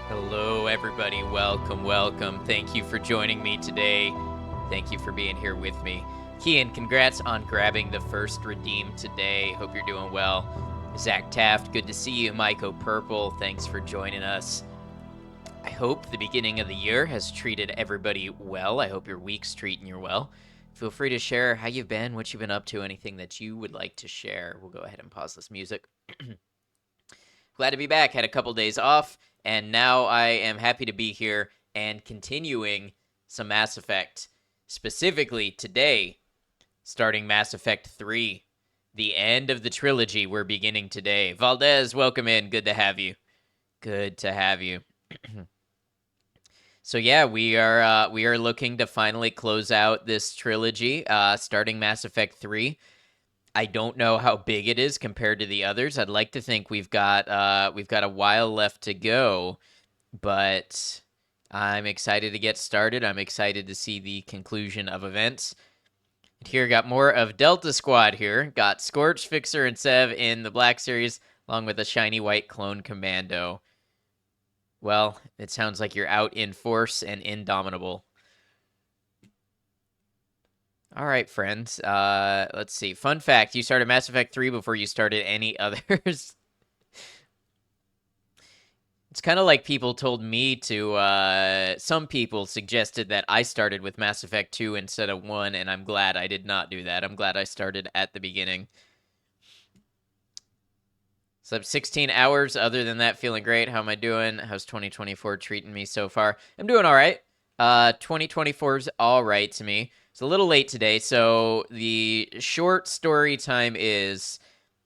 Hello, everybody. Welcome, welcome. Thank you for joining me today. Thank you for being here with me. Kian, congrats on grabbing the first redeem today. Hope you're doing well. Zach Taft, good to see you. Mike O'Purple, thanks for joining us. I hope the beginning of the year has treated everybody well. I hope your week's treating you well. Feel free to share how you've been, what you've been up to, anything that you would like to share. We'll go ahead and pause this music. Glad to be back. Had a couple days off, and now I am happy to be here and continuing some Mass Effect. Specifically, today, starting Mass Effect 3, the end of the trilogy we're beginning today. Valdez, welcome in. Good to have you. Good to have you. So yeah, we are looking to finally close out this trilogy, starting Mass Effect 3. I don't know how big it is compared to the others. I'd like to think we've got a while left to go, but I'm excited to get started. I'm excited to see the conclusion of events. And here got more of Delta Squad here. Got Scorch, Fixer, and Sev in the Black Series, along with a shiny white clone commando. Well, it sounds like you're out in force and indomitable. All right, friends. Let's see. Fun fact: you started Mass Effect 3 before you started any others. It's kind of like people told me to. Some people suggested that I started with Mass Effect 2 instead of 1, and I'm glad I did not do that. I'm glad I started at the beginning. Slept 16 hours. Other than that, feeling great. How am I doing? How's 2024 treating me so far? I'm doing all right. 2024 is all right to me. It's a little late today, so the short story time is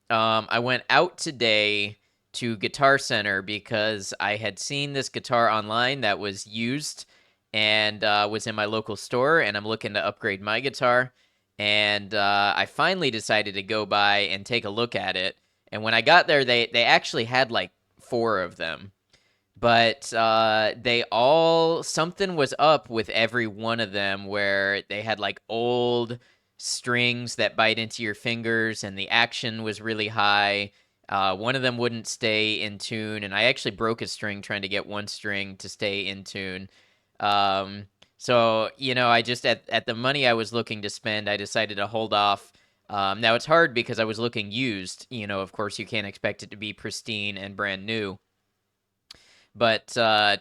I went out today to Guitar Center because I had seen this guitar online that was used and was in my local store, and I'm looking to upgrade my guitar. And I finally decided to go by and take a look at it. And when I got there, they actually had like four of them, but they all something was up with every one of them where they had like old strings that bite into your fingers and the action was really high. One of them wouldn't stay in tune, and I actually broke a string trying to get one string to stay in tune. So I just at the money I was looking to spend, I decided to hold off. Now it's hard because I was looking used. Of course, you can't expect it to be pristine and brand new. But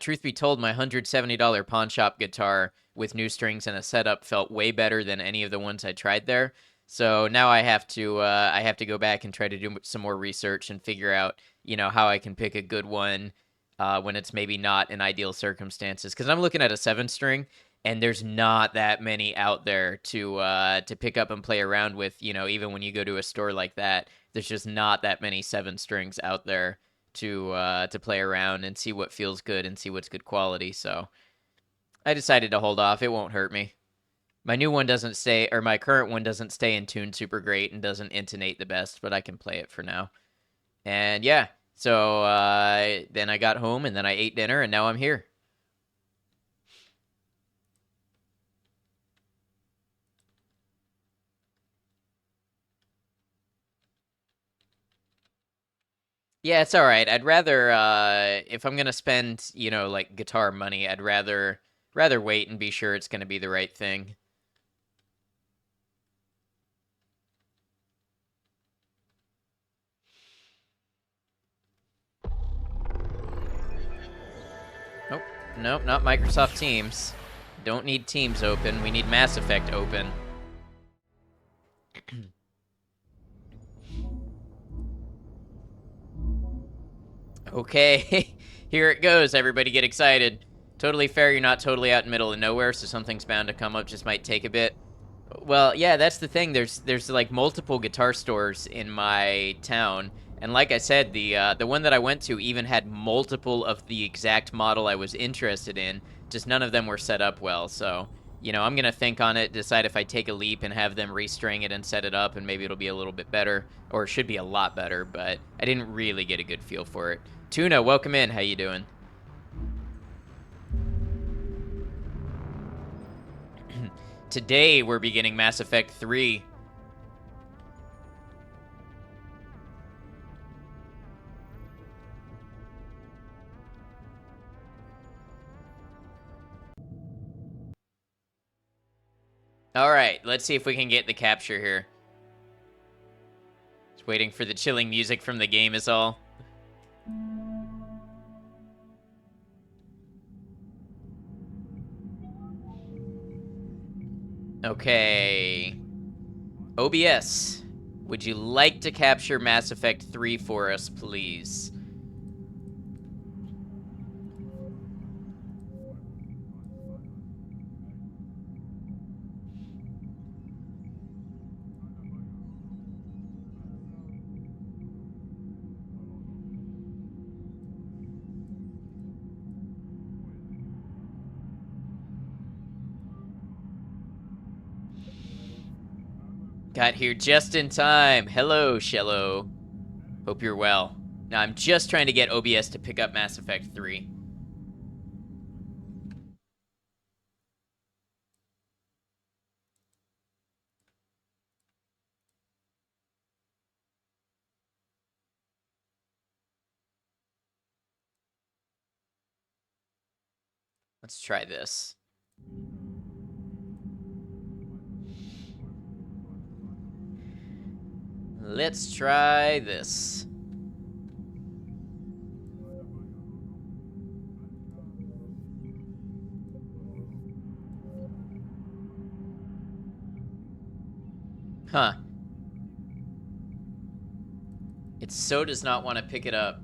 truth be told, my $170 pawn shop guitar with new strings and a setup felt way better than any of the ones I tried there. So now I have to go back and try to do some more research and figure out how I can pick a good one when it's maybe not in ideal circumstances. Because I'm looking at a 7 string, and there's not that many out there to pick up and play around with. Even when you go to a store like that, there's just not that many 7 strings out there to play around and see what feels good and see what's good quality. So I decided to hold off. It won't hurt me. My new one doesn't stay, or my current one doesn't stay in tune super great and doesn't intonate the best, but I can play it for now. And yeah, so then I got home and then I ate dinner and now I'm here. Yeah, it's all right. I'd rather if I'm gonna spend, like guitar money, I'd rather wait and be sure it's gonna be the right thing. Nope, nope, not Microsoft Teams. Don't need Teams open. We need Mass Effect open. Okay, here it goes. Everybody get excited. Totally fair. You're not totally out in the middle of nowhere, so something's bound to come up. Just might take a bit. Well, yeah, that's the thing. There's like multiple guitar stores in my town, and like I said, the one that I went to even had multiple of the exact model I was interested in. Just none of them were set up well. So I'm gonna think on it, decide if I take a leap and have them restring it and set it up, and maybe it'll be a little bit better, or it should be a lot better. But I didn't really get a good feel for it. Tuna, welcome in. How you doing? Today we're beginning Mass Effect 3. All right, let's see if we can get the capture here. Just waiting for the chilling music from the game is all. Okay. OBS, would you like to capture Mass Effect 3 for us, please? Got here just in time. Hello, Shello. Hope you're well. Now, I'm just trying to get OBS to pick up Mass Effect 3. Let's try this. Let's try this. Huh. It so does not want to pick it up.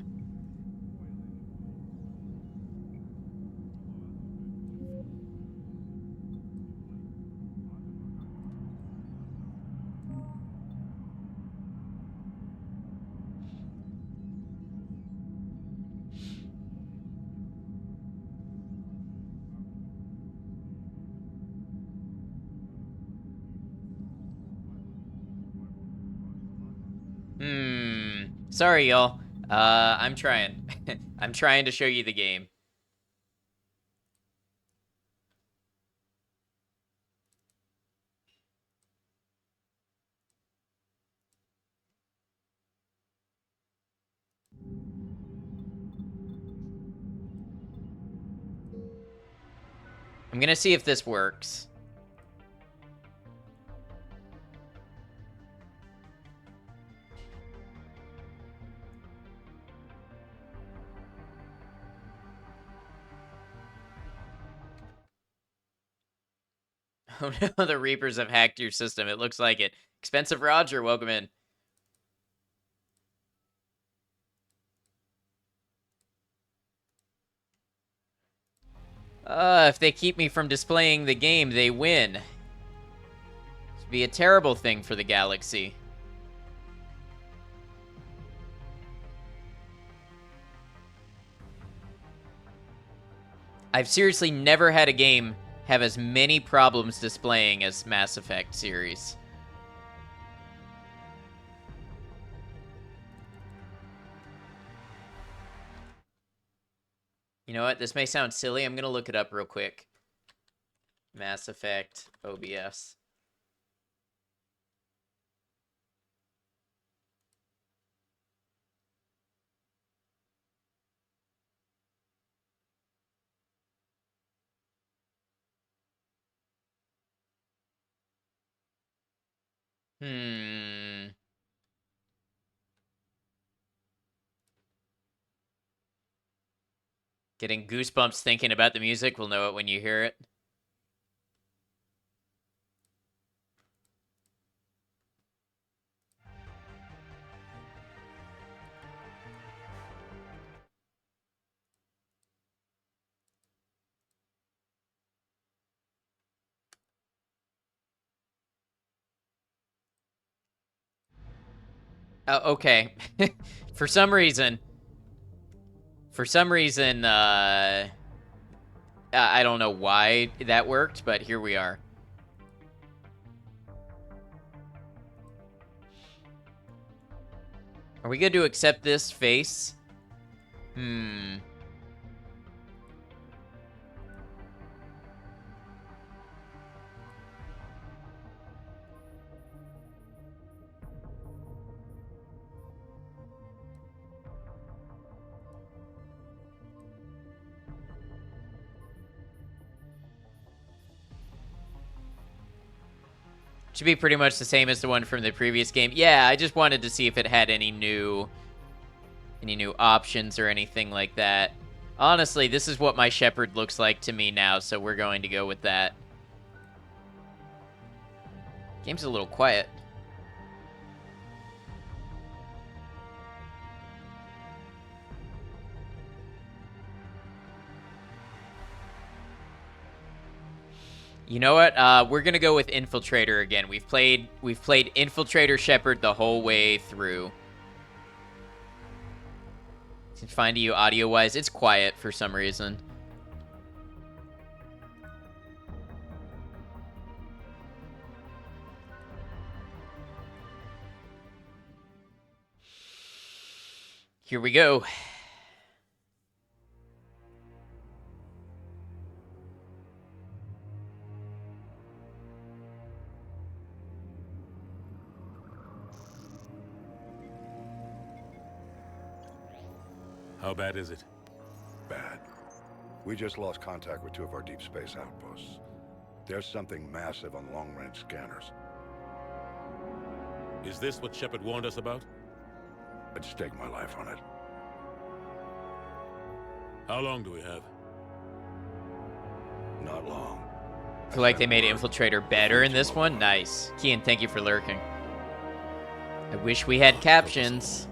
Sorry, y'all. I'm trying. I'm trying to show you the game. I'm gonna see if this works. Oh no, the Reapers have hacked your system. It looks like it. Expensive Roger, welcome in. If they keep me from displaying the game, they win. It'd be a terrible thing for the galaxy. I've seriously never had a game have as many problems displaying as Mass Effect series. You know what? This may sound silly. I'm going to look it up real quick. Mass Effect OBS. Hmm. Getting goosebumps thinking about the music. We'll know it when you hear it. Okay. For some reason, I don't know why that worked, but here we are. Are we going to accept this face? Hmm. Should be pretty much the same as the one from the previous game. Yeah, I just wanted to see if it had any new options or anything like that. Honestly, this is what my shepherd looks like to me now, so we're going to go with that. Game's a little quiet. You know what? We're gonna go with Infiltrator again. We've played Infiltrator Shepherd the whole way through. Can find you audio-wise. It's quiet for some reason. Here we go. How bad is it? Bad. We just lost contact with 2 of our deep space outposts. There's something massive on long-range scanners. Is this what Shepard warned us about? I'd stake my life on it. How long do we have? Not long. I feel like they made Infiltrator better in this one. Nice. Kian, thank you for lurking. I wish we had captions.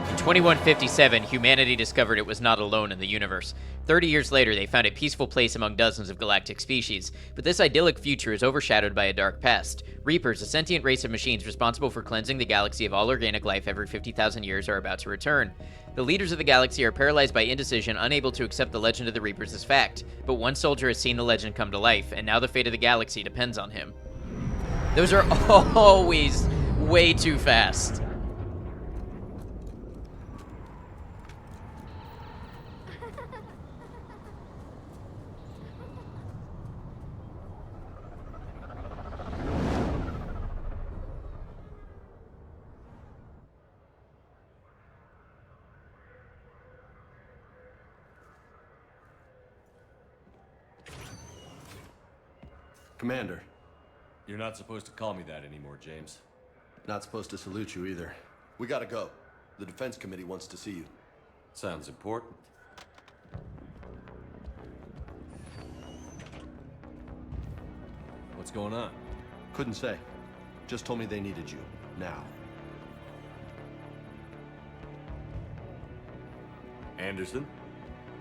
In 2157, humanity discovered it was not alone in the universe. 30 years later, they found a peaceful place among dozens of galactic species. But this idyllic future is overshadowed by a dark past. Reapers, a sentient race of machines responsible for cleansing the galaxy of all organic life every 50,000 years, are about to return. The leaders of the galaxy are paralyzed by indecision, unable to accept the legend of the Reapers as fact. But one soldier has seen the legend come to life, and now the fate of the galaxy depends on him. Those are always way too fast. Commander. You're not supposed to call me that anymore, James. Not supposed to salute you either. We gotta go. The Defense Committee wants to see you. Sounds important. What's going on? Couldn't say. Just told me they needed you. Now. Anderson?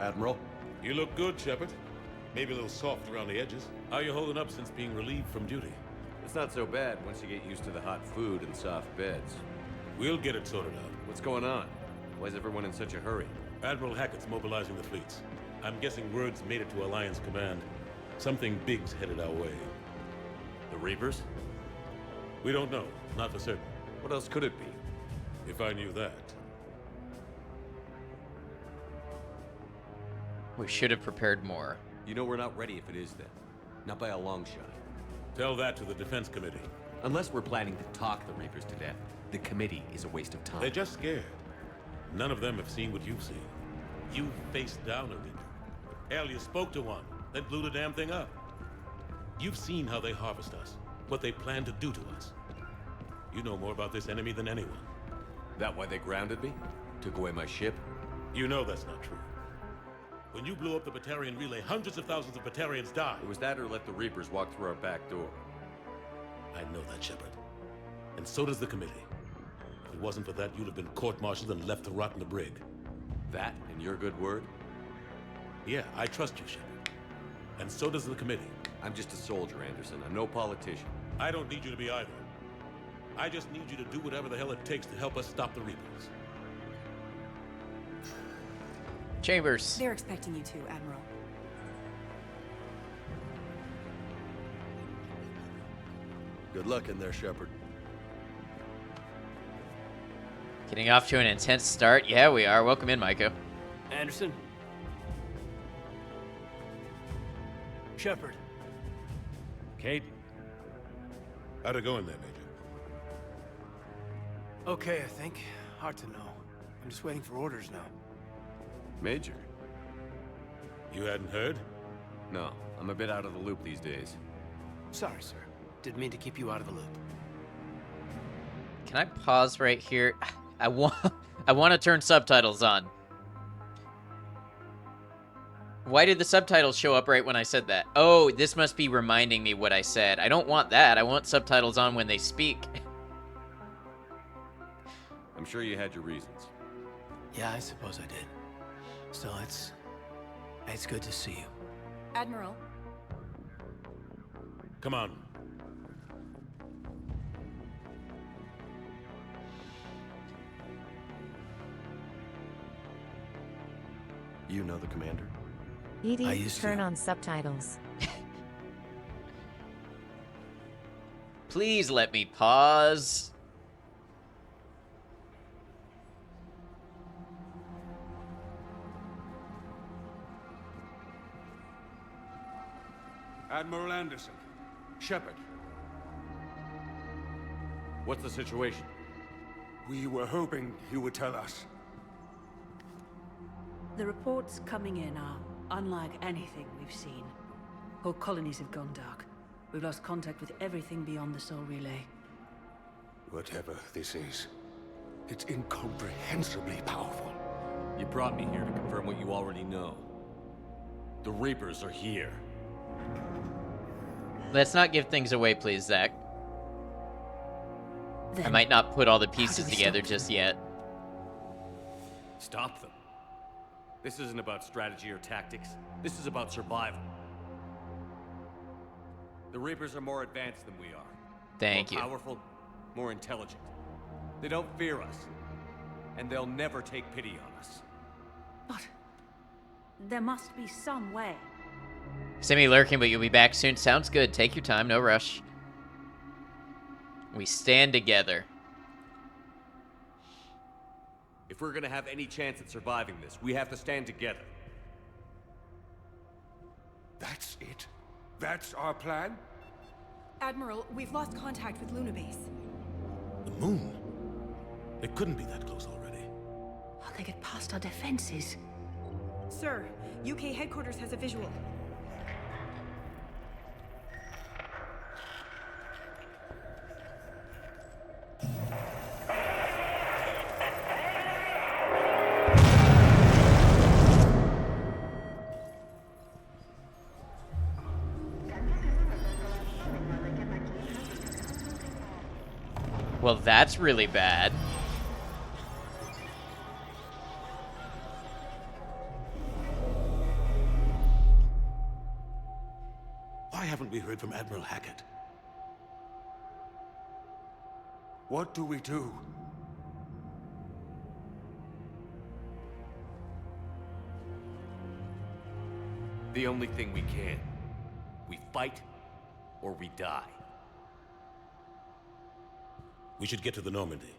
Admiral? You look good, Shepard. Maybe a little soft around the edges. How you holding up since being relieved from duty? It's not so bad once you get used to the hot food and soft beds. We'll get it sorted out. What's going on? Why is everyone in such a hurry? Admiral Hackett's mobilizing the fleets. I'm guessing word's made it to Alliance Command. Something big's headed our way. The Reapers? We don't know. Not for certain. What else could it be? If I knew that. We should have prepared more. You know we're not ready if it is then. Not by a long shot. Tell that to the Defense Committee. Unless we're planning to talk the Reapers to death, the committee is a waste of time. They're just scared. None of them have seen what you've seen. You faced down a Reaper. Hell, you spoke to one, then blew the damn thing up. You've seen how they harvest us, what they plan to do to us. You know more about this enemy than anyone. That why they grounded me? Took away my ship? You know that's not true. When you blew up the Batarian relay, hundreds of thousands of Batarians died. It was that or let the Reapers walk through our back door. I know that, Shepard. And so does the committee. If it wasn't for that, you'd have been court-martialed and left to rot in the brig. That and your good word? Yeah, I trust you, Shepard. And so does the committee. I'm just a soldier, Anderson. I'm no politician. I don't need you to be either. I just need you to do whatever the hell it takes to help us stop the Reapers. Chambers. They're expecting you to, Admiral. Good luck in there, Shepard. Getting off to an intense start. Yeah, we are. Welcome in, Micah. Anderson? Shepard? Kate? How'd it go in there, Major? Okay, I think. Hard to know. I'm just waiting for orders now. Major. You hadn't heard? No, I'm a bit out of the loop these days. Sorry, sir. Didn't mean to keep you out of the loop. Can I pause right here? I want I want to turn subtitles on. Why did the subtitles show up right when I said that? Oh, this must be reminding me what I said. I don't want that. I want subtitles on when they speak. I'm sure you had your reasons. Yeah, I suppose I did. Still, it's good to see you. Admiral, Come on. You know the commander? I Edie, used turn to. on subtitles. Please let me pause. Admiral Anderson. Shepard. What's the situation? We were hoping you would tell us. The reports coming in are unlike anything we've seen. Whole colonies have gone dark. We've lost contact with everything beyond the Soul Relay. Whatever this is, it's incomprehensibly powerful. You brought me here to confirm what you already know. The Reapers are here. Let's not give things away, please, Zach. I Then, might not put all the how do pieces we together stop just them? yet. Stop them. This isn't about strategy or tactics. This is about survival. The Reapers are more advanced than we are. Thank you. More powerful, more intelligent. They don't fear us. And they'll never take pity on us. But there must be some way. Semi lurking, but you'll be back soon. Sounds good. Take your time, no rush. We stand together. If we're gonna have any chance at surviving this, we have to stand together. That's it? That's our plan? Admiral, we've lost contact with Luna Base. The moon? They couldn't be that close already. How'd they get past our defenses? Sir, UK headquarters has a visual. Well, that's really bad. Why haven't we heard from Admiral Hackett? What do we do? The only thing we can. We fight, or we die. We should get to the Normandy.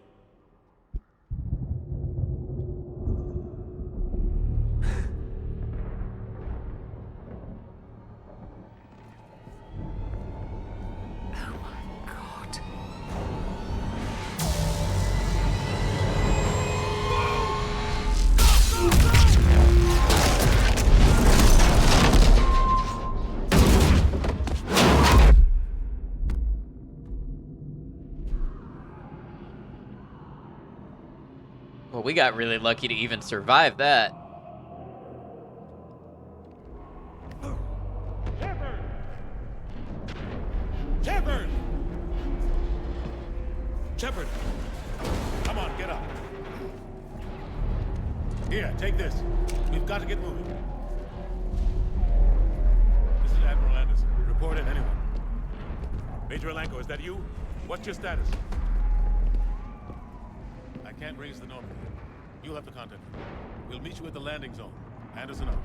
Oh my god. Well, we got really lucky to even survive that. Shepard! Shepard! Come on, get up. Here, take this. We've got to get moving. This is Admiral Anderson. Report in, anyone. Major Alanko, is that you? What's your status? I can't raise the Normandy. You'll have to contact me. We'll meet you at the landing zone. Anderson out.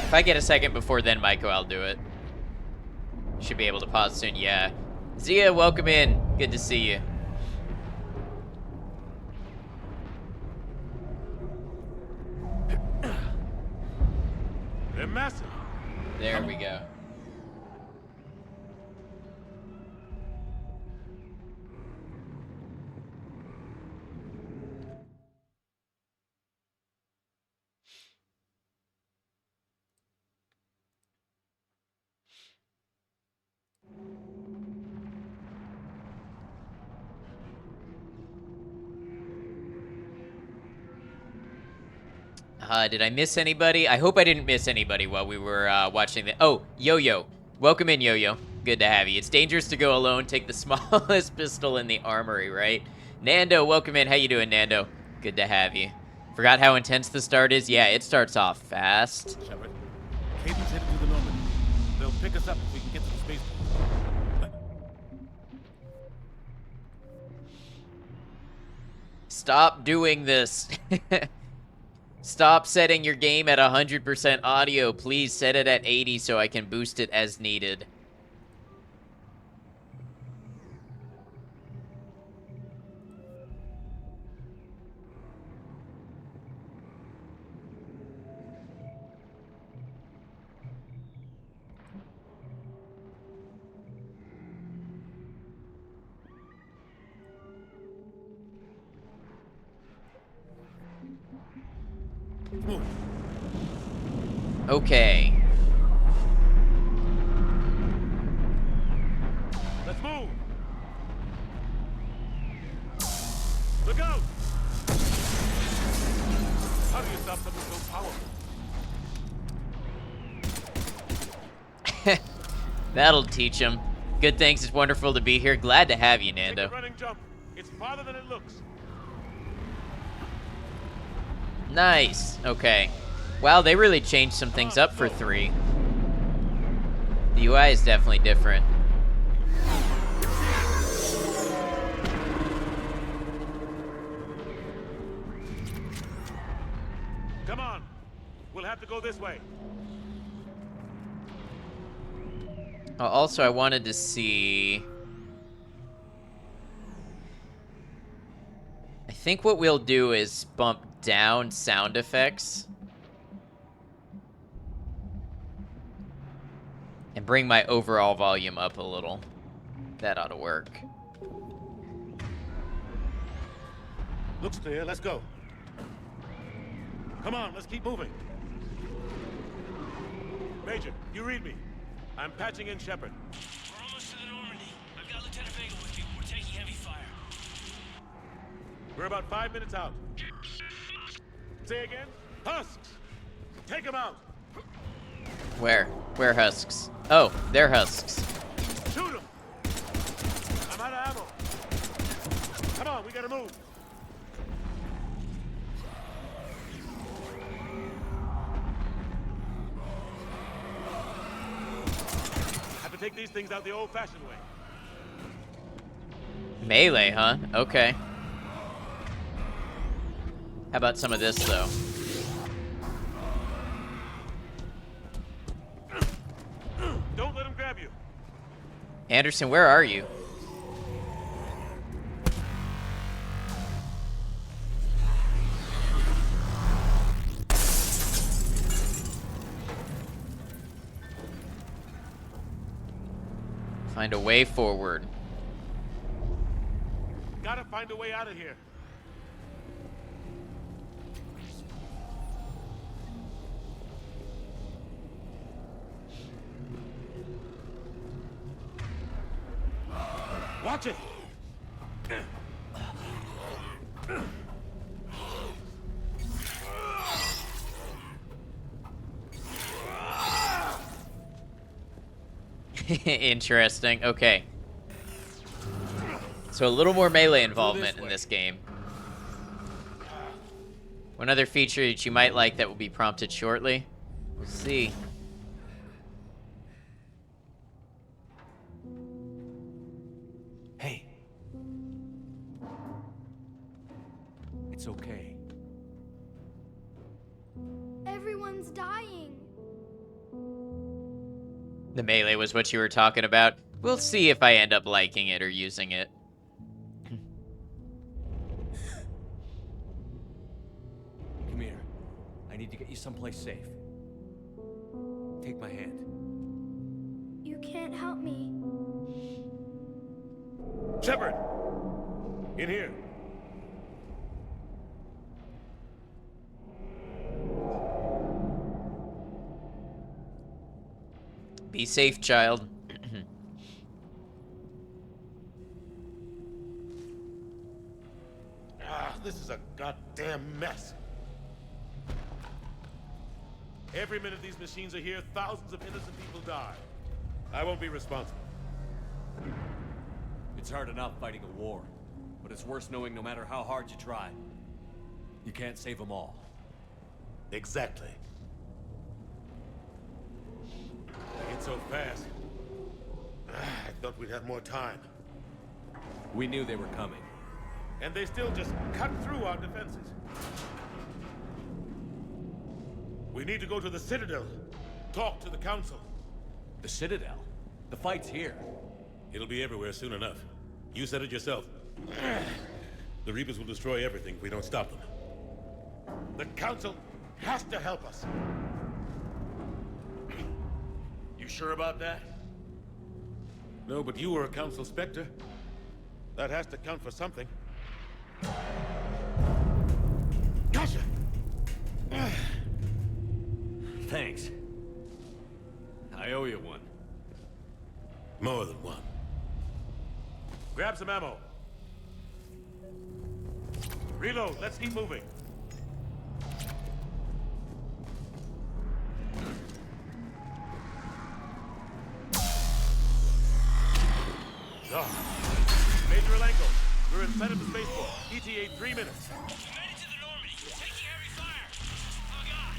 If I get a second before then, Maiko, I'll do it. Should be able to pause soon, yeah. Zia, welcome in. Good to see you. They're massive. There we go. Did I miss anybody? I hope I didn't miss anybody while we were watching the... Oh, Yo-Yo. Welcome in, Yo-Yo. Good to have you. It's dangerous to go alone. Take the smallest pistol in the armory, right? Nando, welcome in. How you doing, Nando? Good to have you. Forgot how intense the start is? Yeah, it starts off fast. Shepard, Caden's headed to the Normandy. They'll pick us up if we can get to the spaceport. Stop doing this. Stop setting your game at 100% audio. Please set it at 80 so I can boost it as needed. Move. Okay. Let's move. Look out! How do you stop something so powerful? That'll teach him. Good, thanks. It's wonderful to be here. Glad to have you, Take a Nando. running jump. It's farther than it looks. Nice. Okay. Wow, they really changed some things up for 3. The UI is definitely different. Come on. We'll have to go this way. Also, I wanted to see... I think what we'll do is bump down sound effects. And bring my overall volume up a little. That ought to work. Looks clear. Let's go. Come on, let's keep moving. Major, you read me. I'm patching in Shepard. We're almost to the Normandy. I've got Lieutenant Vega with me. We're taking heavy fire. We're about 5 minutes out. Say again? Husks! Take them out! Where? Where husks? Oh, they're husks. Shoot them! I'm out of ammo. Come on, we gotta move. Have to take these things out the old-fashioned way. Melee, huh? Okay. How about some of this, though? Don't let them grab you. Anderson, where are you? Find a way forward. Gotta find a way out of here. Watch it! Interesting. Okay. So a little more melee involvement in this game. One other feature that you might like that will be prompted shortly. We'll see. Hey. It's okay. Everyone's dying. The melee was what you were talking about. We'll see if I end up liking it or using it. Come here. I need to get you someplace safe. Take my hand. You can't help me. Shepard! In here. Be safe, child. This is a goddamn mess. Every minute these machines are here, thousands of innocent people die. I won't be responsible. It's hard enough fighting a war, but it's worse knowing no matter how hard you try, you can't save them all. Exactly. It's so fast. I thought we'd have more time. We knew they were coming. And they still just cut through our defenses. We need to go to the Citadel. Talk to the Council. The Citadel? The fight's here. It'll be everywhere soon enough. You said it yourself. The Reapers will destroy everything if we don't stop them. The Council has to help us. You sure about that? No, but you were a Council Spectre. That has to count for something. Gotcha! Thanks. I owe you one. More than one. Grab some ammo. Reload, let's keep moving. Major Alenko, we're inside of the spaceport. ETA 3 minutes. We made it to the Normandy. Taking heavy fire. Oh, God.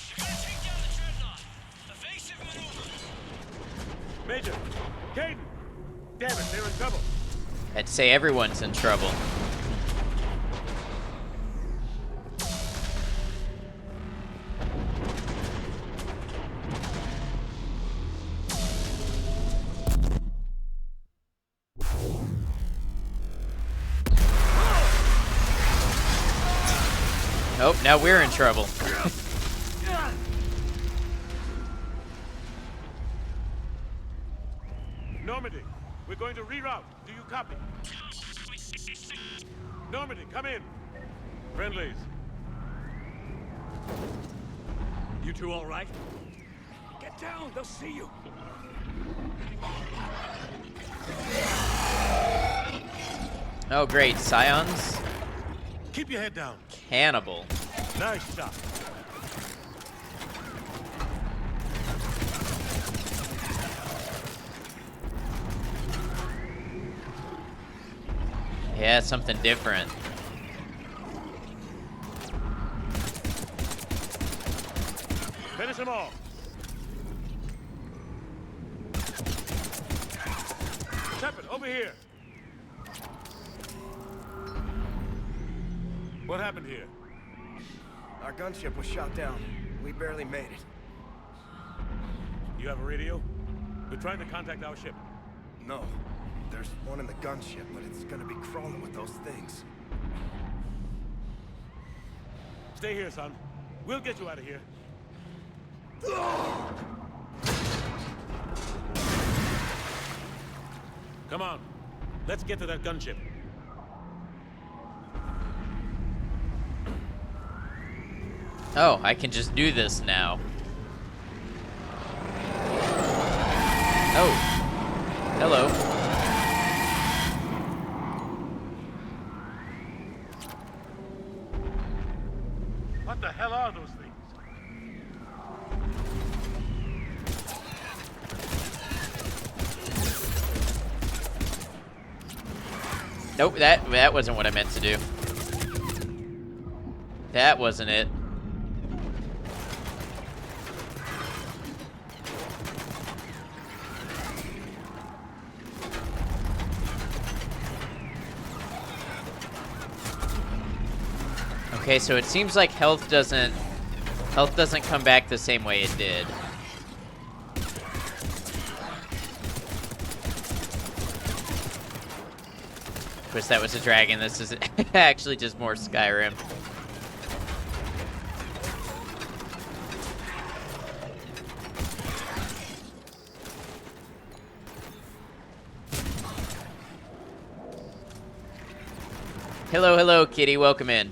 They're gonna take down the dreadnought. Evasive maneuver. Major, Caden! Damn it, they're in trouble. I'd say everyone's in trouble. Oh, now we're in trouble. Normandy, we're going to reroute. Do you copy? Normandy, come in. Friendlies. You two all right? Get down, they'll see you. Oh, great. Scions? Keep your head down. Cannibal. Nice shot. Yeah, something different. Finish them all. Shepard, over here. What happened here? Our gunship was shot down. We barely made it. You have a radio? We're trying to contact our ship. No. There's one in the gunship, but it's gonna be crawling with those things. Stay here, son. We'll get you out of here. Come on. Let's get to that gunship. Oh, I can just do this now. Oh. Hello. What the hell are those things? Nope, that wasn't what I meant to do. That wasn't it. Okay, so it seems like health doesn't come back the same way it did. Of course, that was a dragon. This is actually just more Skyrim. Hello, hello, kitty. Welcome in.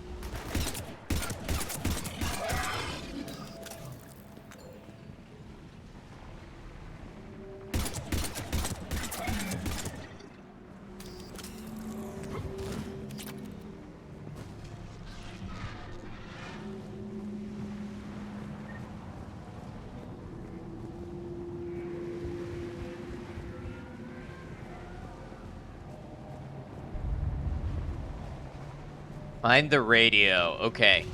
Find the radio. Okay.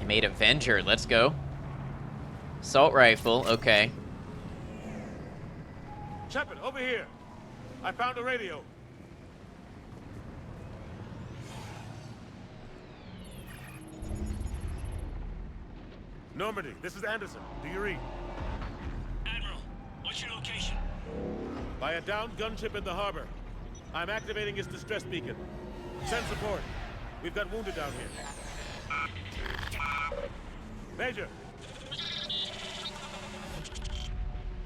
You made Avenger. Let's go. Assault rifle. Okay. Shepard, over here. I found a radio. Normandy, this is Anderson. Do you read? Admiral, what's your location? By a downed gunship in the harbor. I'm activating its distress beacon. Send support. We've got wounded down here. Major!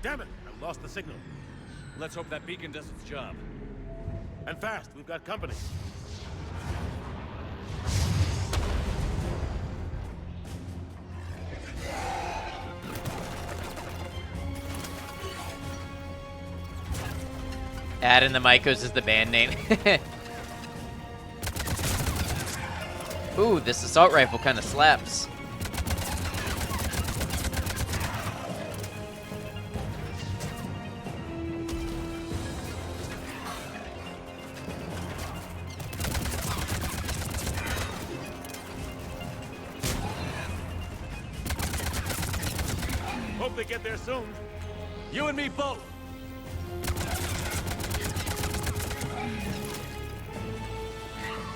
Damn it! I lost the signal. Let's hope that beacon does its job. And fast, we've got company. Ad in the Mycos is the band name. Ooh, this assault rifle kind of slaps. Hope they get there soon. You and me both!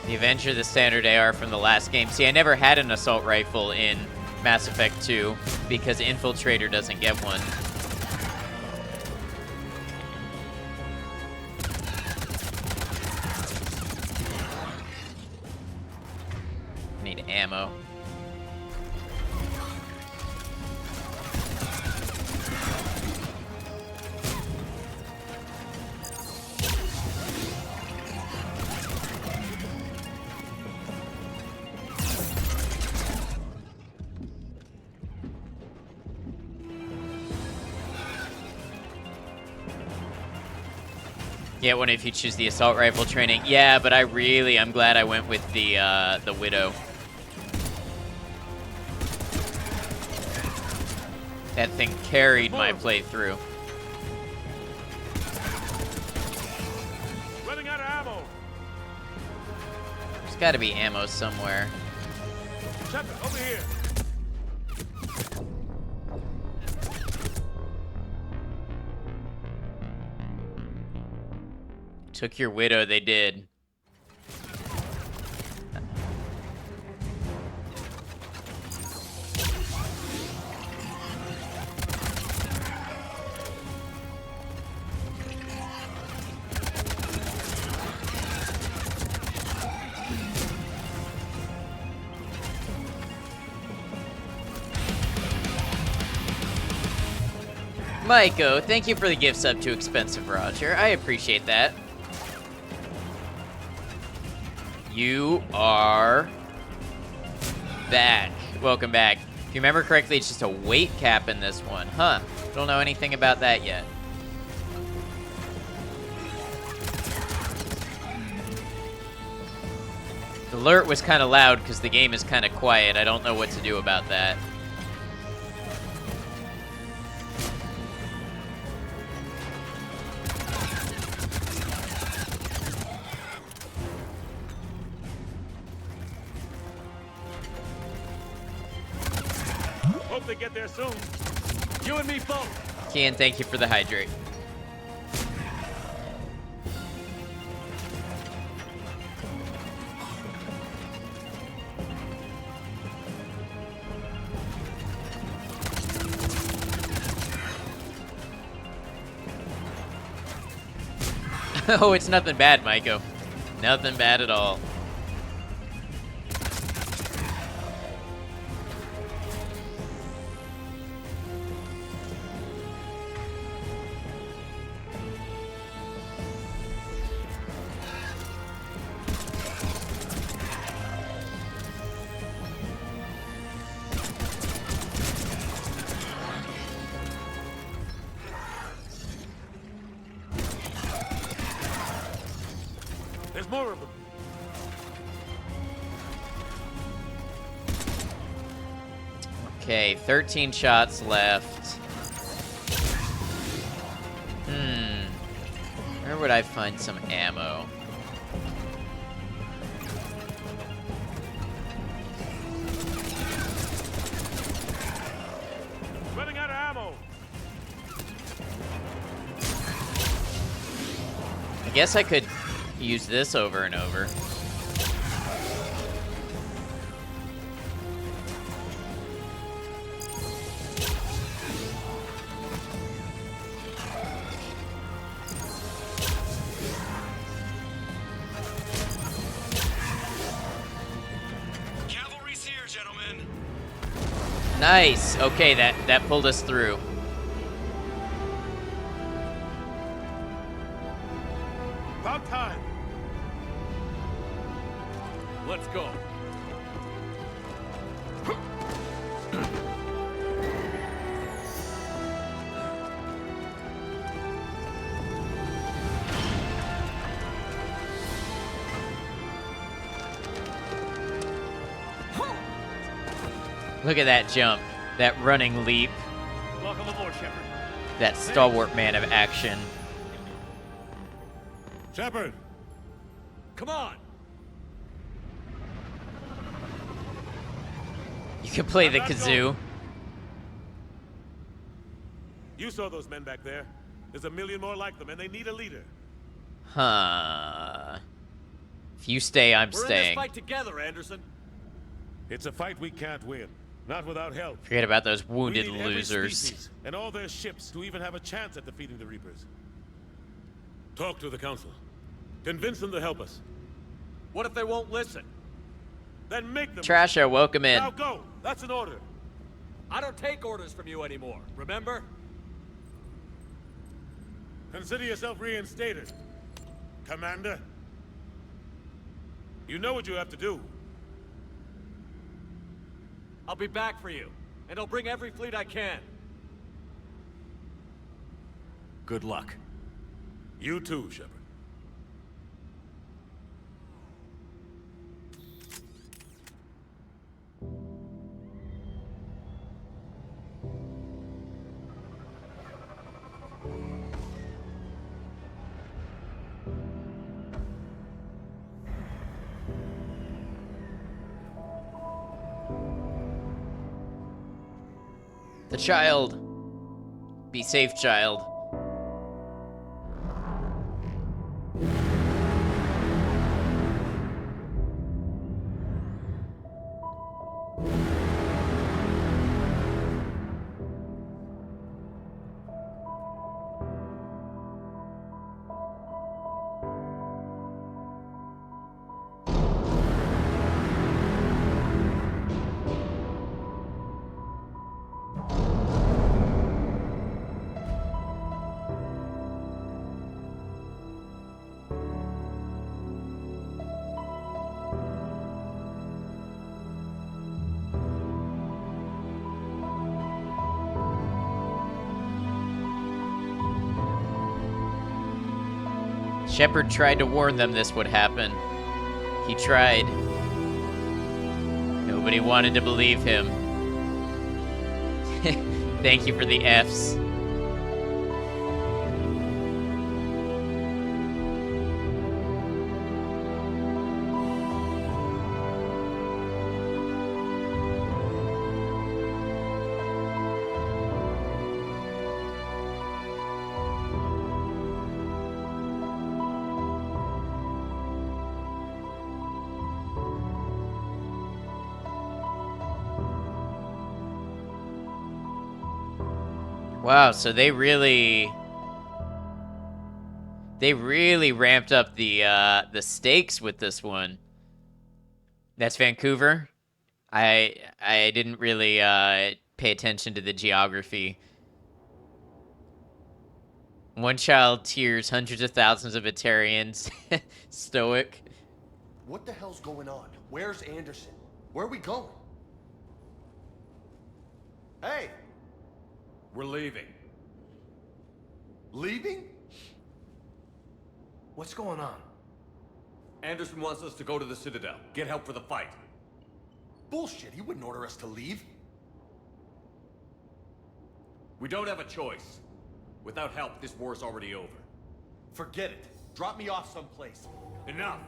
The Avenger, the standard AR from the last game. See, I never had an assault rifle in Mass Effect 2 because Infiltrator doesn't get one. Need ammo. Yeah, what if you choose the assault rifle training? Yeah, but I'm glad I went with the Widow. That thing carried my playthrough. Running out of ammo. There's got to be ammo somewhere. Shepard, over here. Took your Widow, they did. Myco, thank you for the gift sub to Expensive Roger. I appreciate that. You are back. Welcome back. If you remember correctly, it's just a weight cap in this one. Huh. Don't know anything about that yet. The alert was kind of loud because the game is kind of quiet. I don't know what to do about that. Hope they get there soon. You and me both! Kian, thank you for the hydrate. Oh, it's nothing bad, Myco. Nothing bad at all. There's more of them. Okay, 13 shots left. Where would I find some ammo? guess I could use this over and over. Cavalry's here, gentlemen. Nice. Okay, that pulled us through. About time. Let's go. Look at that jump. That running leap. Welcome aboard, Shepard. That stalwart man of action. Shepard! Come on! You can play the I'm not kazoo. going. You saw those men back there. There's a million more like them, and they need a leader. Huh. If you stay, I'm We're in staying. this fight together, Anderson. It's a fight we can't win. Not without help. Forget about those We wounded need every losers. species and all their ships to even have a chance at defeating the Reapers. Talk to the Council. Convince them to help us. What if they won't listen? Then make them. Trasher, welcome in. Now go. That's an order. I don't take orders from you anymore, remember? Consider yourself reinstated. Commander. You know what you have to do. I'll be back for you, and I'll bring every fleet I can. Good luck. You too, Shepard. The child. Be safe, child. Shepard tried to warn them this would happen. He tried. Nobody wanted to believe him. Thank you for the Fs. Wow, so they really ramped up the stakes with this one. That's Vancouver. I didn't really pay attention to the geography. One child tears hundreds of thousands of Batarians. Stoic. What the hell's going on? Where's Anderson? Where are we going? Hey! We're leaving. Leaving? What's going on? Anderson wants us to go to the Citadel, get help for the fight. Bullshit, he wouldn't order us to leave. We don't have a choice. Without help, this war's already over. Forget it. Drop me off someplace. Enough!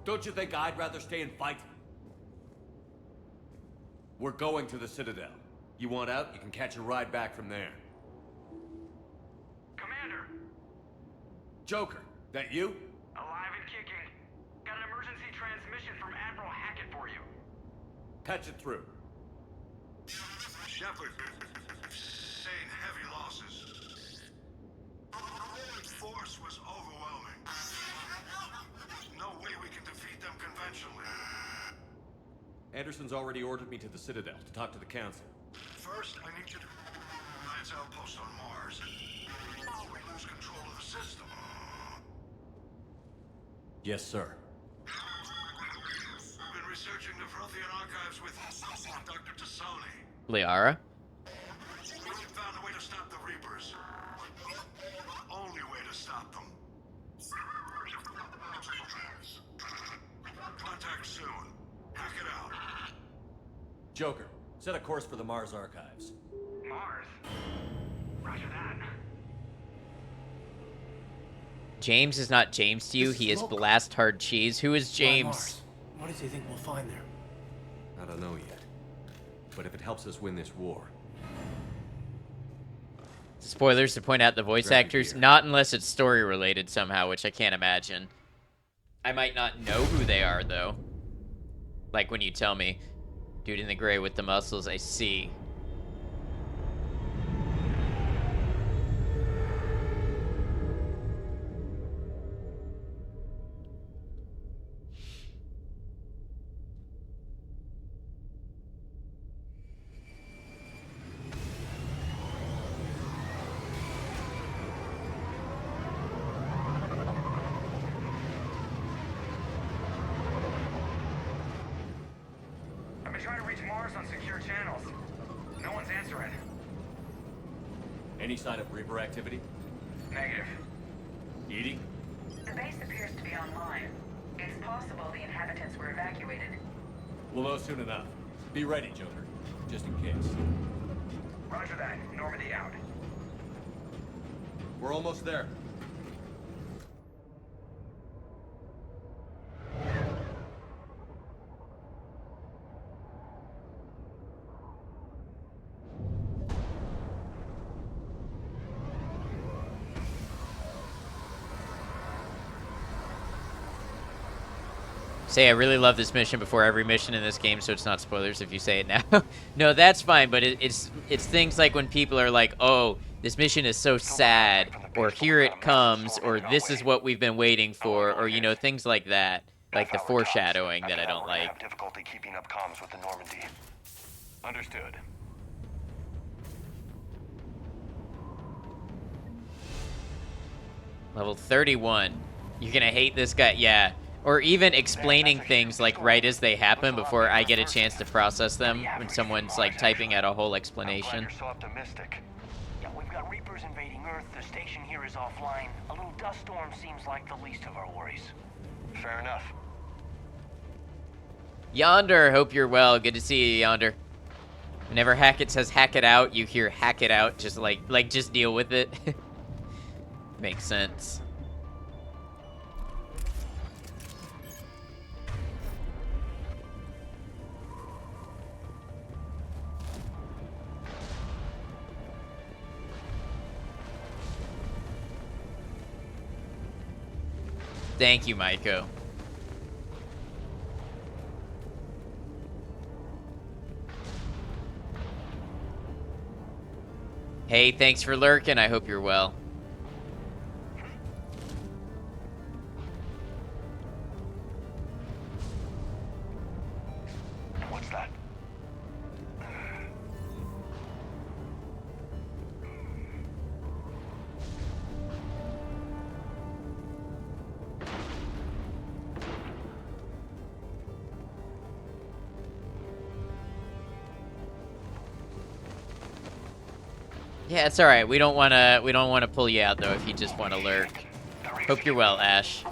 Don't you think I'd rather stay and fight? We're going to the Citadel. You want out, you can catch a ride back from there. Commander! Joker, That you? Alive and kicking. Got an emergency transmission from Admiral Hackett for you. Patch it through. Shepard, saying heavy losses. The force was overwhelming. There's no way we can defeat them conventionally. Anderson's already ordered me to the Citadel to talk to the Council. First, I need you to Alliance outpost on Mars. We lose control of the system. Yes, sir. We've been researching the Frothian archives with Dr. Tassoni. Liara? We found a way to stop the Reapers. The only way to stop them. Contact soon. Hack it out. Joker, set a course for the Mars archives. Mars. Roger that. James is not James to you. He is Blast Hard Cheese. Who is Why James? Mars? What does he think we'll find there? I don't know yet. But if it helps us win this war, Spoilers to point out the voice Grab your actors, gear. not unless it's story related somehow, which I can't imagine. I might not know who they are though. Like when you tell me, dude in the gray with the muscles, I see. I've been trying to reach Mars on secure channels. No one's answering. any sign of Reaper activity? Negative. Edie? The base appears to be online. It's possible the inhabitants were evacuated. We'll know soon enough. Be ready, Joker. Just in case. Roger that. Normandy out. We're almost there. Say I really love this mission before every mission in this game, so it's not spoilers if you say it now. No, that's fine, but it's things like when people are like, oh, this mission is so sad, or here it comes, or this is what we've been waiting for, or, you know, things like that. Like the foreshadowing that I don't like. Have difficulty keeping up comms with the Normandy. Understood. Level 31. You're gonna hate this guy, yeah. Or even explaining things like right as they happen before I get a chance to process them when someone's like typing out a whole explanation. You're so optimistic. Yeah, we've got Reapers invading Earth. The station here is offline. A little dust storm seems like the least of our worries. Fair enough. Yonder, hope you're well. Good to see you, Yonder. Whenever Hackett says hack it out, you hear hack it out, just like just deal with it. Makes sense. Thank you, Maiko. Hey, thanks for lurking. I hope you're well. What's that? Yeah, it's all right. We don't want to pull you out though if you just want to lurk. Hope you're well, Ash.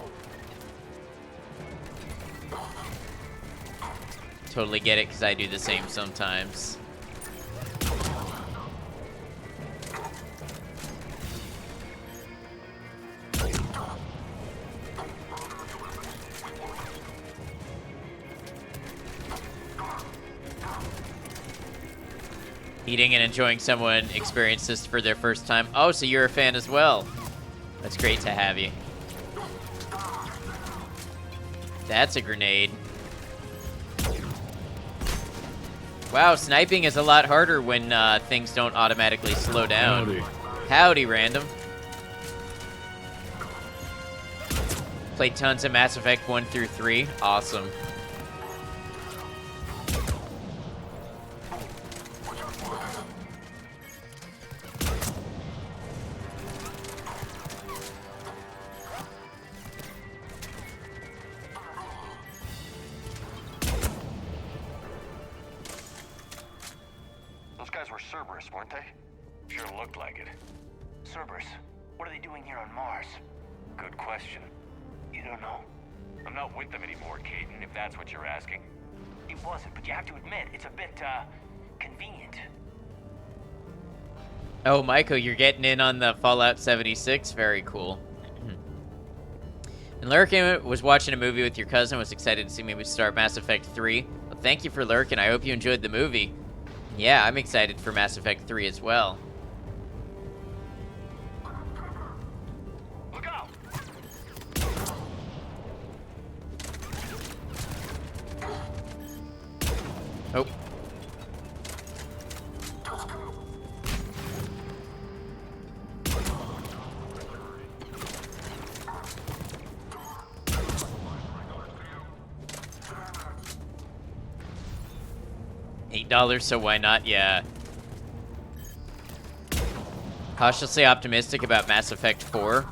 Totally get it, because I do the same sometimes. Eating and enjoying someone experience this for their first time. Oh, so you're a fan as well. That's great to have you. That's a grenade. Wow, sniping is a lot harder when things don't automatically slow down. Howdy. Howdy, random. Played tons of Mass Effect 1 through 3. Awesome. Those guys were Cerberus, weren't they? Sure looked like it. Cerberus, what are they doing here on Mars? Good question. You don't know? I'm not with them anymore, Caden, if that's what you're asking. It wasn't, but you have to admit, it's a bit, convenient. Oh, Michael, you're getting in on the Fallout 76. Very cool. And Lurkin was watching a movie with your cousin, was excited to see me start Mass Effect 3. Well, thank you for Lurkin. I hope you enjoyed the movie. Yeah, I'm excited for Mass Effect 3 as well. Look out! Oh. $8, so why not? Yeah. Cautiously optimistic about Mass Effect 4.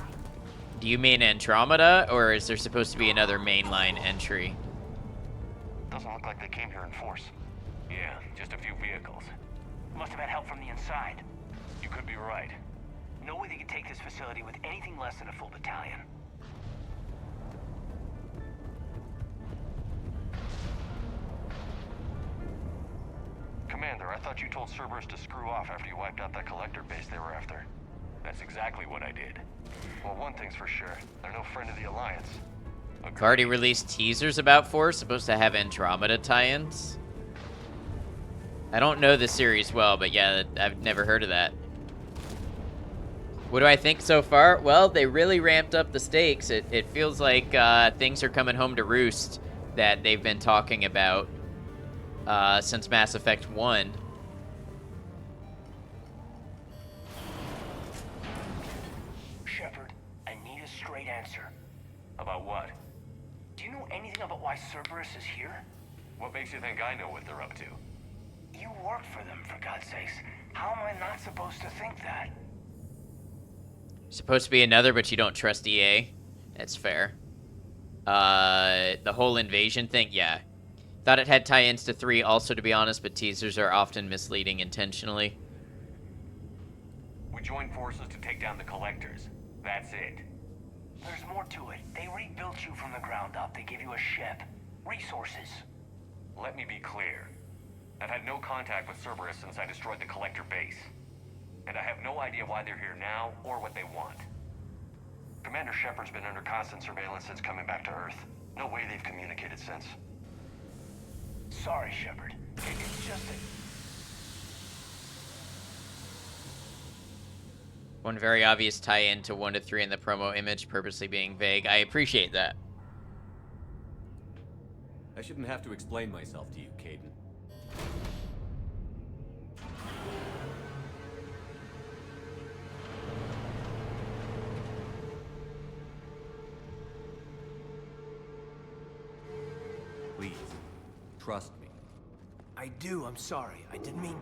Do you mean Andromeda, or is there supposed to be another mainline entry? Doesn't look like they came here in force. Yeah, just a few vehicles. Must have had help from the inside. You could be right. No way they could take this facility with anything less than a full battalion. Commander, I thought you told Cerberus to screw off after you wiped out that collector base they were after. That's exactly what I did. Well, one thing's for sure. They're no friend of the Alliance. I've already released teasers about 4, supposed to have Andromeda tie-ins. I don't know the series well, but yeah, I've never heard of that. What do I think so far? Well, they really ramped up the stakes. It feels like things are coming home to roost that they've been talking about since Mass Effect 1. Shepard, I need a straight answer. About what? Do you know anything about why Cerberus is here? What makes you think I know what they're up to? You work for them, for God's sakes. How am I not supposed to think that? Supposed to be another, but you don't trust EA. That's fair. The whole invasion thing, yeah. Thought it had tie-ins to 3 also, to be honest, but teasers are often misleading intentionally. We joined forces to take down the Collectors. That's it. There's more to it. They rebuilt you from the ground up. They gave you a ship. Resources. Let me be clear. I've had no contact with Cerberus since I destroyed the Collector base. And I have no idea why they're here now, or what they want. Commander Shepard's been under constant surveillance since coming back to Earth. No way they've communicated since. Sorry, Shepard. It's just that... One very obvious tie-in to 1 to 3 in the promo image, purposely being vague. I appreciate that. I shouldn't have to explain myself to you, Caden. Please, trust me. I do, I'm sorry. I didn't mean...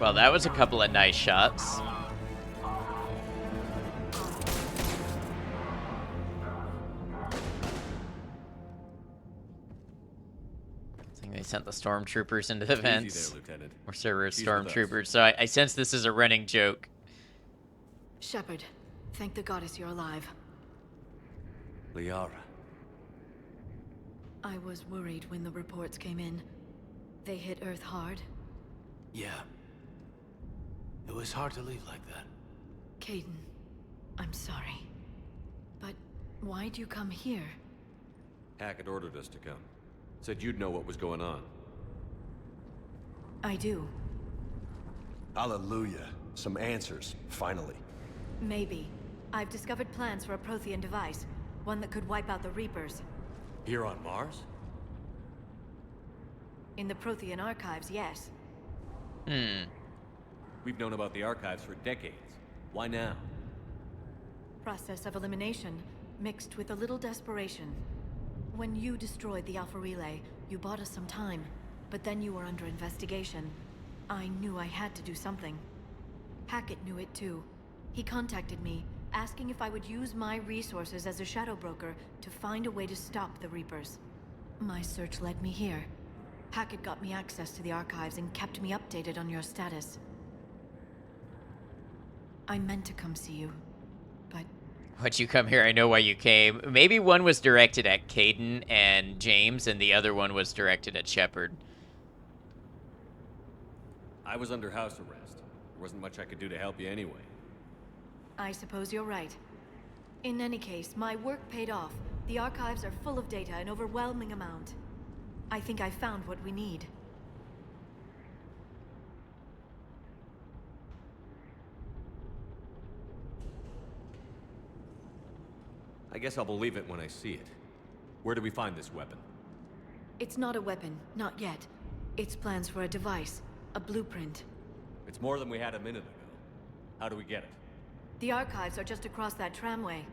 Well, that was a couple of nice shots. think they sent the stormtroopers into the vents. Easy there, Lieutenant. Or Cerberus She's with us. stormtroopers. So I sense this is a running joke. Shepard, thank the goddess you're alive. Liara. I was worried when the reports came in. They hit Earth hard. Yeah. It was hard to leave like that. Caden, I'm sorry. But why'd you come here? Hackett ordered us to come. Said you'd know what was going on. I do. Hallelujah. Some answers, finally. Maybe. I've discovered plans for a Prothean device. One that could wipe out the Reapers. Here on Mars? In the Prothean archives, yes. We've known about the archives for decades. Why now? Process of elimination, mixed with a little desperation. When you destroyed the Alpha Relay, you bought us some time. But then you were under investigation. I knew I had to do something. Hackett knew it too. He contacted me, asking if I would use my resources as a shadow broker to find a way to stop the Reapers. My search led me here. Hackett got me access to the archives and kept me updated on your status. I meant to come see you, but... Why'd you come here? I know why you came. Maybe one was directed at Caden and James, and the other one was directed at Shepard. I was under house arrest. There wasn't much I could do to help you anyway. I suppose you're right. In any case, my work paid off. The archives are full of data, an overwhelming amount. I think I found what we need. I guess I'll believe it when I see it. Where do we find this weapon? It's not a weapon, not yet. It's plans for a device, a blueprint. It's more than we had a minute ago. How do we get it? The archives are just across that tramway.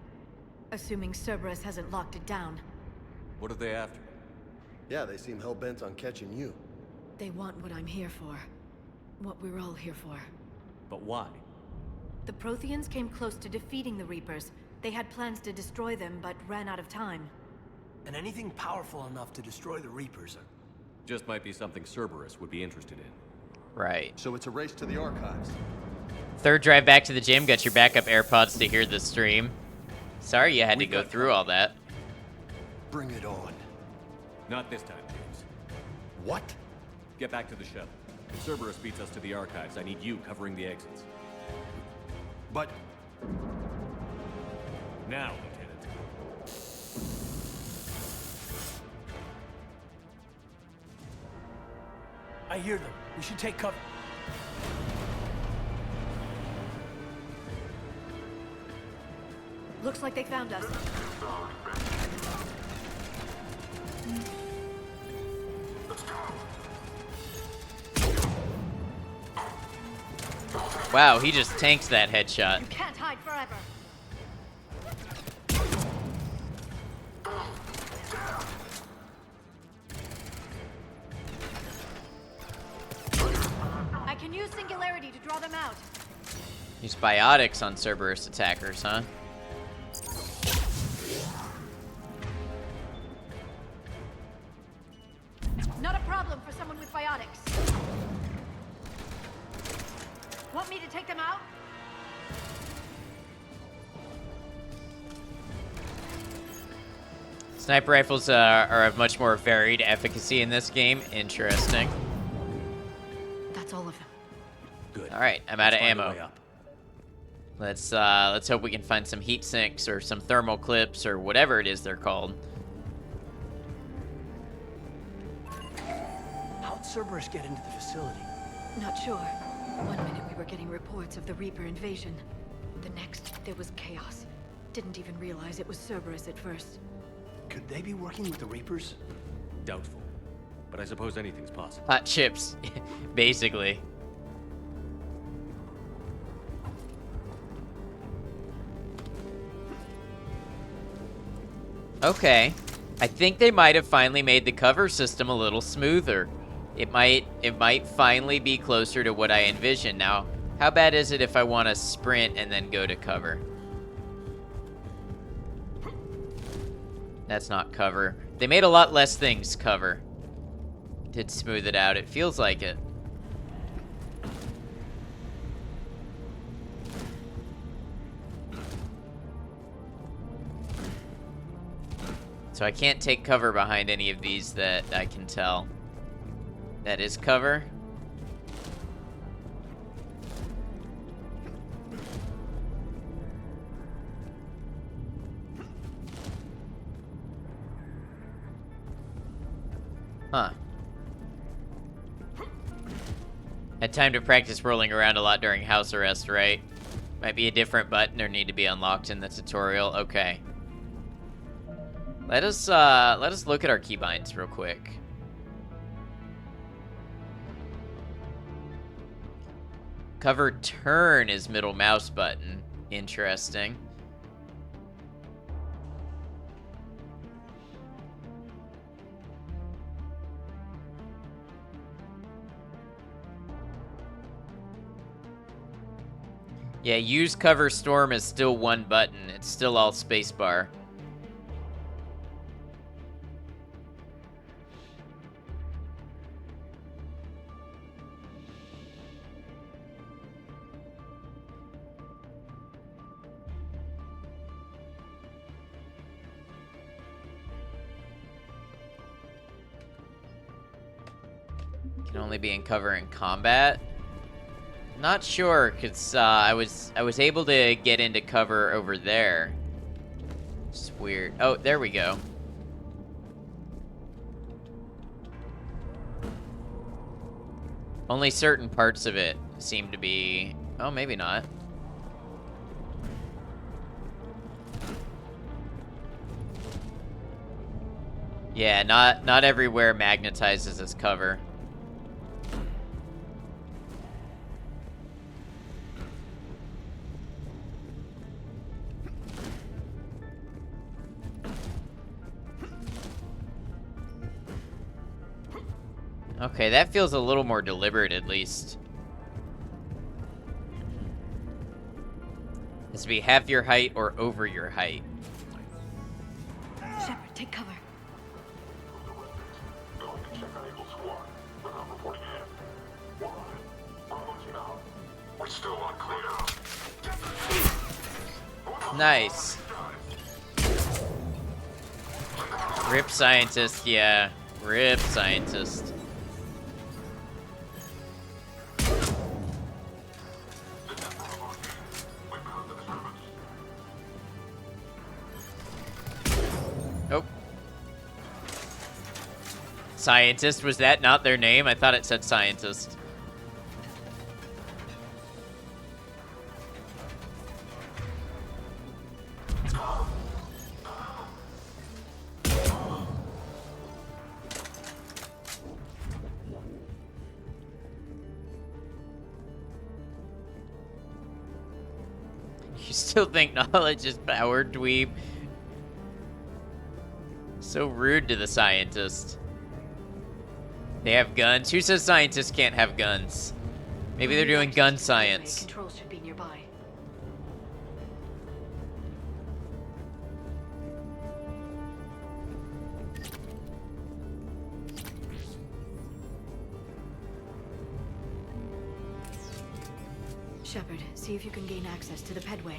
Assuming Cerberus hasn't locked it down. What are they after? Yeah, they seem hell-bent on catching you. They want what I'm here for. What we're all here for. But why? The Protheans came close to defeating the Reapers. They had plans to destroy them, but ran out of time. And anything powerful enough to destroy the Reapers are... Just might be something Cerberus would be interested in. Right. So it's a race to the archives. Third drive back to the gym, got your backup AirPods to hear the stream. Sorry you had to go through all that. Bring it on. Not this time, James. What? Get back to the shuttle. If Cerberus beats us to the archives, I need you covering the exits. But... Now, Lieutenant. I hear them. We should take cover. Looks like they found us. Wow, he just tanks that headshot. You can't hide forever. I can use Singularity to draw them out. Use biotics on Cerberus attackers, huh? Not a problem for someone with biotics. Want me to take them out? Sniper rifles are of much more varied efficacy in this game. Interesting. That's all of them. Good. All right, I'm out of Let's find a ammo. way up. Let's hope we can find some heat sinks or some thermal clips or whatever it is they're called. How'd Cerberus get into the facility? Not sure. One minute we were getting reports of the Reaper invasion. The next, there was chaos. Didn't even realize it was Cerberus at first. Could they be working with the Reapers? Doubtful. But I suppose anything's possible. Hot chips, basically. Okay. I think they might have finally made the cover system a little smoother. It might finally be closer to what I envisioned. Now, how bad is it if I want to sprint and then go to cover? That's not cover. They made a lot less things cover. Did smooth it out. It feels like it. So I can't take cover behind any of these that I can tell. That is cover. Huh. Had time to practice rolling around a lot during house arrest, right? Might be a different button or need to be unlocked in the tutorial. Okay. Let us look at our keybinds real quick. Cover turn is middle mouse button. Interesting. Yeah, use cover storm is still one button. It's still all spacebar. Can only be in cover in combat. Not sure, cause I was able to get into cover over there. It's weird. Oh, there we go. Only certain parts of it seem to be. Oh, maybe not. Yeah, not everywhere magnetizes as cover. Okay, that feels a little more deliberate, at least. Has to be half your height or over your height. Shepard, take cover. Nice. Rip scientist, yeah. Rip scientist. Oh. Scientist, was that not their name? I thought it said scientist. You still think knowledge is power, dweeb? So rude to the scientist. They have guns? Who says scientists can't have guns? Maybe they're doing gun science. Controls should be nearby. Shepard, see if you can gain access to the pedway.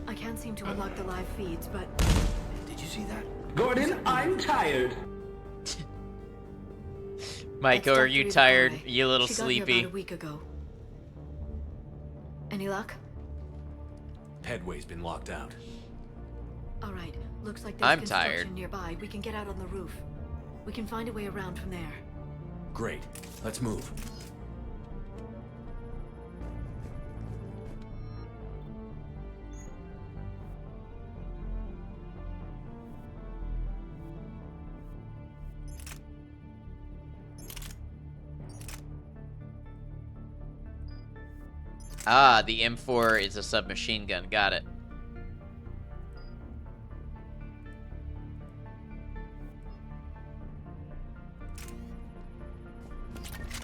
I can't seem to unlock the live feeds, but... Did you see that? Gordon, I'm tired. Michael, are you tired? You a little She got here sleepy? about a week ago. Any luck? Headway's been locked out. All right. Looks like there's I'm construction tired. nearby. We can get out on the roof. We can find a way around from there. Great. Let's move. Ah, the M4 is a submachine gun. Got it.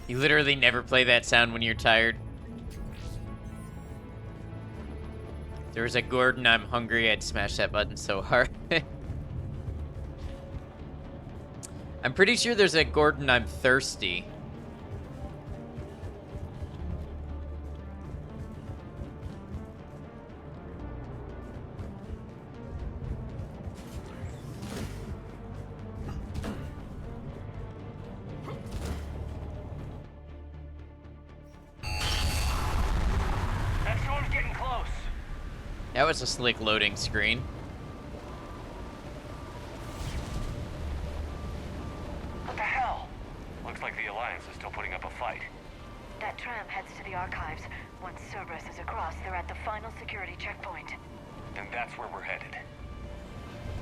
You literally never play that sound when you're tired. There was a Gordon, I'm hungry, I'd smash that button so hard. I'm pretty sure there's a Gordon, I'm thirsty. That storm's getting close. That was a slick loading screen. What the hell? Looks like the Alliance is still putting up a fight. That tram heads to the archives. Once Cerberus is across, they're at the final security checkpoint. And that's where we're headed.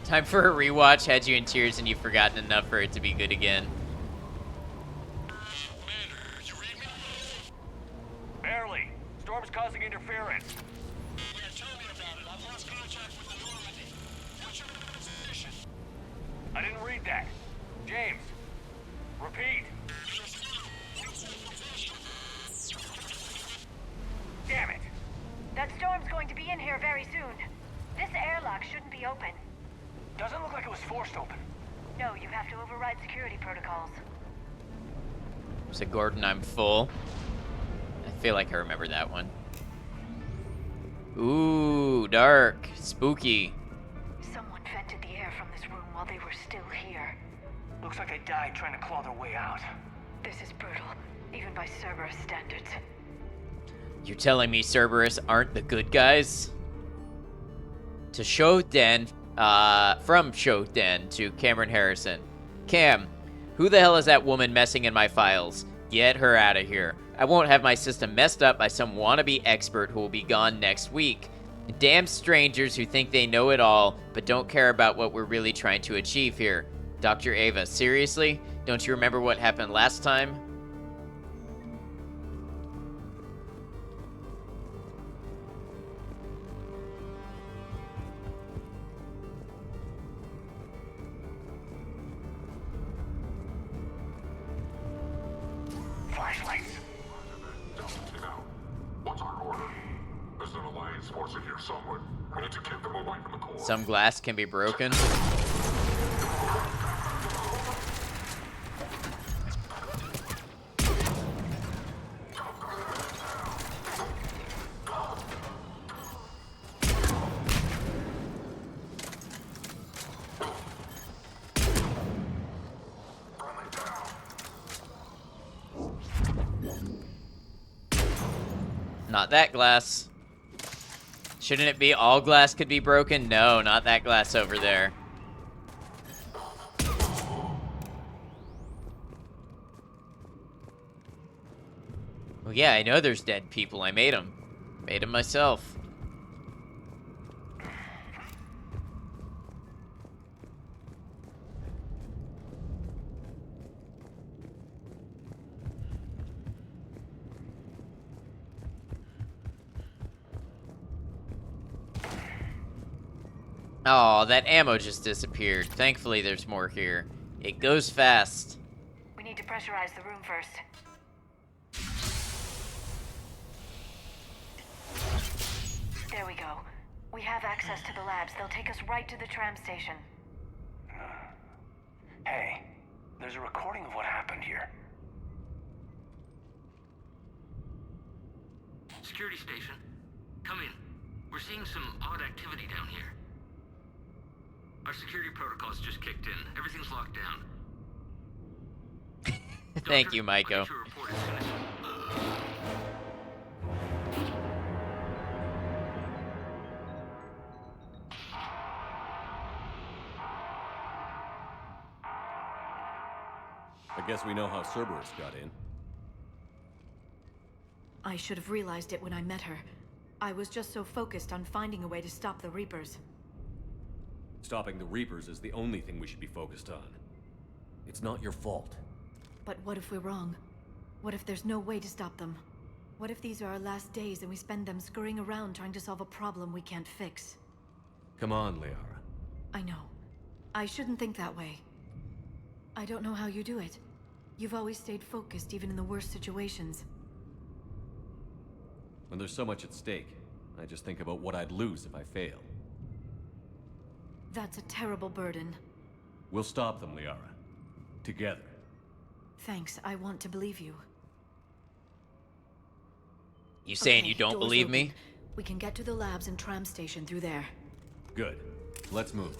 Time for a rewatch. Had you in tears and you've forgotten enough for it to be good again. Barely. Storm's causing interference. Yeah, tell me about it. I've lost contact with the Normandy. What's your position? I didn't read that. James, repeat. Damn it. That storm's going to be in here very soon. This airlock shouldn't be open. Doesn't look like it was forced open. No, you have to override security protocols. So Gordon, I'm full. I feel like I remember that one. Ooh, dark, spooky. Someone vented the air from this room while they were still here. Looks like they died trying to claw their way out. This is brutal, even by Cerberus standards. You're telling me Cerberus aren't the good guys? To Shoten, from Shoten to Cameron Harrison. Cam, who the hell is that woman messing in my files? Get her out of here. I won't have my system messed up by some wannabe expert who will be gone next week. Damn strangers who think they know it all, but don't care about what we're really trying to achieve here. Dr. Ava, seriously? Don't you remember what happened last time? Flashlights. What's our order? There's an Alliance force in here somewhere. We need to keep them away from the core. Some glass can be broken. Not that glass. Shouldn't it be all glass could be broken? No, not that glass over there. Well, yeah, I know there's dead people. I made them. Made them myself. Oh, that ammo just disappeared. Thankfully, there's more here. It goes fast. We need to pressurize the room first. There we go. We have access to the labs. They'll take us right to the tram station. Hey, there's a recording of what happened here. Security station. Come in. We're seeing some odd activity down here. Our security protocols just kicked in. Everything's locked down. Thank you, Maiko. I guess we know how Cerberus got in. I should have realized it when I met her. I was just so focused on finding a way to stop the Reapers. Stopping the Reapers is the only thing we should be focused on. It's not your fault. But what if we're wrong? What if there's no way to stop them? What if these are our last days and we spend them scurrying around trying to solve a problem we can't fix? Come on, Liara. I know. I shouldn't think that way. I don't know how you do it. You've always stayed focused even in the worst situations. When there's so much at stake, I just think about what I'd lose if I fail. That's a terrible burden. We'll stop them, Liara. Together. Thanks, I want to believe you. You saying Okay, you don't doors believe open. me? We can get to the labs and tram station through there. Good. Let's move.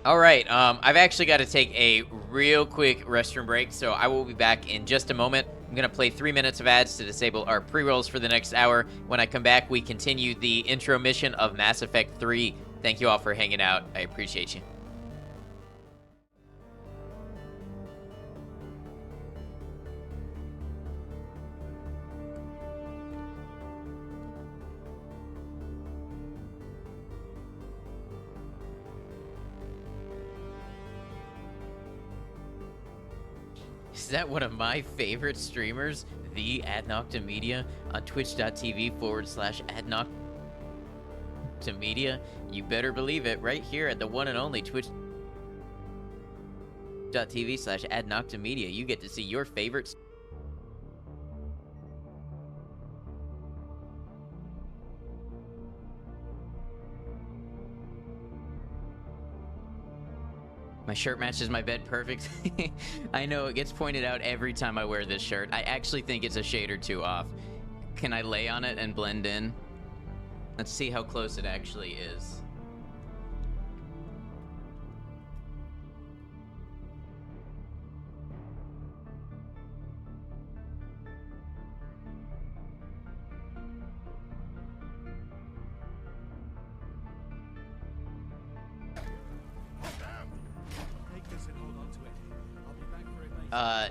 All right, I've actually got to take a real quick restroom break, so I will be back in just a moment. I'm going to play 3 minutes of ads to disable our pre-rolls for the next hour. When I come back, we continue the intro mission of Mass Effect 3. Thank you all for hanging out. I appreciate you. Is that one of my favorite streamers, the AdNoctaMedia, on twitch.tv/AdNoctaMedia? You better believe it, right here at the one and only twitch.tv/AdNoctaMedia. You get to see your favorites. My shirt matches my bed perfect. I know, it gets pointed out every time I wear this shirt. I actually think it's a shade or two off. Can I lay on it and blend in? Let's see how close it actually is.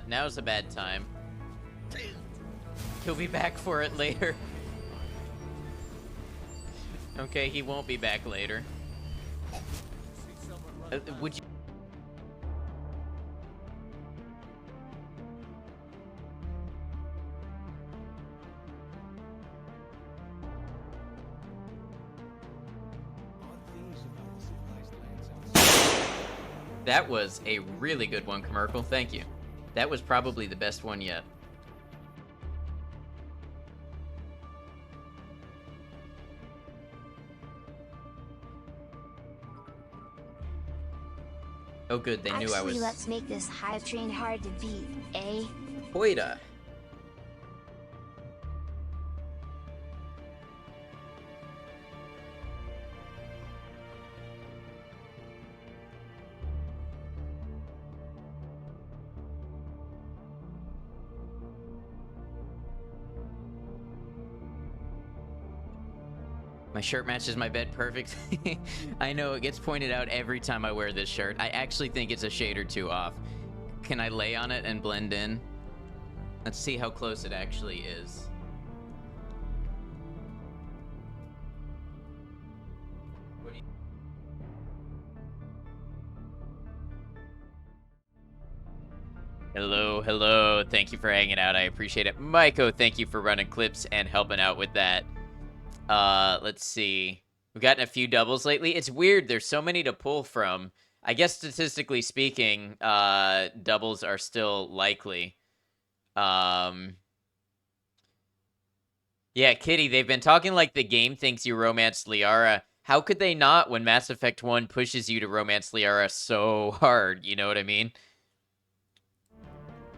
Now's a bad time. He'll be back for it later. Okay, he won't be back later. Would you... That was a really good one, Commercial. Thank you. That was probably the best one yet. Oh good, they knew I was... Let's make this hive train hard to beat, eh? Hoida. My shirt matches my bed perfect. I know, it gets pointed out every time I wear this shirt. I actually think it's a shade or two off. Can I lay on it and blend in? Let's see how close it actually is. Hello, hello. Thank you for hanging out. I appreciate it. Maiko, thank you for running clips and helping out with that. Let's see. We've gotten a few doubles lately. It's weird. There's so many to pull from. I guess statistically speaking, doubles are still likely. Yeah, Kitty, they've been talking like the game thinks you romanced Liara. How could they not when Mass Effect 1 pushes you to romance Liara so hard? You know what I mean?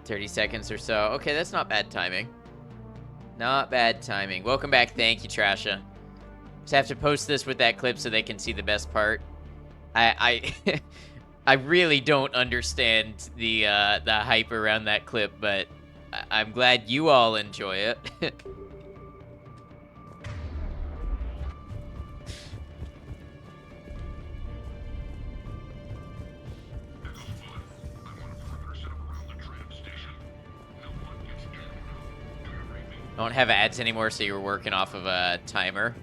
30 seconds or so. Okay, that's not bad timing. Not bad timing. Welcome back. Thank you, Trasha. Just have to post this with that clip so they can see the best part. I I really don't understand the hype around that clip, but I'm glad you all enjoy it. Don't have ads anymore, so you're working off of a timer.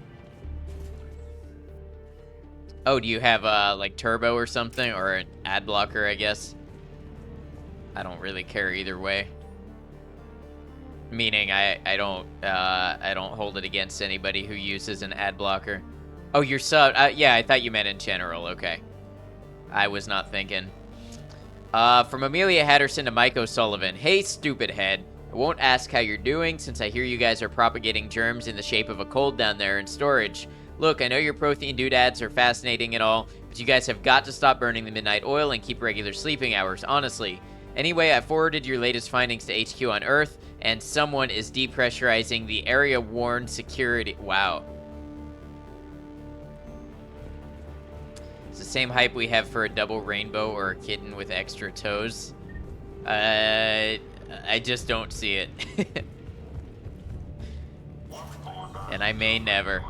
Oh, do you have like turbo or something, or an ad blocker? I guess. I don't really care either way. Meaning, I don't hold it against anybody who uses an ad blocker. Oh, you're sub. Yeah, I thought you meant in general. Okay, I was not thinking. From Amelia Hatterson to Mike O'Sullivan. Hey, stupid head. I won't ask how you're doing, since I hear you guys are propagating germs in the shape of a cold down there in storage. Look, I know your Prothean doodads are fascinating and all, but you guys have got to stop burning the midnight oil and keep regular sleeping hours, honestly. Anyway, I forwarded your latest findings to HQ on Earth, and someone is depressurizing the area-worn security. Wow. It's the same hype we have for a double rainbow or a kitten with extra toes. I just don't see it. And I may never.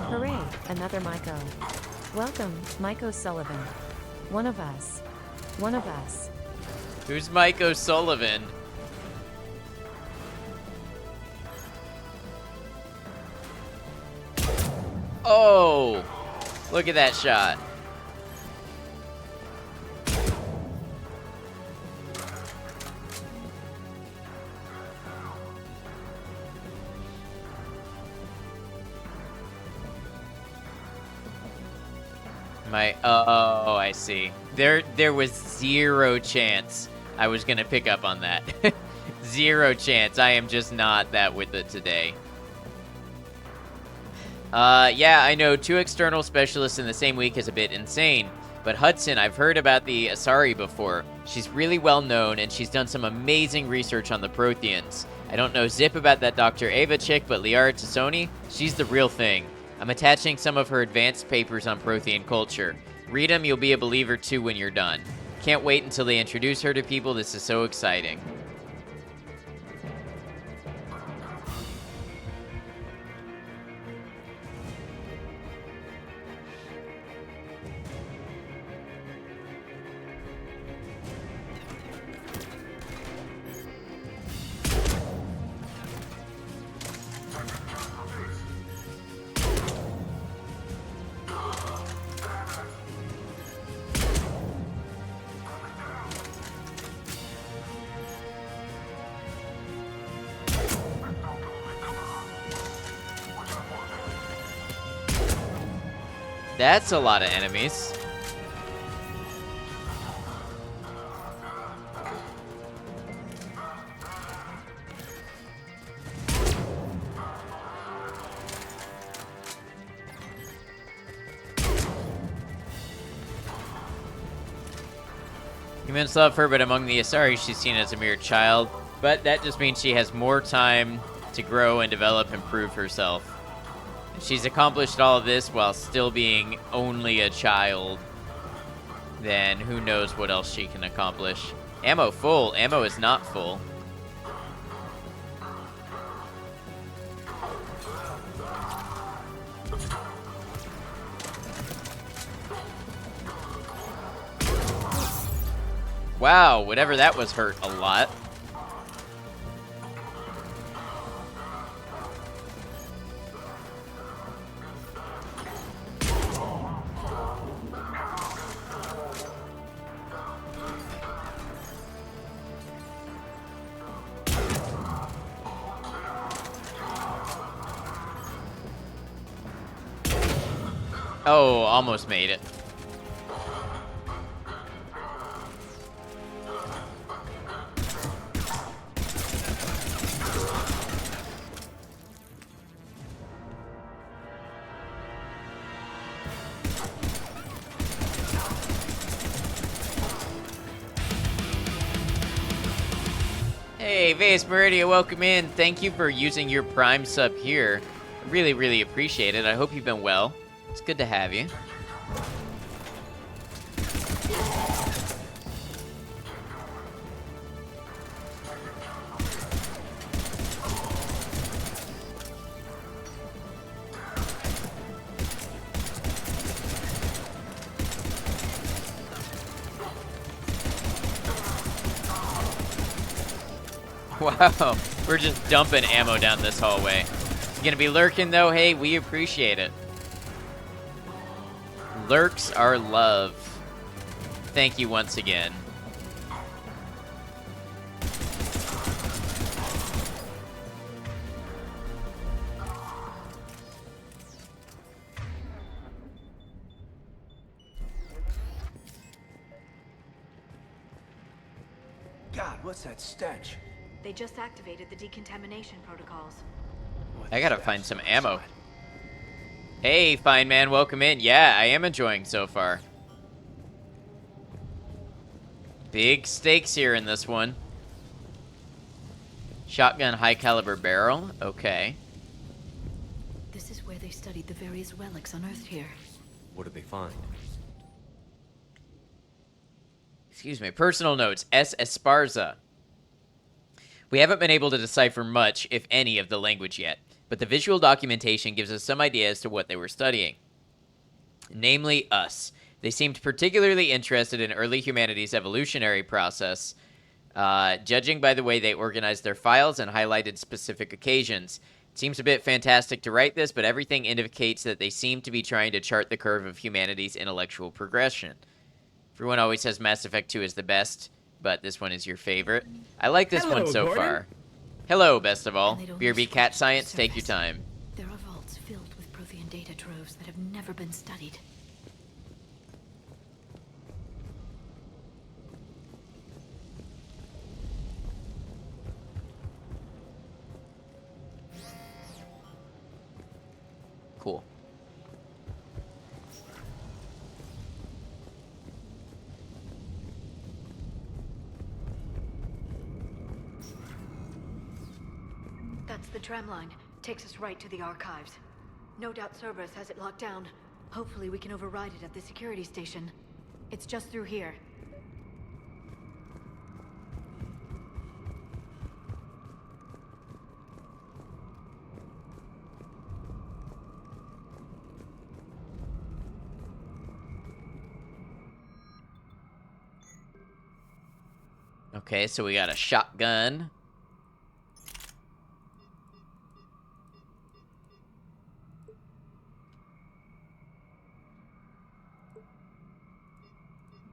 Hooray, another Myco. Welcome, Myco Sullivan. One of us. One of us. Who's Mike O'Sullivan? Oh! Look at that shot. Oh, I see. There was zero chance I was gonna pick up on that. Zero chance. I am just not that with it today. Yeah, I know 2 external specialists in the same week is a bit insane. But Hudson, I've heard about the Asari before. She's really well known, and she's done some amazing research on the Protheans. I don't know zip about that Dr. Ava chick, but Liara Tassoni, she's the real thing. I'm attaching some of her advanced papers on Prothean culture. Read them, you'll be a believer too when you're done. Can't wait until they introduce her to people, this is so exciting. That's a lot of enemies. Humans love her, but among the Asari, she's seen as a mere child. But that just means she has more time to grow and develop and prove herself. And she's accomplished all of this while still being only a child. Then who knows what else she can accomplish. Ammo full. Ammo is not full. Wow, whatever that was hurt a lot. Oh, almost made it. Hey, Vase Meridia, welcome in. Thank you for using your Prime sub here. Really, really appreciate it. I hope you've been well. It's good to have you. Wow, we're just dumping ammo down this hallway. You gonna be lurking though? Hey, we appreciate it. Lurks are love. Thank you once again. God, what's that stench? They just activated the decontamination protocols. I gotta find some ammo. Hey, fine man, welcome in. Yeah, I am enjoying so far. Big stakes here in this one. Shotgun high caliber barrel. Okay. This is where they studied the various relics unearthed here. What did they find? Excuse me. Personal notes. S. Esparza. We haven't been able to decipher much, if any, of the language yet, but the visual documentation gives us some idea as to what they were studying. Namely, us. They seemed particularly interested in early humanity's evolutionary process, judging by the way they organized their files and highlighted specific occasions. It seems a bit fantastic to write this, but everything indicates that they seem to be trying to chart the curve of humanity's intellectual progression. Everyone always says Mass Effect 2 is the best, but this one is your favorite. I like this one so far. Hello, best of all. BRB Cat Science, take your time. There are vaults filled with Prothean data troves that have never been studied. Cool. That's the tram line. Takes us right to the archives. No doubt Cerberus has it locked down. Hopefully we can override it at the security station. It's just through here. Okay, so we got a shotgun.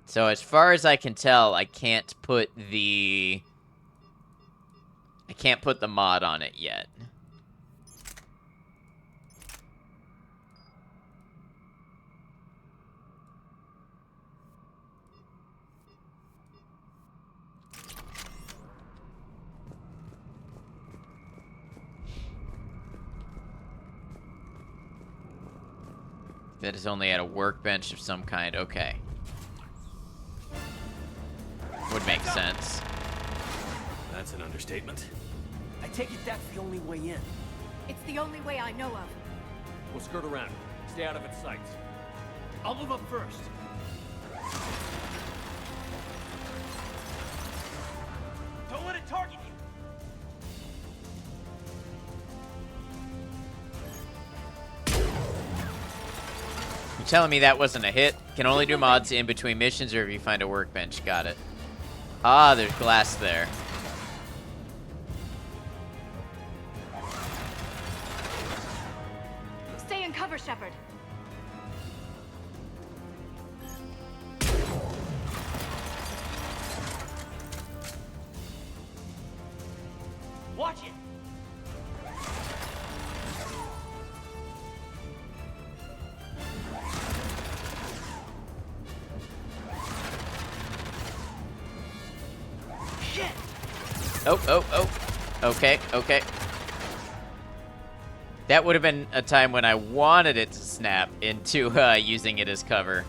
So as far as I can tell, I can't put the mod on it yet. That is only at a workbench of some kind. Okay. Would make sense. That's an understatement. I take it that's the only way in. It's the only way I know of. We'll skirt around. Stay out of its sight. I'll move up first. Don't let it target you. You're telling me that wasn't a hit? Can only do mods in between missions or if you find a workbench. Got it. Ah, there's glass there. Stay in cover, Shepard. Watch it. Oh. Okay. That would have been a time when I wanted it to snap into using it as cover.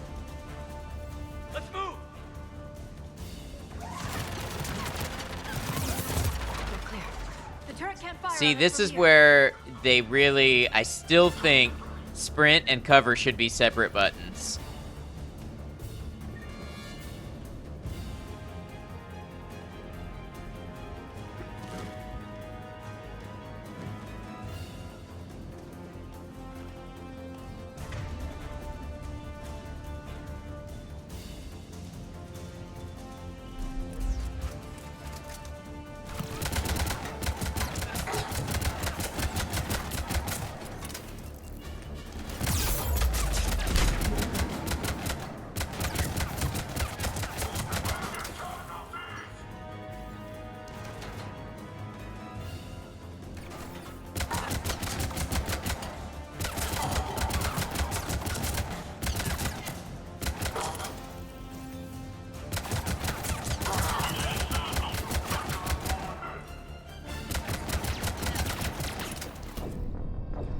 Let's move. We're clear. The turret can't fire. See, this is where they really, I still think sprint and cover should be separate buttons.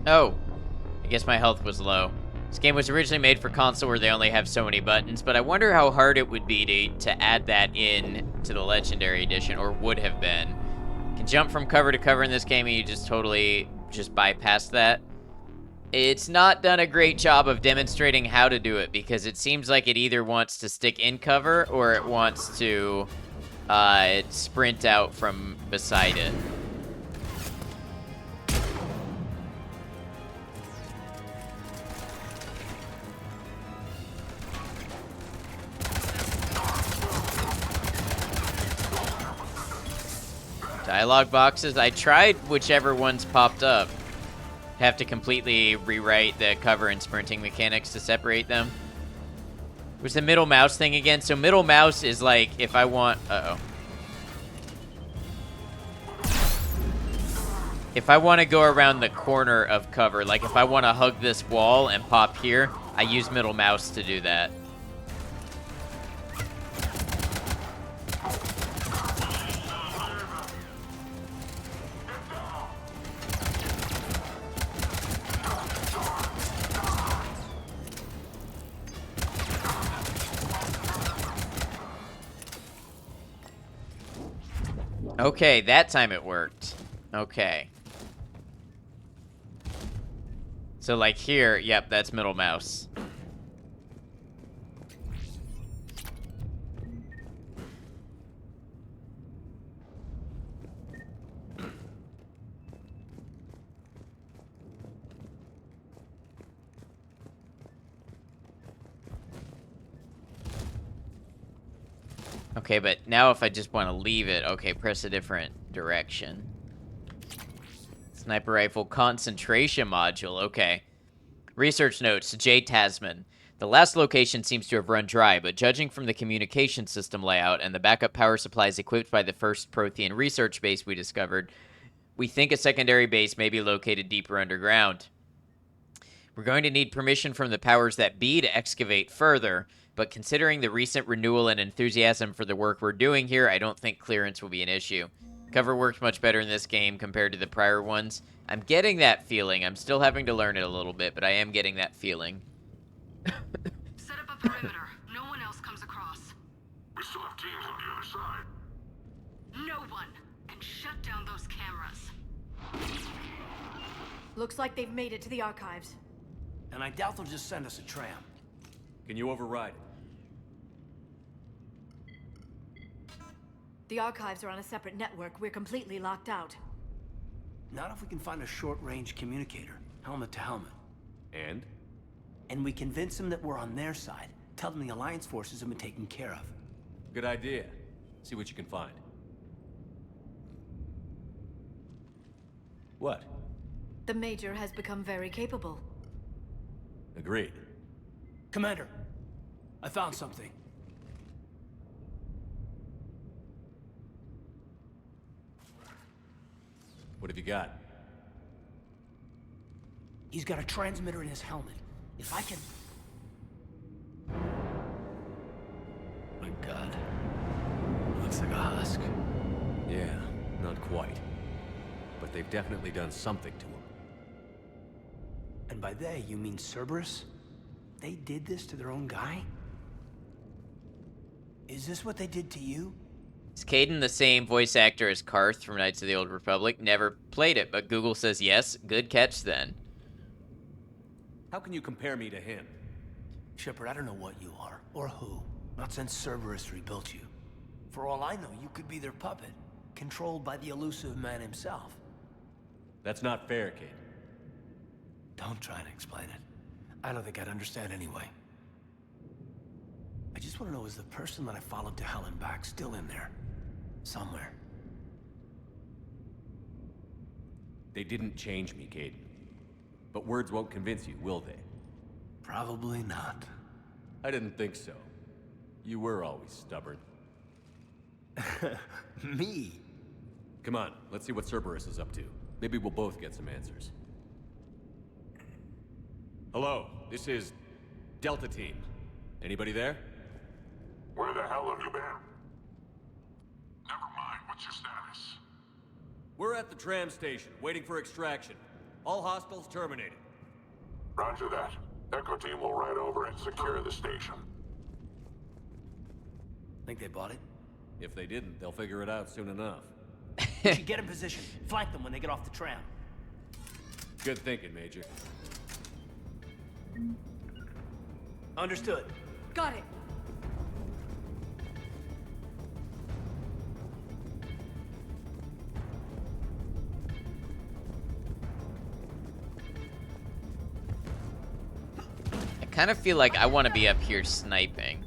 Oh, I guess my health was low. This game was originally made for console where they only have so many buttons, but I wonder how hard it would be to add that in to the Legendary Edition, or would have been. You can jump from cover to cover in this game and you just totally just bypass that. It's not done a great job of demonstrating how to do it because it seems like it either wants to stick in cover or it wants to sprint out from beside it. Dialogue boxes. I tried whichever ones popped up. Have to completely rewrite the cover and sprinting mechanics to separate them. It was the middle mouse thing again. So middle mouse is like if I want... Uh-oh. If I want to go around the corner of cover, like if I want to hug this wall and pop here, I use middle mouse to do that. Okay, that time it worked. Okay. So like here, yep, that's middle mouse. Okay, but now if I just want to leave it, okay, press a different direction. Sniper rifle concentration module, okay. Research notes, J. Tasman. The last location seems to have run dry, but judging from the communication system layout and the backup power supplies equipped by the first Prothean research base we discovered, we think a secondary base may be located deeper underground. We're going to need permission from the powers that be to excavate further, but considering the recent renewal and enthusiasm for the work we're doing here, I don't think clearance will be an issue. Cover worked much better in this game compared to the prior ones. I'm getting that feeling. I'm still having to learn it a little bit, but I am getting that feeling. Set up a perimeter. No one else comes across. We still have teams on the other side. No one. And shut down those cameras. Looks like they've made it to the archives. And I doubt they'll just send us a tram. Can you override it? The archives are on a separate network. We're completely locked out. Not if we can find a short-range communicator, helmet to helmet. And? And we convince them that we're on their side. Tell them the Alliance forces have been taken care of. Good idea. See what you can find. What? The Major has become very capable. Agreed. Commander, I found something. What have you got? He's got a transmitter in his helmet. If I can... My God. Looks like a husk. Yeah, not quite. But they've definitely done something to him. And by they, you mean Cerberus? They did this to their own guy? Is this what they did to you? Is Caden the same voice actor as Karth from Knights of the Old Republic? Never played it, but Google says yes. Good catch then. How can you compare me to him? Shepard, I don't know what you are, or who. Not since Cerberus rebuilt you. For all I know, you could be their puppet, controlled by the elusive man himself. That's not fair, kid. Don't try and explain it. I don't think I'd understand anyway. I just want to know, is the person that I followed to hell and back still in there? Somewhere. They didn't change me, Caden. But words won't convince you, will they? Probably not. I didn't think so. You were always stubborn. Me? Come on, let's see what Cerberus is up to. Maybe we'll both get some answers. Hello, this is Delta Team. Anybody there? Where the hell have you been? Never mind, what's your status? We're at the tram station, waiting for extraction. All hostiles terminated. Roger that. Echo team will ride over and secure the station. Think they bought it? If they didn't, they'll figure it out soon enough. We should get in position. Flank them when they get off the tram. Good thinking, Major. Understood. Got it. I kind of feel like I want to be up here sniping.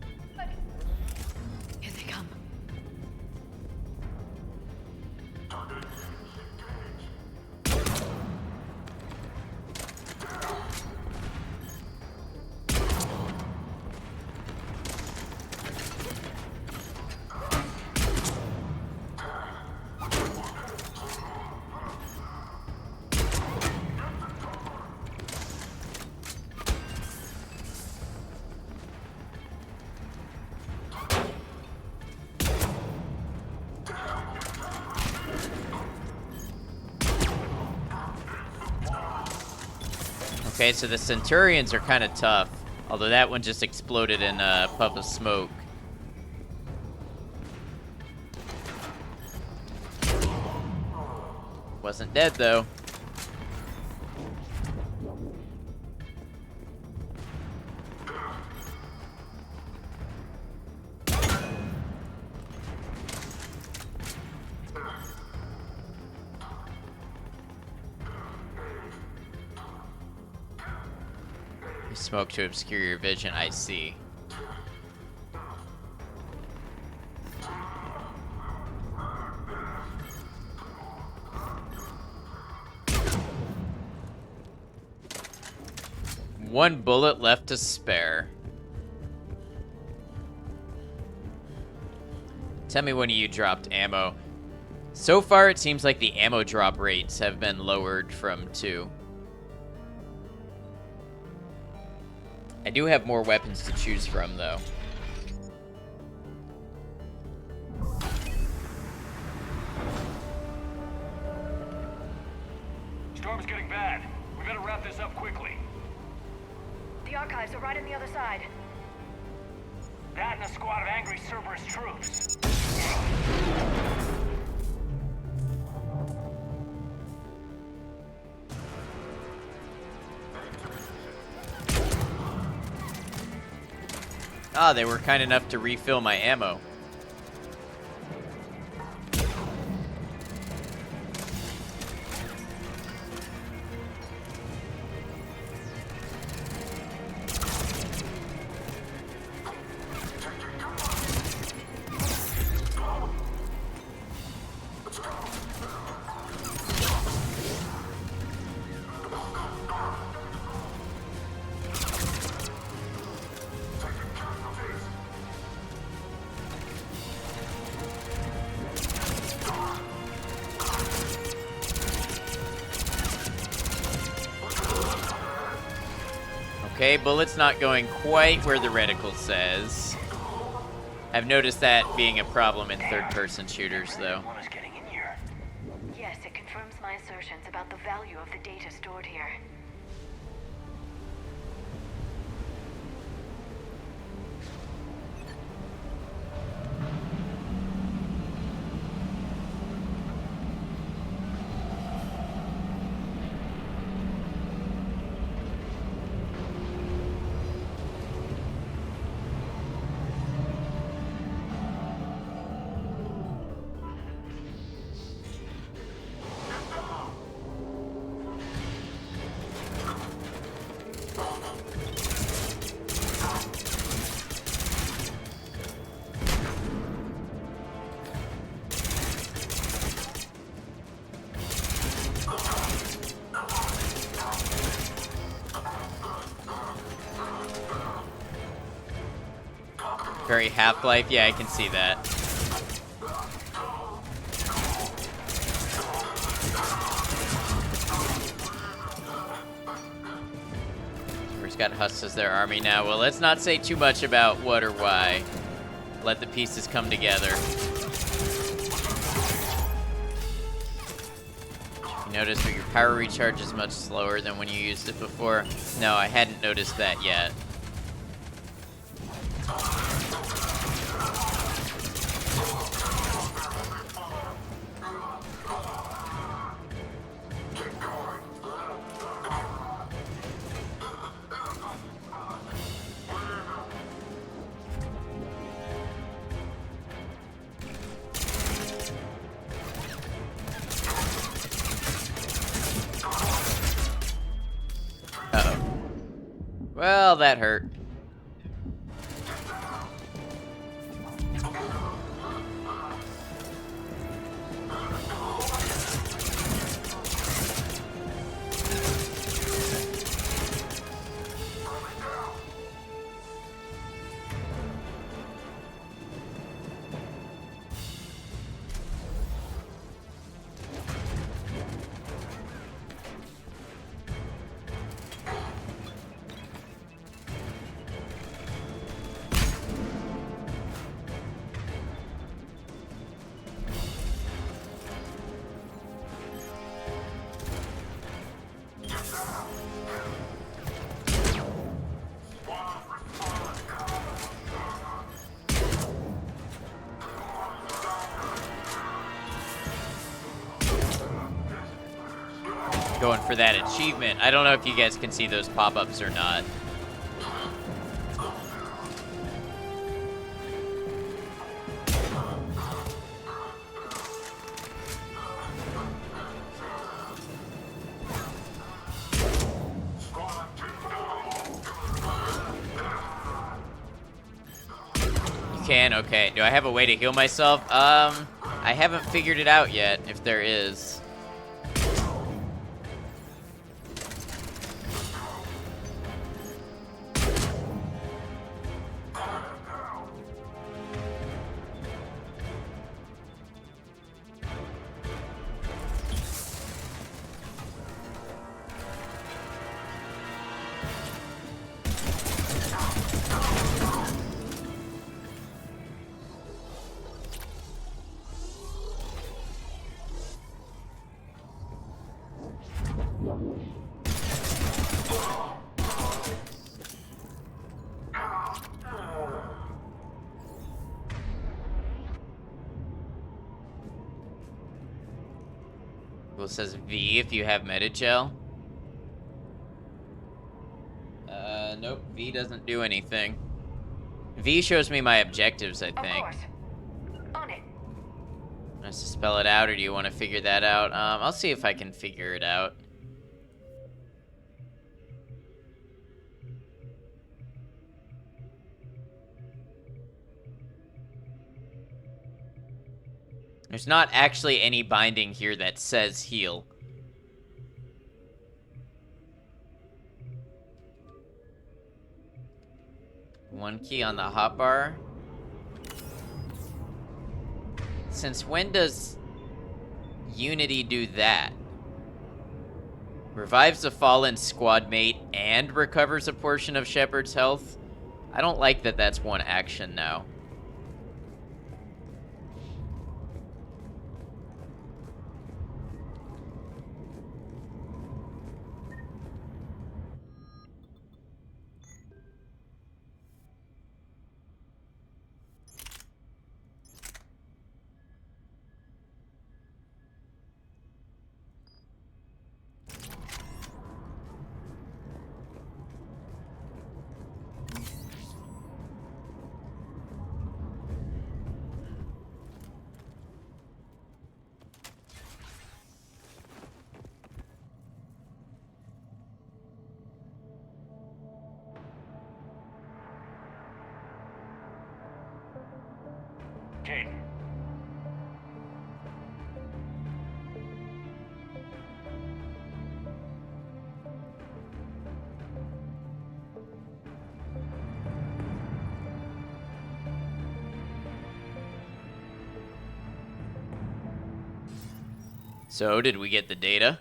Here they come. Okay, so the Centurions are kind of tough. Although that one just exploded in a puff of smoke. Wasn't dead, though. Smoke to obscure your vision, I see. One bullet left to spare. Tell me when you dropped ammo. So far, it seems like the ammo drop rates have been lowered from 2. I do have more weapons to choose from, though. Storm's getting bad. We better wrap this up quickly. The archives are right on the other side. That and a squad of angry Cerberus troops. Ah, they were kind enough to refill my ammo. Okay, bullet's not going quite where the reticle says. I've noticed that being a problem in third-person shooters, though. Yes, it confirms my assertions about the value of the data stored here. Very Half-Life, yeah, I can see that. We've got Huss as their army now. Well, let's not say too much about what or why. Let the pieces come together. You notice that your power recharge is much slower than when you used it before? No, I hadn't noticed that yet. Uh-oh. Well, that hurt. Going for that achievement. I don't know if you guys can see those pop-ups or not. You can? Okay. Do I have a way to heal myself? I haven't figured it out yet, if there is. Well, it says V if you have Metagel. Nope. V doesn't do anything. V shows me my objectives, I think. Of course. On it. Wants to spell it out, or do you want to figure that out? I'll see if I can figure it out. There's not actually any binding here that says heal. One key on the hotbar. Since when does Unity do that? Revives a fallen squad mate and recovers a portion of Shepard's health? I don't like that that's one action now. Kate. So, did we get the data?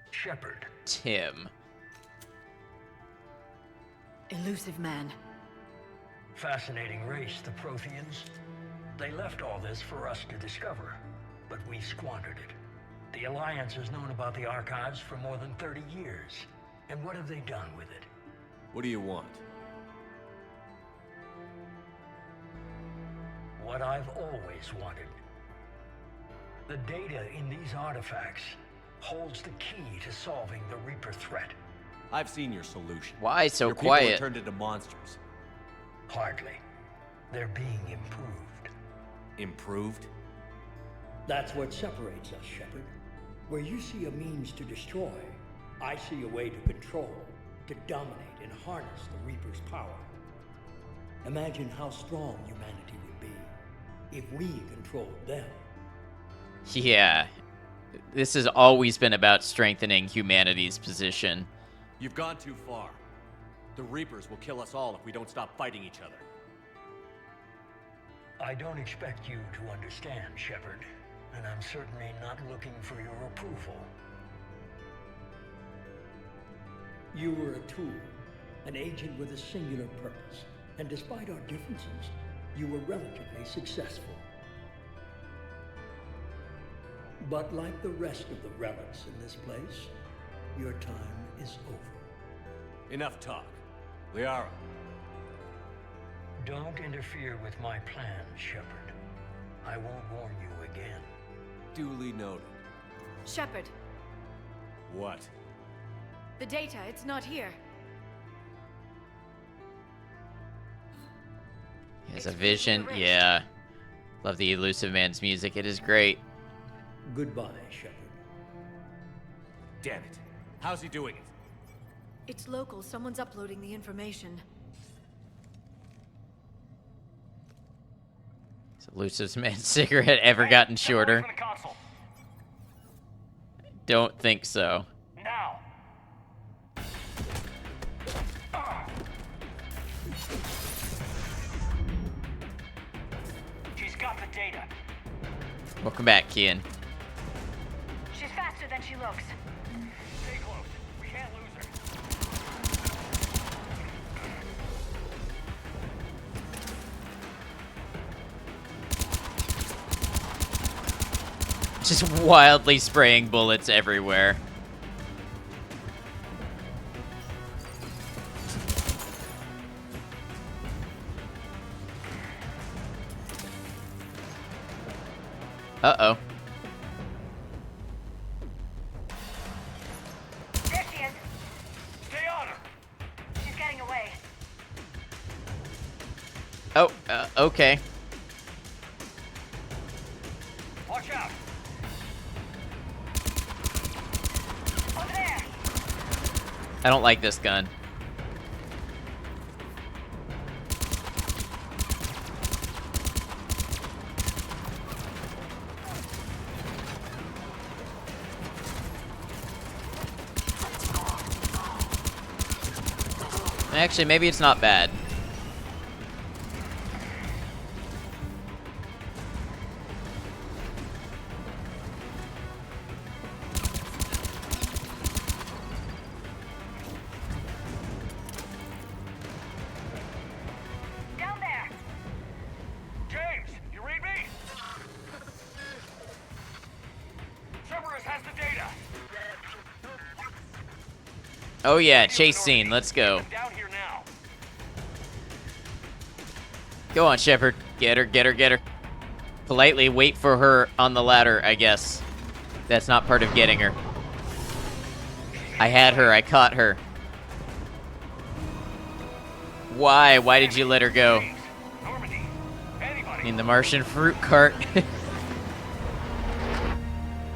Shepard. Tim. Elusive man. Fascinating race, the Protheans. They left all this for us to discover, but we squandered it. The Alliance has known about the archives for more than 30 years. And what have they done with it? What do you want? What I've always wanted. The data in these artifacts holds the key to solving the Reaper threat. I've seen your solution. Why so your quiet? People are turned into monsters. Hardly. They're being improved. Improved? That's what separates us, Shepard. Where you see a means to destroy, I see a way to control, to dominate and harness the Reaper's power. Imagine how strong humanity would be if we controlled them. Yeah. This has always been about strengthening humanity's position. You've gone too far. The Reapers will kill us all if we don't stop fighting each other. I don't expect you to understand, Shepard, and I'm certainly not looking for your approval. You were a tool, an agent with a singular purpose, and despite our differences, you were relatively successful. But like the rest of the relics in this place, your time is over. Enough talk. Liara. Don't interfere with my plans, Shepard. I won't warn you again. Duly noted. Shepard, What? the data, it's not here. He has a vision. Yeah. Love the Elusive Man's music. It is great. Goodbye, Shepard. Damn it. How's he doing it? It's local. Someone's uploading the information. Has Elusive Man's cigarette ever gotten shorter? Don't think so. Now. She's got the data. Welcome back, Kian. She's faster than she looks. Stay close. We can't lose her. Just wildly spraying bullets everywhere. Uh-oh. There she is. Stay on her. She's getting away. Oh, okay. Watch out. Over there. I don't like this gun. Actually, maybe it's not bad. Down there. James, you read me? Cerberus has the data. Oh yeah, chase scene. Let's go. Down here now. Go on, Shepard. Get her, get her, get her. Politely wait for her on the ladder, I guess. That's not part of getting her. I had her. I caught her. Why? Why did you let her go? I mean, the Martian fruit cart.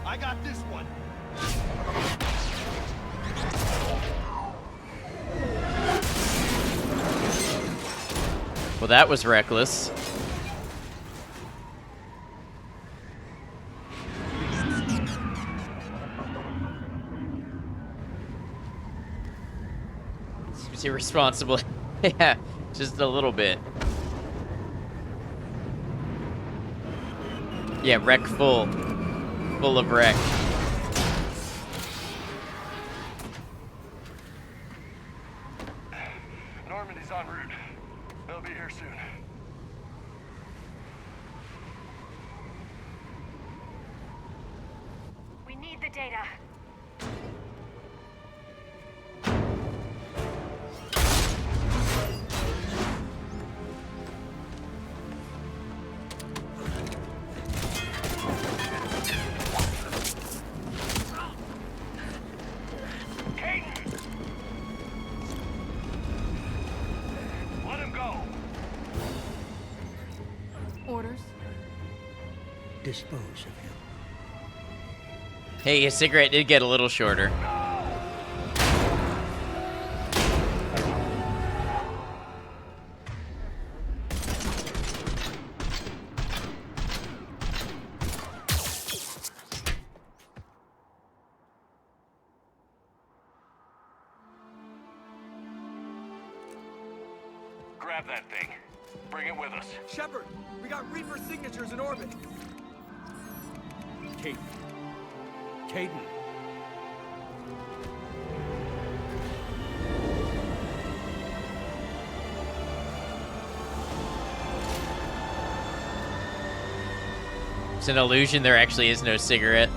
I got this one. Well, that was reckless. Seems irresponsible. Yeah, just a little bit. Yeah, wreck full. Full of wreck. Normandy's en route. They'll be here soon. need the data. Let him go. Orders? Dispose of him. Hey, his cigarette did get a little shorter. Grab that thing. Bring it with us. Shepard, we got Reaper signatures in orbit. Caden. Caden. It's an illusion. There actually is no cigarette.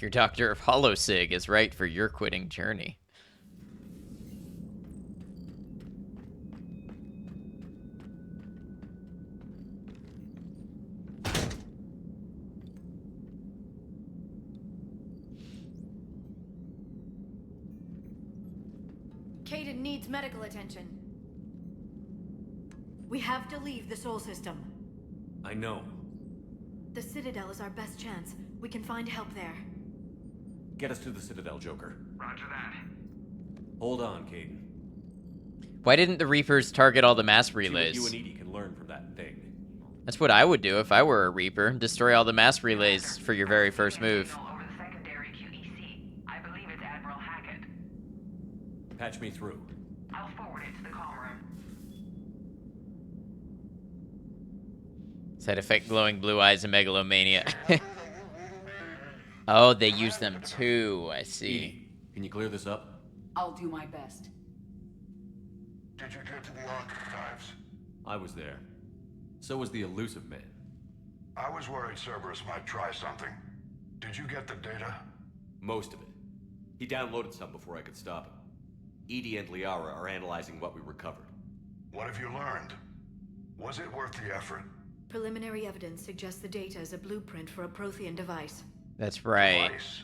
Your doctor of Holosig is right for your quitting journey. Caden needs medical attention. We have to leave the Sol system. I know. The Citadel is our best chance. We can find help there. Get us to the Citadel, Joker. Roger that. Hold on, Caden. Why didn't the Reapers target all the mass See what relays? you and Edie can learn from that thing. That's what I would do if I were a Reaper. Destroy all the mass relays for your very first move. Over the secondary QEC. I believe it's Admiral Hackett. Patch me through. I'll forward it to the comm room. Side effect: glowing blue eyes and megalomania. Oh, they use them too. I see. Edie, can you clear this up? I'll do my best. Did you get to the archives? I was there. So was the elusive man. I was worried Cerberus might try something. Did you get the data? Most of it. He downloaded some before I could stop him. Edie and Liara are analyzing what we recovered. What have you learned? Was it worth the effort? Preliminary evidence suggests the data is a blueprint for a Prothean device. That's right. Device.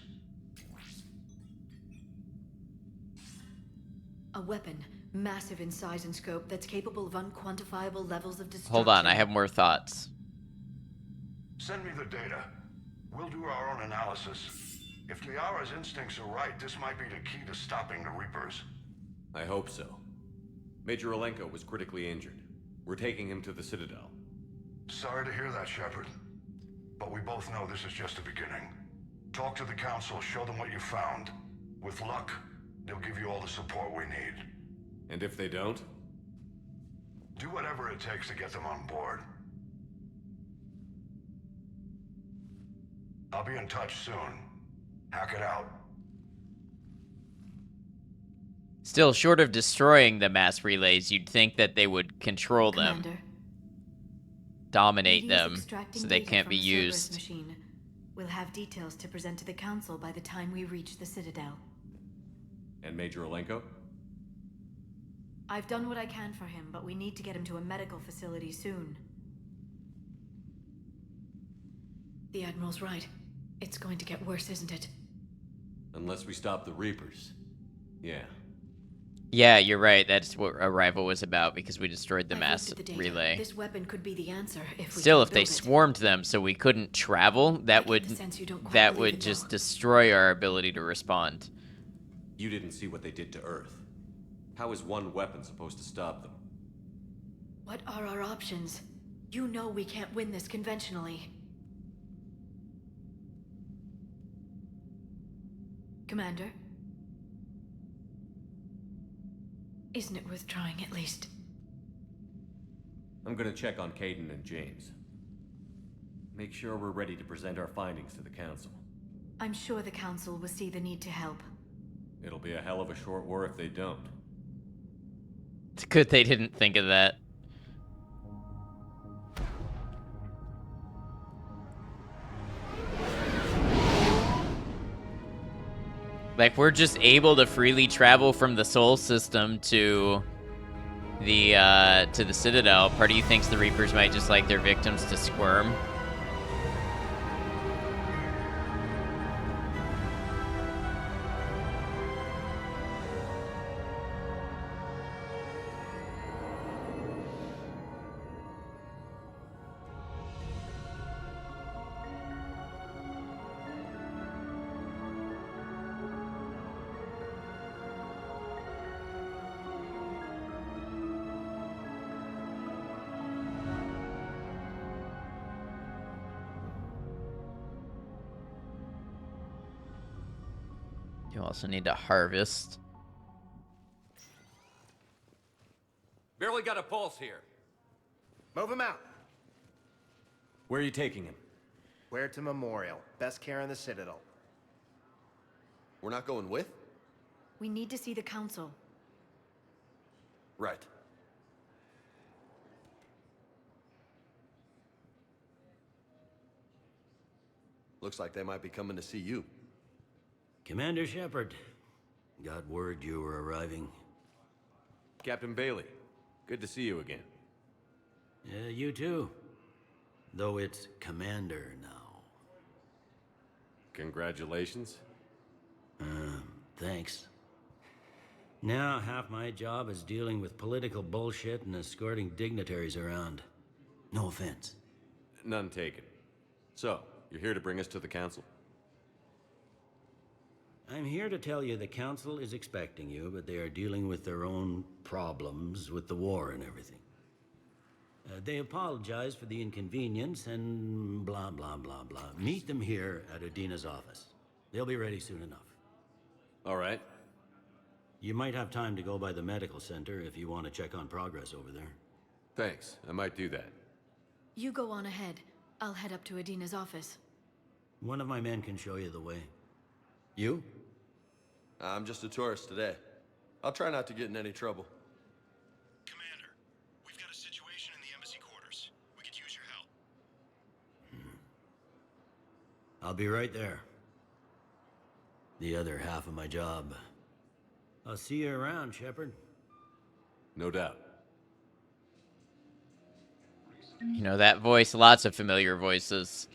A weapon, massive in size and scope, that's capable of unquantifiable levels of destruction. Hold on, I have more thoughts. Send me the data. We'll do our own analysis. If Liara's instincts are right, this might be the key to stopping the Reapers. I hope so. Major Olenko was critically injured. We're taking him to the Citadel. Sorry to hear that, Shepard. But we both know this is just the beginning. Talk to the Council, show them what you found. With luck, they'll give you all the support we need. And if they don't? Do whatever it takes to get them on board. I'll be in touch soon. Hack it out. Still, short of destroying the mass relays, you'd think that they would control them. Commander, Dominate Edie is them, extracting so they data can't from be a Cerberus used. Machine. We'll have details to present to the Council by the time we reach the Citadel. And Major Olenko? I've done what I can for him, but we need to get him to a medical facility soon. The Admiral's right. It's going to get worse, isn't it? Unless we stop the Reapers. Yeah. Yeah, you're right. That's what Arrival was about, because we destroyed the I've mass looked at the data. relay. This weapon could be the answer if we Still, can if they build it. swarmed them so we couldn't travel, that would the sense you don't quite believe it, just though. destroy our ability to respond. You didn't see what they did to Earth. How is one weapon supposed to stop them? What are our options? You know we can't win this conventionally. Commander? Isn't it worth trying at least? I'm gonna check on Caden and James. Make sure we're ready to present our findings to the Council. I'm sure the Council will see the need to help. It'll be a hell of a short war if they don't. It's good they didn't think of that. Like, we're just able to freely travel from the Sol system to the Citadel. Part of you thinks the Reapers might just like their victims to squirm. You also need to harvest. Barely got a pulse here. Move him out. Where are you taking him? Where to Memorial. Best care in the Citadel. We're not going with? We need to see the Council. Right. Looks like they might be coming to see you. Commander Shepard, got word you were arriving. Captain Bailey, good to see you again. You too. Though it's Commander now. Congratulations. Thanks. Now half my job is dealing with political bullshit and escorting dignitaries around. No offense. None taken. So, you're here to bring us to the Council? I'm here to tell you the Council is expecting you, but they are dealing with their own problems with the war and everything. They apologize for the inconvenience and blah, blah, blah, blah. Meet them here at Adina's office. They'll be ready soon enough. All right. You might have time to go by the medical center if you want to check on progress over there. Thanks. I might do that. You go on ahead. I'll head up to Adina's office. One of my men can show you the way. You? I'm just a tourist today. I'll try not to get in any trouble. Commander, we've got a situation in the embassy quarters. We could use your help. I'll be right there. The other half of my job. I'll see you around, Shepard. No doubt. You know, that voice, lots of familiar voices.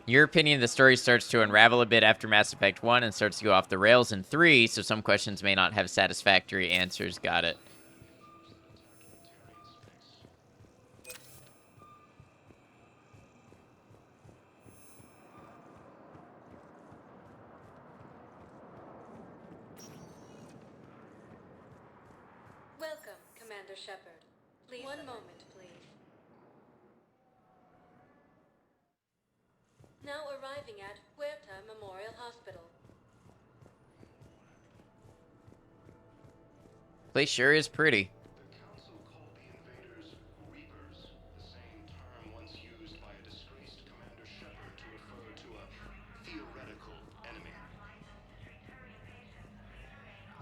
Your opinion, the story starts to unravel a bit after Mass Effect 1 and starts to go off the rails in 3, so some questions may not have satisfactory answers. Got it. Welcome, Commander Shepard. Please, one moment, please. Now arriving at Huerta Memorial Hospital. Place sure is pretty. The Council called the invaders Reapers, the same term once used by a disgraced Commander Shepard to refer to a theoretical enemy.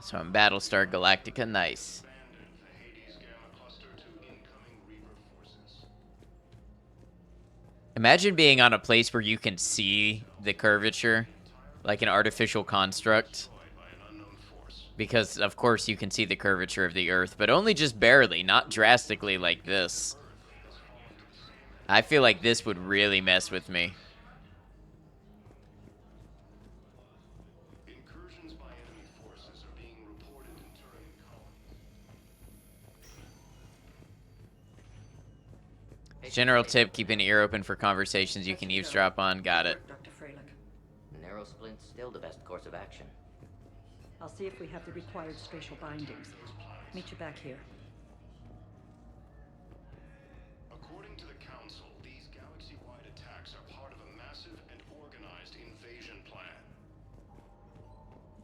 So in Battlestar Galactica, nice. Imagine being on a place where you can see the curvature, like an artificial construct. Because, of course, you can see the curvature of the Earth, but only just barely, not drastically like this. I feel like this would really mess with me. Incursions by enemy forces are being reported in Turian colonies. General tip, keep an ear open for conversations you can eavesdrop on. Got it. Dr. Freilich. Narrow splint's still the best course of action. I'll see if we have the required spatial bindings. Meet you back here. According to the Council, these galaxy-wide attacks are part of a massive and organized invasion plan.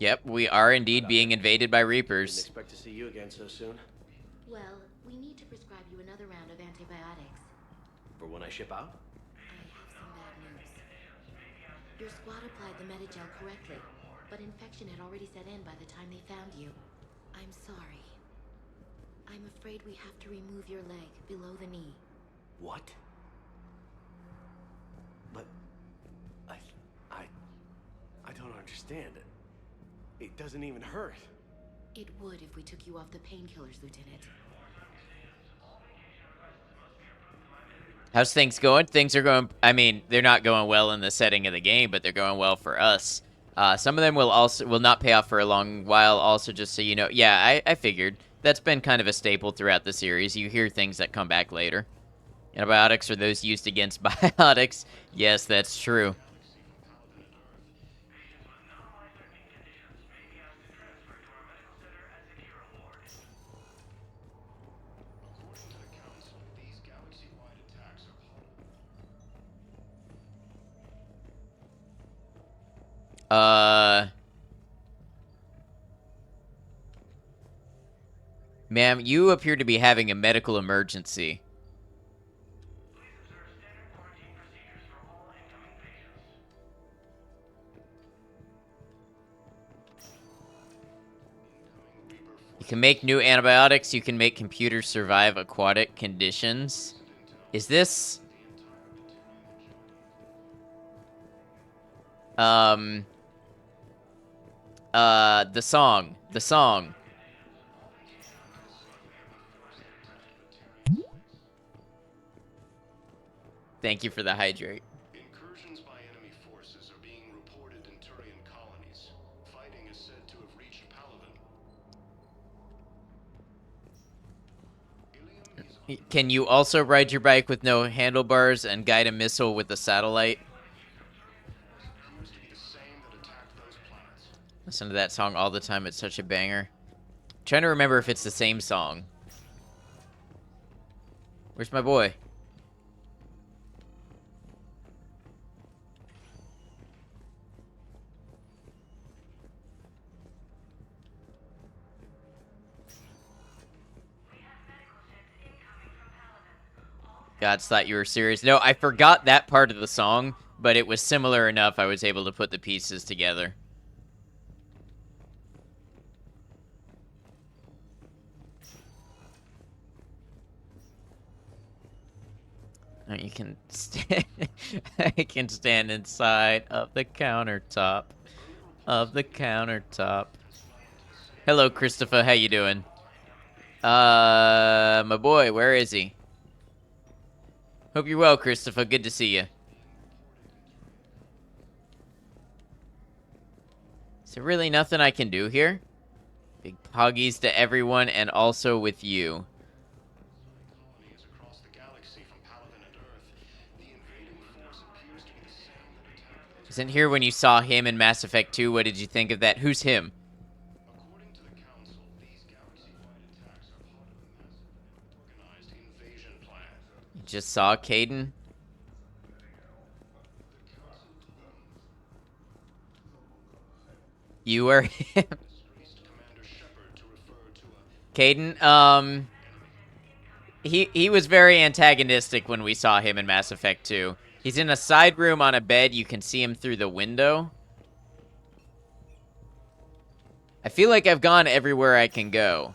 Yep, we are indeed being invaded by Reapers. Didn't expect to see you again so soon. Well, We need to prescribe you another round of antibiotics. For when I ship out? I have some bad news. Your squad applied the Medigel correctly, but infection had already set in by the time they found you. I'm sorry. I'm afraid we have to remove your leg below the knee. What? But... I don't understand it. It doesn't even hurt. It would if we took you off the painkillers, Lieutenant. How's things going? Things are going, I mean, they're not going well in the setting of the game, but they're going well for us. Some of them will not pay off for a long while. Also, just so you know, yeah, I figured that's been kind of a staple throughout the series. You hear things that come back later. Antibiotics are those used against biotics. Yes, that's true. Ma'am, you appear to be having a medical emergency. You can make new antibiotics. You can make computers survive aquatic conditions. Is this... the song. The song. Thank you for the hydrate. Incursions by enemy forces are being reported in Turian colonies. Fighting is said to have reached Paladin. Can you also ride your bike with no handlebars and guide a missile with a satellite? Listen to that song all the time. It's such a banger. I'm trying to remember if it's the same song. Where's my boy? Gods thought you were serious. No, I forgot that part of the song, but it was similar enough I was able to put the pieces together. You can I can stand inside of the countertop. Of the countertop. Hello, Christopher. How you doing? My boy, where is he? Hope you're well, Christopher. Good to see you. Is there really nothing I can do here? Big poggies to everyone and also with you. Isn't here when you saw him in Mass Effect 2? What did you think of that? Who's him? You just saw Caden? You are him. Caden, he was very antagonistic when we saw him in Mass Effect 2. He's in a side room on a bed. You can see him through the window. I feel like I've gone everywhere I can go.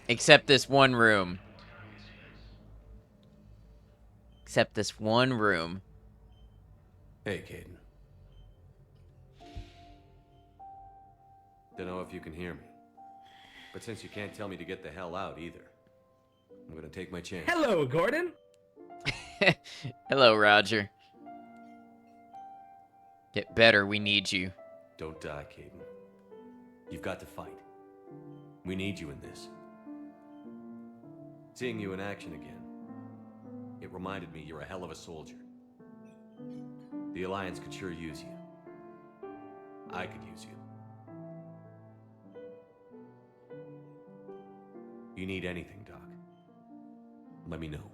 Except this one room. Except this one room. Hey, Caden. Don't know if you can hear me. But since you can't tell me to get the hell out either, I'm gonna take my chance. Hello, Gordon. Hello, Roger. Get better, we need you. Don't die, Caden. You've got to fight. We need you in this. Seeing you in action again, it reminded me you're a hell of a soldier. The Alliance could sure use you. I could use you. You need anything, Doc, let me know.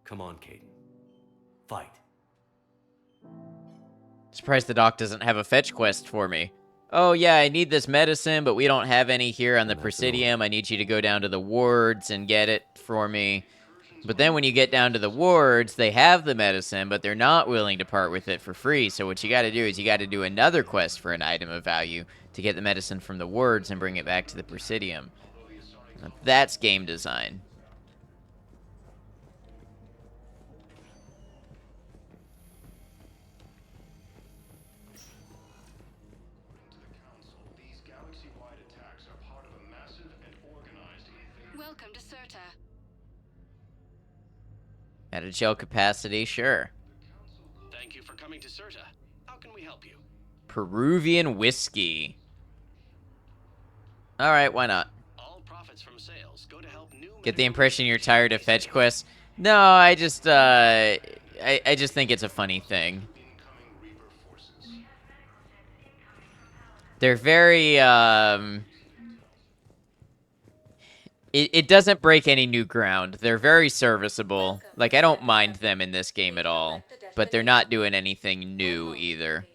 Come on, Caden. Fight. Surprised the doc doesn't have a fetch quest for me. Oh yeah, I need this medicine, but we don't have any here on the Presidium. I need you to go down to the wards and get it for me. But then when you get down to the wards, they have the medicine, but they're not willing to part with it for free. So what you got to do is you got to do another quest for an item of value to get the medicine from the wards and bring it back to the Presidium. Now, that's game design. Welcome to Serta. At a gel capacity, sure. Thank you for coming to Serta. How can we help you? Peruvian whiskey. Alright, why not? All profits from sales go to help new Get the impression you're tired of fetch quests? No, I just think it's a funny thing. They're very, It doesn't break any new ground. They're very serviceable. Like, I don't mind them in this game at all. But they're not doing anything new, either.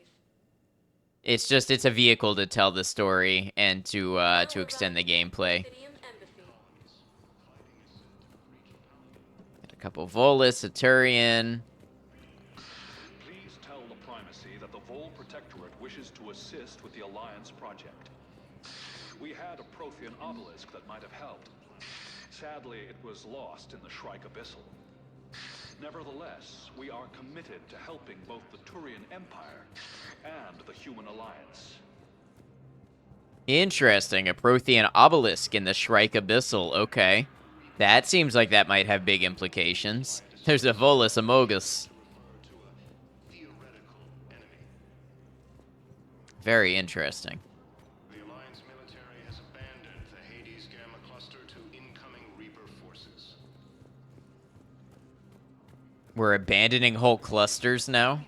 It's just, it's a vehicle to tell the story and to extend the gameplay. Got a couple Volus, Aturian. Please tell the Primacy that the Vol Protectorate wishes to assist with the Alliance project. We had a Prothean obelisk that might have helped. Sadly, it was lost in the Shrike Abyssal. Nevertheless, we are committed to helping both the Turian Empire and the Human Alliance. Interesting, a Prothean obelisk in the Shrike Abyssal. Okay. That seems like that might have big implications. There's a Volus Amogus. Very interesting. The Alliance military has abandoned the Hades Gamma Cluster to incoming Reaper forces. We're abandoning whole clusters now?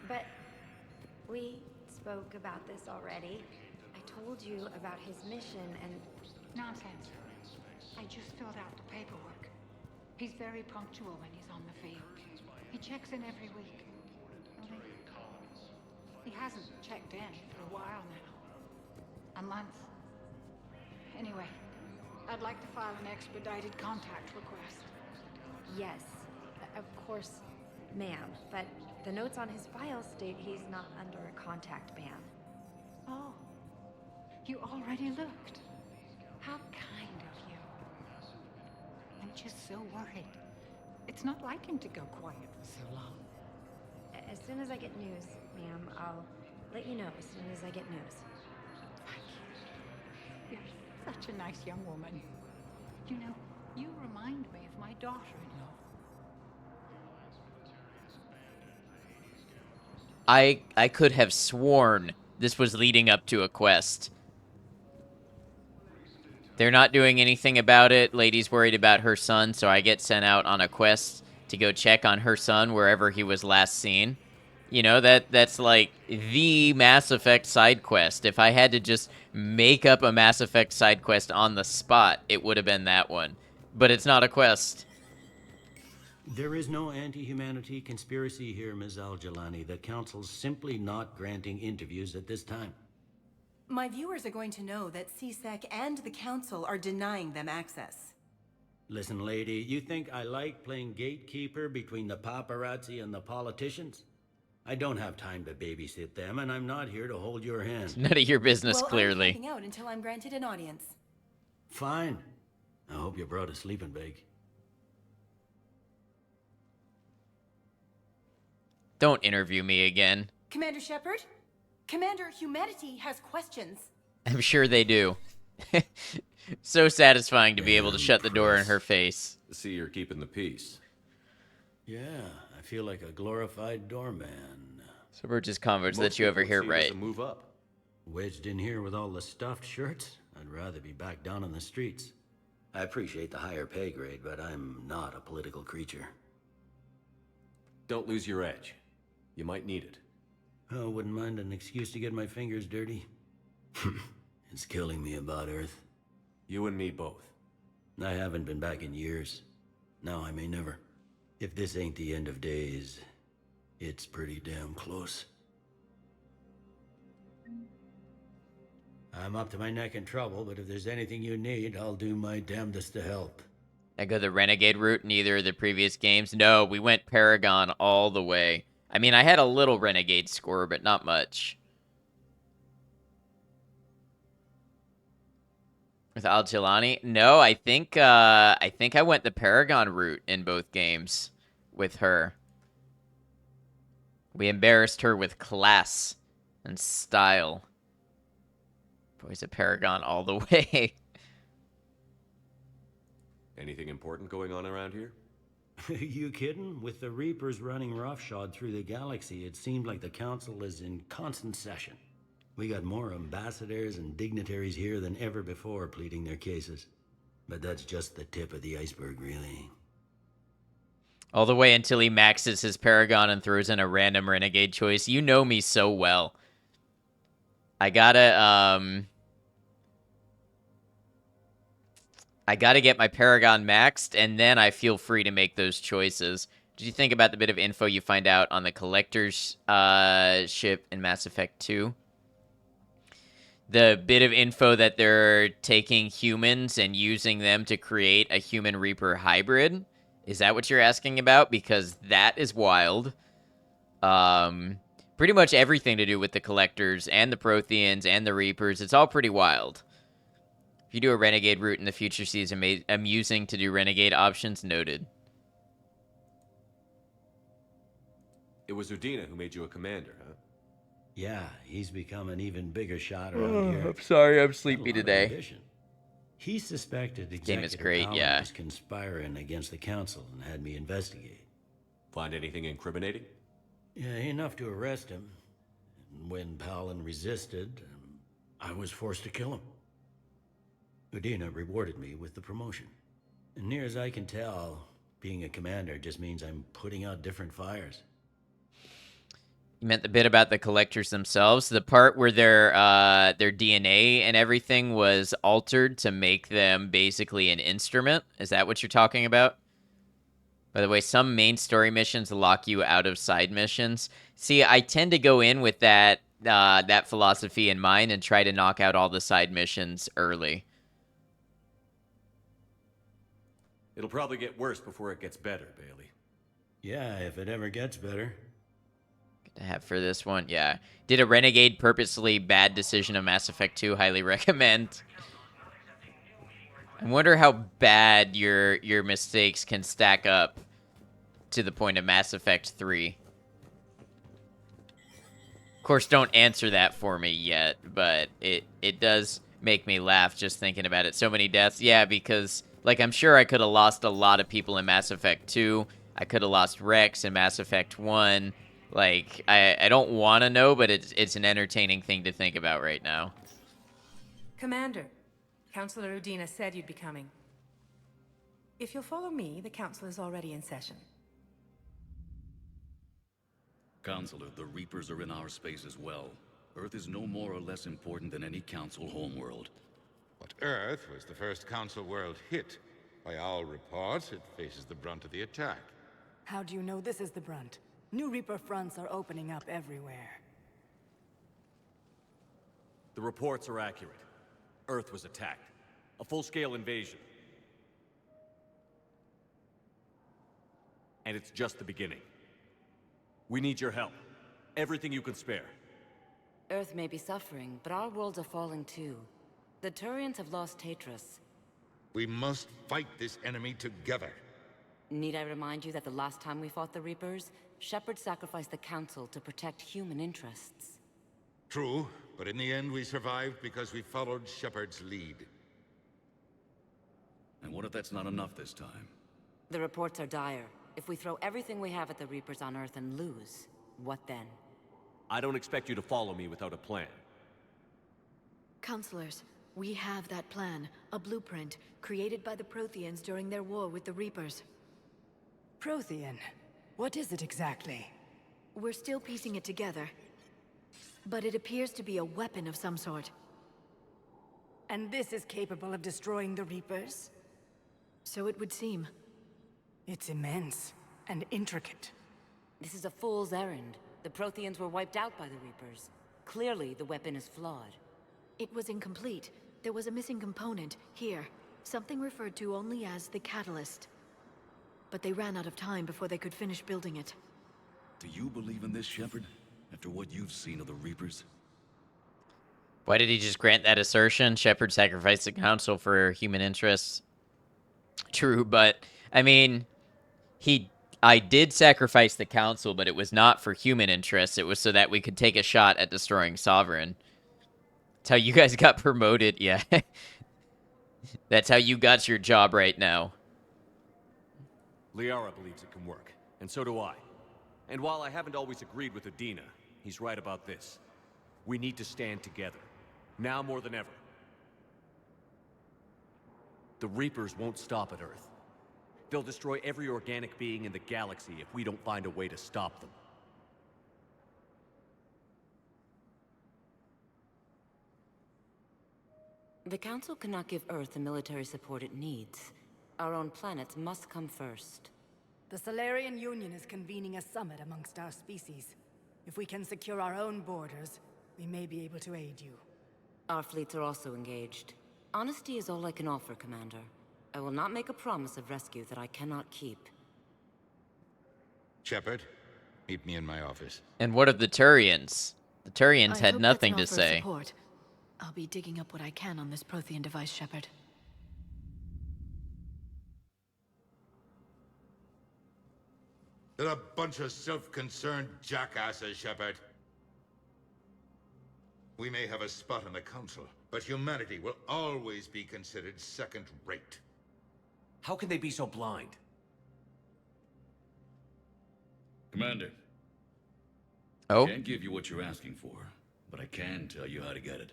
But we spoke about this already. I told you about his mission and... Nonsense. I just filled out the paperwork. He's very punctual when he's on the field. He checks in every week. He hasn't checked in for a while now. A month. Anyway, I'd like to file an expedited contact request. Yes, of course, ma'am. But the notes on his file state he's not under a contact ban. Oh, you already looked. How kind of you. I'm just so worried. It's not like him to go quiet for so long. As soon as I get news, ma'am, I'll let you know as soon as I get news. Thank you. You're such a nice young woman. You know, you remind me of my daughter-in-law. I could have sworn this was leading up to a quest. They're not doing anything about it. Lady's worried about her son, so I get sent out on a quest to go check on her son wherever he was last seen. You know, that's like the Mass Effect side quest. If I had to just make up a Mass Effect side quest on the spot, it would have been that one. But it's not a quest. There is no anti-humanity conspiracy here, Ms. Al-Jalani. The Council's simply not granting interviews at this time. My viewers are going to know that CSEC and the Council are denying them access. Listen, lady, you think I like playing gatekeeper between the paparazzi and the politicians? I don't have time to babysit them, and I'm not here to hold your hand. It's none of your business, clearly. I'm camping out until I'm granted an audience. Fine. I hope you brought a sleeping bag. Don't interview me again. Commander Shepard? Commander Humanity has questions. I'm sure they do. So satisfying to be able to shut the door in her face. See, you're keeping the peace. Yeah, I feel like a glorified doorman. So we're just converts that you ever hear right. Move up. Wedged in here with all the stuffed shirts? I'd rather be back down on the streets. I appreciate the higher pay grade, but I'm not a political creature. Don't lose your edge. You might need it. Oh, wouldn't mind an excuse to get my fingers dirty. It's killing me about Earth. You and me both. I haven't been back in years. Now I may never. If this ain't the end of days, it's pretty damn close. I'm up to my neck in trouble, but if there's anything you need, I'll do my damnedest to help. I go the Renegade route in either of the previous games? No, we went Paragon all the way. I mean, I had a little Renegade score, but not much. With Al-Jilani? No, I think I went the Paragon route in both games with her. We embarrassed her with class and style. Boys of Paragon all the way. Anything important going on around here? You kidding? With the Reapers running roughshod through the galaxy, it seemed like the Council is in constant session. We got more ambassadors and dignitaries here than ever before pleading their cases. But that's just the tip of the iceberg, really. All the way until he maxes his Paragon and throws in a random Renegade choice. You know me so well. I gotta get my Paragon maxed, and then I feel free to make those choices. Did you think about the bit of info you find out on the Collector's ship in Mass Effect 2? The bit of info that they're taking humans and using them to create a human Reaper hybrid? Is that what you're asking about? Because that is wild. Pretty much everything to do with the Collectors and the Protheans and the Reapers, it's all pretty wild. If you do a Renegade route in the future season, amusing to do Renegade options, noted. It was Udina who made you a commander, huh? Yeah, he's become an even bigger shot around here. I'm sorry, I'm sleepy today. Ambition. He suspected Game is Executive great, Power yeah. was conspiring against the Council and had me investigate. Find anything incriminating? Yeah, enough to arrest him. And when Palin resisted, I was forced to kill him. Udina rewarded me with the promotion. And near as I can tell, being a commander just means I'm putting out different fires. You meant the bit about the Collectors themselves? The part where their DNA and everything was altered to make them basically an instrument? Is that what you're talking about? By the way, some main story missions lock you out of side missions. See, I tend to go in with that philosophy in mind and try to knock out all the side missions early. It'll probably get worse before it gets better, Bailey. Yeah, if it ever gets better. Good to have for this one, yeah. Did a Renegade purposely bad decision of Mass Effect 2, highly recommend. I wonder how bad your mistakes can stack up to the point of Mass Effect 3. Of course, don't answer that for me yet, but it does make me laugh just thinking about it. So many deaths. Yeah, because, like, I'm sure I could have lost a lot of people in Mass Effect 2. I could have lost Rex in Mass Effect 1. Like, I don't want to know, but it's an entertaining thing to think about right now. Commander, Councilor Udina said you'd be coming. If you'll follow me, the council is already in session. Counselor, the Reapers are in our space as well. Earth is no more or less important than any Council homeworld. But Earth was the first Council world hit. By all reports, it faces the brunt of the attack. How do you know this is the brunt? New Reaper fronts are opening up everywhere. The reports are accurate. Earth was attacked. A full-scale invasion. And it's just the beginning. We need your help. Everything you can spare. Earth may be suffering, but our worlds are falling too. The Turians have lost Tatris. We must fight this enemy together. Need I remind you that the last time we fought the Reapers, Shepard sacrificed the Council to protect human interests? True, but in the end we survived because we followed Shepard's lead. And what if that's not enough this time? The reports are dire. If we throw everything we have at the Reapers on Earth and lose, what then? I don't expect you to follow me without a plan. Counselors, we have that plan. A blueprint, created by the Protheans during their war with the Reapers. Prothean? What is it exactly? We're still piecing it together. But it appears to be a weapon of some sort. And this is capable of destroying the Reapers? So it would seem. It's immense and intricate. This is a fool's errand. The Protheans were wiped out by the Reapers. Clearly, the weapon is flawed. It was incomplete. There was a missing component, here. Something referred to only as the catalyst. But they ran out of time before they could finish building it. Do you believe in this, Shepard? After what you've seen of the Reapers? Why did he just grant that assertion? Shepard sacrificed the council for human interests. True, but I mean, I did sacrifice the council, but it was not for human interests. It was so that we could take a shot at destroying Sovereign. That's how you guys got promoted, yeah. That's how you got your job right now. Liara believes it can work, and so do I. And while I haven't always agreed with Udina, he's right about this. We need to stand together, now more than ever. The Reapers won't stop at Earth. They'll destroy every organic being in the galaxy if we don't find a way to stop them. The Council cannot give Earth the military support it needs. Our own planets must come first. The Solarian Union is convening a summit amongst our species. If we can secure our own borders, we may be able to aid you. Our fleets are also engaged. Honesty is all I can offer, Commander. I will not make a promise of rescue that I cannot keep. Shepard, meet me in my office. And what of the Turians? The Turians I had hope nothing to that's an offer of say. support. I'll be digging up what I can on this Prothean device, Shepard. They're a bunch of self-concerned jackasses, Shepard. We may have a spot in the Council, but humanity will always be considered second-rate. How can they be so blind? Commander. Oh? I can't give you what you're asking for, but I can tell you how to get it.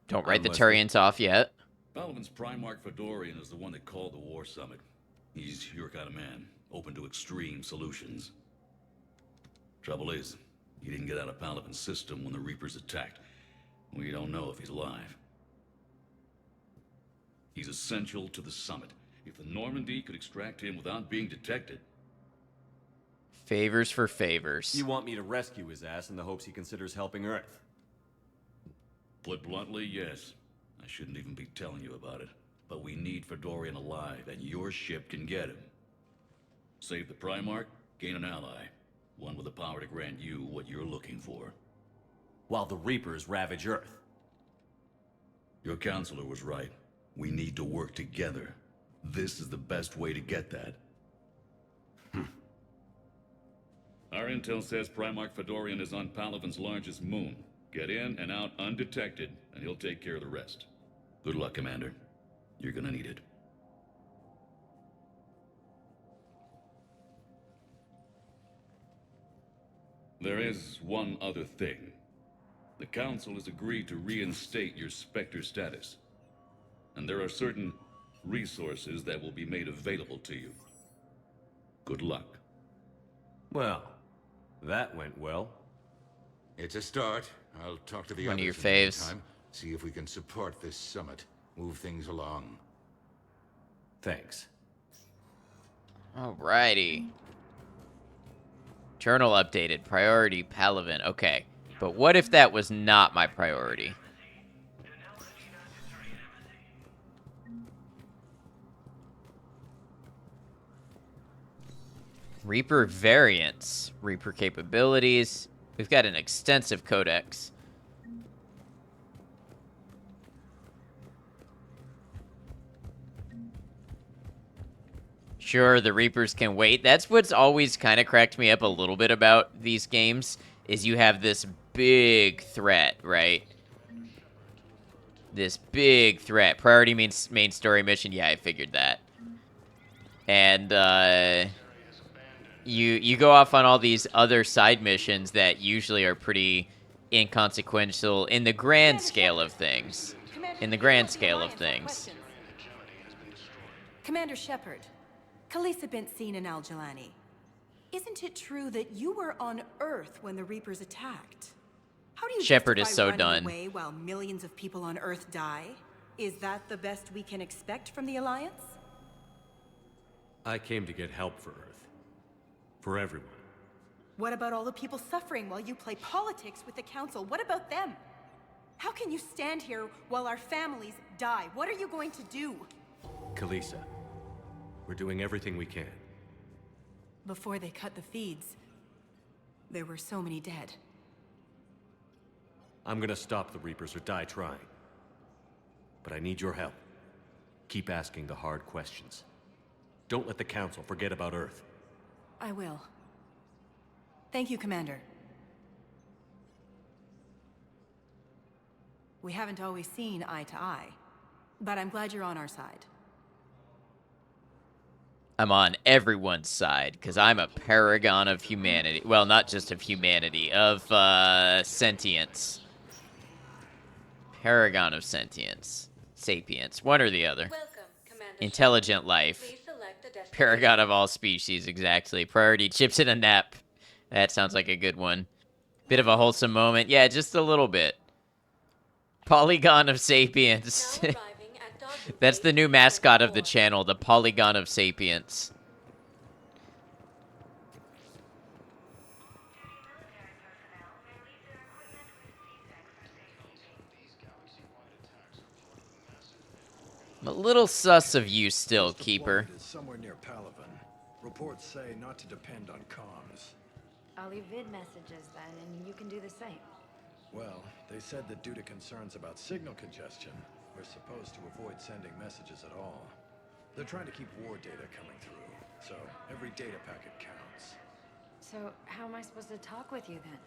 Don't write the Turians off yet. Palaven's Primarch Fedorian is the one that called the War Summit. He's your kind of man, open to extreme solutions. Trouble is, he didn't get out of Palaven's system when the Reapers attacked. We don't know if he's alive. He's essential to the summit. If the Normandy could extract him without being detected... Favors for favors. You want me to rescue his ass in the hopes he considers helping Earth? Put bluntly, yes. I shouldn't even be telling you about it. But we need Fedorian alive, and your ship can get him. Save the Primarch, gain an ally. One with the power to grant you what you're looking for. While the Reapers ravage Earth. Your counselor was right. We need to work together. This is the best way to get that. Our intel says Primarch Fedorian is on Palaven's largest moon. Get in and out undetected, and he'll take care of the rest. Good luck, Commander. You're gonna need it. There is one other thing. The Council has agreed to reinstate your Spectre status. And there are certain resources that will be made available to you. Good luck. Well, that went well. It's a start. I'll talk to the One of others your in the faves. meantime, see if we can support this summit. Move things along. Thanks. Alrighty. Journal updated. Priority Palaven. Okay. But what if that was not my priority? Reaper variants. Reaper capabilities. We've got an extensive codex. Sure, the Reapers can wait. That's what's always kind of cracked me up a little bit about these games, is you have this big threat, right? This big threat. Priority means main story mission. Yeah, I figured that. And, you go off on all these other side missions that usually are pretty inconsequential in the grand scale of things. In the grand scale of things. Commander Shepard, Khaleesi been seen in Al-Jalani. Isn't it true that you were on Earth when the Reapers attacked? How do you Shepard is justify so running done. away while millions of people on Earth die? Is that the best we can expect from the Alliance? I came to get help for Earth. For everyone. What about all the people suffering while you play politics with the Council? What about them? How can you stand here while our families die? What are you going to do? Kalisa, we're doing everything we can. Before they cut the feeds, there were so many dead. I'm gonna stop the Reapers or die trying. But I need your help. Keep asking the hard questions. Don't let the Council forget about Earth. I will. Thank you, Commander. We haven't always seen eye to eye, but I'm glad you're on our side. I'm on everyone's side, because I'm a paragon of humanity. Well, not just of humanity, of sentience. Paragon of sentience. Sapience. One or the other. Intelligent life. Paragon of all species, exactly. Priority chips in a nap. That sounds like a good one. Bit of a wholesome moment. Yeah, just a little bit. Polygon of Sapience. That's the new mascot of the channel, the Polygon of Sapience. I'm a little sus of you still, Keeper. Is somewhere near Palaven. Reports say not to depend on comms. I'll leave vid messages then, and you can do the same. Well, they said that due to concerns about signal congestion, we're supposed to avoid sending messages at all. They're trying to keep war data coming through, so every data packet counts. So, how am I supposed to talk with you then?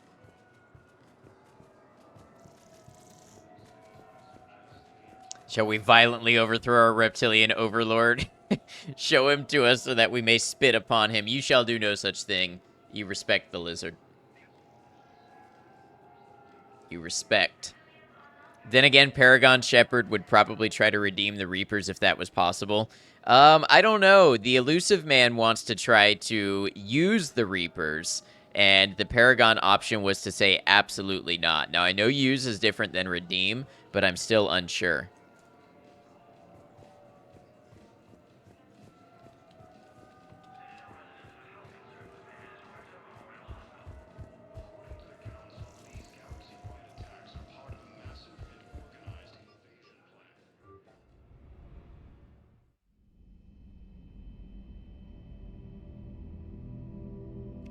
Shall we violently overthrow our reptilian overlord? Show him to us so that we may spit upon him. You shall do no such thing. You respect the lizard. You respect. Then again, Paragon Shepherd would probably try to redeem the Reapers if that was possible. I don't know. The Elusive Man wants to try to use the Reapers, and the Paragon option was to say absolutely not. Now, I know use is different than redeem, but I'm still unsure.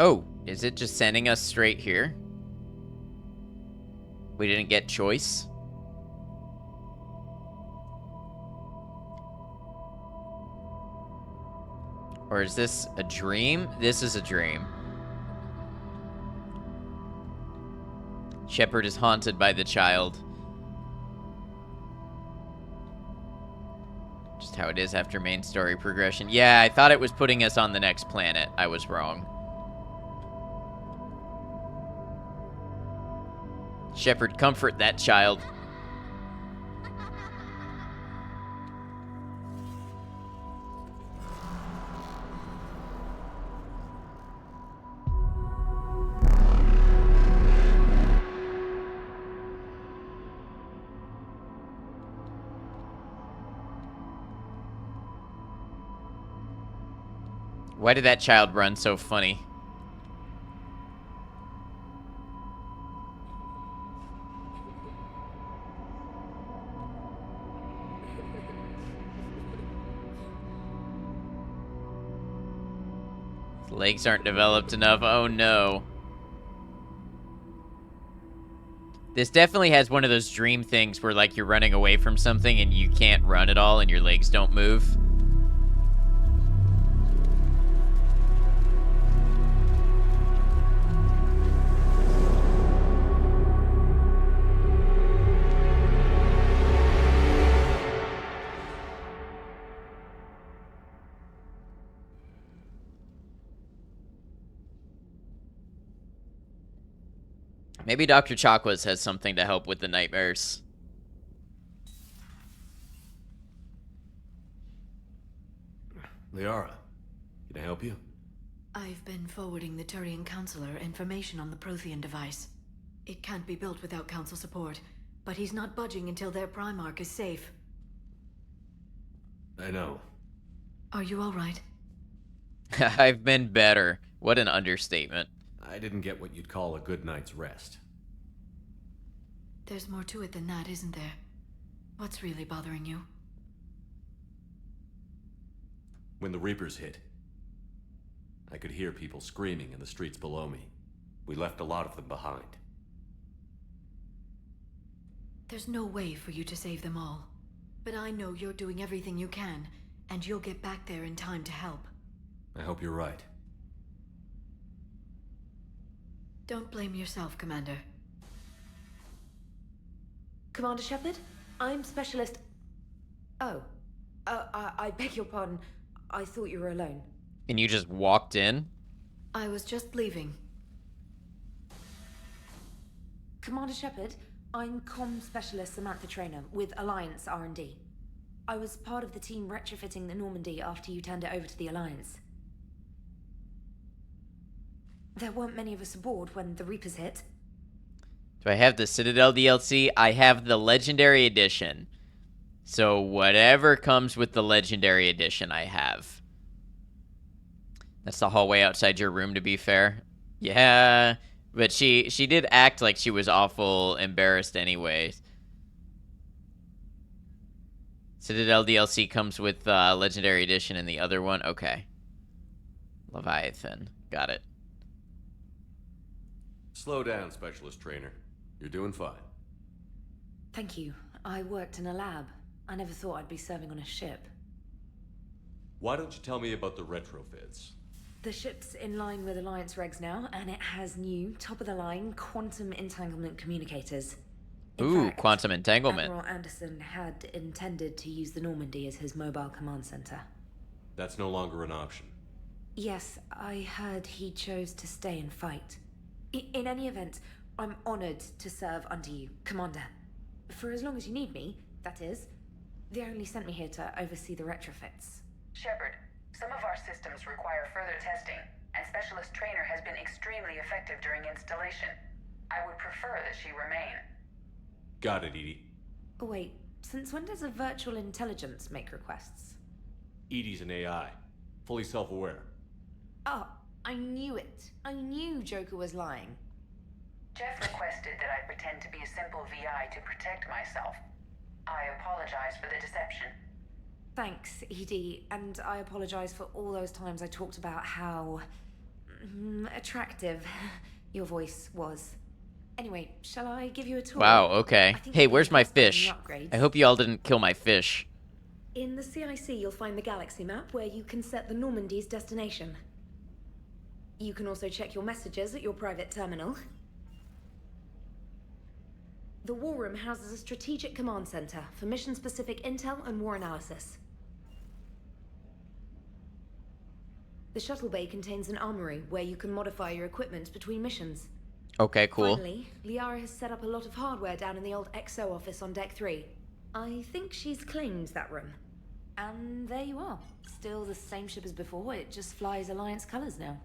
Oh, is it just sending us straight here? We didn't get choice? Or is this a dream? This is a dream. Shepard is haunted by the child. Just how it is after main story progression. Yeah, I thought it was putting us on the next planet. I was wrong. Shepard, comfort that child. Why did that child run so funny? His legs aren't developed enough. Oh no. This definitely has one of those dream things where like you're running away from something and you can't run at all and your legs don't move. Maybe Dr. Chakwas has something to help with the nightmares. Liara, can I help you? I've been forwarding the Turian Counselor information on the Prothean device. It can't be built without Council support, but he's not budging until their Primarch is safe. I know. Are you all right? I've been better. What an understatement. I didn't get what you'd call a good night's rest. There's more to it than that, isn't there? What's really bothering you? When the Reapers hit, I could hear people screaming in the streets below me. We left a lot of them behind. There's no way for you to save them all. But I know you're doing everything you can, and you'll get back there in time to help. I hope you're right. Don't blame yourself, Commander. Commander Shepard, I'm Specialist... Oh. I beg your pardon. I thought you were alone. And you just walked in? I was just leaving. Commander Shepard, I'm Comm Specialist Samantha Traynor with Alliance R&D. I was part of the team retrofitting the Normandy after you turned it over to the Alliance. There weren't many of us aboard when the Reapers hit. Do I have the Citadel DLC? I have the Legendary Edition. So whatever comes with the Legendary Edition, I have. That's the hallway outside your room, to be fair. Yeah, but she did act like she was awful embarrassed anyways. Citadel DLC comes with Legendary Edition and the other one. Okay. Leviathan. Got it. Slow down, Specialist Trainer. You're doing fine. Thank you. I worked in a lab. I never thought I'd be serving on a ship. Why don't you tell me about the retrofits? The ship's in line with Alliance regs now, and it has new, top-of-the-line quantum entanglement communicators. Ooh, fact, quantum entanglement. Admiral Anderson had intended to use the Normandy as his mobile command center. That's no longer an option. Yes, I heard he chose to stay and fight. In any event, I'm honored to serve under you, Commander. For as long as you need me, that is. They only sent me here to oversee the retrofits. Shepard, some of our systems require further testing, and Specialist Trainer has been extremely effective during installation. I would prefer that she remain. Got it, Edie. Oh, wait, since when does a virtual intelligence make requests? Edie's an AI. Fully self-aware. Oh, I knew it. I knew Joker was lying. Jeff requested that I pretend to be a simple VI to protect myself. I apologize for the deception. Thanks, Edie, and I apologize for all those times I talked about how... attractive your voice was. Anyway, shall I give you a tour? Wow, okay. Hey, where's my fish? I hope you all didn't kill my fish. In the CIC, you'll find the galaxy map where you can set the Normandy's destination. You can also check your messages at your private terminal. The War Room houses a strategic command center for mission-specific intel and war analysis. The shuttle bay contains an armory where you can modify your equipment between missions. Okay, cool. Finally, Liara has set up a lot of hardware down in the old XO office on Deck 3. I think she's claimed that room. And there you are. Still the same ship as before, it just flies Alliance colors now.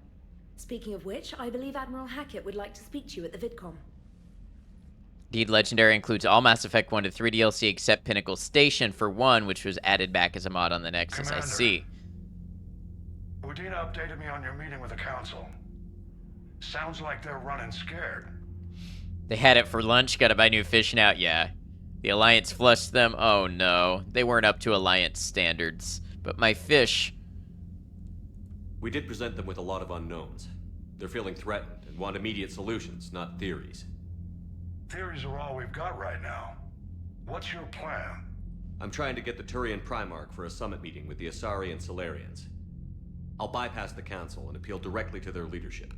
Speaking of which, I believe Admiral Hackett would like to speak to you at the VidCom. Indeed, Legendary includes all Mass Effect 1 to 3 DLC except Pinnacle Station for 1, which was added back as a mod on the Nexus. Commander, I see. Udina updated me on your meeting with the Council. Sounds like they're running scared. They had it for lunch, gotta buy new fish now. Yeah. The Alliance flushed them. Oh no. They weren't up to Alliance standards. But my fish... We did present them with a lot of unknowns. They're feeling threatened and want immediate solutions, not theories. Theories are all we've got right now. What's your plan? I'm trying to get the Turian Primarch for a summit meeting with the Asari and Solarians. I'll bypass the Council and appeal directly to their leadership.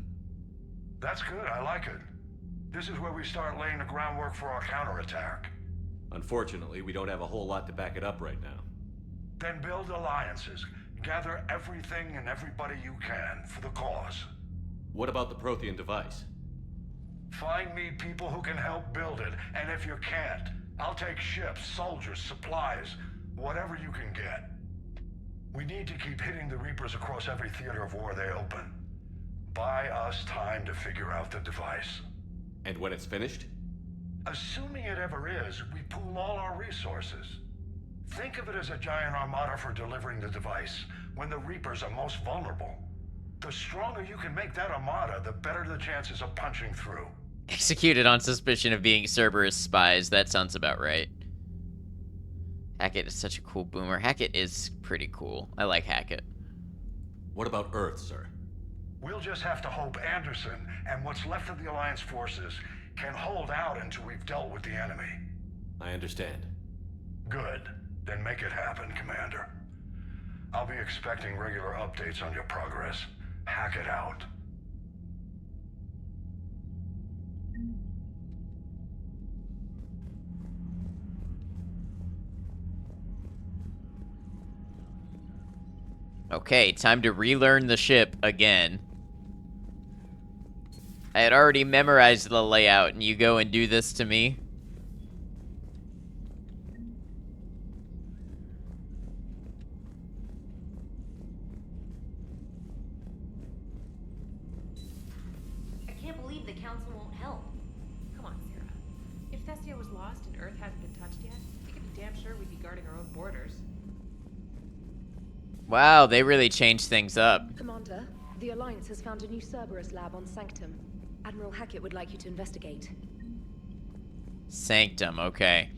That's good, I like it. This is where we start laying the groundwork for our counterattack. Unfortunately, we don't have a whole lot to back it up right now. Then build alliances. Gather everything and everybody you can for the cause. What about the Prothean device? Find me people who can help build it, and if you can't, I'll take ships, soldiers, supplies, whatever you can get. We need to keep hitting the Reapers across every theater of war they open. Buy us time to figure out the device. And when it's finished? Assuming it ever is, we pool all our resources. Think of it as a giant armada for delivering the device, when the Reapers are most vulnerable. The stronger you can make that armada, the better the chances of punching through. Executed on suspicion of being Cerberus spies. That sounds about right. Hackett is such a cool boomer. Hackett is pretty cool. I like Hackett. What about Earth, sir? We'll just have to hope Anderson and what's left of the Alliance forces can hold out until we've dealt with the enemy. I understand. Good. Then make it happen, Commander. I'll be expecting regular updates on your progress. Hackett out. Okay, time to relearn the ship again. I had already memorized the layout, and you go and do this to me? I can't believe the Council won't help. Come on, Sarah. If Thessia was lost and Earth hadn't been touched yet, we could be damn sure we'd be guarding our own borders. Wow, they really changed things up. Commander, the Alliance has found a new Cerberus lab on Sanctum. Admiral Hackett would like you to investigate. Sanctum, okay.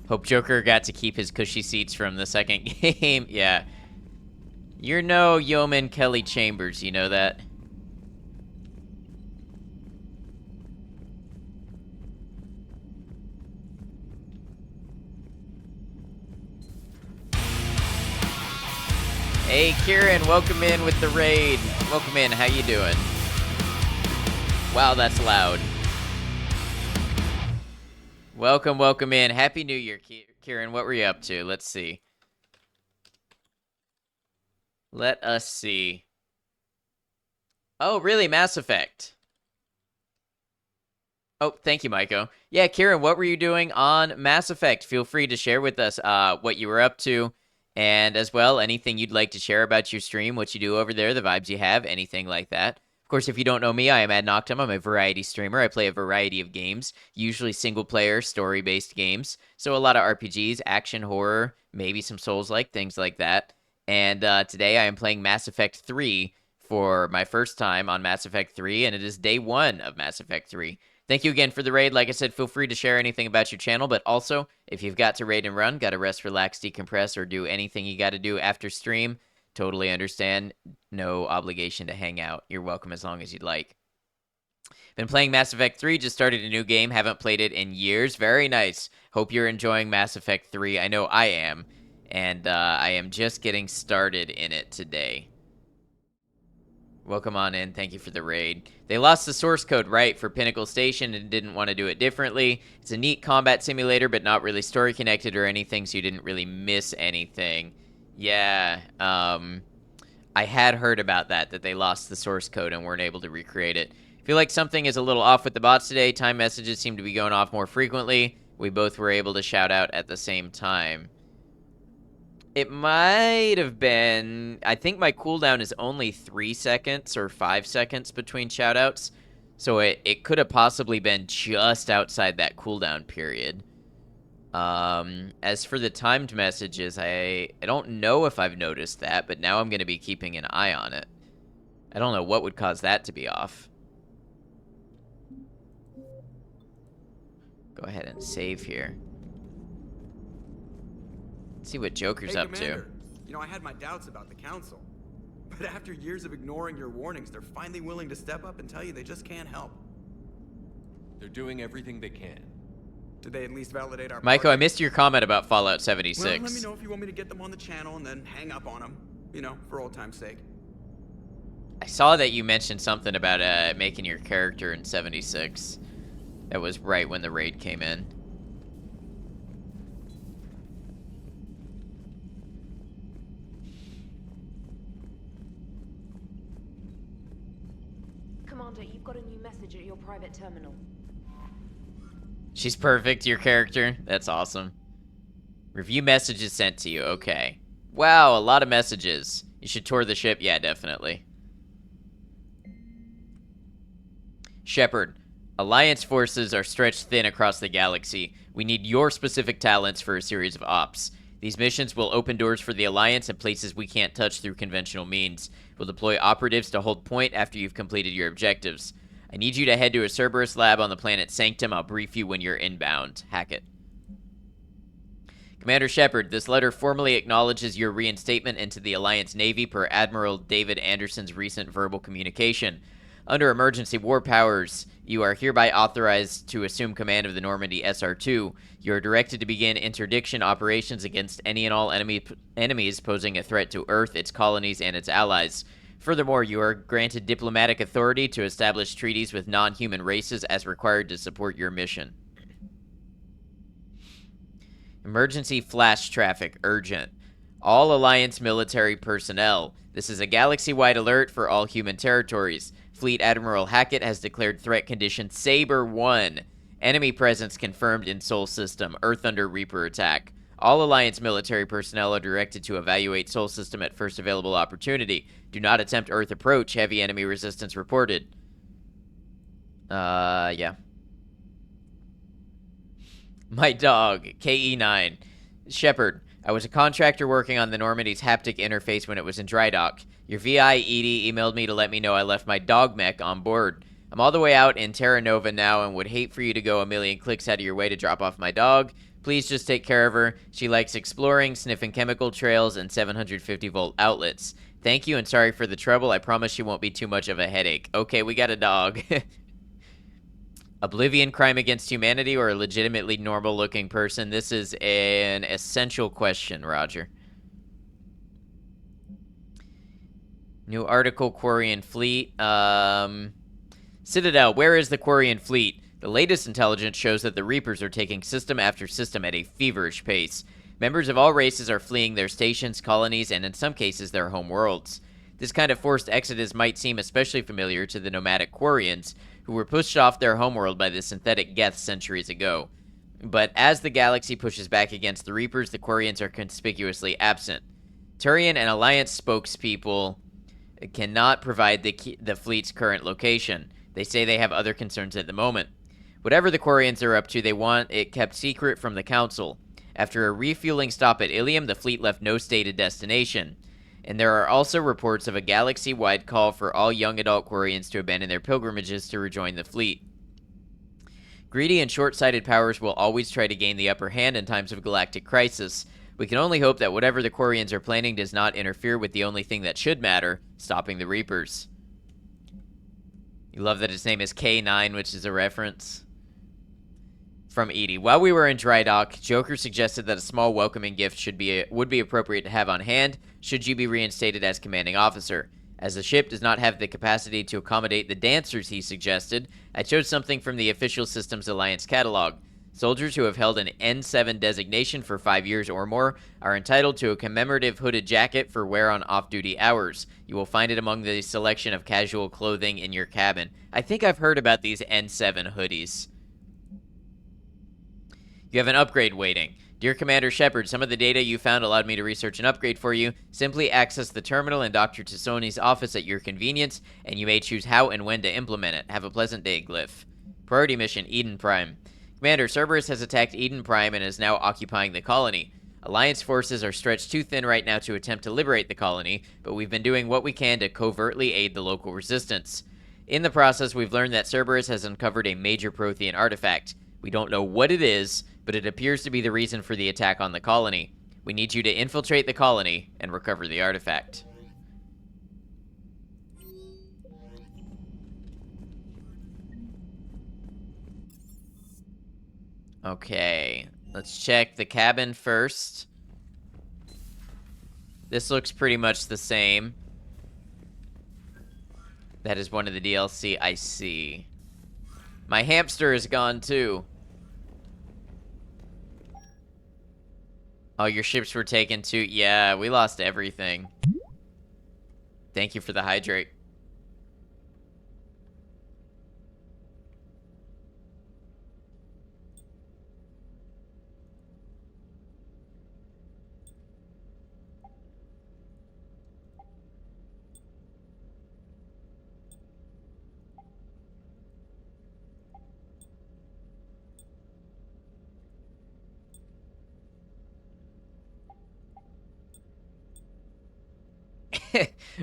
Hope Joker got to keep his cushy seats from the second game. Yeah. You're no Yeoman Kelly Chambers, you know that? Hey, Kieran, welcome in with the raid. Welcome in, how you doing? Wow, that's loud. Welcome in. Happy New Year, Kieran. What were you up to? Let's see. Let us see. Oh, really? Mass Effect. Oh, thank you, Maiko. Yeah, Kieran, what were you doing on Mass Effect? Feel free to share with us what you were up to, and as well, anything you'd like to share about your stream, what you do over there, the vibes you have, anything like that. Of course, if you don't know me, I am Ad Noctum. I'm a variety streamer. I play a variety of games, usually single-player, story-based games. So a lot of RPGs, action, horror, maybe some Souls-like, things like that. And today I am playing Mass Effect 3 for my first time on Mass Effect 3, and it is day 1 of Mass Effect 3. Thank you again for the raid. Like I said, feel free to share anything about your channel, but also, if you've got to raid and run, got to rest, relax, decompress, or do anything you got to do after stream, totally understand. No obligation to hang out. You're welcome as long as you'd like. Been playing Mass Effect 3, just started a new game, haven't played it in years. Very nice. Hope you're enjoying Mass Effect 3. I know I am, and I am just getting started in it today. Welcome on in. Thank you for the raid. They lost the source code, right, for Pinnacle Station and didn't want to do it differently. It's a neat combat simulator, but not really story connected or anything, so you didn't really miss anything. Yeah, I had heard about that they lost the source code and weren't able to recreate it. Feel like something is a little off with the bots today. Time messages seem to be going off more frequently. We both were able to shout out at the same time. It might have been... I think my cooldown is only 3 seconds or 5 seconds between shoutouts. So it could have possibly been just outside that cooldown period. As for the timed messages, I don't know if I've noticed that, but now I'm going to be keeping an eye on it. I don't know what would cause that to be off. Go ahead and save here. Let's see what Joker's up Commander. to. You know, I had my doubts about the Council. But after years of ignoring your warnings, they're finally willing to step up and tell you they just can't help. They're doing everything they can. Did they at least validate our Maiko, I project? missed your comment about Fallout 76. Well, let me know if you want me to get them on the channel and then hang up on them. You know, for old time's sake. I saw that you mentioned something about making your character in 76. That was right when the raid came in. Commander, you've got a new message at your private terminal. She's perfect, your character. That's awesome. Review messages sent to you. Okay. Wow, a lot of messages. You should tour the ship. Yeah, definitely. Shepard, Alliance forces are stretched thin across the galaxy. We need your specific talents for a series of ops. These missions will open doors for the Alliance in places we can't touch through conventional means. We'll deploy operatives to hold point after you've completed your objectives. I need you to head to a Cerberus lab on the planet Sanctum. I'll brief you when you're inbound. Hackett. Commander Shepard, this letter formally acknowledges your reinstatement into the Alliance Navy per Admiral David Anderson's recent verbal communication. Under emergency war powers, you are hereby authorized to assume command of the Normandy SR-2. You are directed to begin interdiction operations against any and all enemies posing a threat to Earth, its colonies, and its allies. Furthermore, you are granted diplomatic authority to establish treaties with non-human races as required to support your mission. Emergency flash traffic urgent. All Alliance military personnel. This is a galaxy-wide alert for all human territories. Fleet Admiral Hackett has declared threat condition Saber 1. Enemy presence confirmed in Sol System. Earth under Reaper attack. All Alliance military personnel are directed to evaluate Sol System at first available opportunity. Do not attempt Earth approach. Heavy enemy resistance reported. Yeah. My dog, KE9. Shepard, I was a contractor working on the Normandy's haptic interface when it was in dry dock. Your VI, Edie, emailed me to let me know I left my dog mech on board. I'm all the way out in Terra Nova now and would hate for you to go a million clicks out of your way to drop off my dog. Please just take care of her. She likes exploring, sniffing chemical trails, and 750-volt outlets. Thank you and sorry for the trouble. I promise she won't be too much of a headache. Okay, we got a dog. Oblivion crime against humanity or a legitimately normal-looking person? This is an essential question, Roger. New article, Quarian Fleet. Citadel, where is the Quarian Fleet? The latest intelligence shows that the Reapers are taking system after system at a feverish pace. Members of all races are fleeing their stations, colonies, and in some cases their home worlds. This kind of forced exodus might seem especially familiar to the nomadic Quarians, who were pushed off their homeworld by the synthetic Geth centuries ago. But as the galaxy pushes back against the Reapers, the Quarians are conspicuously absent. Turian and Alliance spokespeople cannot provide the fleet's current location. They say they have other concerns at the moment. Whatever the Quarians are up to, they want it kept secret from the Council. After a refueling stop at Ilium, the fleet left no stated destination. And there are also reports of a galaxy-wide call for all young adult Quarians to abandon their pilgrimages to rejoin the fleet. Greedy and short-sighted powers will always try to gain the upper hand in times of galactic crisis. We can only hope that whatever the Quarians are planning does not interfere with the only thing that should matter, stopping the Reapers. You love that his name is K9, which is a reference. From Edie. While we were in dry dock, Joker suggested that a small welcoming gift would be appropriate to have on hand should you be reinstated as commanding officer. As the ship does not have the capacity to accommodate the dancers he suggested, I chose something from the official Systems Alliance catalog. Soldiers who have held an N7 designation for 5 years or more are entitled to a commemorative hooded jacket for wear on off-duty hours. You will find it among the selection of casual clothing in your cabin. I think I've heard about these N7 hoodies. You have an upgrade waiting. Dear Commander Shepard, some of the data you found allowed me to research an upgrade for you. Simply access the terminal in Dr. Tassoni's office at your convenience, and you may choose how and when to implement it. Have a pleasant day, Glyph. Priority mission, Eden Prime. Commander, Cerberus has attacked Eden Prime and is now occupying the colony. Alliance forces are stretched too thin right now to attempt to liberate the colony, but we've been doing what we can to covertly aid the local resistance. In the process, we've learned that Cerberus has uncovered a major Prothean artifact. We don't know what it is, but it appears to be the reason for the attack on the colony. We need you to infiltrate the colony and recover the artifact. Okay, let's check the cabin first. This looks pretty much the same. That is one of the DLC. I see. My hamster is gone too. Oh, your ships were taken too? Yeah, we lost everything. Thank you for the hydrate.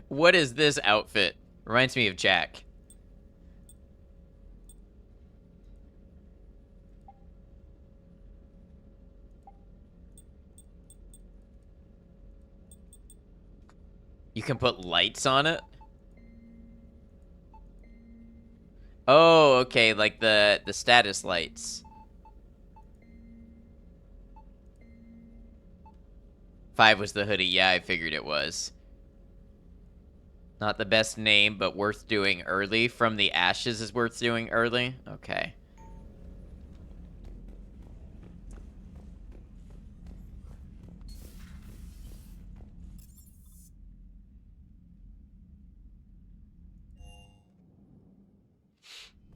What is this outfit? Reminds me of Jack. You can put lights on it? Oh, okay, like the status lights. 5 was the hoodie. Yeah, I figured it was. Not the best name, but worth doing early. From the Ashes is worth doing early? Okay.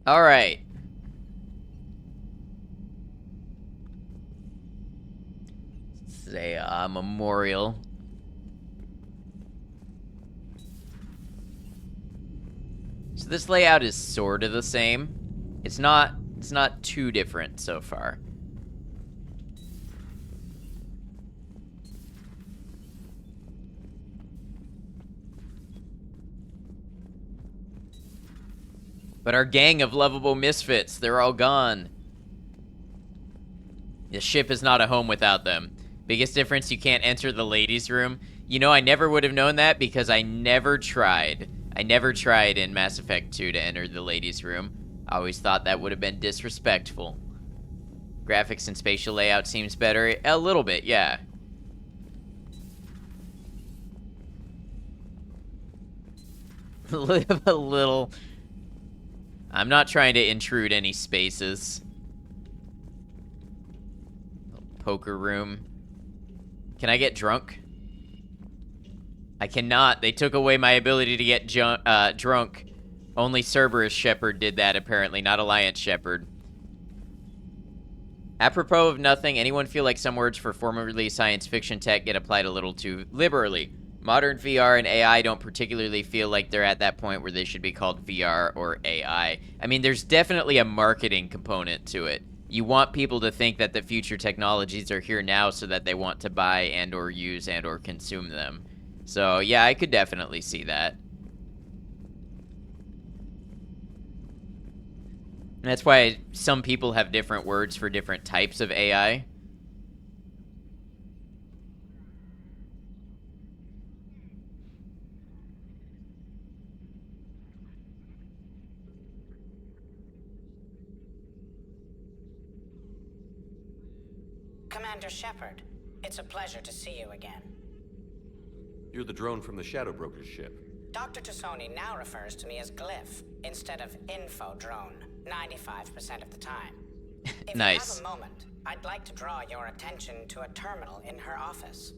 Alright. This is a memorial. So this layout is sort of the same. It's not too different so far. But our gang of lovable misfits, they're all gone. The ship is not a home without them. Biggest difference, you can't enter the ladies' room. You know, I never would have known that because I never tried. I never tried in Mass Effect 2 to enter the ladies' room. I always thought that would have been disrespectful. Graphics and spatial layout seems better. A little bit, yeah. Live a little. I'm not trying to intrude any spaces. Poker room. Can I get drunk? I cannot. They took away my ability to get drunk. Only Cerberus Shepherd did that, apparently, not Alliance Shepherd. Apropos of nothing, anyone feel like some words for formerly science fiction tech get applied a little too liberally? Modern VR and AI don't particularly feel like they're at that point where they should be called VR or AI. I mean, there's definitely a marketing component to it. You want people to think that the future technologies are here now so that they want to buy and or use and or consume them. So, yeah, I could definitely see that. And that's why some people have different words for different types of AI. Commander Shepard, it's a pleasure to see you again. You're the drone from the Shadow Broker's ship. Dr. Tassoni now refers to me as Glyph instead of Info Drone, 95% of the time. If Nice. you have a moment, I'd like to draw your attention to a terminal in her office.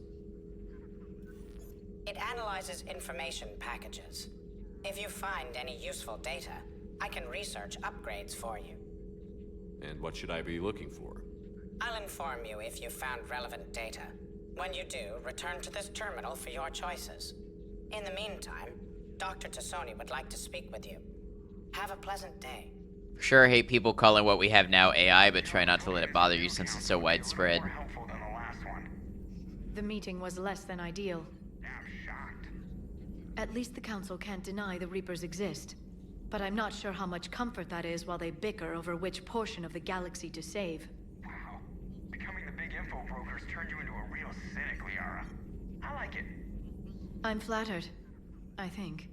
It analyzes information packages. If you find any useful data, I can research upgrades for you. And what should I be looking for? I'll inform you if you found relevant data. When you do, return to this terminal for your choices. In the meantime, Dr. Tassoni would like to speak with you. Have a pleasant day. For sure, I hate people calling what we have now AI, but try not to let it bother you since it's so widespread. The meeting was less than ideal. At least the Council can't deny the Reapers exist. But I'm not sure how much comfort that is while they bicker over which portion of the galaxy to save. Becoming the big info brokers turned you into a real cynic, Liara. I like it. I'm flattered, I think.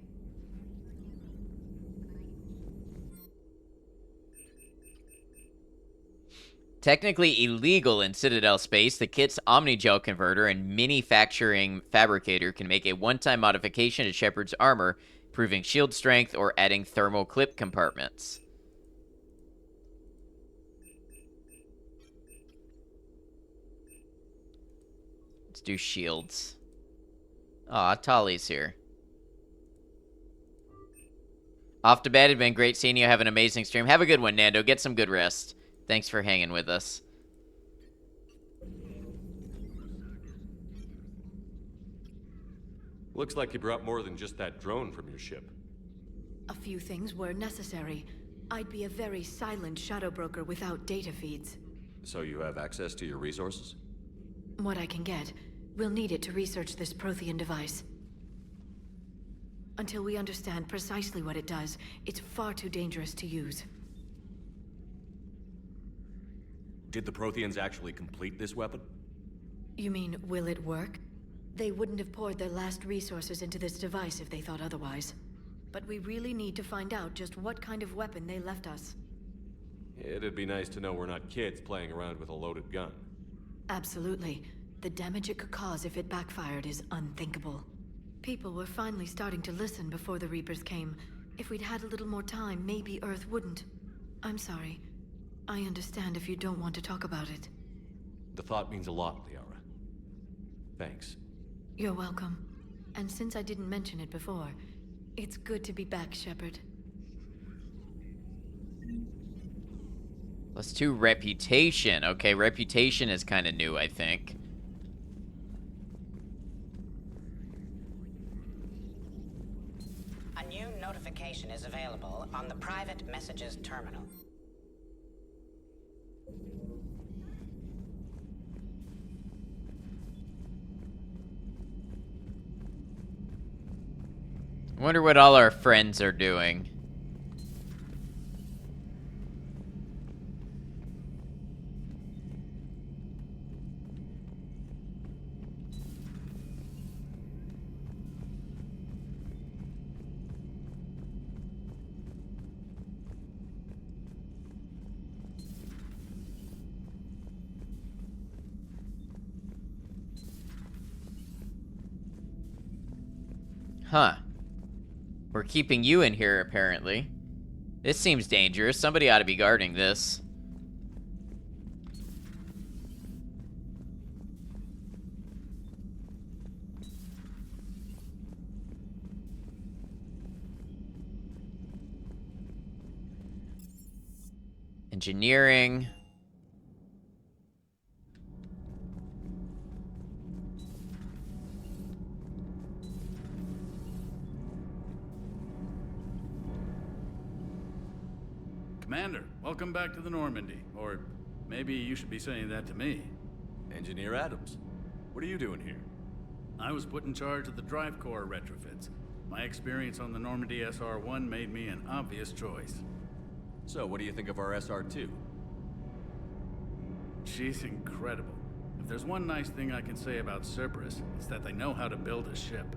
Technically illegal in Citadel space, the kit's Omnigel converter and manufacturing fabricator can make a one-time modification to Shepard's armor, improving shield strength or adding thermal clip compartments. Let's do shields. Aw, Tali's here. Off to bed. It's been great seeing you. Have an amazing stream. Have a good one, Nando. Get some good rest. Thanks for hanging with us. Looks like you brought more than just that drone from your ship. A few things were necessary. I'd be a very silent shadow broker without data feeds. So you have access to your resources? What I can get. We'll need it to research this Prothean device. Until we understand precisely what it does, it's far too dangerous to use. Did the Protheans actually complete this weapon? You mean, will it work? They wouldn't have poured their last resources into this device if they thought otherwise. But we really need to find out just what kind of weapon they left us. It'd be nice to know we're not kids playing around with a loaded gun. Absolutely. The damage it could cause if it backfired is unthinkable. People were finally starting to listen before the Reapers came. If we'd had a little more time, maybe Earth wouldn't. I'm sorry. I understand if you don't want to talk about it. The thought means a lot, Liara. Thanks. You're welcome. And since I didn't mention it before, it's good to be back, Shepard. +2 reputation. Okay, reputation is kind of new, I think. A new notification is available on the private messages terminal. I wonder what all our friends are doing. Huh. We're keeping you in here, apparently. This seems dangerous. Somebody ought to be guarding this. Engineering. Commander, welcome back to the Normandy. Or maybe you should be saying that to me. Engineer Adams, what are you doing here? I was put in charge of the drive core retrofits. My experience on the Normandy SR-1 made me an obvious choice. So, what do you think of our SR-2? She's incredible. If there's one nice thing I can say about Cerberus, it's that they know how to build a ship.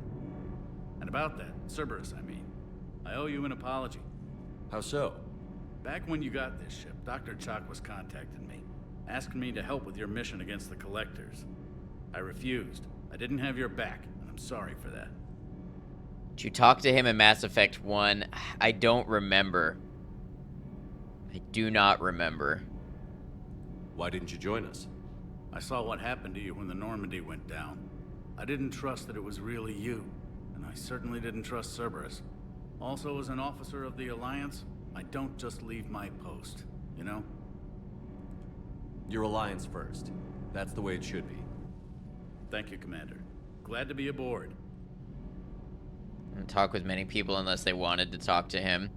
And about that, Cerberus, I mean, I owe you an apology. How so? Back when you got this ship, Dr. Chalk was contacting me, asking me to help with your mission against the Collectors. I refused. I didn't have your back, and I'm sorry for that. Did you talk to him in Mass Effect 1? I don't remember. I do not remember. Why didn't you join us? I saw what happened to you when the Normandy went down. I didn't trust that it was really you, and I certainly didn't trust Cerberus. Also, as an officer of the Alliance, I don't just leave my post, you know? Your Alliance first. That's the way it should be. Thank you, Commander. Glad to be aboard. I don't talk with many people unless they wanted to talk to him.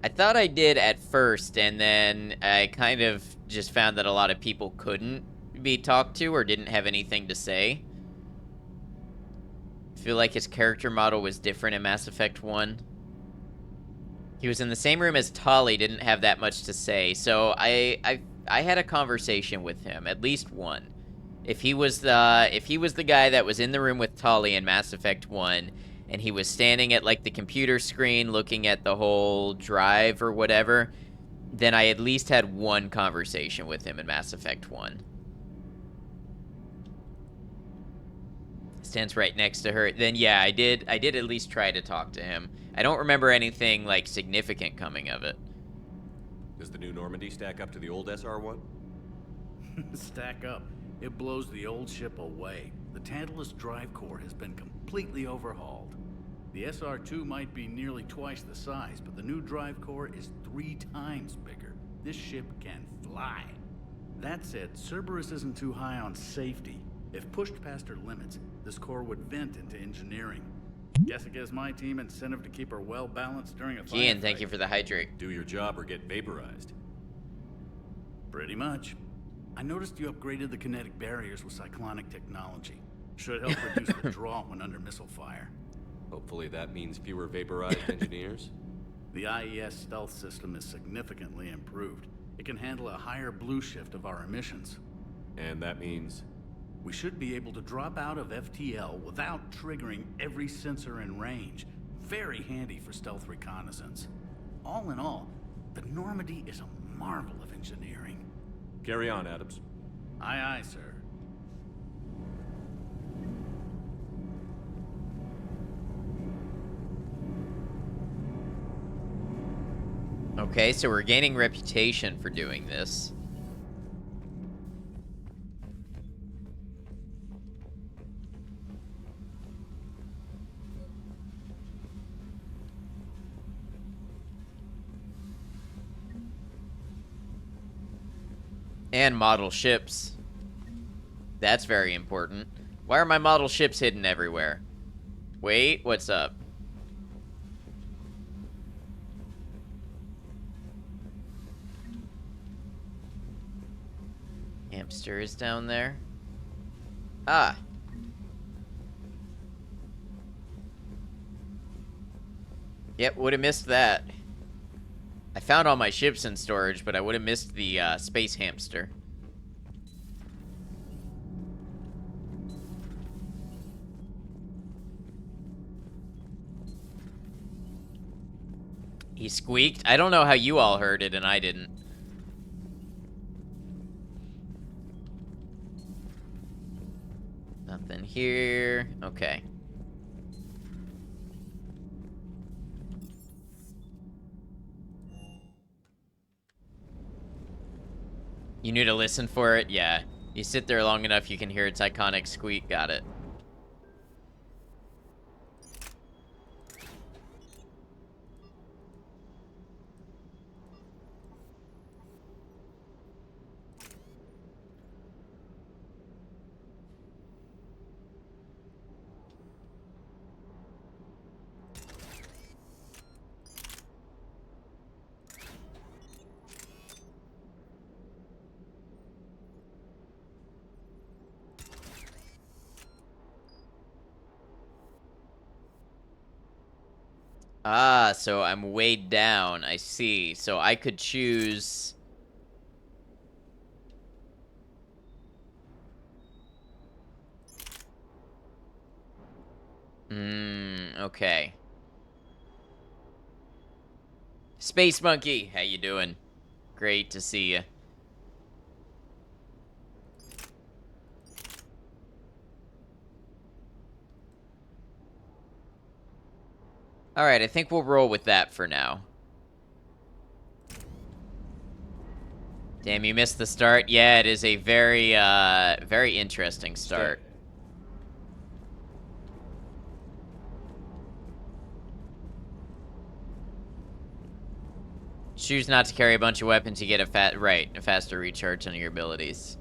I thought I did at first, and then I kind of just found that a lot of people couldn't be talked to or didn't have anything to say. I feel like his character model was different in Mass Effect 1. He was in the same room as Tali, didn't have that much to say, so I had a conversation with him, at least one. If he was the guy that was in the room with Tali in Mass Effect 1, and he was standing at like the computer screen looking at the whole drive or whatever, then I at least had one conversation with him in Mass Effect 1. Stands right next to her. Then yeah, I did at least try to talk to him. I don't remember anything like significant coming of it. Does the new Normandy stack up to the old SR-1? Stack up. It blows the old ship away. The Tantalus drive core has been completely overhauled. The SR-2 might be nearly twice the size, but the new drive core is 3 times bigger. This ship can fly. That said, Cerberus isn't too high on safety. If pushed past her limits, this core would vent into engineering. Guess it gives my team incentive to keep her well balanced during a fight. Ian, thank you for the hydrate. Do your job or get vaporized. Pretty much. I noticed you upgraded the kinetic barriers with cyclonic technology. Should help reduce the draw when under missile fire. Hopefully that means fewer vaporized engineers. The IES stealth system is significantly improved. It can handle a higher blue shift of our emissions. And that means? We should be able to drop out of FTL without triggering every sensor in range. Very handy for stealth reconnaissance. All in all, the Normandy is a marvel of engineering. Carry on, Adams. Aye, aye, sir. Okay, so we're gaining reputation for doing this. And model ships. That's very important. Why are my model ships hidden everywhere? Wait, what's up? Hamster is down there. Ah. Yep, would have missed that. I found all my ships in storage, but I would have missed the space hamster. He squeaked. I don't know how you all heard it and I didn't. Nothing here. Okay. You need to listen for it? Yeah. You sit there long enough, you can hear its iconic squeak. Got it. Ah, so I'm weighed down. I see. So I could choose... Okay. Space Monkey, how you doing? Great to see you. Alright, I think we'll roll with that for now. Damn, you missed the start? Yeah, it is a very, very interesting start. Choose not to carry a bunch of weapons, you get a faster recharge on your abilities.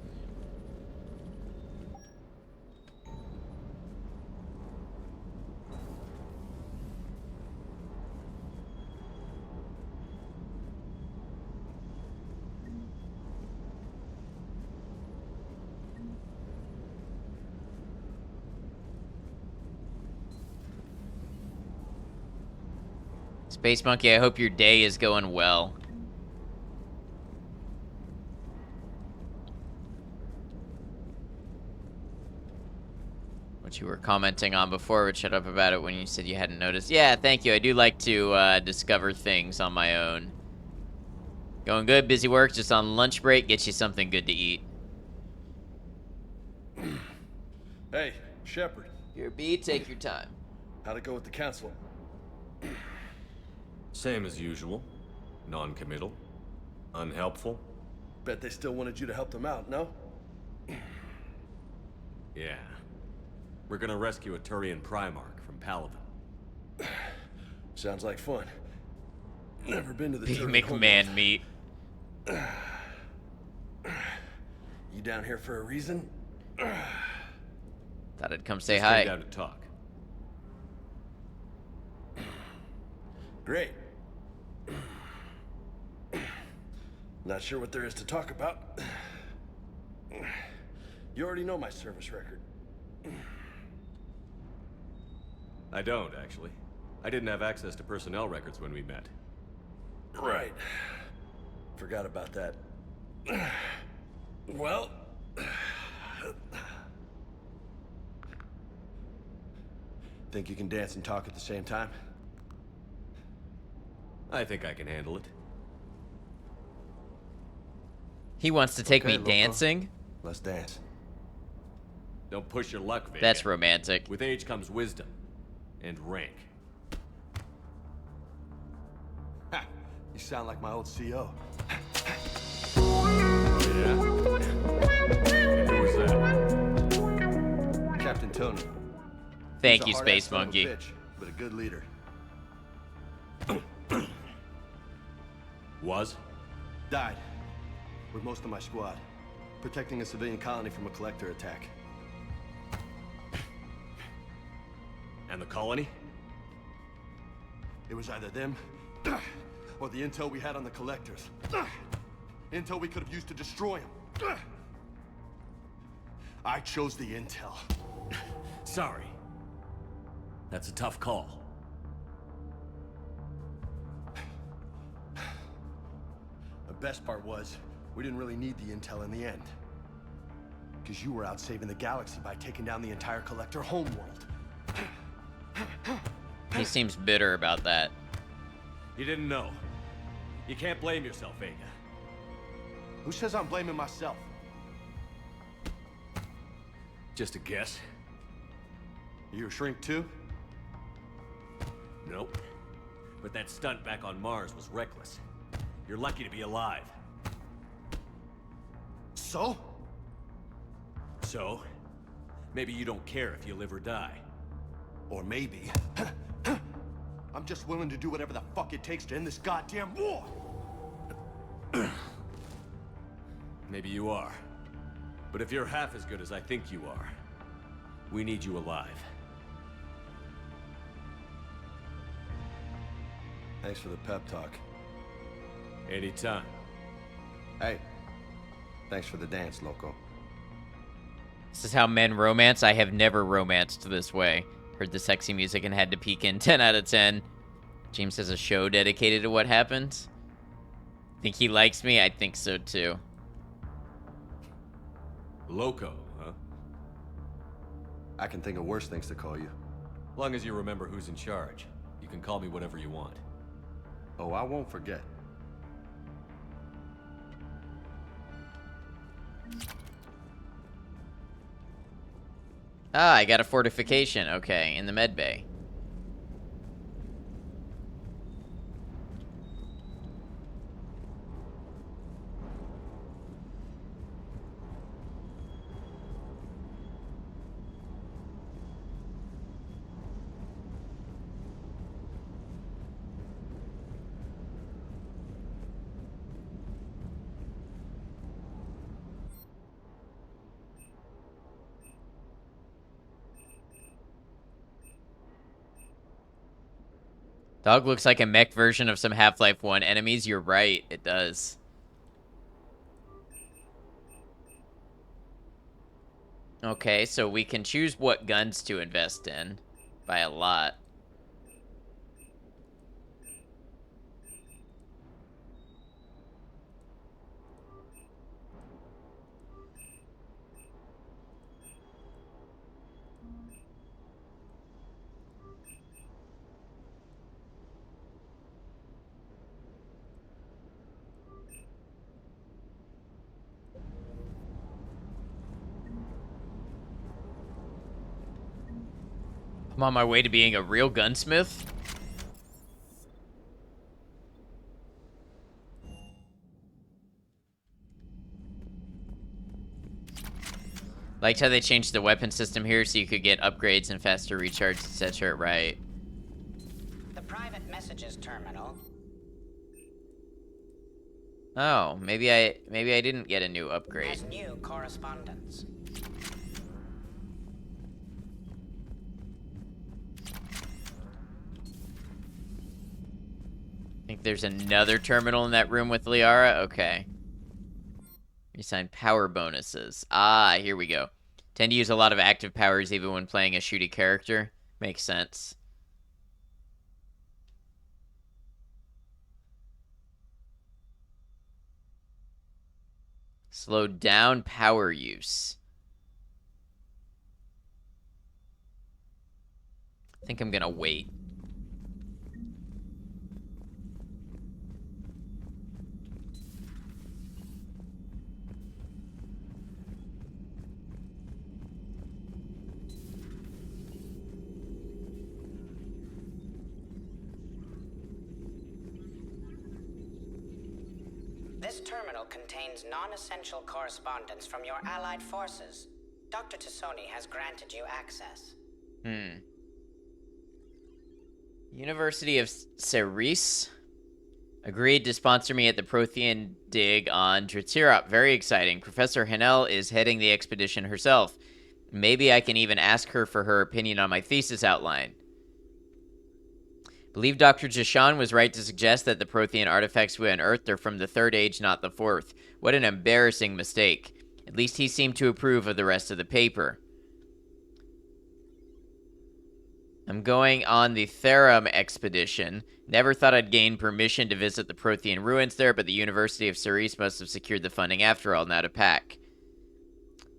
Space Monkey, I hope your day is going well. What you were commenting on before would shut up about it when you said you hadn't noticed. Yeah, thank you. I do like to discover things on my own. Going good, busy work, just on lunch break, get you something good to eat. Hey, Shepard. Your B, take your time. How'd it go with the council? Same as usual. Non-committal. Unhelpful. Bet they still wanted you to help them out, no? Yeah. We're gonna rescue a Turian Primarch from Paladin. Sounds like fun. Never been to the Big Turian McMahon meat. You down here for a reason? Thought I'd come say Just hi. came down to talk. Great. Not sure what there is to talk about. You already know my service record. I don't, actually. I didn't have access to personnel records when we met. Right. Forgot about that. Well... Think you can dance and talk at the same time? I think I can handle it. He wants to take me Loco. dancing? Let's dance. Don't push your luck, Vega. That's romantic. With age comes wisdom. And rank. Ha! You sound like my old CO. Oh, yeah? And who was that? Captain Tony. Thank He's a you, hard-ass Space son of a Monkey. bitch, but a good leader. Was? Died. With most of my squad. Protecting a civilian colony from a collector attack. And the colony? It was either them, or the intel we had on the collectors. Intel we could have used to destroy them. I chose the intel. Sorry. That's a tough call. The best part was, we didn't really need the intel in the end. Because you were out saving the galaxy by taking down the entire collector homeworld. He seems bitter about that. You didn't know. You can't blame yourself, Vega. Who says I'm blaming myself? Just a guess. You a shrink too? Nope. But that stunt back on Mars was reckless. You're lucky to be alive. So? So? Maybe you don't care if you live or die. Or maybe... I'm just willing to do whatever the fuck it takes to end this goddamn war! Maybe you are. But if you're half as good as I think you are, we need you alive. Thanks for the pep talk. Anytime. Hey, thanks for the dance, Loco. This is how men romance. I have never romanced this way. Heard the sexy music and had to peek in. 10 out of 10. James has a show dedicated to what happened. Think he likes me? I think so too. Loco, huh? I can think of worse things to call you. Long as you remember who's in charge, you can call me whatever you want. Oh, I won't forget. Ah, I got a fortification. Okay, in the med bay. Dog looks like a mech version of some Half-Life 1 enemies. You're right, it does. Okay, so we can choose what guns to invest in by a lot. I'm on my way to being a real gunsmith. Liked how they changed the weapon system here so you could get upgrades and faster recharge, etc. Right. The private messages terminal. Oh, maybe I didn't get a new upgrade. Has new correspondence. I think there's another terminal in that room with Liara. Okay. Reassign power bonuses. Ah, here we go. Tend to use a lot of active powers even when playing a shooty character. Makes sense. Slow down power use. I think I'm gonna wait. This terminal contains non-essential correspondence from your allied forces. Dr. Tassoni has granted you access. University of Cerise agreed to sponsor me at the Prothean dig on Tricerop. Very exciting. Professor Hanel is heading the expedition herself. Maybe I can even ask her for her opinion on my thesis outline. Believe Dr. Jashan was right to suggest that the Prothean artifacts we unearthed are from the Third Age, not the Fourth. What an embarrassing mistake. At least he seemed to approve of the rest of the paper. I'm going on the Therum expedition. Never thought I'd gain permission to visit the Prothean ruins there, but the University of Cerise must have secured the funding after all. Now to pack.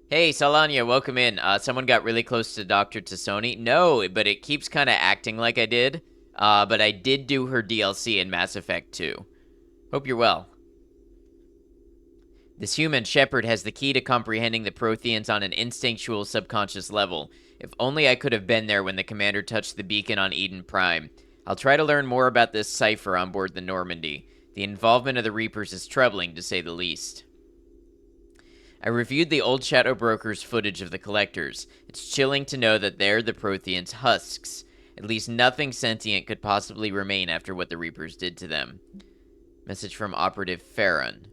Hey, Salanya, welcome in. Someone got really close to Dr. Tassoni. No, but it keeps kind of acting like I did. But I did do her DLC in Mass Effect 2. Hope you're well. This human shepherd has the key to comprehending the Protheans on an instinctual subconscious level. If only I could have been there when the commander touched the beacon on Eden Prime. I'll try to learn more about this cipher on board the Normandy. The involvement of the Reapers is troubling, to say the least. I reviewed the old Shadow Broker's footage of the Collectors. It's chilling to know that they're the Protheans' husks. At least nothing sentient could possibly remain after what the Reapers did to them. Message from Operative Farron.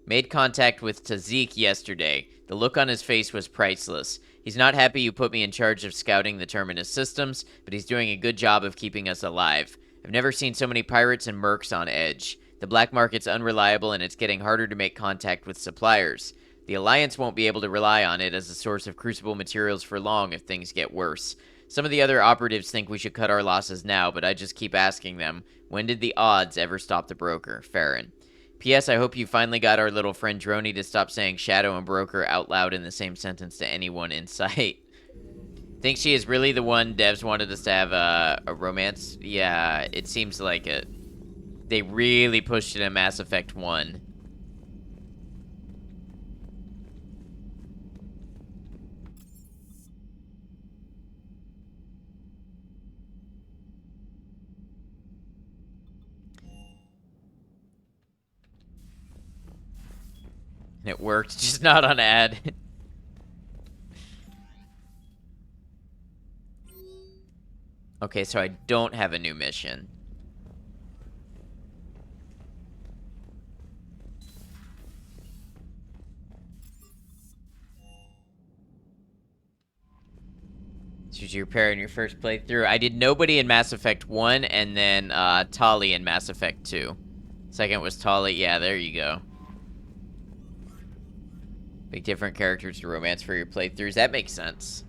Made contact with Tazik yesterday. The look on his face was priceless. He's not happy you put me in charge of scouting the Terminus systems, but he's doing a good job of keeping us alive. I've never seen so many pirates and mercs on edge. The black market's unreliable and it's getting harder to make contact with suppliers. The Alliance won't be able to rely on it as a source of crucible materials for long if things get worse. Some of the other operatives think we should cut our losses now, but I just keep asking them, when did the odds ever stop the broker? Farron. P.S. I hope you finally got our little friend Droney to stop saying shadow and broker out loud in the same sentence to anyone in sight. Think she is really the one devs wanted us to have a romance? Yeah, it seems like it. They really pushed it in Mass Effect 1. And it worked, just not on ad. Okay, so I don't have a new mission. Choose your pair in your first playthrough. I did nobody in Mass Effect 1, and then Tali in Mass Effect 2. Second was Tali. Yeah, there you go. Pick different characters to romance for your playthroughs. That makes sense.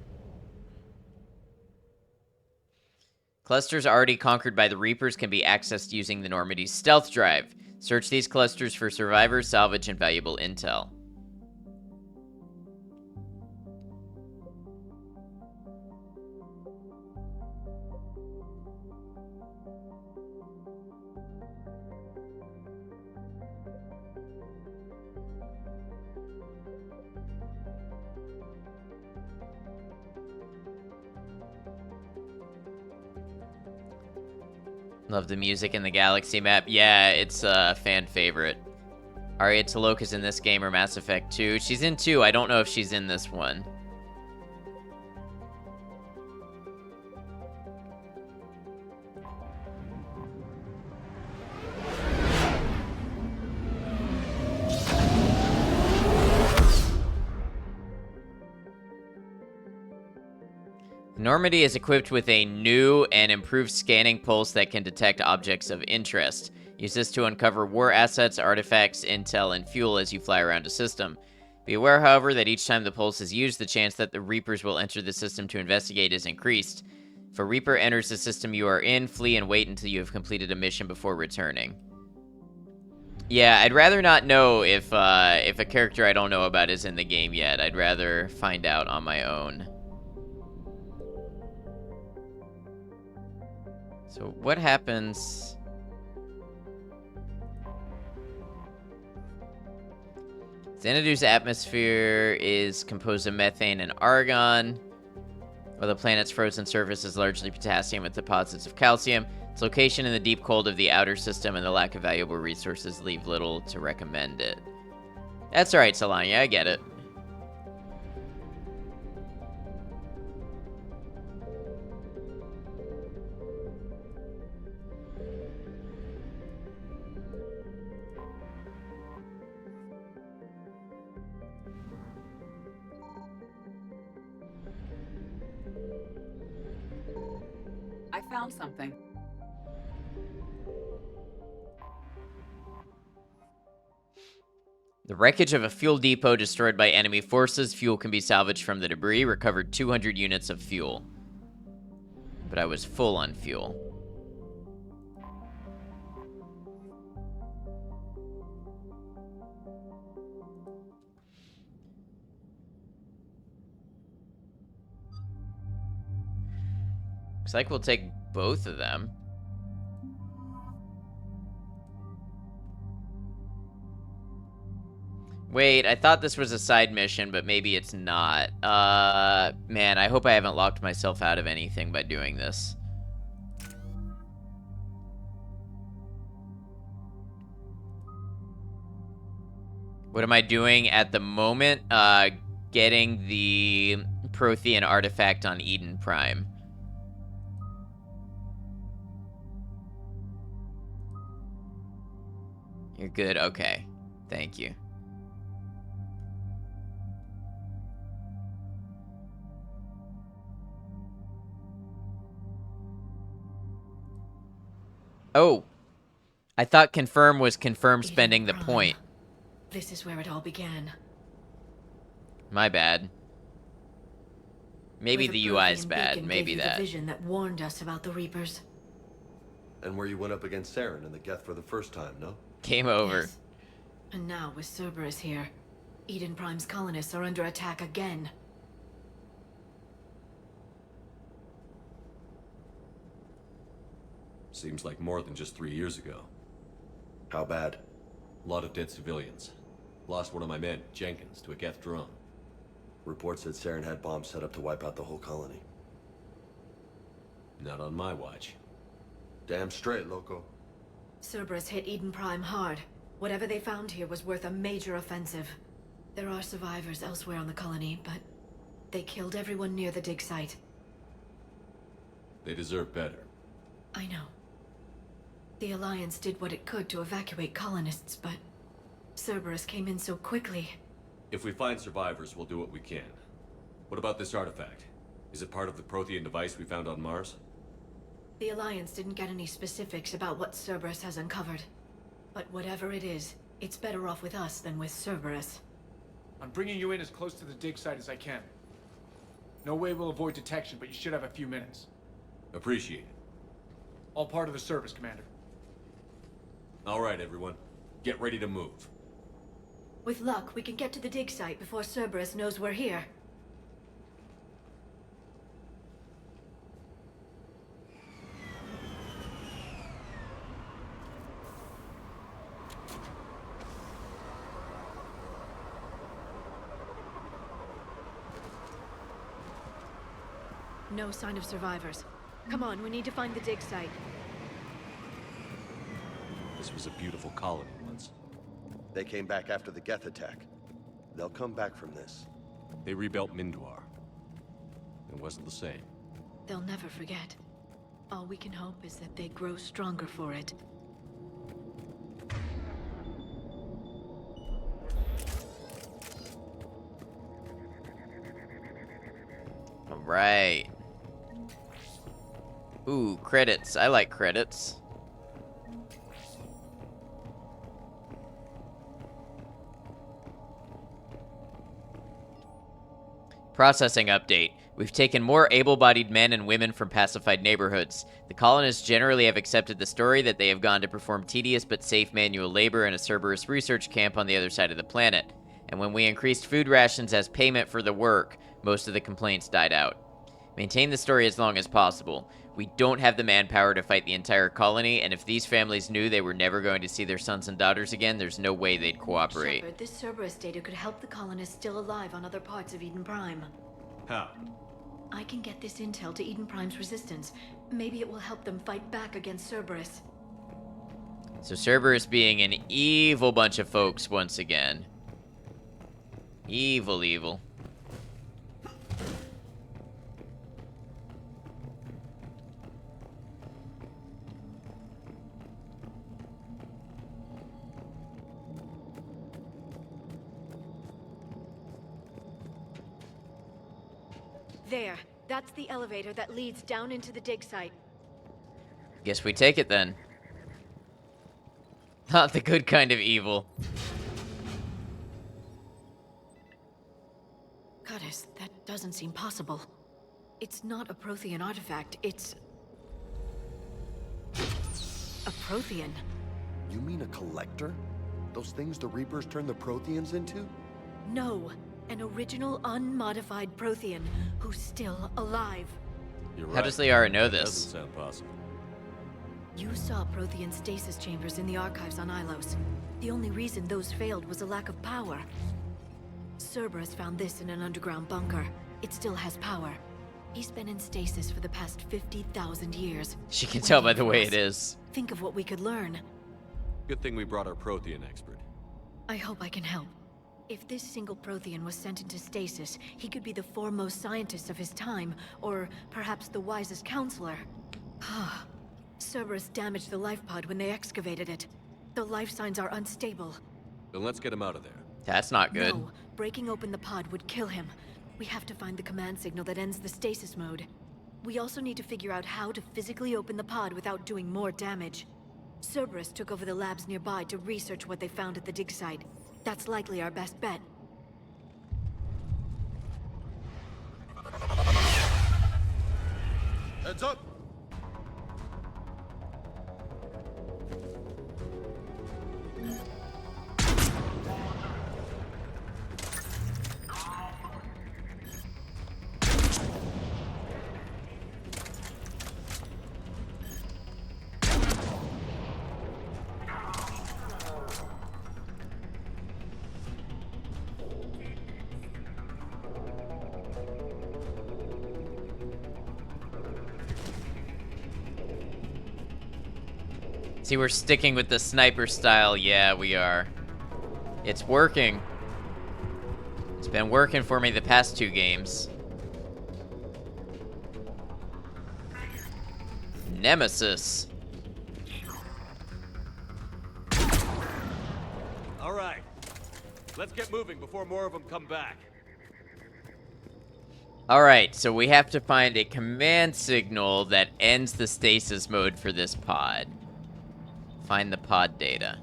Clusters already conquered by the Reapers can be accessed using the Normandy's stealth drive. Search these clusters for survivors, salvage, and valuable intel. Love the music in the Galaxy map. Yeah, it's a fan favorite. Aria Taloka's in this game or Mass Effect 2. She's in 2. I don't know if she's in this one. Normandy is equipped with a new and improved scanning pulse that can detect objects of interest. Use this to uncover war assets, artifacts, intel, and fuel as you fly around a system. Be aware, however, that each time the pulse is used, the chance that the Reapers will enter the system to investigate is increased. If a Reaper enters the system you are in, flee and wait until you have completed a mission before returning. Yeah, I'd rather not know if a character I don't know about is in the game yet. I'd rather find out on my own. So what happens? Xanadu's atmosphere is composed of methane and argon, while the planet's frozen surface is largely potassium with deposits of calcium. Its location in the deep cold of the outer system and the lack of valuable resources leave little to recommend it. That's alright, Solania, I get it. I found something. The wreckage of a fuel depot destroyed by enemy forces. Fuel can be salvaged from the debris. Recovered 200 units of fuel. But I was full on fuel. Looks like we'll take both of them. Wait, I thought this was a side mission, but maybe it's not. Man, I hope I haven't locked myself out of anything by doing this. What am I doing at the moment? Getting the Prothean artifact on Eden Prime. You're good? Okay. Thank you. Oh. I thought confirm was confirm spending the point. This is where it all began. My bad. Maybe Where the Prothean UI's bad. beacon Maybe gave you that. the vision that warned us about the Reapers. And where you went up against Saren in the Geth for the first time, no? Game over. Yes. And now, with Cerberus here, Eden Prime's colonists are under attack again. Seems like more than just 3 years ago. How bad? A lot of dead civilians. Lost one of my men, Jenkins, to a Geth drone. Reports said Saren had bombs set up to wipe out the whole colony. Not on my watch. Damn straight, loco. Cerberus hit Eden Prime hard. Whatever they found here was worth a major offensive. There are survivors elsewhere on the colony, but they killed everyone near the dig site. They deserve better. I know. The Alliance did what it could to evacuate colonists, but Cerberus came in so quickly. If we find survivors, we'll do what we can. What about this artifact? Is it part of the Prothean device we found on Mars? The Alliance didn't get any specifics about what Cerberus has uncovered. But whatever it is, it's better off with us than with Cerberus. I'm bringing you in as close to the dig site as I can. No way we'll avoid detection, but you should have a few minutes. Appreciate it. All part of the service, Commander. All right, everyone. Get ready to move. With luck, we can get to the dig site before Cerberus knows we're here. No sign of survivors. Come on, we need to find the dig site. This was a beautiful colony once. They came back after the Geth attack. They'll come back from this. They rebuilt Minduar. It wasn't the same. They'll never forget. All we can hope is that they grow stronger for it. All right. Ooh, credits. I like credits. Processing update. We've taken more able-bodied men and women from pacified neighborhoods. The colonists generally have accepted the story that they have gone to perform tedious but safe manual labor in a Cerberus research camp on the other side of the planet. And when we increased food rations as payment for the work, most of the complaints died out. Maintain the story as long as possible. We don't have the manpower to fight the entire colony, and if these families knew they were never going to see their sons and daughters again, there's no way they'd cooperate. Shepard, this Cerberus data could help the colonists still alive on other parts of Eden Prime. How? I can get this intel to Eden Prime's resistance. Maybe it will help them fight back against Cerberus. So Cerberus being an evil bunch of folks once again. Evil, evil. There. That's the elevator that leads down into the dig site. Guess we take it then. Not the good kind of evil. Goddess, that doesn't seem possible. It's not a Prothean artifact, it's... a Prothean. You mean a collector? Those things the Reapers turned the Protheans into? No, an original unmodified Prothean who's still alive. You're right. How does Liara know this? Doesn't sound possible. You saw Prothean stasis chambers in the archives on Ilos. The only reason those failed was a lack of power. Cerberus found this in an underground bunker. It still has power. He's been in stasis for the past 50,000 years. She can tell by the way it is. Think of what we could learn. Good thing we brought our Prothean expert. I hope I can help. If this single Prothean was sent into stasis, he could be the foremost scientist of his time, or perhaps the wisest counselor. Cerberus damaged the life pod when they excavated it. The life signs are unstable. Then let's get him out of there. That's not good. No, breaking open the pod would kill him. We have to find the command signal that ends the stasis mode. We also need to figure out how to physically open the pod without doing more damage. Cerberus took over the labs nearby to research what they found at the dig site. That's likely our best bet. Heads up! See, we're sticking with the sniper style. Yeah, we are. It's working. It's been working for me the past 2 games. Nemesis. All right. Let's get moving before more of them come back. Alright, so we have to find a command signal that ends the stasis mode for this pod. Find the pod data.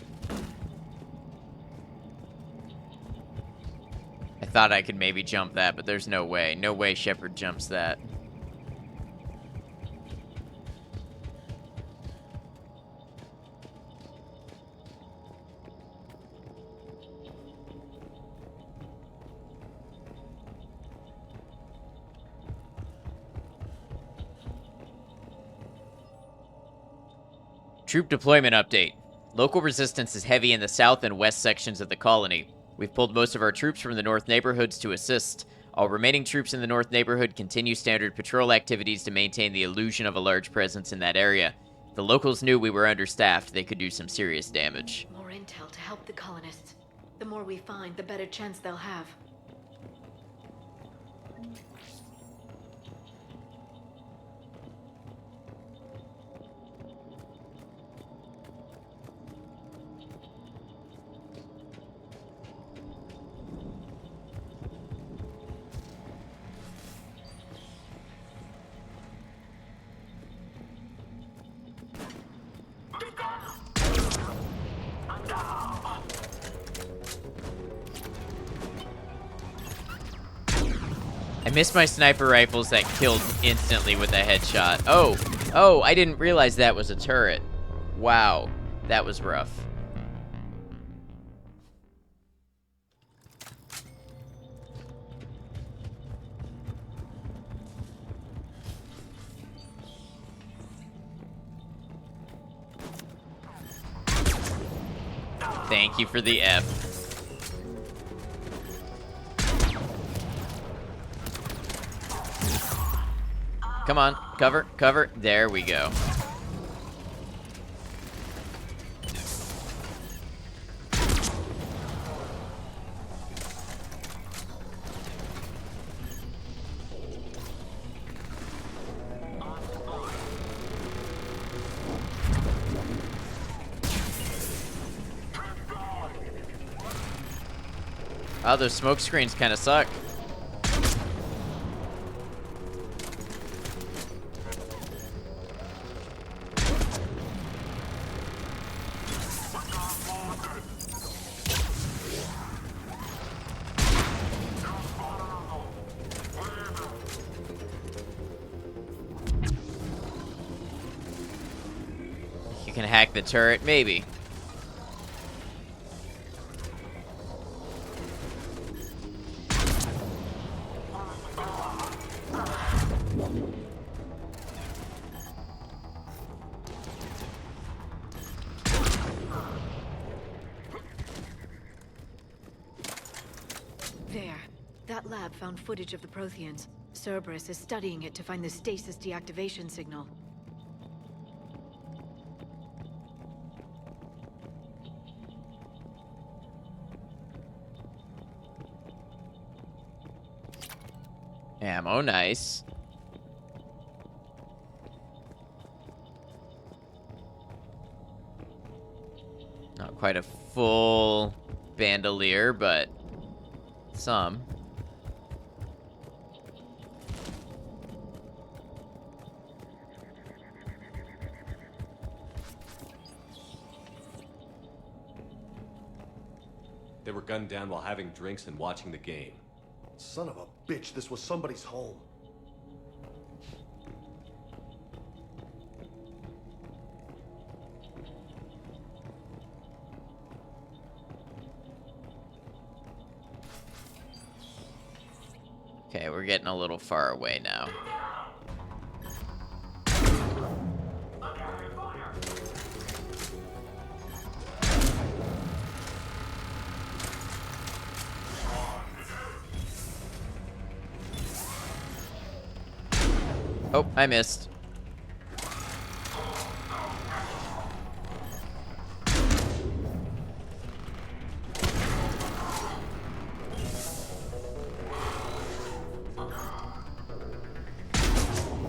I thought I could maybe jump that, but there's no way. No way Shepard jumps that. Troop deployment update. Local resistance is heavy in the south and west sections of the colony. We've pulled most of our troops from the north neighborhoods to assist. All remaining troops in the north neighborhood continue standard patrol activities to maintain the illusion of a large presence in that area. If the locals knew we were understaffed, they could do some serious damage. More intel to help the colonists. The more we find, the better chance they'll have. I missed my sniper rifles that killed instantly with a headshot. Oh, I didn't realize that was a turret. Wow, that was rough. Thank you for the F. Come on, cover, cover. There we go. Oh, those smoke screens kind of suck. You can hack the turret, maybe. There. That lab found footage of the Protheans. Cerberus is studying it to find the stasis deactivation signal. Ammo, nice. Not quite a full bandolier, but some. They were gunned down while having drinks and watching the game. Son of a bitch, this was somebody's home. Okay, we're getting a little far away now. Oh, I missed.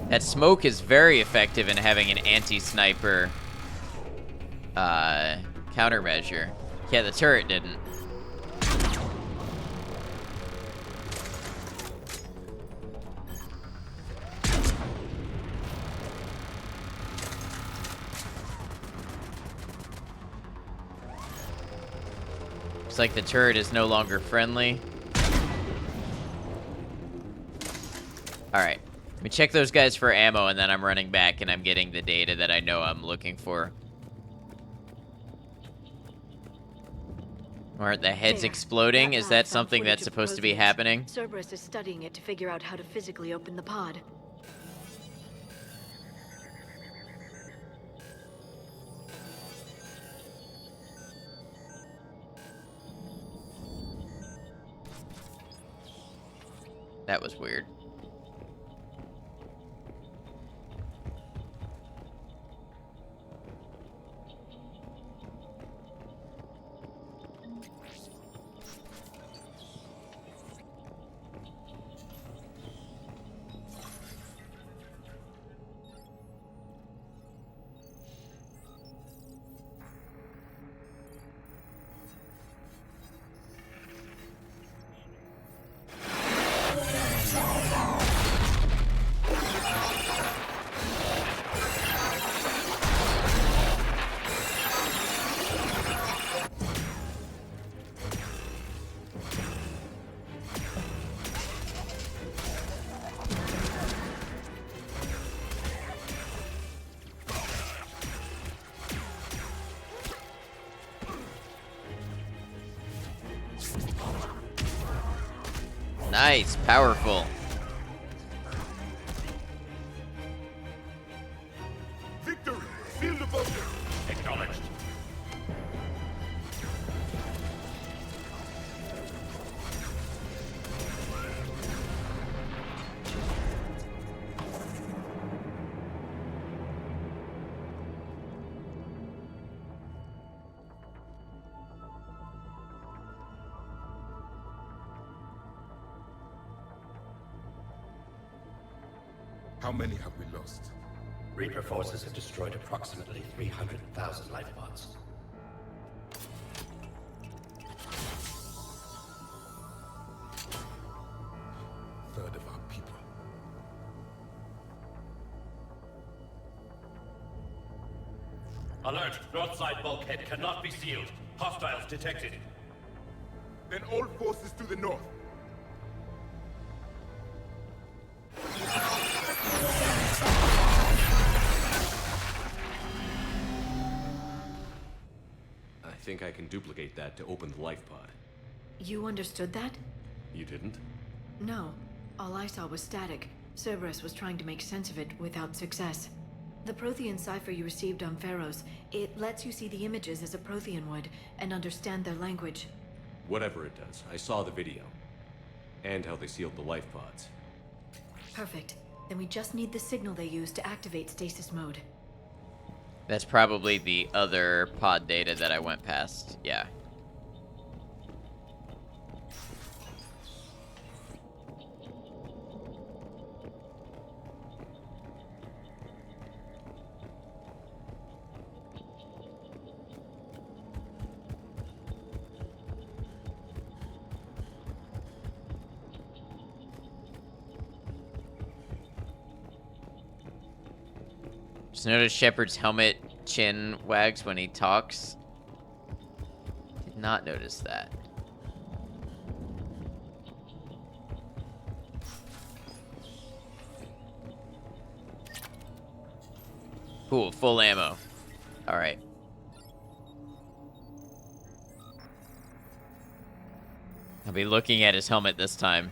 That smoke is very effective in having an anti-sniper countermeasure. Yeah, the turret didn't. Looks like the turret is no longer friendly. Alright. Let me check those guys for ammo, and then I'm running back and I'm getting the data that I know I'm looking for. Aren't the heads exploding? Is that something that's supposed to be happening? Cerberus is studying it to figure out how to physically open the pod. That was weird. Nice, powerful. Victory! Seal the bunker! Acknowledged. How many have we lost? Reaper forces have destroyed approximately 300,000 life pods. Third of our people. Alert! North side bulkhead cannot be sealed. Hostiles detected. Then all forces to the north. I think I can duplicate that to open the life pod. You understood that? You didn't? No. All I saw was static. Cerberus was trying to make sense of it without success. The Prothean cipher you received on Pharaohs, it lets you see the images as a Prothean would, and understand their language. Whatever it does, I saw the video. And how they sealed the life pods. Perfect. Then we just need the signal they use to activate stasis mode. That's probably the other pod data that I went past. Yeah. Just notice Shepard's helmet chin wags when he talks. Did not notice that. Cool, full ammo. Alright. I'll be looking at his helmet this time.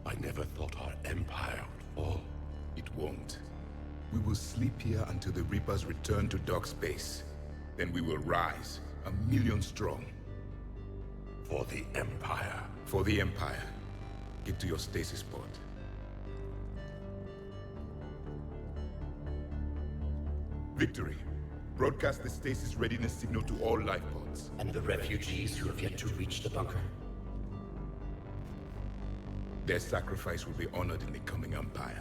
I never thought our empire would fall. It won't. We will sleep here until the Reapers return to dark space. Then we will rise, 1,000,000 strong. For the Empire. For the Empire. Get to your stasis pod. Victory. Broadcast the stasis readiness signal to all life pods. And the refugees who have yet to reach the bunker. Their sacrifice will be honored in the coming Empire.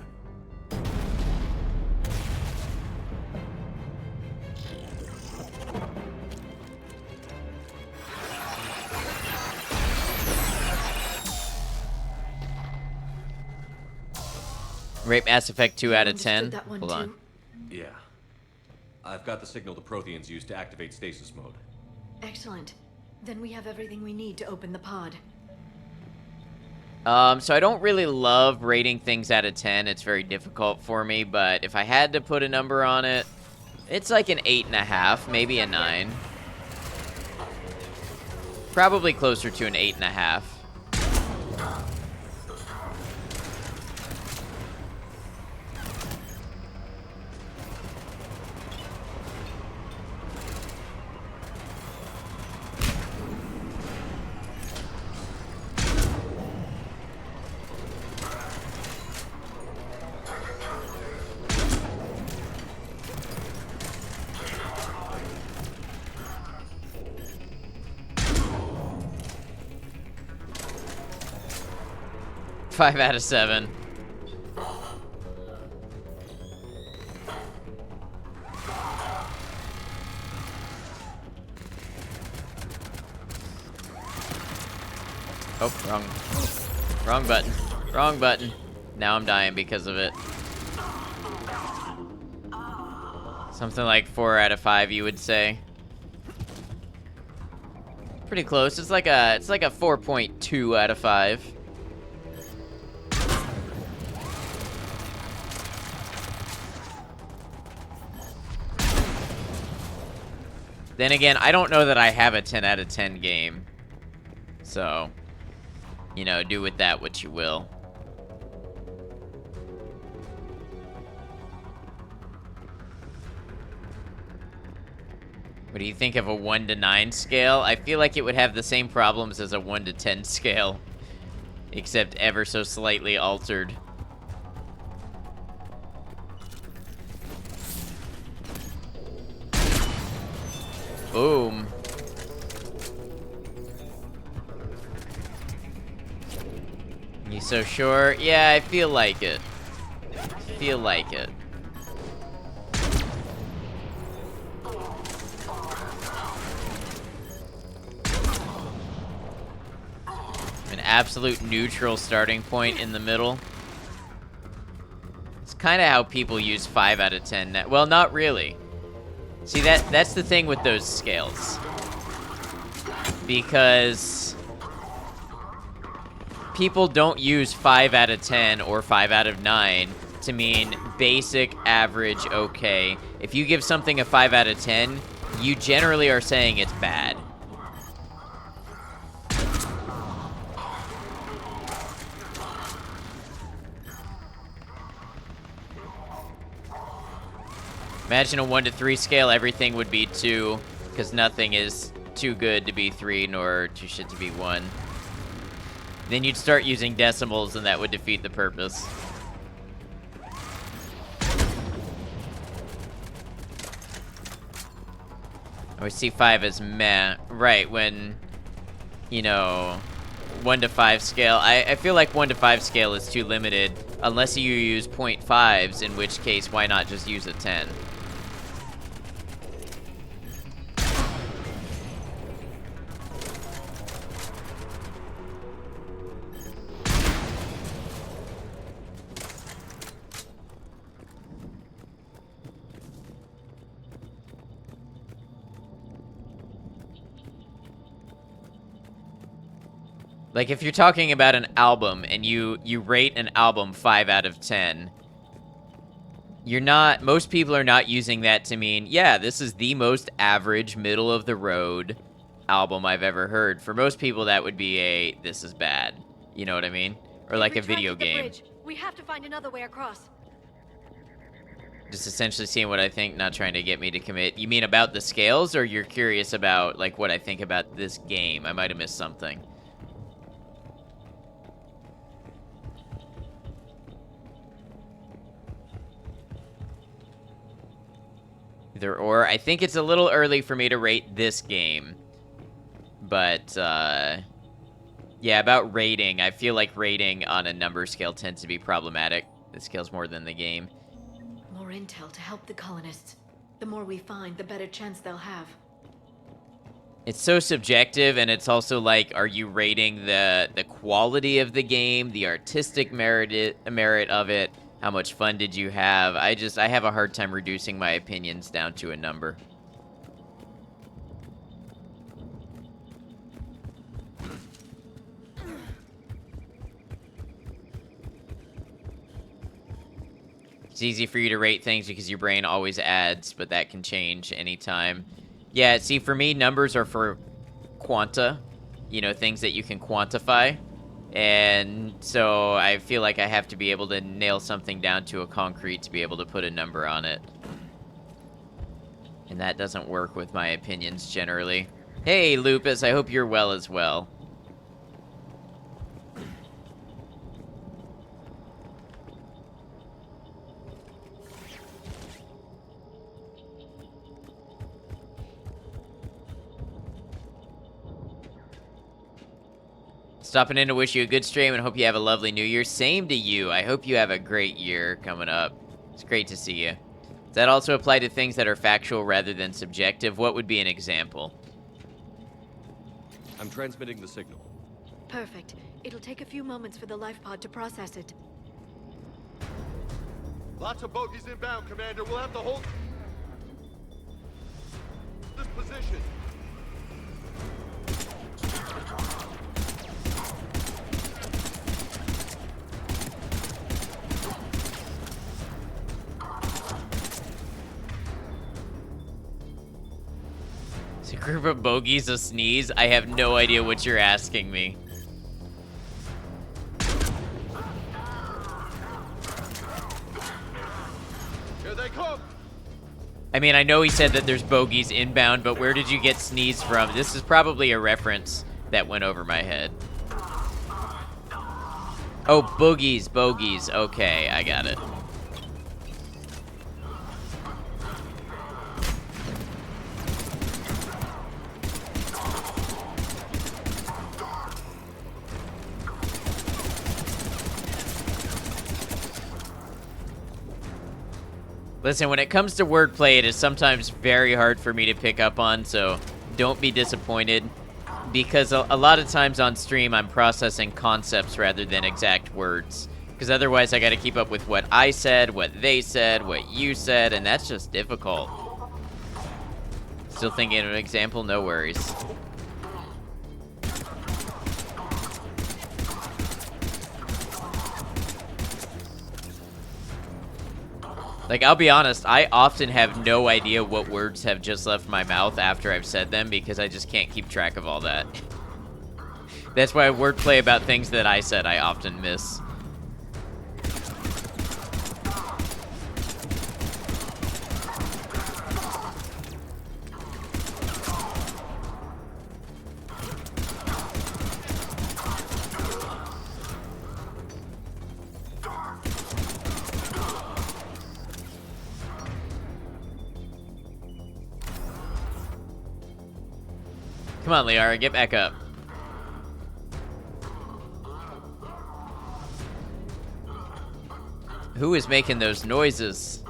Rate Mass Effect 2 out of 10. Hold on. Yeah. I've got the signal the Protheans use to activate stasis mode. Excellent. Then we have everything we need to open the pod. So I don't really love rating things out of 10. It's very difficult for me, but if I had to put a number on it, it's like an 8.5, maybe a 9. Probably closer to an 8.5. Five out of 7. Oh, wrong button. Wrong button. Now I'm dying because of it. Something like 4 out of 5, you would say. Pretty close. It's like a 4.2 out of 5. Then again, I don't know that I have a 10 out of 10 game. So, you know, do with that what you will. What do you think of a 1 to 9 scale? I feel like it would have the same problems as a 1 to 10 scale, except ever so slightly altered. Boom. You so sure? Yeah, I feel like it. Feel like it. An absolute neutral starting point in the middle. It's kind of how people use 5 out of 10. Well, not really. See, that's the thing with those scales. Because people don't use 5 out of 10 or 5 out of 9 to mean basic, average, okay. If you give something a 5 out of 10, you generally are saying it's bad. Imagine a 1 to 3 scale, everything would be 2, because nothing is too good to be 3, nor too shit to be 1. Then you'd start using decimals, and that would defeat the purpose. I always see 5 as meh. Right, when, you know, 1 to 5 scale. I feel like 1 to 5 scale is too limited, unless you use 0.5s, in which case, why not just use a 10? Like, if you're talking about an album and you rate an album 5 out of 10, most people are not using that to mean, yeah, this is the most average, middle of the road album I've ever heard. For most people, that would be this is bad. You know what I mean? Or like a video game. Bridge. We have to find another way across. Just essentially seeing what I think, not trying to get me to commit. You mean about the scales, or you're curious about, like, what I think about this game? I might have missed something. Either or. I think it's a little early for me to rate this game. But, yeah, about rating. I feel like rating on a number scale tends to be problematic. It scales more than the game. More intel to help the colonists. The more we find, the better chance they'll have. It's so subjective, and it's also like, are you rating the quality of the game, the artistic merit of it? How much fun did you have? I have a hard time reducing my opinions down to a number. It's easy for you to rate things because your brain always adds, but that can change anytime. Yeah, see, for me, numbers are for quanta, you know, things that you can quantify. And so I feel like I have to be able to nail something down to a concrete to be able to put a number on it. And that doesn't work with my opinions generally. Hey, Lupus, I hope you're well as well. Stopping in to wish you a good stream and hope you have a lovely new year. Same to you. I hope you have a great year coming up. It's great to see you. Does that also apply to things that are factual rather than subjective? What would be an example? I'm transmitting the signal. Perfect. It'll take a few moments for the life pod to process it. Lots of bogies inbound, Commander. We'll have to hold... this position. Is a group of bogeys a sneeze? I have no idea what you're asking me. Here they come. I mean, I know he said that there's bogeys inbound, but where did you get sneeze from? This is probably a reference that went over my head. Oh, bogeys. Okay, I got it. Listen, when it comes to wordplay, it is sometimes very hard for me to pick up on, so don't be disappointed. Because a lot of times on stream, I'm processing concepts rather than exact words. Because otherwise, I gotta keep up with what I said, what they said, what you said, and that's just difficult. Still thinking of an example? No worries. Like, I'll be honest, I often have no idea what words have just left my mouth after I've said them because I just can't keep track of all that. That's why wordplay about things that I said I often miss. Come on, Liara, get back up. Who is making those noises?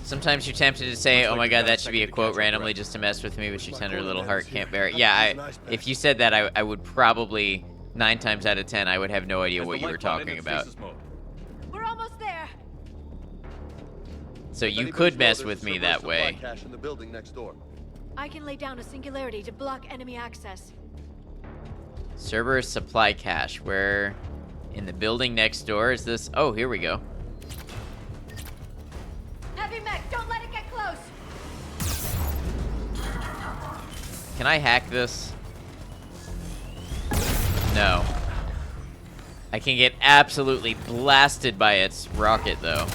Sometimes you're tempted to say, oh my god, that should be a quote randomly just to mess with me, but your tender little heart can't bear it. Yeah, if you said that, I would probably, 9 times out of 10, I would have no idea what you were talking about. We're almost there. So you could mess with me that way. In the building next door. I can lay down a singularity to block enemy access. Cerberus supply cache. Where in the building next door is this? Oh, here we go. Heavy mech, don't let it get close. Can I hack this? No. I can get absolutely blasted by its rocket, though.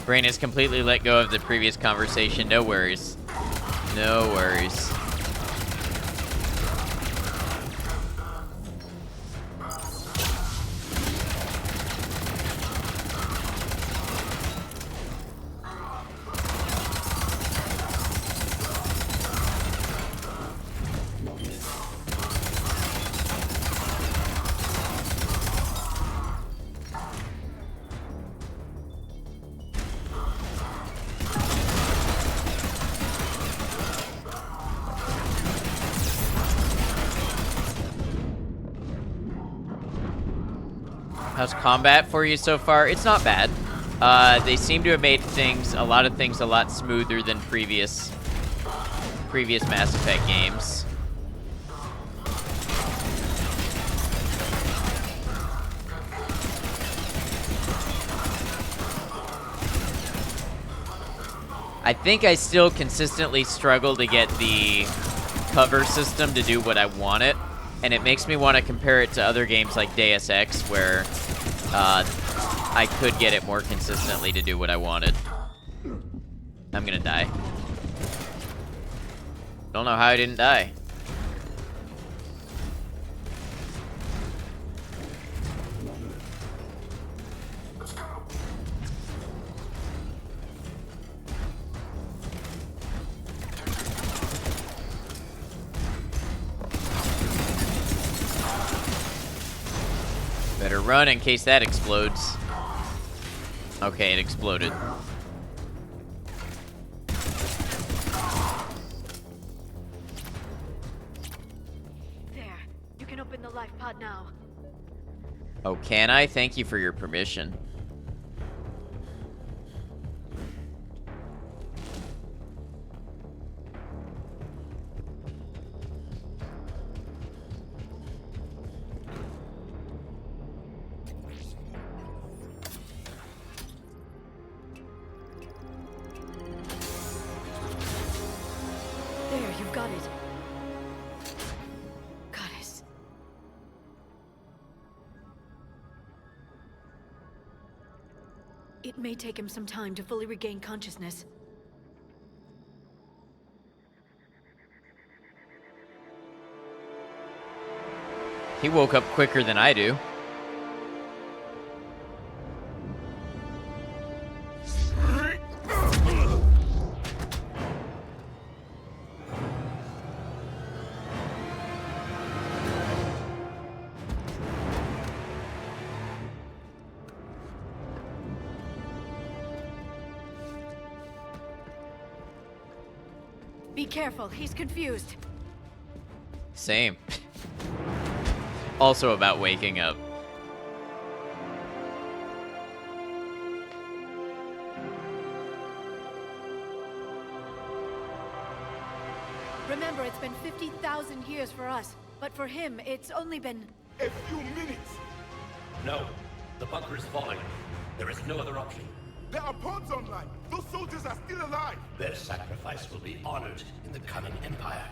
Brain has completely let go of the previous conversation. No worries. No worries. How's combat for you so far? It's not bad. They seem to have made a lot of things a lot smoother than previous Mass Effect games. I think I still consistently struggle to get the cover system to do what I want it, and it makes me want to compare it to other games like Deus Ex, where I could get it more consistently to do what I wanted. I'm gonna die. Don't know how I didn't die. Better run in case that explodes. Okay, it exploded. There. You can open the life pod now. Oh, can I? Thank you for your permission. There, you've got it. Goddess. It may take him some time to fully regain consciousness. He woke up quicker than I do. Be careful, he's confused. Same. Also about waking up. Remember, it's been 50,000 years for us, but for him, it's only been... A few minutes! No. The bunker is falling. There is no other option. There are pods online! Those soldiers are still alive! Their sacrifice will be honored in the coming Empire.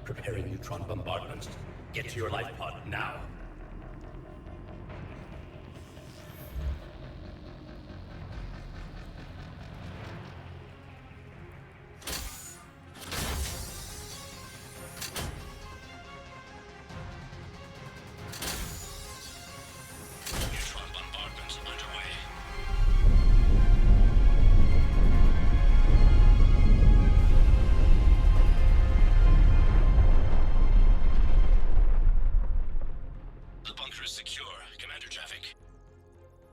Preparing neutron bombardment. Get to your life pod now. Neutron bombardment underway. The bunker is secure, Commander Javik.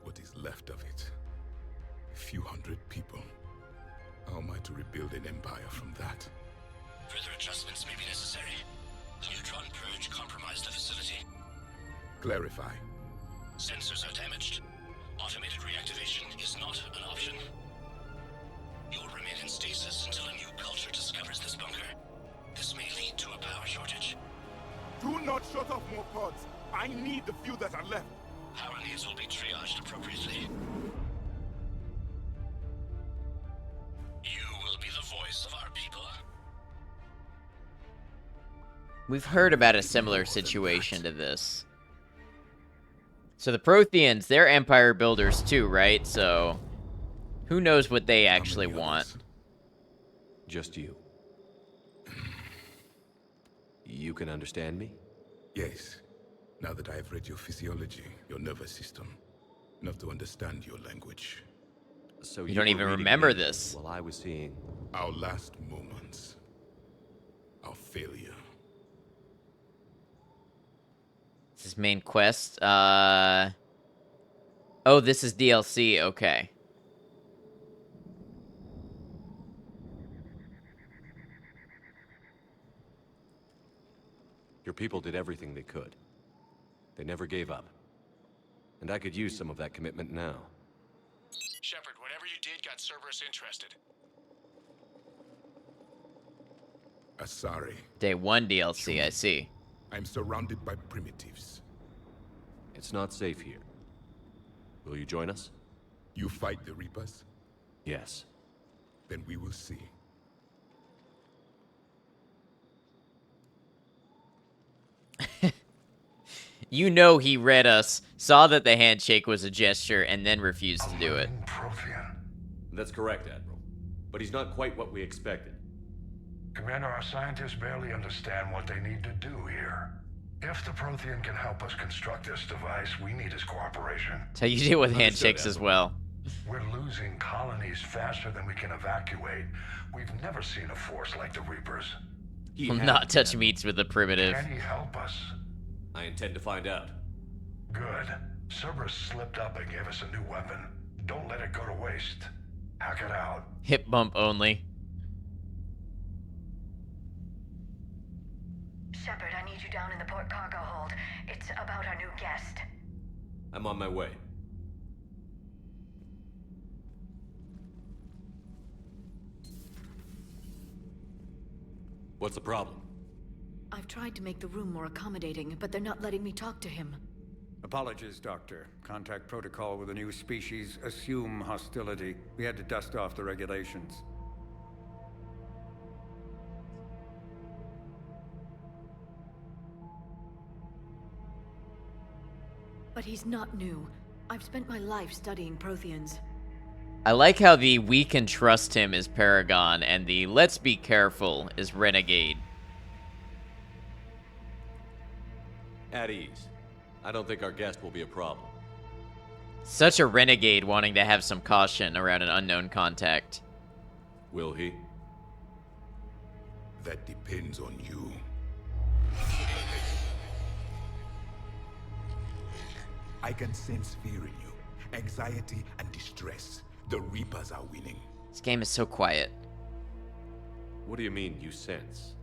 What is left of it? A few hundred people. How am I to rebuild an empire from that? Further adjustments may be necessary. The neutron purge compromised the facility. Clarify. Sensors are damaged. Automated reactivation is not an option. You'll remain in stasis until a new culture discovers this bunker. This may lead to a power shortage. Do not shut off more pods! I need the few that are left! Power needs will be triaged appropriately. You will be the voice of our people. We've heard about a similar situation to this. So the Protheans, they're empire builders too, right? So who knows what they actually want? Just you. You can understand me? Yes. Now that I have read your physiology, your nervous system, enough to understand your language. So You don't were even reading remember me this. While I was seeing Our last moments. Our failure. This is main quest. Oh, this is DLC. Okay. your people did everything they could. They never gave up. And I could use some of that commitment now. Shepard, whatever you did got Cerberus interested. Sorry. Day 1 DLC, I see. I'm surrounded by primitives. It's not safe here. Will you join us? You fight the Reapers? Yes. Then we will see. You know he read us, saw that the handshake was a gesture, and then refused to do it. That's correct, Admiral. But he's not quite what we expected. Commander, our scientists barely understand what they need to do here. If the Prothean can help us construct this device, we need his cooperation. That's how you deal with handshakes as well. We're losing colonies faster than we can evacuate. We've never seen a force like the Reapers. Will not touch meats with a primitive. Can he help us? I intend to find out. Good. Cerberus slipped up and gave us a new weapon. Don't let it go to waste. Hack it out. Hip bump only. Shepard, I need you down in the port cargo hold. It's about our new guest. I'm on my way. What's the problem? I've tried to make the room more accommodating, but they're not letting me talk to him. Apologies, Doctor. Contact protocol with a new species. Assume hostility. We had to dust off the regulations. But he's not new. I've spent my life studying Protheans. I like how the "we can trust him" is Paragon and the "let's be careful" is Renegade. At ease. I don't think our guest will be a problem. Such a renegade wanting to have some caution around an unknown contact. Will he? That depends on you. I can sense fear in you, anxiety and distress. The Reapers are winning. This game is so quiet. What do you mean, you sense?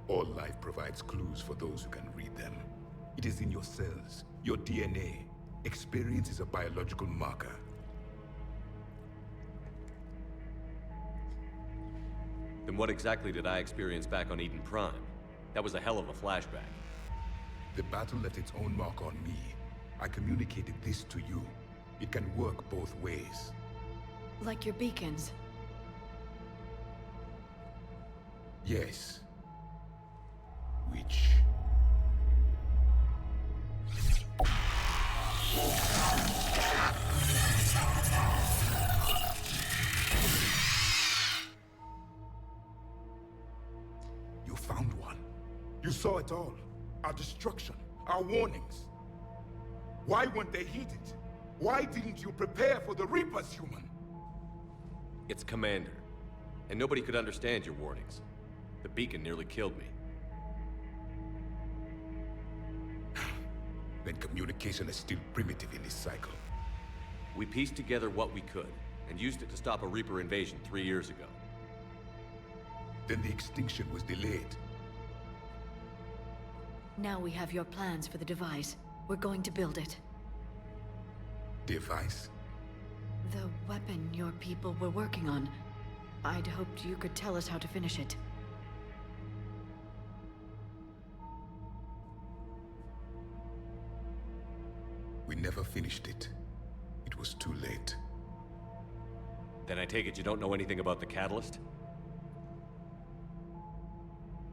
All life provides clues for those who can read them. It is in your cells, your DNA. Experience is a biological marker. Then what exactly did I experience back on Eden Prime? That was a hell of a flashback. The battle left its own mark on me. I communicated this to you. It can work both ways. Like your beacons. Yes. Which... You found one. You saw it all. Our destruction, our warnings. Why weren't they heeded? Why didn't you prepare for the Reapers, human? It's Commander. And nobody could understand your warnings. The beacon nearly killed me. Then communication is still primitive in this cycle. We pieced together what we could, and used it to stop a Reaper invasion 3 years ago. Then the extinction was delayed. Now we have your plans for the device. We're going to build it. Device? The weapon your people were working on. I'd hoped you could tell us how to finish it. We never finished it. It was too late. Then I take it you don't know anything about the catalyst?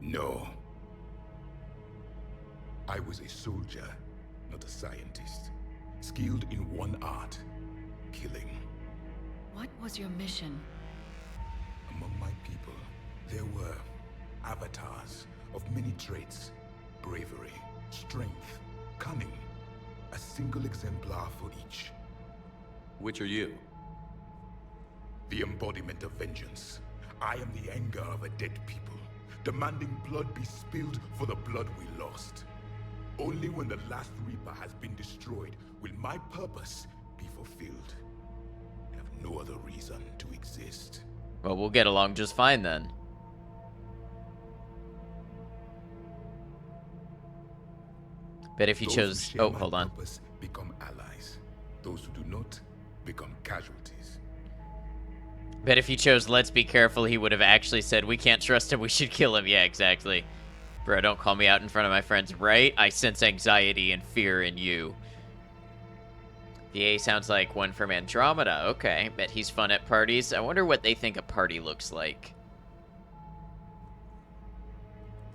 No. I was a soldier, not a scientist. Skilled in one art, killing. What was your mission? Among my people, there were avatars of many traits. Bravery, strength, cunning. A single exemplar for each. Which are you? The embodiment of vengeance. I am the anger of a dead people, demanding blood be spilled for the blood we lost. Only when the last Reaper has been destroyed will my purpose be fulfilled. I have no other reason to exist. Well, we'll get along just fine then. Bet if you Those chose... who share Oh, my hold on. purpose become allies. Those who do not become casualties. Bet if you chose "let's be careful," he would have actually said, "We can't trust him, we should kill him." Yeah, exactly. Bro, don't call me out in front of my friends, right? I sense anxiety and fear in you. The A sounds like one from Andromeda. Okay, bet he's fun at parties. I wonder what they think a party looks like.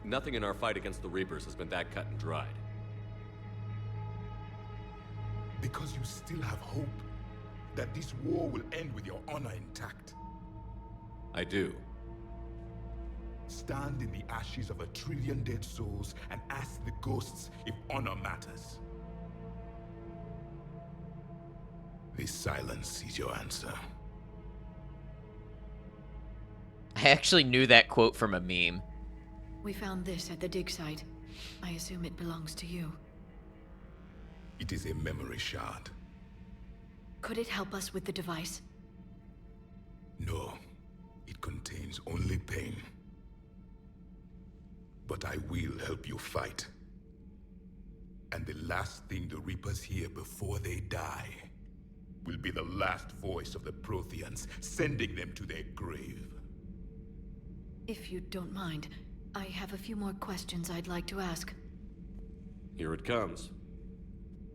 Nothing in our fight against the Reapers has been that cut and dried. Because you still have hope that this war will end with your honor intact. I do. Stand in the ashes of 1 trillion dead souls and ask the ghosts if honor matters. This silence is your answer. I actually knew that quote from a meme. We found this at the dig site. I assume it belongs to you. It is a memory shard. Could it help us with the device? No, it contains only pain. But I will help you fight. And the last thing the Reapers hear before they die will be the last voice of the Protheans, sending them to their grave. If you don't mind, I have a few more questions I'd like to ask. Here it comes.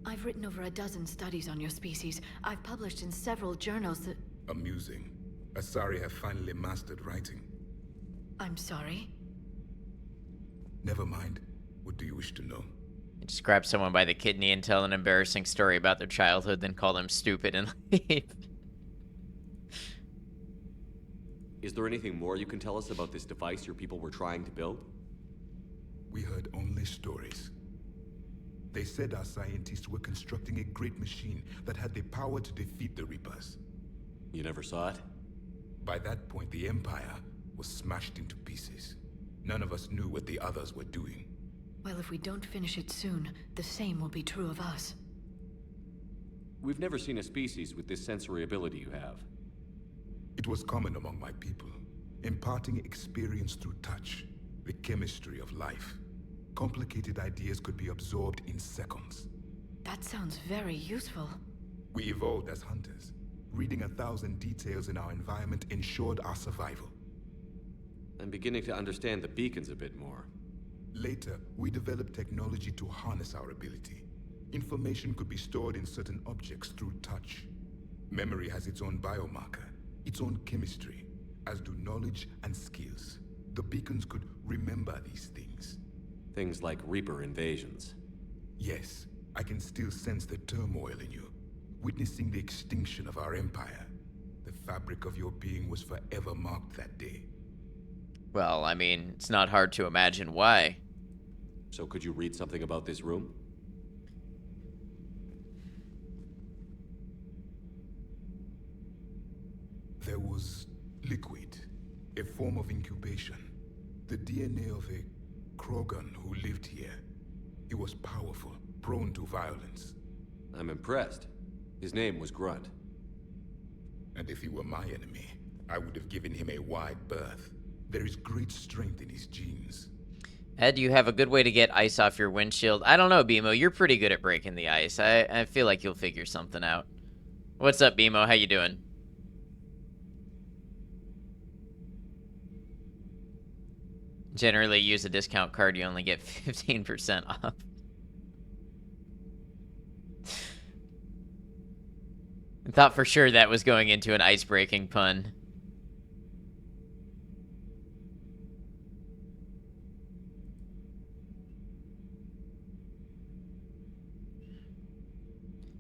I've written over a dozen studies on your species. I've published in several journals that... Amusing. Asari have finally mastered writing. I'm sorry? Never mind. What do you wish to know? You just grab someone by the kidney and tell an embarrassing story about their childhood, then call them stupid and leave. Is there anything more you can tell us about this device your people were trying to build? We heard only stories. They said our scientists were constructing a great machine that had the power to defeat the Reapers. You never saw it? By that point, the Empire was smashed into pieces. None of us knew what the others were doing. Well, if we don't finish it soon, the same will be true of us. We've never seen a species with this sensory ability you have. It was common among my people, imparting experience through touch, the chemistry of life. Complicated ideas could be absorbed in seconds. That sounds very useful. We evolved as hunters. Reading 1,000 details in our environment ensured our survival. I'm beginning to understand the beacons a bit more. Later, we developed technology to harness our ability. Information could be stored in certain objects through touch. Memory has its own biomarker, its own chemistry, as do knowledge and skills. The beacons could remember these things. Things like Reaper invasions. Yes, I can still sense the turmoil in you, witnessing the extinction of our empire. The fabric of your being was forever marked that day. Well, I mean, it's not hard to imagine why. So could you read something about this room? There was liquid, a form of incubation. The DNA of a Krogan who lived here. He was powerful, prone to violence. I'm impressed. His name was Grunt. And if he were my enemy, I would have given him a wide berth. There is great strength in his genes. Ed, you have a good way to get ice off your windshield. I don't know, Bimo. You're pretty good at breaking the ice. I feel like you'll figure something out. What's up, Bimo? How you doing? Generally, use a discount card. You only get 15% off. I thought for sure that was going into an ice-breaking pun.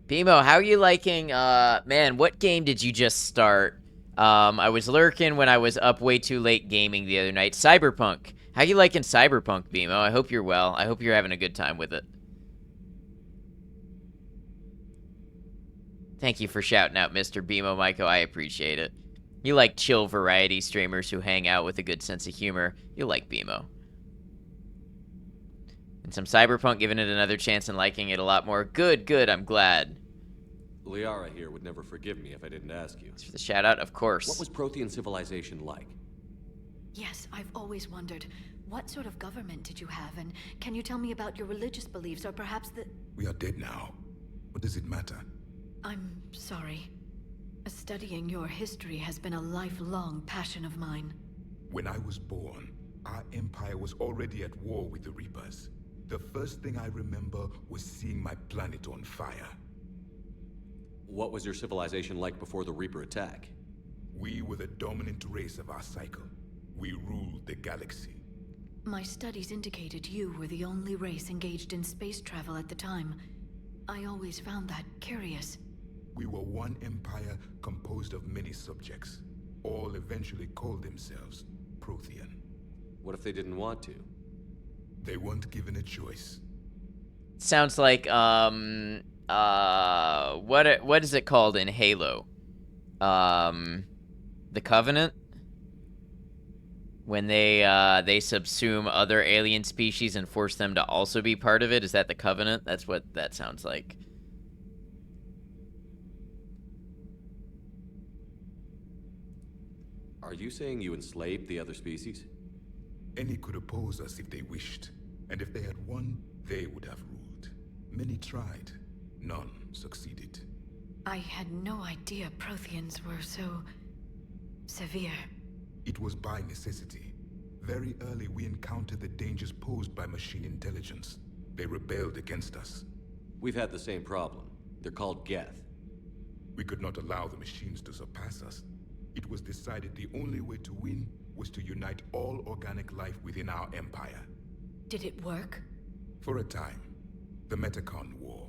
Bimo, how are you liking, man, what game did you just start? I was lurking when I was up way too late gaming the other night. Cyberpunk. How you liking Cyberpunk, Bimo? I hope you're well. I hope you're having a good time with it. Thank you for shouting out, Mr. Bimo, Maiko. I appreciate it. You like chill variety streamers who hang out with a good sense of humor. You'll like Bimo. And some Cyberpunk, giving it another chance and liking it a lot more. Good, good, I'm glad. Liara here would never forgive me if I didn't ask you. Thanks for the shout out, of course. What was Prothean civilization like? Yes, I've always wondered. What sort of government did you have, and can you tell me about your religious beliefs, or perhaps the... We are dead now. What does it matter? I'm sorry. Studying your history has been a lifelong passion of mine. When I was born, our empire was already at war with the Reapers. The first thing I remember was seeing my planet on fire. What was your civilization like before the Reaper attack? We were the dominant race of our cycle. We ruled the galaxy. My studies indicated you were the only race engaged in space travel at the time. I always found that curious. We were one empire composed of many subjects. All eventually called themselves Prothean. What if they didn't want to? They weren't given a choice. Sounds like, what is it called in Halo? The Covenant? When they subsume other alien species and force them to also be part of it? Is that the Covenant? That's what that sounds like. Are you saying you enslaved the other species? Any could oppose us if they wished, and if they had won, they would have ruled. Many tried. None succeeded. I had no idea Protheans were so severe. It was by necessity. Very early we encountered the dangers posed by machine intelligence. They rebelled against us. We've had the same problem. They're called Geth. We could not allow the machines to surpass us. It was decided the only way to win was to unite all organic life within our empire. Did it work? For a time. The Metacon War.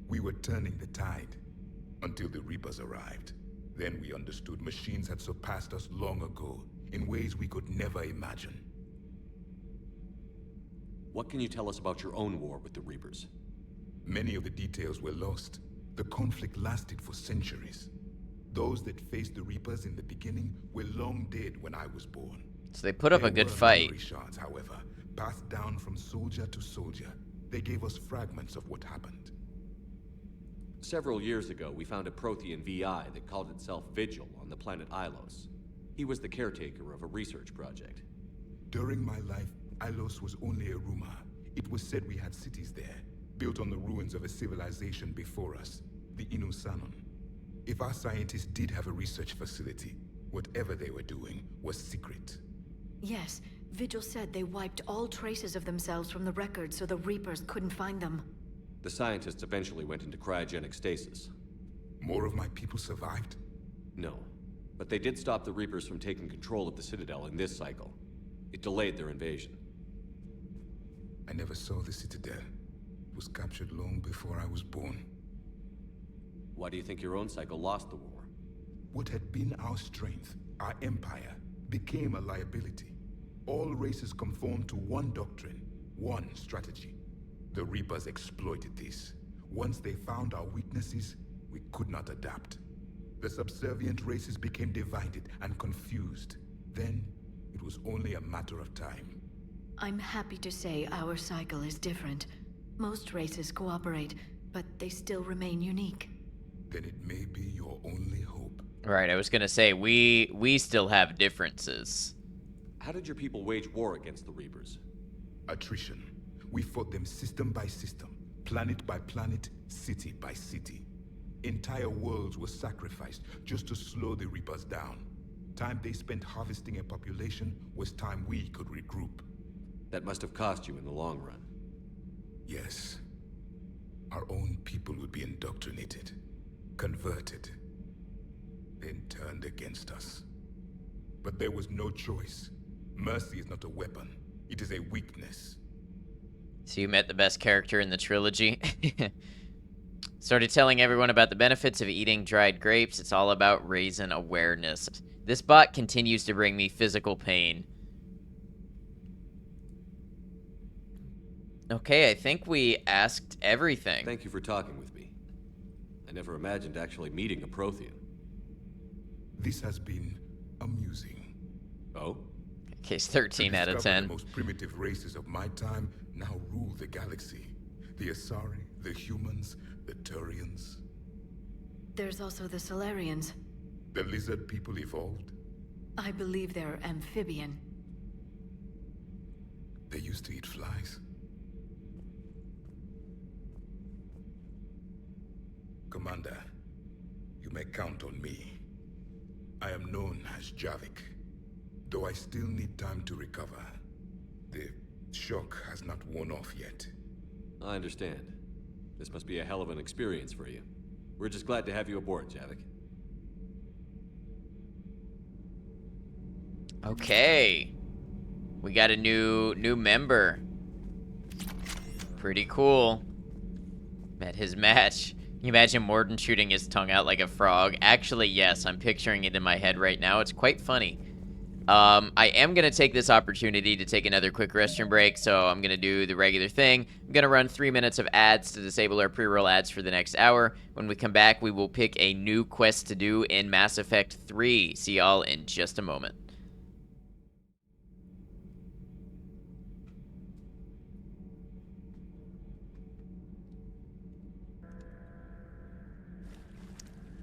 We were turning the tide. Until the Reapers arrived. Then we understood machines had surpassed us long ago, in ways we could never imagine. What can you tell us about your own war with the Reapers? Many of the details were lost. The conflict lasted for centuries. Those that faced the Reapers in the beginning were long dead when I was born. So they put up a good fight. Memory shards, however, passed down from soldier to soldier. They gave us fragments of what happened. Several years ago, we found a Prothean VI that called itself Vigil on the planet Ilos. He was the caretaker of a research project. During my life, Ilos was only a rumor. It was said we had cities there, built on the ruins of a civilization before us, the Inusanon. If our scientists did have a research facility, whatever they were doing was secret. Yes, Vigil said they wiped all traces of themselves from the records so the Reapers couldn't find them. The scientists eventually went into cryogenic stasis. More of my people survived? No, but they did stop the Reapers from taking control of the Citadel in this cycle. It delayed their invasion. I never saw the Citadel. It was captured long before I was born. Why do you think your own cycle lost the war? What had been our strength, our empire, became a liability. All races conformed to one doctrine, one strategy. The Reapers exploited this. Once they found our weaknesses, we could not adapt. The subservient races became divided and confused. Then, it was only a matter of time. I'm happy to say our cycle is different. Most races cooperate, but they still remain unique. Then it may be your only hope. Right, I was gonna say, we still have differences. How did your people wage war against the Reapers? Attrition. We fought them system by system, planet by planet, city by city. Entire worlds were sacrificed just to slow the Reapers down. Time they spent harvesting a population was time we could regroup. That must have cost you in the long run. Yes. Our own people would be indoctrinated, converted, then turned against us. But there was no choice. Mercy is not a weapon. It is a weakness. So you met the best character in the trilogy. Started telling everyone about the benefits of eating dried grapes. It's all about raising awareness. This bot continues to bring me physical pain. Okay, I think we asked everything. Thank you for talking with me. I never imagined actually meeting a Prothean. This has been amusing. Oh? Case 13 out of 10. The most primitive races of my time now rule the galaxy. The Asari, the humans, the Turians. There's also the Solarians. The lizard people evolved? I believe they're amphibian. They used to eat flies. Commander, you may count on me. I am known as Javik, though I still need time to recover. The shock has not worn off yet. I understand. This must be a hell of an experience for you. We're just glad to have you aboard, Javik. Okay. We got a new member. Pretty cool. Met his match. Can you imagine Morden shooting his tongue out like a frog? Actually, yes, I'm picturing it in my head right now. It's quite funny. I am going to take this opportunity to take another quick restroom break, so I'm going to do the regular thing. I'm going to run 3 minutes of ads to disable our pre-roll ads for the next hour. When we come back, we will pick a new quest to do in Mass Effect 3. See y'all in just a moment.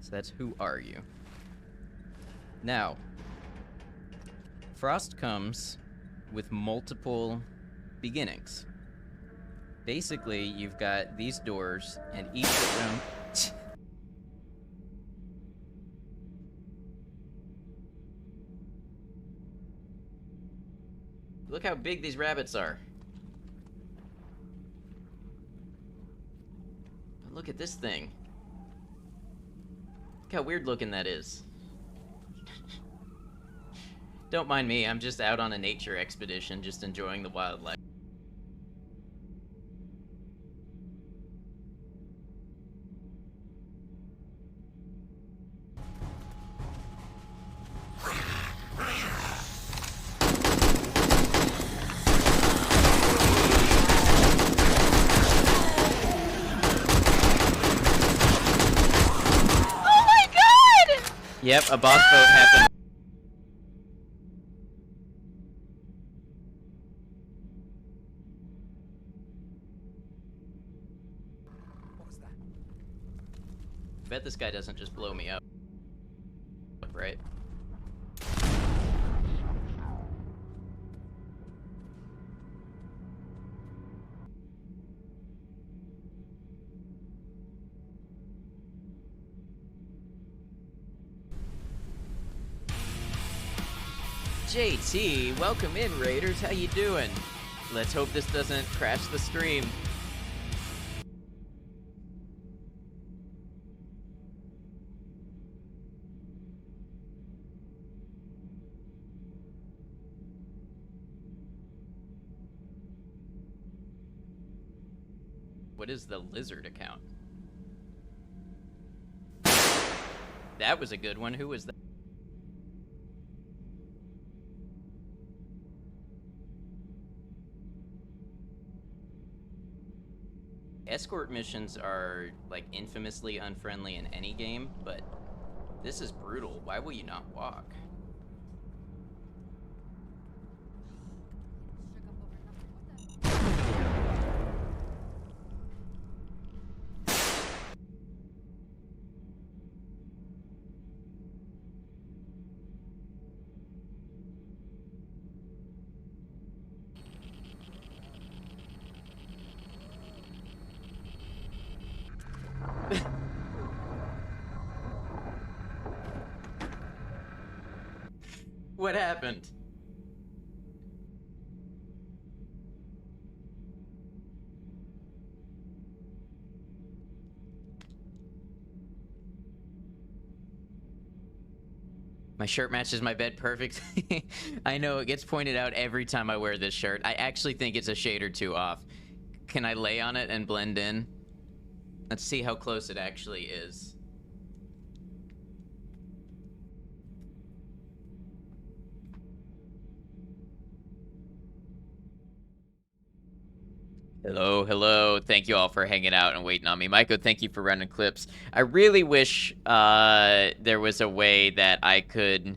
So that's Who Are You? Now, Frost comes with multiple beginnings. Basically, you've got these doors, and each of them... Look how big these rabbits are. Look at this thing. Look how weird looking that is. Don't mind me, I'm just out on a nature expedition, just enjoying the wildlife. Yep, a boss vote happened. What was that? Bet this guy doesn't just blow me up. Right? JT, welcome in, Raiders. How you doing? Let's hope this doesn't crash the stream. What is the lizard account? That was a good one. Who was that? Escort missions are, like, infamously unfriendly in any game, but this is brutal. Why will you not walk? What happened? My shirt matches my bed perfect. I know, it gets pointed out every time I wear this shirt. I actually think it's a shade or two off. Can I lay on it and blend in? Let's see how close it actually is. Hello, hello. Thank you all for hanging out and waiting on me. Maiko, thank you for running clips. I really wish there was a way that I could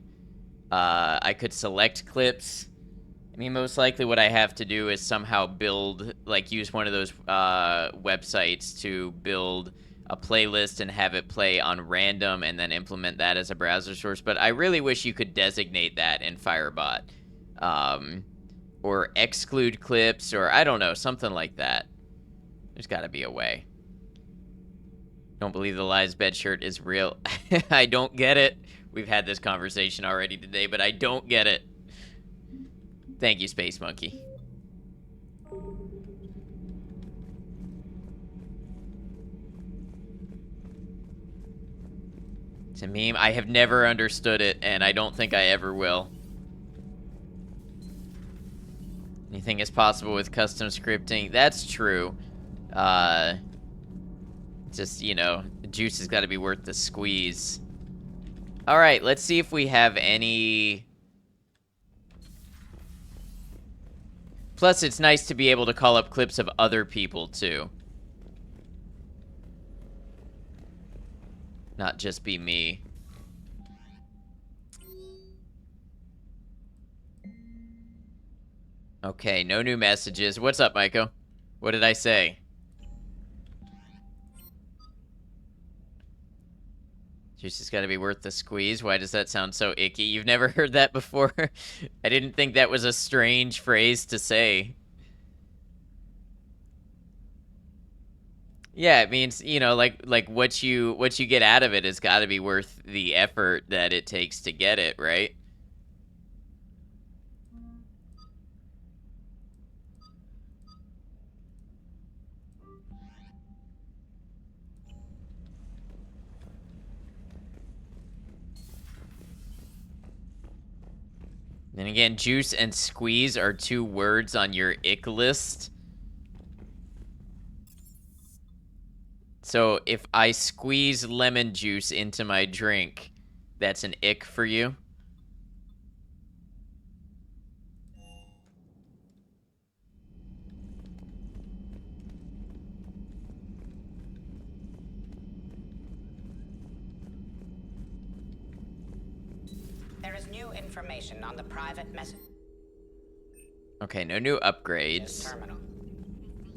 select clips. I mean, most likely what I have to do is somehow build, like, use one of those websites to build a playlist and have it play on random and then implement that as a browser source. But I really wish you could designate that in Firebot. Or exclude clips, or I don't know, something like that. There's gotta be a way. Don't believe the Lies bed shirt is real. I don't get it. We've had this conversation already today, but I don't get it. Thank you, Space Monkey. It's a meme. I have never understood it, and I don't think I ever will. Anything is possible with custom scripting. That's true. Just, you know, the juice has got to be worth the squeeze. All right, let's see if we have any... Plus, it's nice to be able to call up clips of other people, too. Not just be me. Okay, no new messages. What's up, Maiko? What did I say? Juice has got to be worth the squeeze. Why does that sound so icky? You've never heard that before? I didn't think that was a strange phrase to say. Yeah, it means, you know, like what you get out of it has got to be worth the effort that it takes to get it, right? Then again, juice and squeeze are 2 words on your ick list. So if I squeeze lemon juice into my drink, that's an ick for you? There is new information on the private message. Okay, no new upgrades.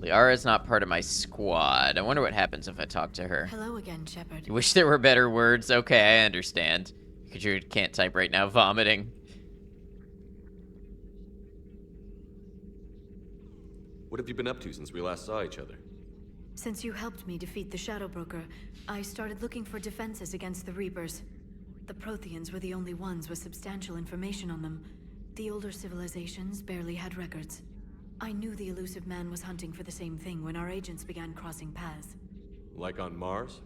Liara's not part of my squad. I wonder what happens if I talk to her. Hello again, Shepard. You wish there were better words? Okay, I understand. Because you can't type right now, vomiting. What have you been up to since we last saw each other? Since you helped me defeat the Shadow Broker, I started looking for defenses against the Reapers. The Protheans were the only ones with substantial information on them. The older civilizations barely had records. I knew the elusive man was hunting for the same thing when our agents began crossing paths. Like on Mars?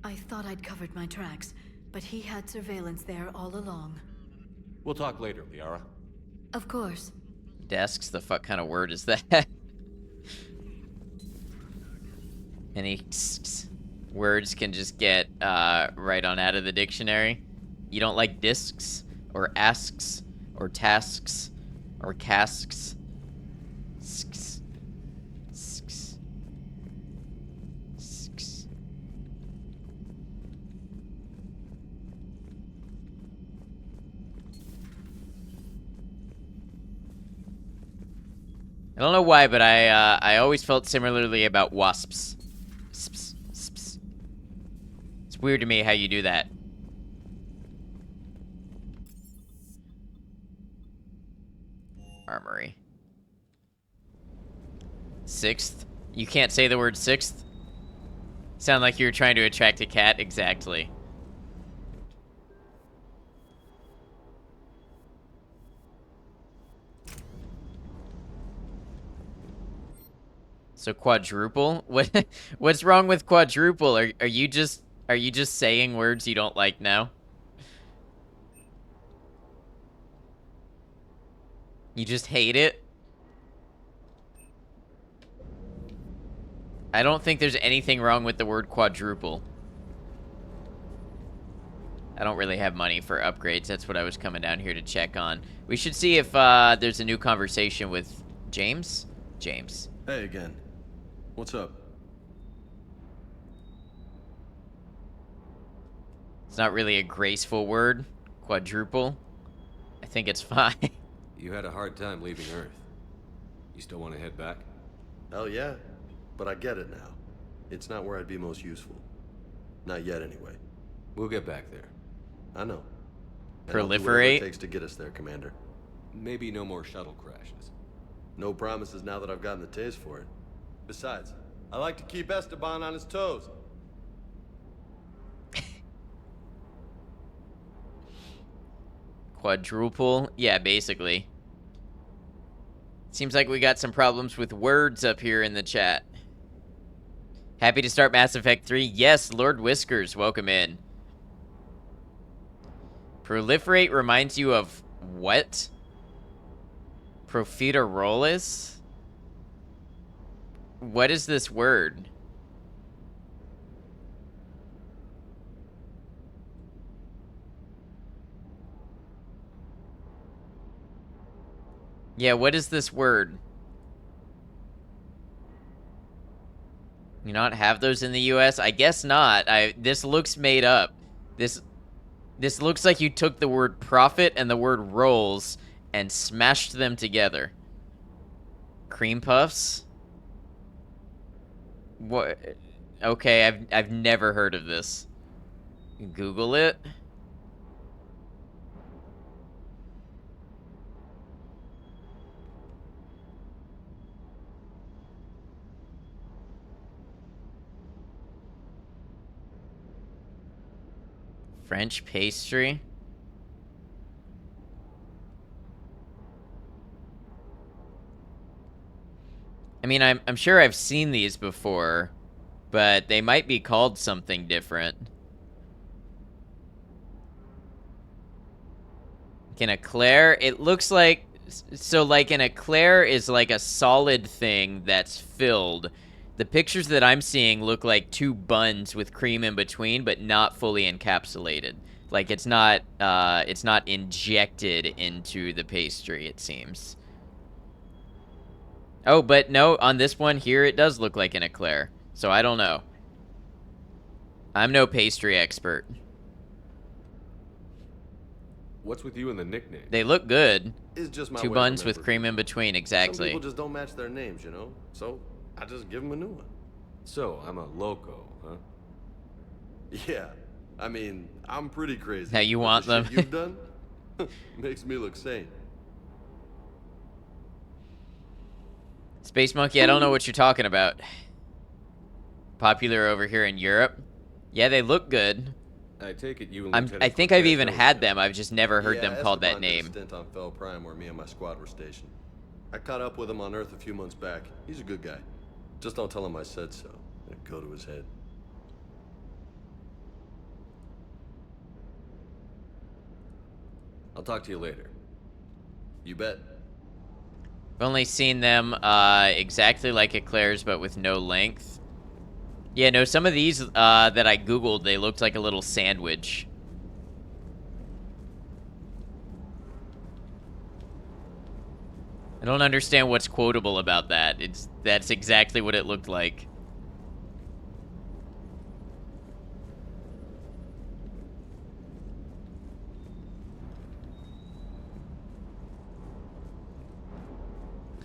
I thought I'd covered my tracks, but he had surveillance there all along. We'll talk later, Liara. Of course. Desks? The fuck kind of word is that? Any words can just get right on out of the dictionary. You don't like discs? Or asks? Or tasks? Or casks? Sks. Sks. Sks. I don't know why, but I always felt similarly about wasps. Sps, sps. It's weird to me how you do that. Armory. 6th? You can't say the word 6th? Sound like you were trying to attract a cat? Exactly. So quadruple? What's wrong with quadruple? Are you just saying words you don't like now? You just hate it? I don't think there's anything wrong with the word quadruple. I don't really have money for upgrades. That's what I was coming down here to check on. We should see if there's a new conversation with James? James. Hey again. What's up? It's not really a graceful word. Quadruple. I think it's fine. You had a hard time leaving Earth. You still want to head back? Hell yeah. But I get it now. It's not where I'd be most useful. Not yet, anyway. We'll get back there. I know. And Proliferate? I'll do whatever it takes to get us there, Commander. Maybe no more shuttle crashes. No promises now that I've gotten the taste for it. Besides, I like to keep Esteban on his toes. Quadruple? Yeah, basically. Seems like we got some problems with words up here in the chat. Happy to start Mass Effect 3? Yes, Lord Whiskers, welcome in. Proliferate reminds you of what? Profiteroles? What is this word? Yeah, what is this word? You not have those in the US? I guess not. This looks made up. This looks like you took the word profit and the word rolls and smashed them together. Cream puffs? What? Okay, I've never heard of this. Google it. French pastry. I mean, I'm sure I've seen these before, but they might be called something different. An eclair? It looks like... So, like, an eclair is like a solid thing that's filled. The pictures that I'm seeing look like two buns with cream in between, but not fully encapsulated. Like, it's not injected into the pastry, it seems. Oh, but no, on this one here, it does look like an eclair. So I don't know. I'm no pastry expert. What's with you and the nickname? They look good. It's just my Two way buns of with cream in between, Some exactly. people just don't match their names, you know? So, I just give them a new one. So, I'm a loco, huh? Yeah. I mean, I'm pretty crazy. Now you but want the them? shit you've done makes me look sane. Space Monkey, I don't know what you're talking about. Popular over here in Europe. Yeah, they look good. I take it you and I think I've even had them. I've just never heard them called that Esteban did a name. stint on Fel Prime where me and my squad were stationed. I caught up with him on Earth a few months back. He's a good guy. Just don't tell him I said so. It'll go to his head. I'll talk to you later. You bet. I've only seen them exactly like eclairs, but with no length. Yeah, no, some of these that I googled, they looked like a little sandwich. I don't understand what's quotable about that. That's exactly what it looked like.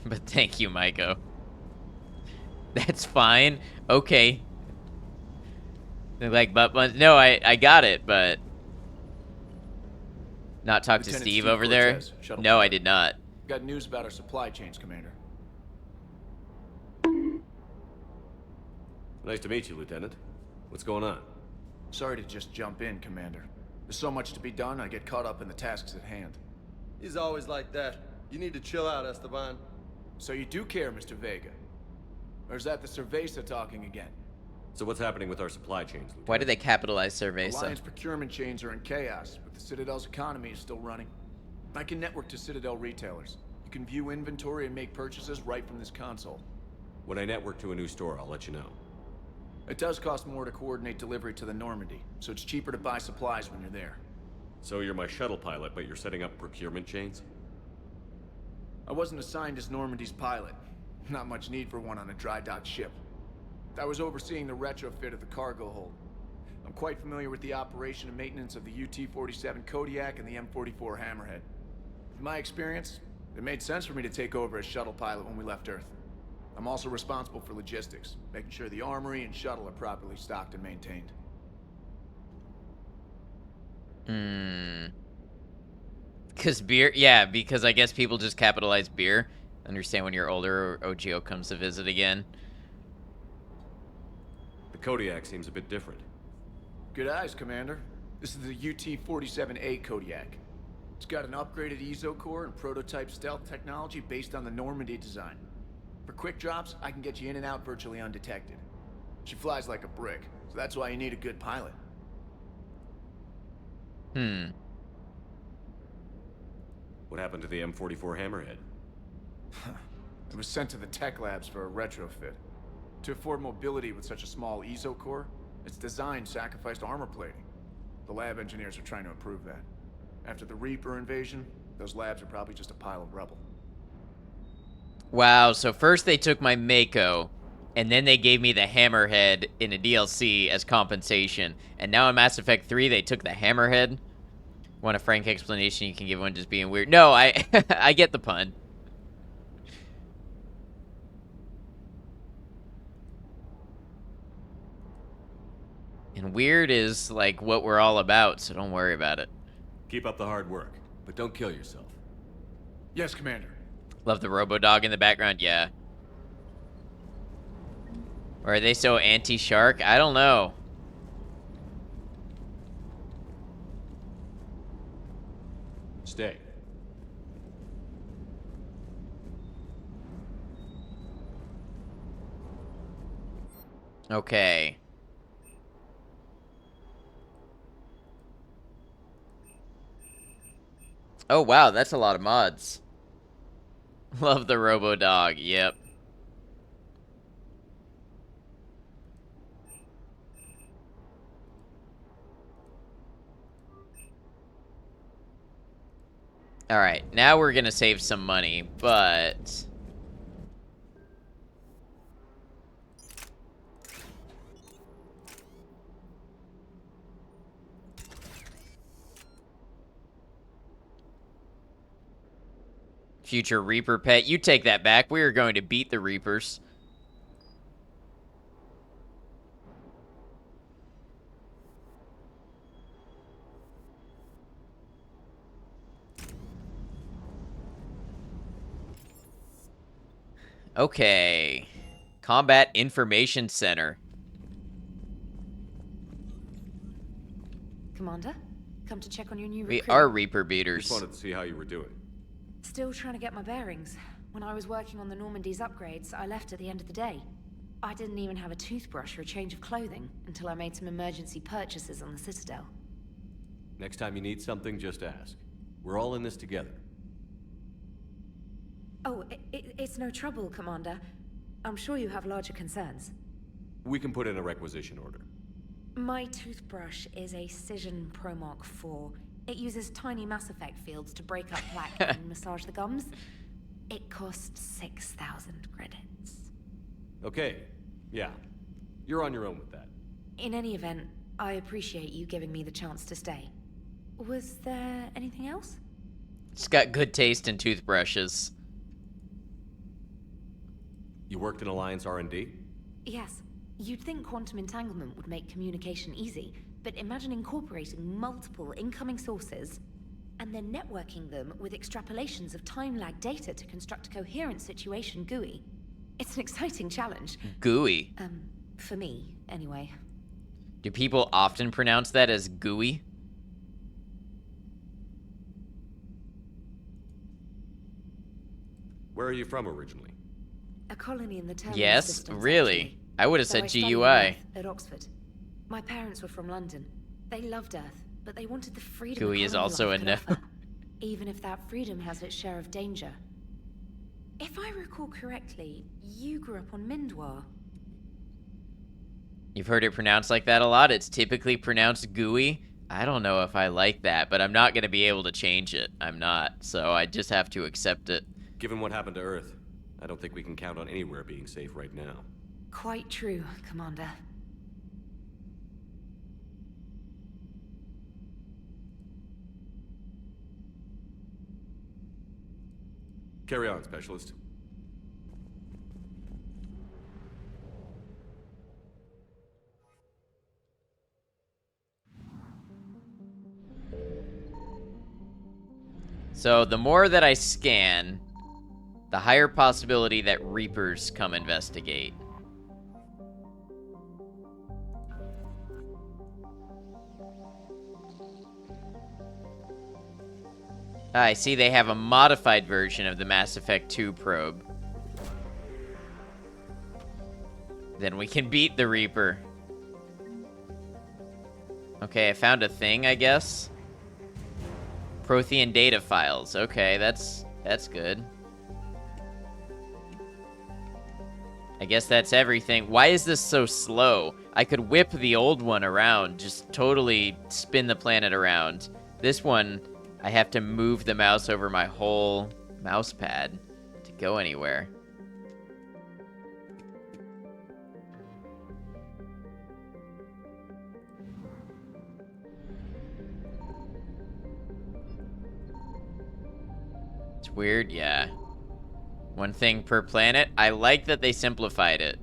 But thank you, Maiko. That's fine. Okay. They're like, but no, I got it, but... Not talk to Lieutenant Steve Steve over there? Cortez, shuttle No, I pilot. did not. Got news about our supply chains, Commander. Nice to meet you, Lieutenant. What's going on? Sorry to just jump in, Commander. There's so much to be done, I get caught up in the tasks at hand. He's always like that. You need to chill out, Esteban. So you do care, Mr. Vega? Or is that the Cerveza talking again? So what's happening with our supply chains, Lieutenant? Why did they capitalize Cerveza? Alliance procurement chains are in chaos, but the Citadel's economy is still running. I can network to Citadel retailers. You can view inventory and make purchases right from this console. When I network to a new store, I'll let you know. It does cost more to coordinate delivery to the Normandy, so it's cheaper to buy supplies when you're there. So you're my shuttle pilot, but you're setting up procurement chains? I wasn't assigned as Normandy's pilot. Not much need for one on a dry dock ship. I was overseeing the retrofit of the cargo hold. I'm quite familiar with the operation and maintenance of the UT-47 Kodiak and the M44 Hammerhead. In my experience, it made sense for me to take over as shuttle pilot when we left Earth. I'm also responsible for logistics, making sure the armory and shuttle are properly stocked and maintained. Because beer, yeah, because I guess people just capitalize beer. Understand when you're older or OGO comes to visit again. The Kodiak seems a bit different. Good eyes, Commander. This is the UT-47A Kodiak. It's got an upgraded EZO core and prototype stealth technology based on the Normandy design. For quick drops, I can get you in and out virtually undetected. She flies like a brick, so that's why you need a good pilot. What happened to the M44 Hammerhead? It was sent to the tech labs for a retrofit. To afford mobility with such a small EZO core, its design sacrificed armor plating. The lab engineers are trying to improve that. After the Reaper invasion, those labs are probably just a pile of rubble. Wow, so first they took my Mako, and then they gave me the Hammerhead in a DLC as compensation. And now in Mass Effect 3, they took the Hammerhead. Want a frank explanation you can give one just being weird? No, I I get the pun. And weird is, like, what we're all about, so don't worry about it. Keep up the hard work, but don't kill yourself. Yes, Commander. Love the robo-dog in the background, yeah. Or are they so anti-shark? I don't know. Stay. Okay. Oh, wow, that's a lot of mods. Love the robo-dog, yep. Alright, now we're gonna save some money, but... Future Reaper pet, you take that back. We are going to beat the Reapers. Okay. Combat Information Center. Commander, come to check on your new We recruit. are Reaper beaters. Just wanted to see how you were doing. Still trying to get my bearings. When I was working on the Normandy's upgrades, I left at the end of the day. I didn't even have a toothbrush or a change of clothing until I made some emergency purchases on the Citadel. Next time you need something, just ask. We're all in this together. Oh, it's no trouble, Commander. I'm sure you have larger concerns. We can put in a requisition order. My toothbrush is a Cision Pro Mark 4. It uses tiny Mass Effect fields to break up plaque and massage the gums. It costs 6,000 credits. Okay, yeah. You're on your own with that. In any event, I appreciate you giving me the chance to stay. Was there anything else? It's got good taste in toothbrushes. You worked in Alliance R&D? Yes. You'd think quantum entanglement would make communication easy, but imagine incorporating multiple incoming sources and then networking them with extrapolations of time-lag data to construct a coherent situation GUI. It's an exciting challenge. GUI? For me, anyway. Do people often pronounce that as GUI? Where are you from originally? A colony in the Terminus Yes, systems, really? actually. I would have So said I studied GUI. Earth at Oxford. My parents were from London. They loved Earth, but they wanted the freedom GUI is colony also life a could no. offer, even if that freedom has its share of danger. If I recall correctly, you grew up on Mindwar. You've heard it pronounced like that a lot. It's typically pronounced GUI. I don't know if I like that, but I'm not going to be able to change it. I'm not, so I just have to accept it. Given what happened to Earth, I don't think we can count on anywhere being safe right now. Quite true, Commander. Carry on, Specialist. So the more that I scan, the higher possibility that Reapers come investigate. I see they have a modified version of the Mass Effect 2 probe. Then we can beat the Reaper. Okay, I found a thing, I guess. Prothean data files. Okay, that's good. I guess that's everything. Why is this so slow? I could whip the old one around, just totally spin the planet around. This one, I have to move the mouse over my whole mouse pad to go anywhere. It's weird, yeah. One thing per planet. I like that they simplified it.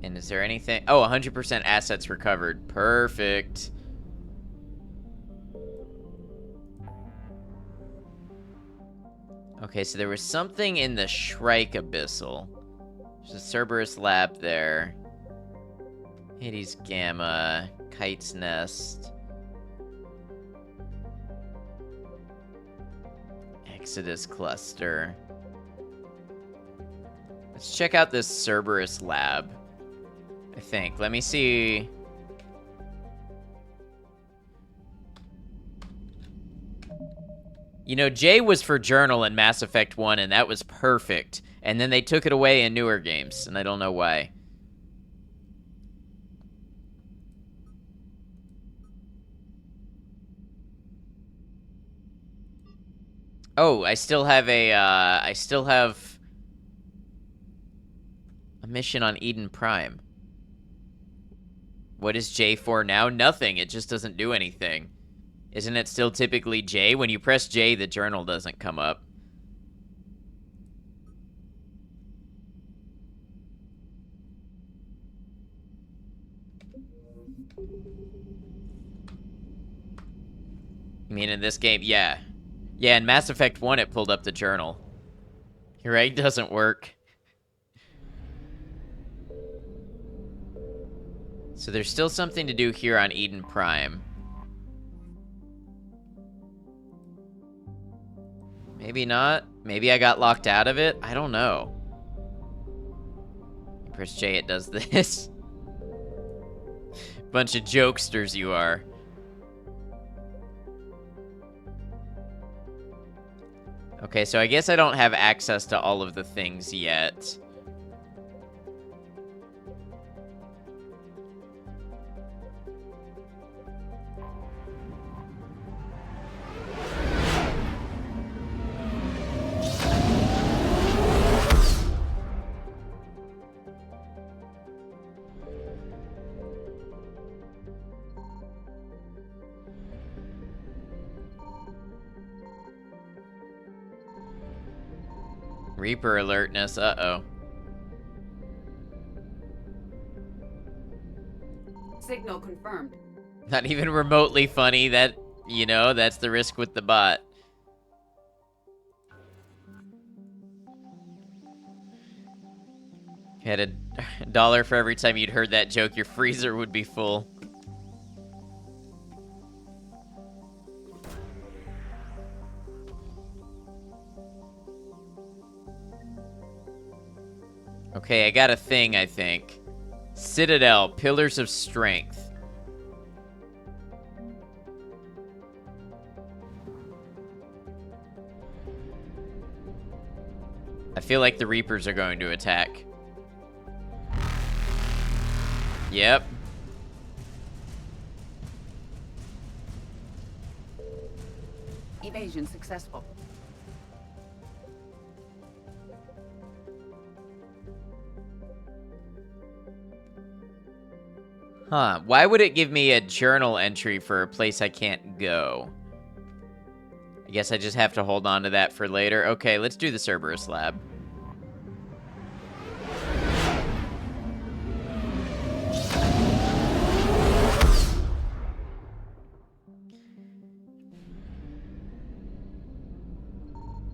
And is there anything? Oh, 100% assets recovered. Perfect. Okay, so there was something in the Shrike Abyssal. There's a Cerberus lab there. Hades Gamma. Kite's Nest. Exodus Cluster. Let's check out this Cerberus lab. I think. Let me see. You know, J was for Journal in Mass Effect 1, and that was perfect. And then they took it away in newer games, and I don't know why. Oh, I still have a mission on Eden Prime. What is J for now? Nothing. It just doesn't do anything. Isn't it still typically J? When you press J, the journal doesn't come up. You mean in this game? Yeah. Yeah, in Mass Effect 1, it pulled up the journal. You're right, doesn't work. So there's still something to do here on Eden Prime. Maybe not. Maybe I got locked out of it. I don't know. You press J, it does this. Bunch of jokesters you are. Okay, so I guess I don't have access to all of the things yet. Reaper alertness, uh-oh. Signal confirmed. Not even remotely funny. That, you know, that's the risk with the bot. If you had a dollar for every time you'd heard that joke, your freezer would be full. Okay, I got a thing, I think. Citadel, Pillars of Strength. I feel like the Reapers are going to attack. Yep. Evasion successful. Huh, why would it give me a journal entry for a place I can't go? I guess I just have to hold on to that for later. Okay, let's do the Cerberus lab.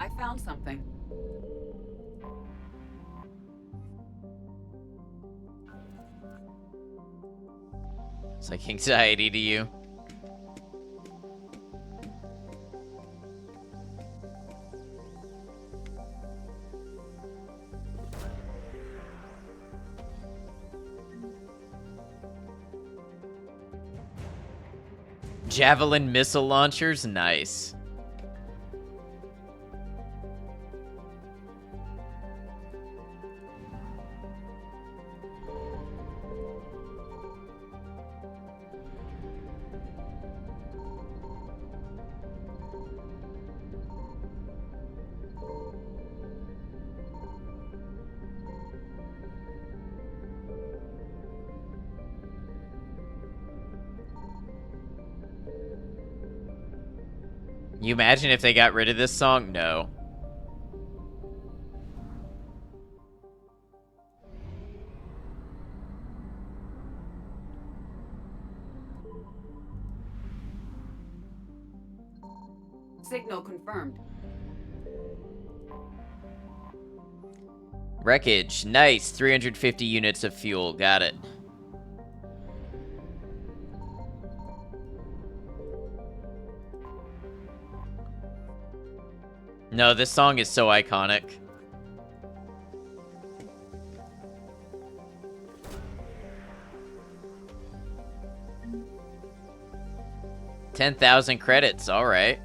I found something. It's like anxiety to you. Javelin missile launchers? Nice. You imagine if they got rid of this song? No. Signal confirmed. Wreckage. Nice. 350 units of fuel. Got it. No, this song is so iconic. $10,000 credits. All right.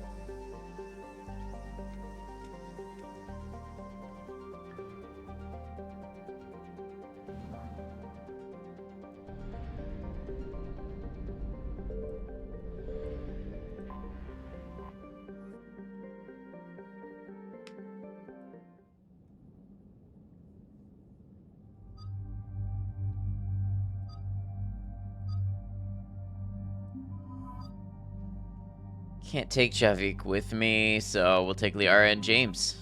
Can't take Javik with me, so we'll take Liara and James.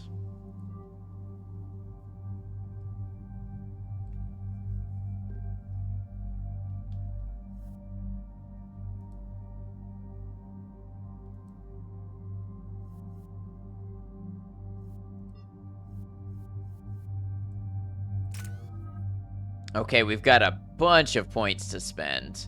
Okay, we've got a bunch of points to spend.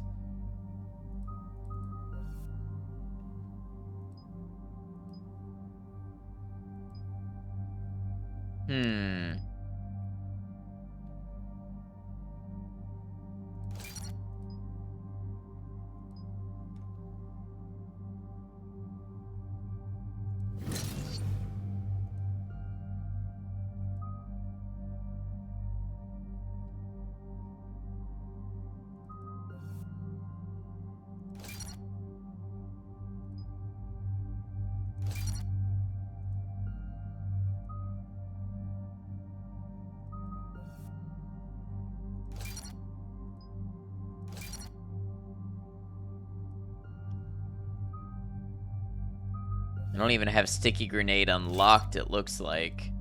I don't even have Sticky Grenade unlocked, it looks like.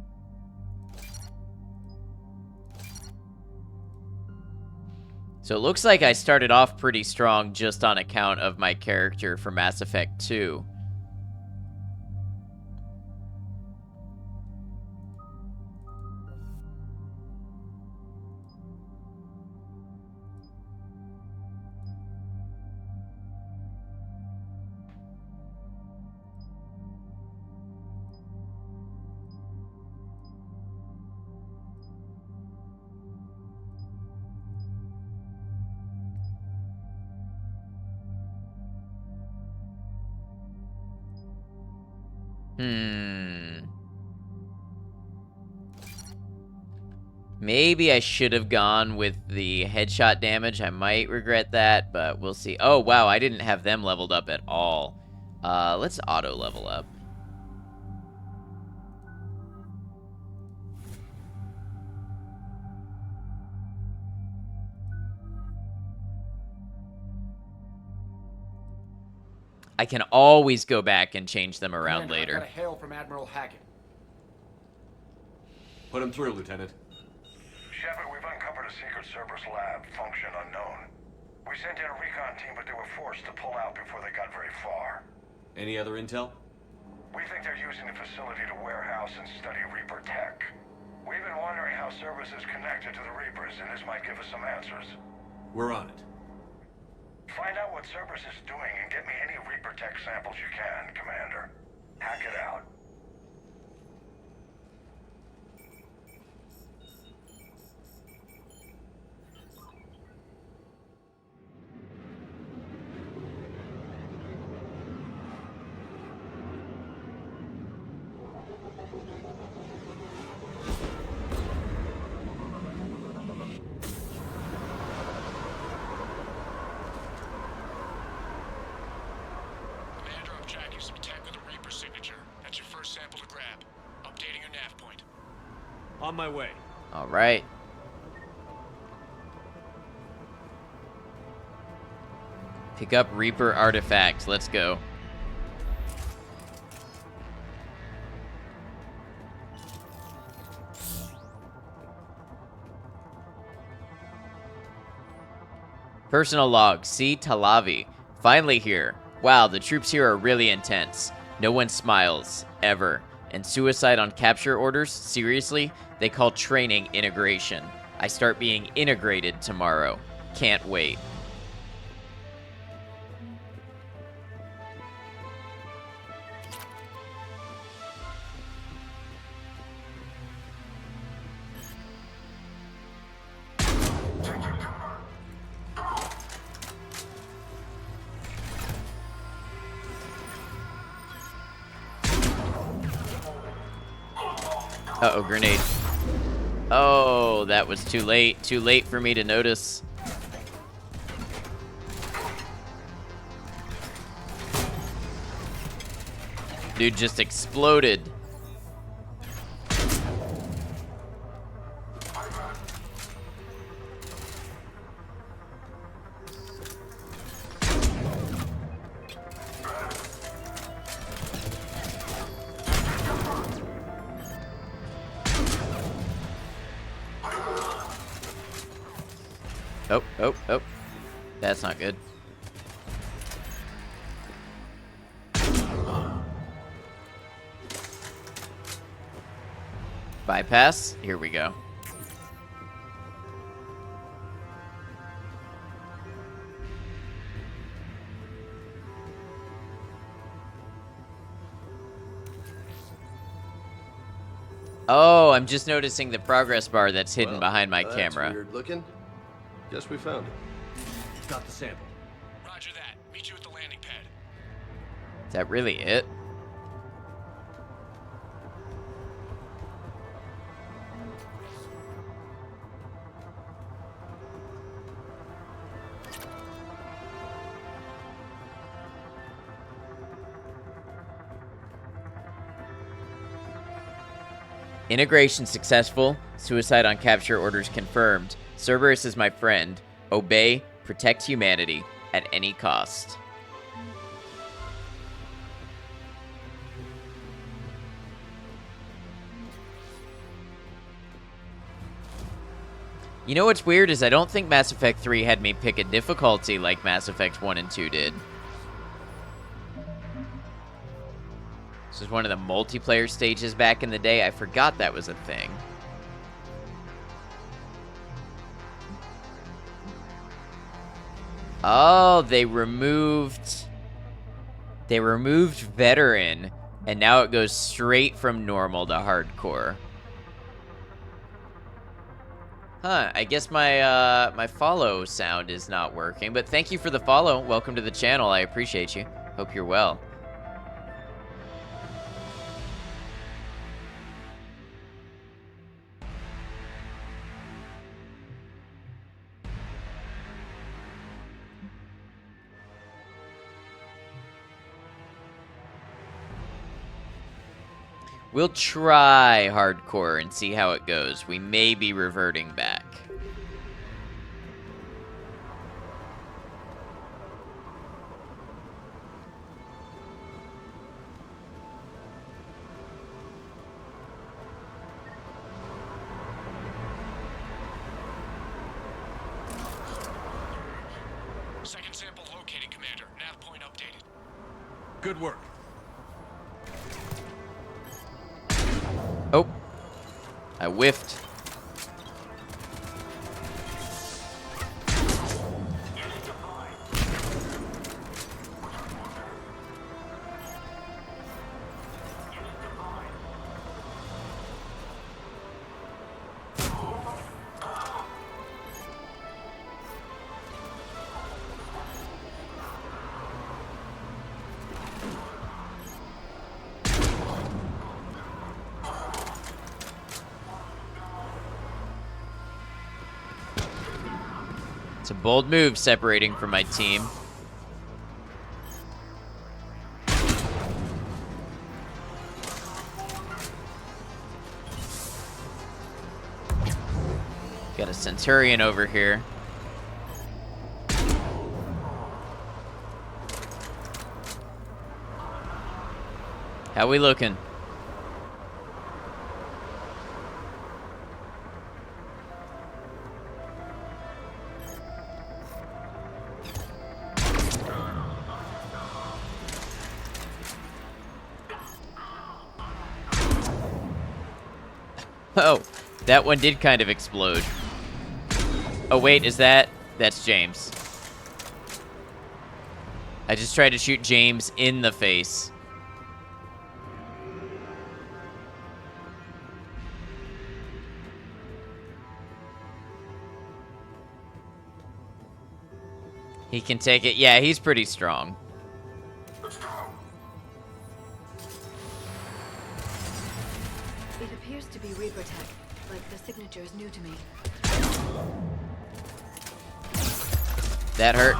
So it looks like I started off pretty strong just on account of my character for Mass Effect 2. Maybe I should have gone with the headshot damage. I might regret that, but we'll see. Oh, wow, I didn't have them leveled up at all. Let's auto level up. I can always go back and change them around Commander, later. I've got a hail from Admiral Hackett. Put him through, Lieutenant. Shepard, we've uncovered a secret Cerberus lab, function unknown. We sent in a recon team, but they were forced to pull out before they got very far. Any other intel? We think they're using the facility to warehouse and study Reaper tech. We've been wondering how Cerberus is connected to the Reapers, and this might give us some answers. We're on it. Find out what Cerberus is doing and get me any Reaper tech samples you can, Commander. Hack it out. On my way. All right. Pick up Reaper artifacts. Let's go. Personal log. C. Talavi. Finally here. Wow, the troops here are really intense. No one smiles, ever. And suicide on capture orders? Seriously? They call training integration. I start being integrated tomorrow. Can't wait. Uh-oh, grenade. Oh, that was too late. Too late for me to notice. Dude just exploded. Oh, oh, oh. That's not good. Bypass. Here we go. Oh, I'm just noticing the progress bar that's hidden behind my camera. That's weird looking. Guess we found it. Got the sample. Roger that. Meet you at the landing pad. Is that really it? Integration successful. Suicide on capture orders confirmed. Cerberus is my friend. Obey, protect humanity at any cost. You know what's weird is I don't think Mass Effect 3 had me pick a difficulty like Mass Effect 1 and 2 did. This was one of the multiplayer stages back in the day. I forgot that was a thing. Oh, they removed veteran, and now it goes straight from normal to hardcore. Huh, I guess my my follow sound is not working, but thank you for the follow. Welcome to the channel. I appreciate you. Hope you're well. We'll try hardcore and see how it goes. We may be reverting back. Second sample located, Commander. Nav point updated. Good work. Oh, I whiffed. It's a bold move separating from my team. Got a Centurion over here. How we looking? Oh, that one did kind of explode. Oh, wait, is that... That's James. I just tried to shoot James in the face. He can take it. Yeah, he's pretty strong. It appears to be Reaper tech, but the signature is new to me. That hurt.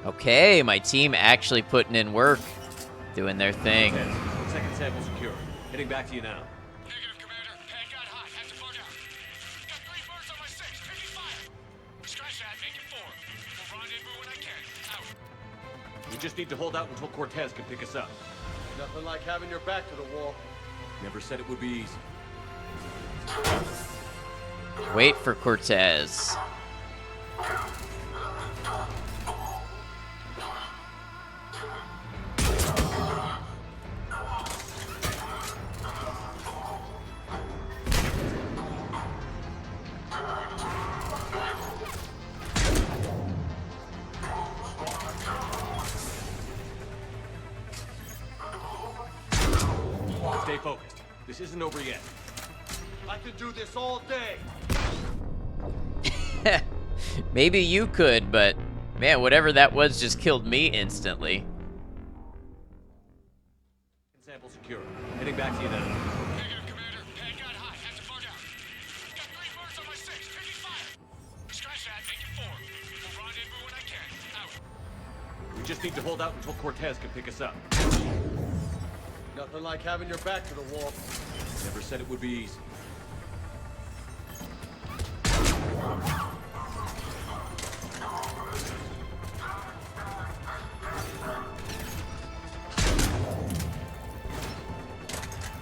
Okay, my team actually putting in work. Doing their thing. Second sample secure. Heading back to you now. Negative, Commander. Pad got hot. Have to bug out. Got 3 birds on my 6. Taking fire. Scratch that. Make it 4. We'll rendezvous when I can. Out. We just need to hold out until Cortez can pick us up. Nothing like having your back to the wall. Never said it would be easy. Wait for Cortez. Stay focused. This isn't over yet. I could do this all day. Maybe you could, but man, whatever that was just killed me instantly. Sample secure. Heading back to you now. Negative, Commander. Pad got hot. Have to bug out. Got 3 birds on my 6. Taking fire. Scratch that. Make it 4. We'll rendezvous when I can. Out. We just need to hold out until Cortez can pick us up. Nothing like having your back to the wall. Never said it would be easy.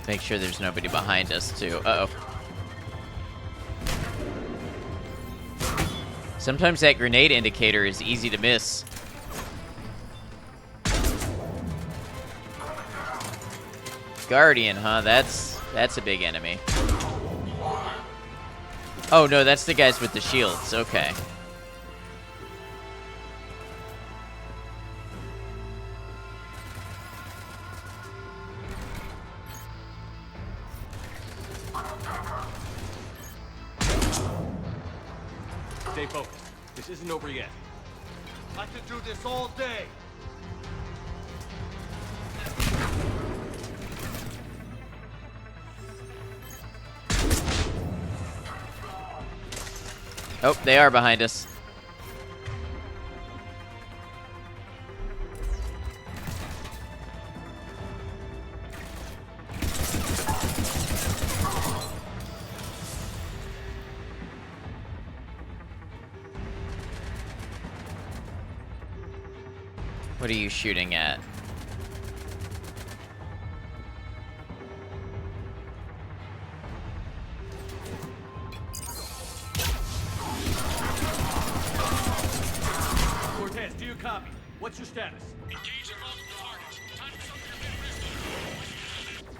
Make sure there's nobody behind us, too. Uh-oh. Sometimes that grenade indicator is easy to miss. Guardian, huh? That's a big enemy. Oh, no, that's the guys with the shields. Okay. Stay focused. This isn't over yet. I could do this all day. Oh, they are behind us. What are you shooting at? Cortez, do you copy? What's your status? Engage in multiple targets. Time for something a bit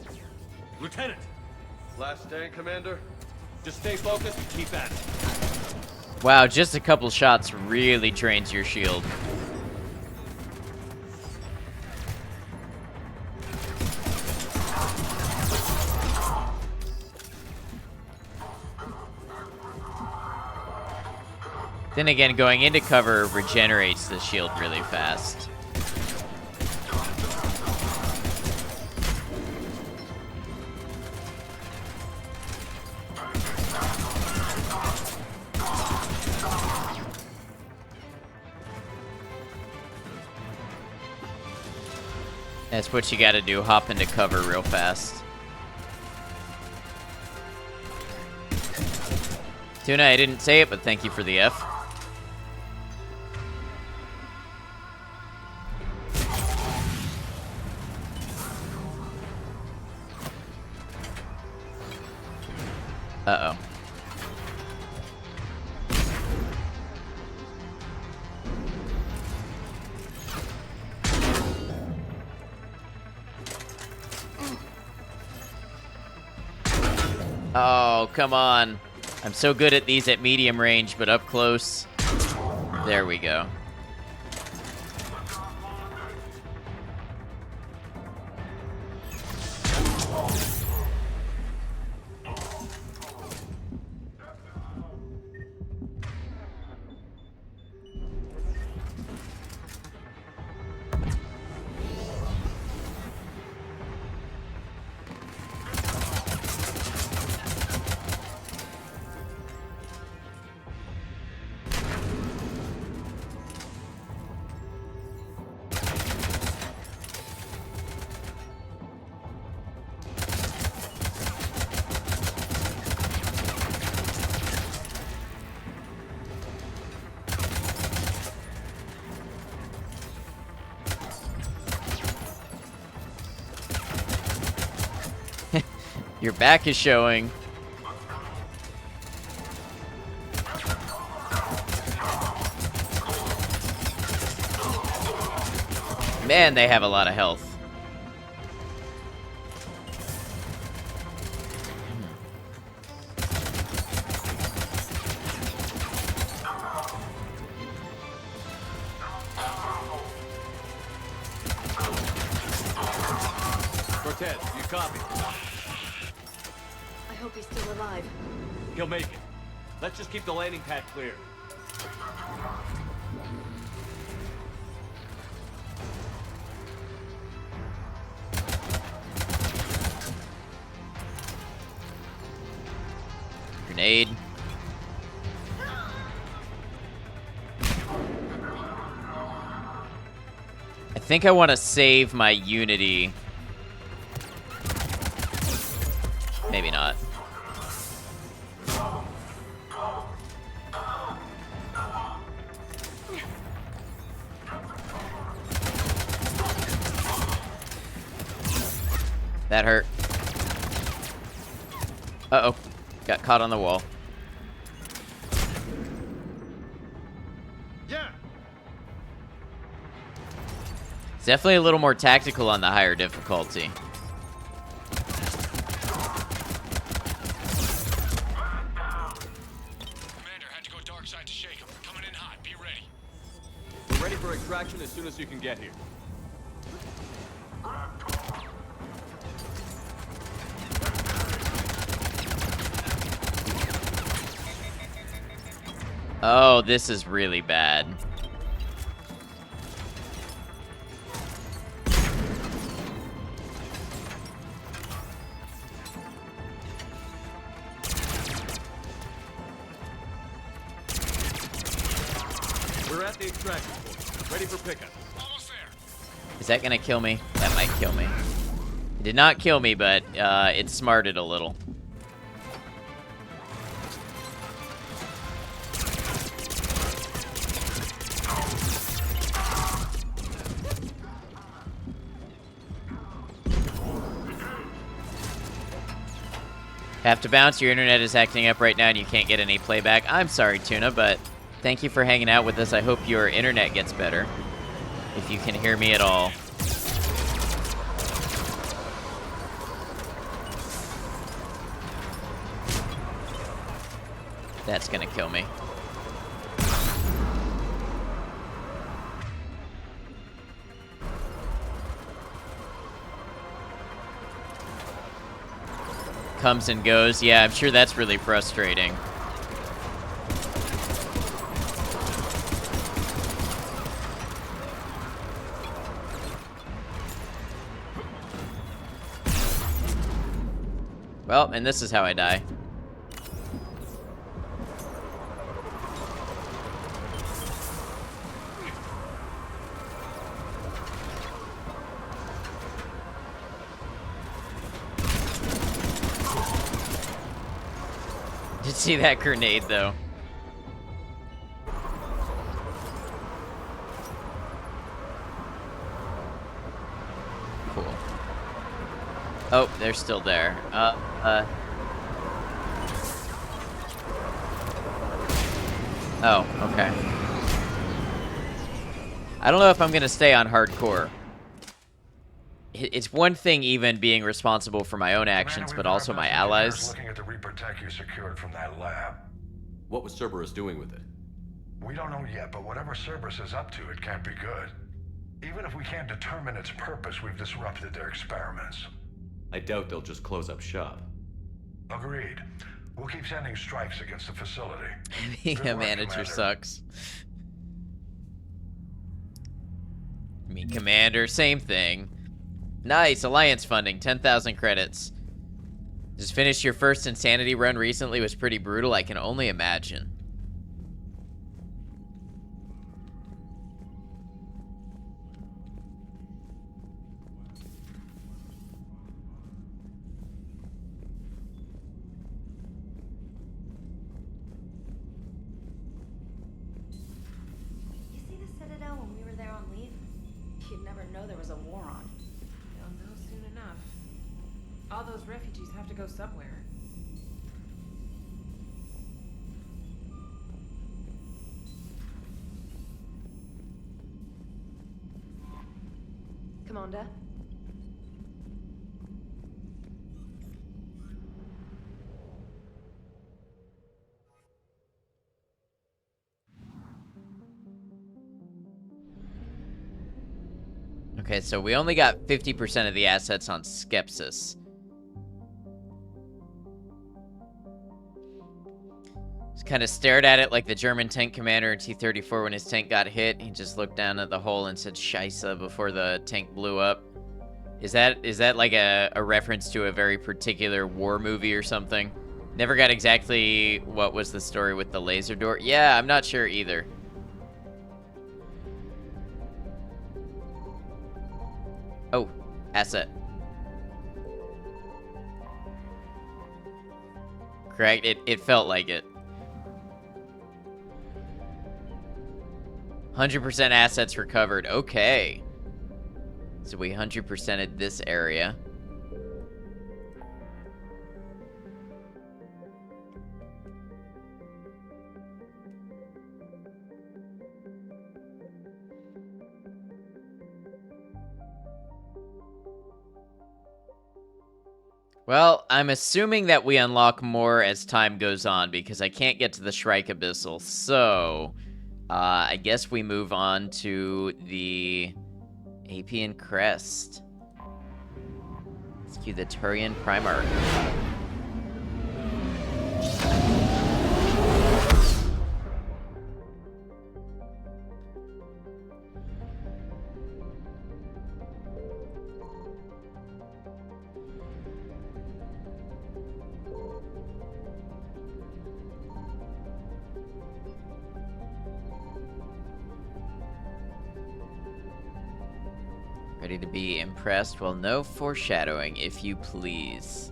risky. Lieutenant! Last stand, Commander? Just stay focused and keep at it. Wow, just a couple shots really drains your shield. Then again, going into cover regenerates the shield really fast. That's what you gotta do, hop into cover real fast. Tuna, I didn't say it, but thank you for the F. Uh-oh. Oh, come on. I'm so good at these at medium range, but up close. There we go. Your back is showing. Man, they have a lot of health. Cortez, you copy? I hope he's still alive. He'll make it. Let's just keep the landing pad clear. Grenade. I think I want to save my Unity. Maybe not. That hurt. Uh-oh. Got caught on the wall. Yeah. It's definitely a little more tactical on the higher difficulty. Commander, had to go dark side to shake him. Coming in hot. Be ready. We're ready for extraction as soon as you can get here. Oh, this is really bad. We're at the extraction point. Ready for pickup. Is that gonna kill me? That might kill me. It did not kill me, but it smarted a little. Have to bounce. Your internet is acting up right now and you can't get any playback. I'm sorry, Tuna, but thank you for hanging out with us. I hope your internet gets better. If you can hear me at all. That's gonna kill me. Comes and goes. Yeah, I'm sure that's really frustrating. Well, and this is how I die. Did see that grenade, though. Cool. Oh, they're still there. Oh, okay. I don't know if I'm gonna stay on hardcore. it's one thing even being responsible for my own actions, but also my allies. Looking at the Reaper tech you secured from that lab. What was Cerberus doing with it? We don't know yet, but whatever Cerberus is up to, it can't be good. Even if we can't determine its purpose, we've disrupted their experiments. I doubt they'll just close up shop. Agreed. We'll keep sending strikes against the facility. Being a manager sucks. I mean, Commander, same thing. Nice, Alliance funding, 10,000 credits. Just finished your first Insanity run recently, was pretty brutal, I can only imagine. You see the Citadel when we were there on leave? You'd never know there was a war on. They'll know soon enough. All those refugees have to go somewhere. Commander? Okay, so we only got 50% of the assets on Skepsis. Just kind of stared at it like the German tank commander in T-34 when his tank got hit. He just looked down at the hole and said Scheisse before the tank blew up. Is that like a reference to a very particular war movie or something? Never got exactly what was the story with the laser door. Yeah, I'm not sure either. Oh, asset. Correct, it felt like it. 100% assets recovered, okay. So we 100%ed this area. Well, I'm assuming that we unlock more as time goes on because I can't get to the Shrike Abyssal. So, I guess we move on to the Apian Crest. Let's cue the Turian Primarch. Ready to be impressed? Well, no foreshadowing, if you please.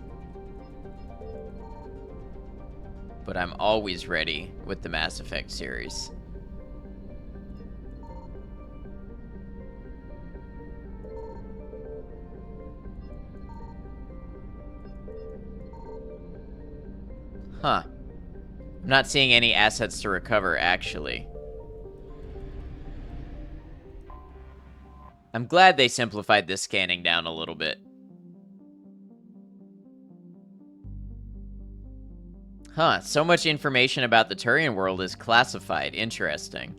But I'm always ready with the Mass Effect series. Huh. I'm not seeing any assets to recover, actually. I'm glad they simplified this scanning down a little bit. Huh, so much information about the Turian world is classified. Interesting.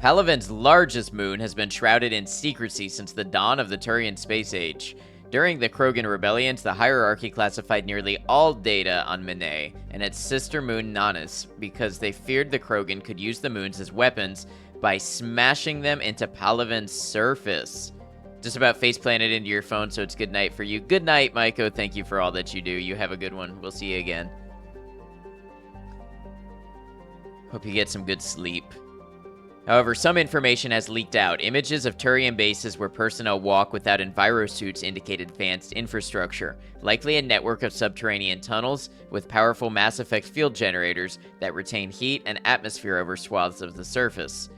Palaven's largest moon has been shrouded in secrecy since the dawn of the Turian space age. During the Krogan rebellions, the hierarchy classified nearly all data on Menet and its sister moon Nanus because they feared the Krogan could use the moons as weapons by smashing them into Palaven's surface. Just about faceplanted into your phone, so it's good night for you. Good night, Maiko. Thank you for all that you do. You have a good one. We'll see you again. Hope you get some good sleep. However, some information has leaked out. Images of Turian bases where personnel walk without envirosuits indicate advanced infrastructure, likely a network of subterranean tunnels with powerful Mass Effect field generators that retain heat and atmosphere over swaths of the surface.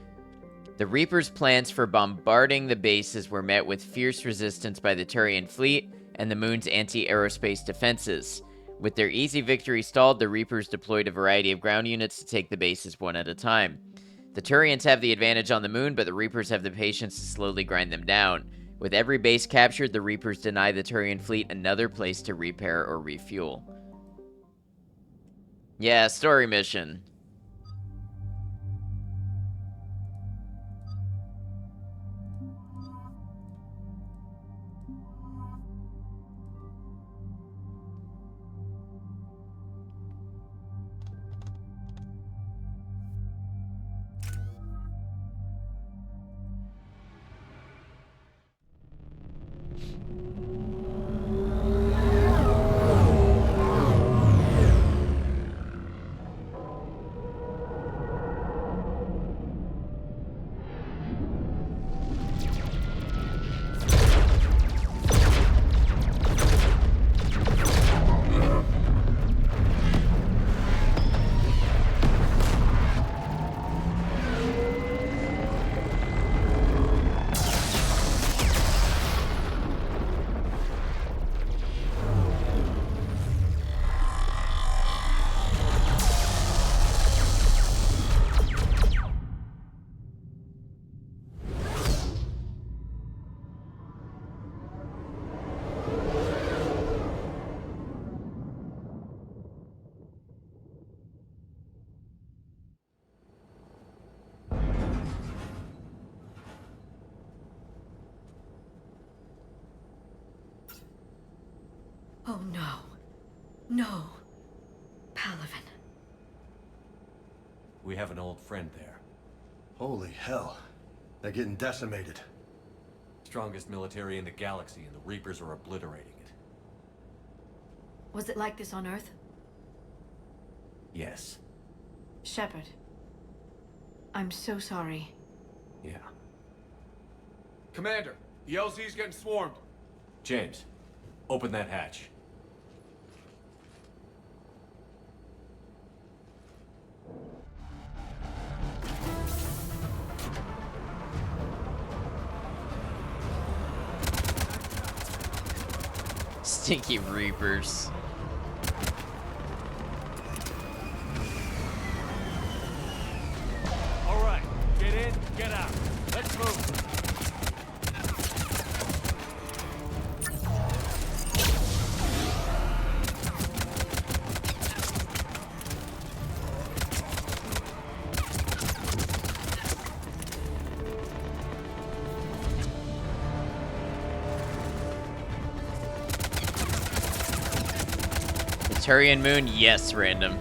The Reapers' plans for bombarding the bases were met with fierce resistance by the Turian fleet and the moon's anti-aerospace defenses. With their easy victory stalled, the Reapers deployed a variety of ground units to take the bases one at a time. The Turians have the advantage on the moon, but the Reapers have the patience to slowly grind them down. With every base captured, the Reapers deny the Turian fleet another place to repair or refuel. Yeah, story mission. Oh no. No. Palaven. We have an old friend there. Holy hell. They're getting decimated. Strongest military in the galaxy, and the Reapers are obliterating it. Was it like this on Earth? Yes. Shepard. I'm so sorry. Yeah. Commander, the LZ's getting swarmed. James, open that hatch. Stinky Reapers. All right, get in, get out. Let's move. Turian moon, yes, random.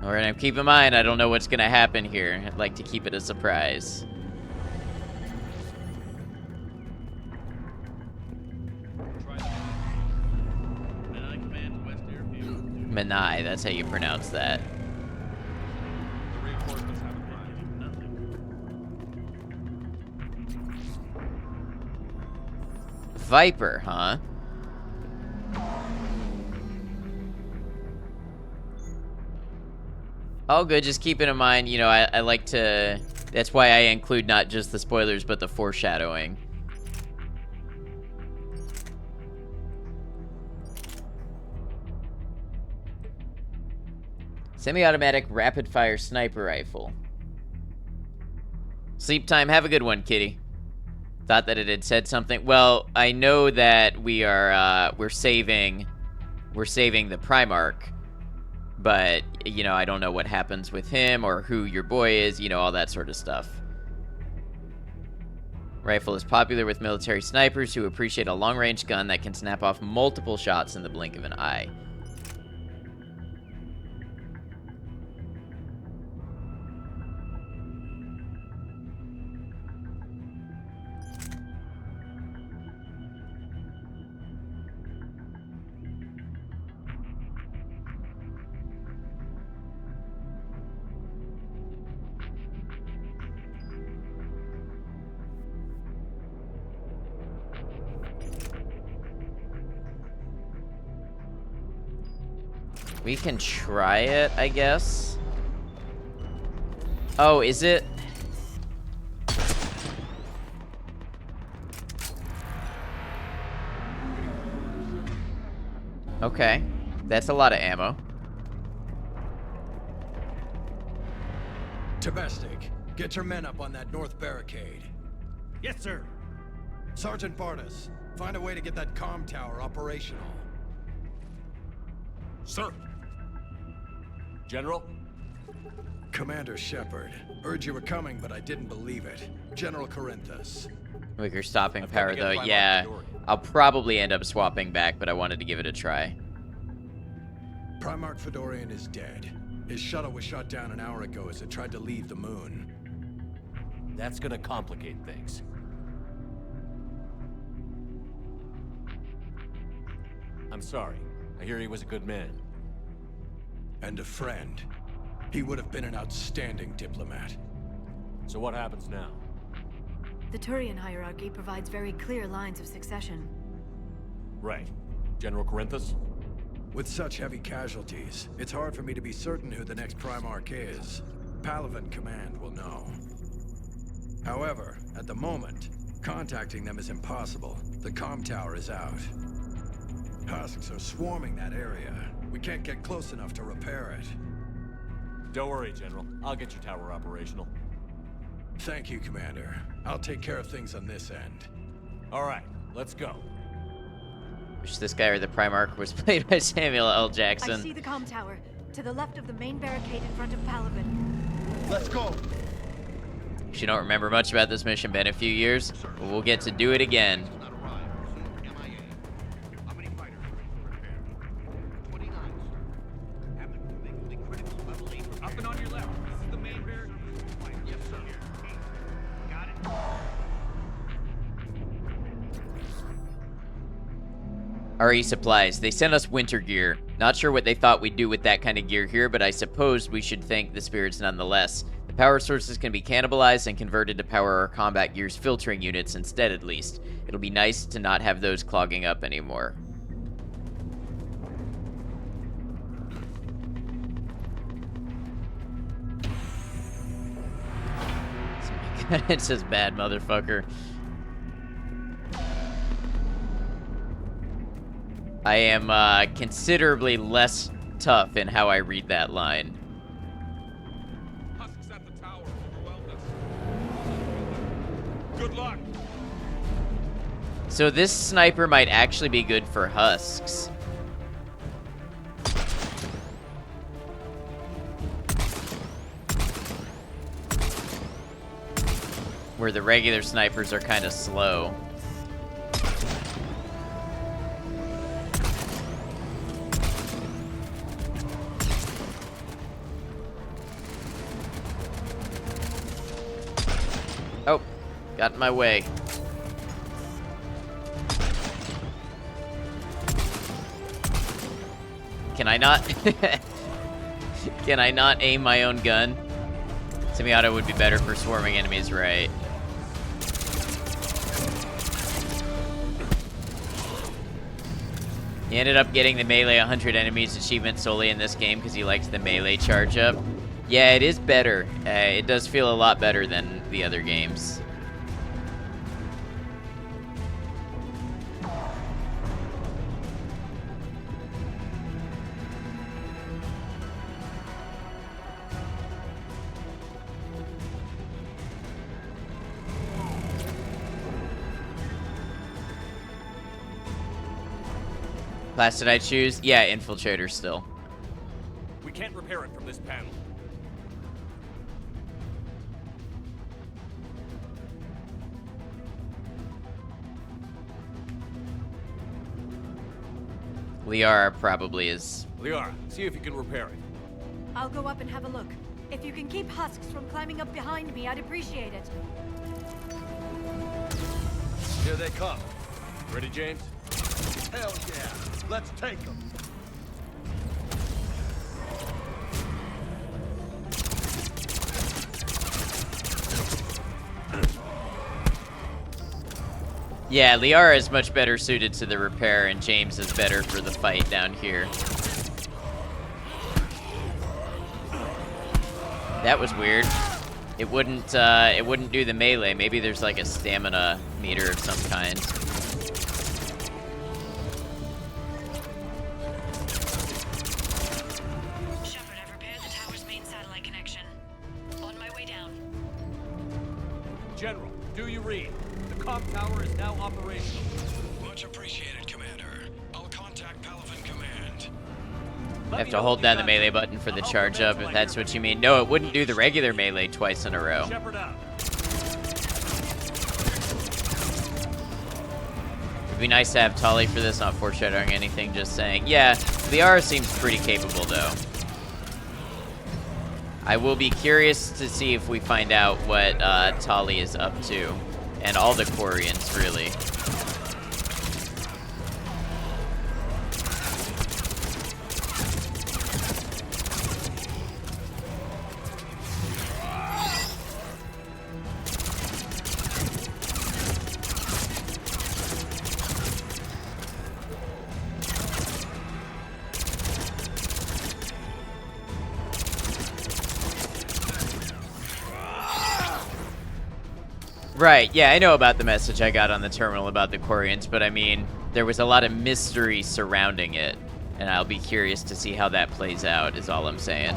Alright, now keep in mind, I don't know what's gonna happen here. I'd like to keep it a surprise. Menai, that's how you pronounce that. Viper, huh? All good, just keep it in mind, you know, I like to... That's why I include not just the spoilers, but the foreshadowing. Semi-automatic rapid-fire sniper rifle. Sleep time, have a good one, kitty. Thought that it had said something. Well, I know that we are, we're saving the Primarch. But, you know, I don't know what happens with him or who your boy is, you know, all that sort of stuff. Rifle is popular with military snipers who appreciate a long-range gun that can snap off multiple shots in the blink of an eye. We can try it, I guess. Oh, is it? Okay. That's a lot of ammo. Tabestic, get your men up on that north barricade. Yes, sir. Sergeant Bartas, find a way to get that comm tower operational. Sir. General? Commander Shepard. Heard you were coming, but I didn't believe it. General Corinthus. Weaker stopping I've power, gotta get though. Primarch Yeah, Fedori. I'll probably end up swapping back, but I wanted to give it a try. Primarch Fedorian is dead. His shuttle was shot down an hour ago as it tried to leave the moon. That's gonna complicate things. I'm sorry. I hear he was a good man. And a friend. He would have been an outstanding diplomat. So what happens now? The Turian hierarchy provides very clear lines of succession. Right. General Corinthus? With such heavy casualties, it's hard for me to be certain who the next Primarch is. Palaven Command will know. However, at the moment, contacting them is impossible. The comm tower is out. Husks are swarming that area. We can't get close enough to repair it. Don't worry, General. I'll get your tower operational. Thank you, Commander. I'll take care of things on this end. All right, let's go. Wish this guy or the Primarch was played by Samuel L. Jackson. I see the comm tower, to the left of the main barricade in front of Palaven. Let's go! Actually, don't remember much about this mission. Been a few years, but we'll get to do it again. Up and on your left. This is the main barricade. Yes, sir. Got it. RE Supplies. They sent us winter gear. Not sure what they thought we'd do with that kind of gear here, but I suppose we should thank the spirits nonetheless. The power sources can be cannibalized and converted to power our combat gear's filtering units instead, at least. It'll be nice to not have those clogging up anymore. It says bad motherfucker. I am considerably less tough in how I read that line. Husks at the tower. Overwhelmed us. Good luck. So this sniper might actually be good for husks. Where the regular snipers are kind of slow. Oh, got in my way. Can I not? Can I not aim my own gun? Semi-auto would be better for swarming enemies, right? He ended up getting the melee 100 enemies achievement solely in this game because he likes the melee charge up. Yeah, it is better. It does feel a lot better than the other games. Class did I choose? Yeah, Infiltrator still. We can't repair it from this panel. Liara probably is. Liara, see if you can repair it. I'll go up and have a look. If you can keep husks from climbing up behind me, I'd appreciate it. Here they come. Ready, James? Hell yeah! Let's take them! Yeah, Liara is much better suited to the repair, and James is better for the fight down here. That was weird. It wouldn't do the melee. Maybe there's like a stamina meter of some kind. Shepard, I've repaired the tower's main satellite connection. On my way down. General, do you read? The comm tower is now operational. Much appreciated, Commander. I'll contact Paragon Command. I have to hold down the melee button for the charge up, if that's what you mean. No, it wouldn't do the regular melee twice in a row. Shepard out. It'd be nice to have Tali for this, not foreshadowing anything, just saying. Yeah, Liara seems pretty capable, though. I will be curious to see if we find out what Tali is up to. And all the Quarians, really. Right, yeah, I know about the message I got on the terminal about the Quarians, but I mean, there was a lot of mystery surrounding it, and I'll be curious to see how that plays out, is all I'm saying.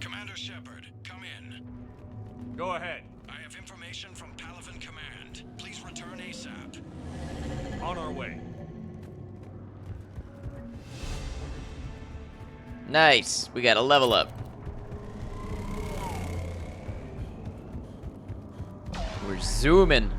Commander Shepard, come in. Go ahead. I have information from Paragon Command. Please return ASAP. On our way. Nice, we got a level up. We're zooming.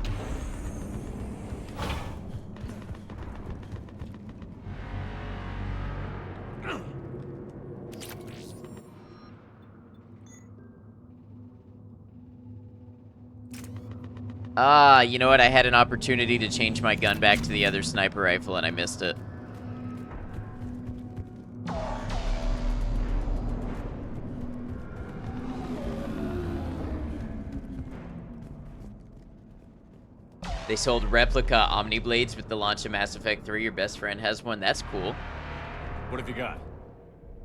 Ah, you know what? I had an opportunity to change my gun back to the other sniper rifle and I missed it. They sold replica Omni Blades with the launch of Mass Effect 3. Your best friend has one. That's cool. What have you got?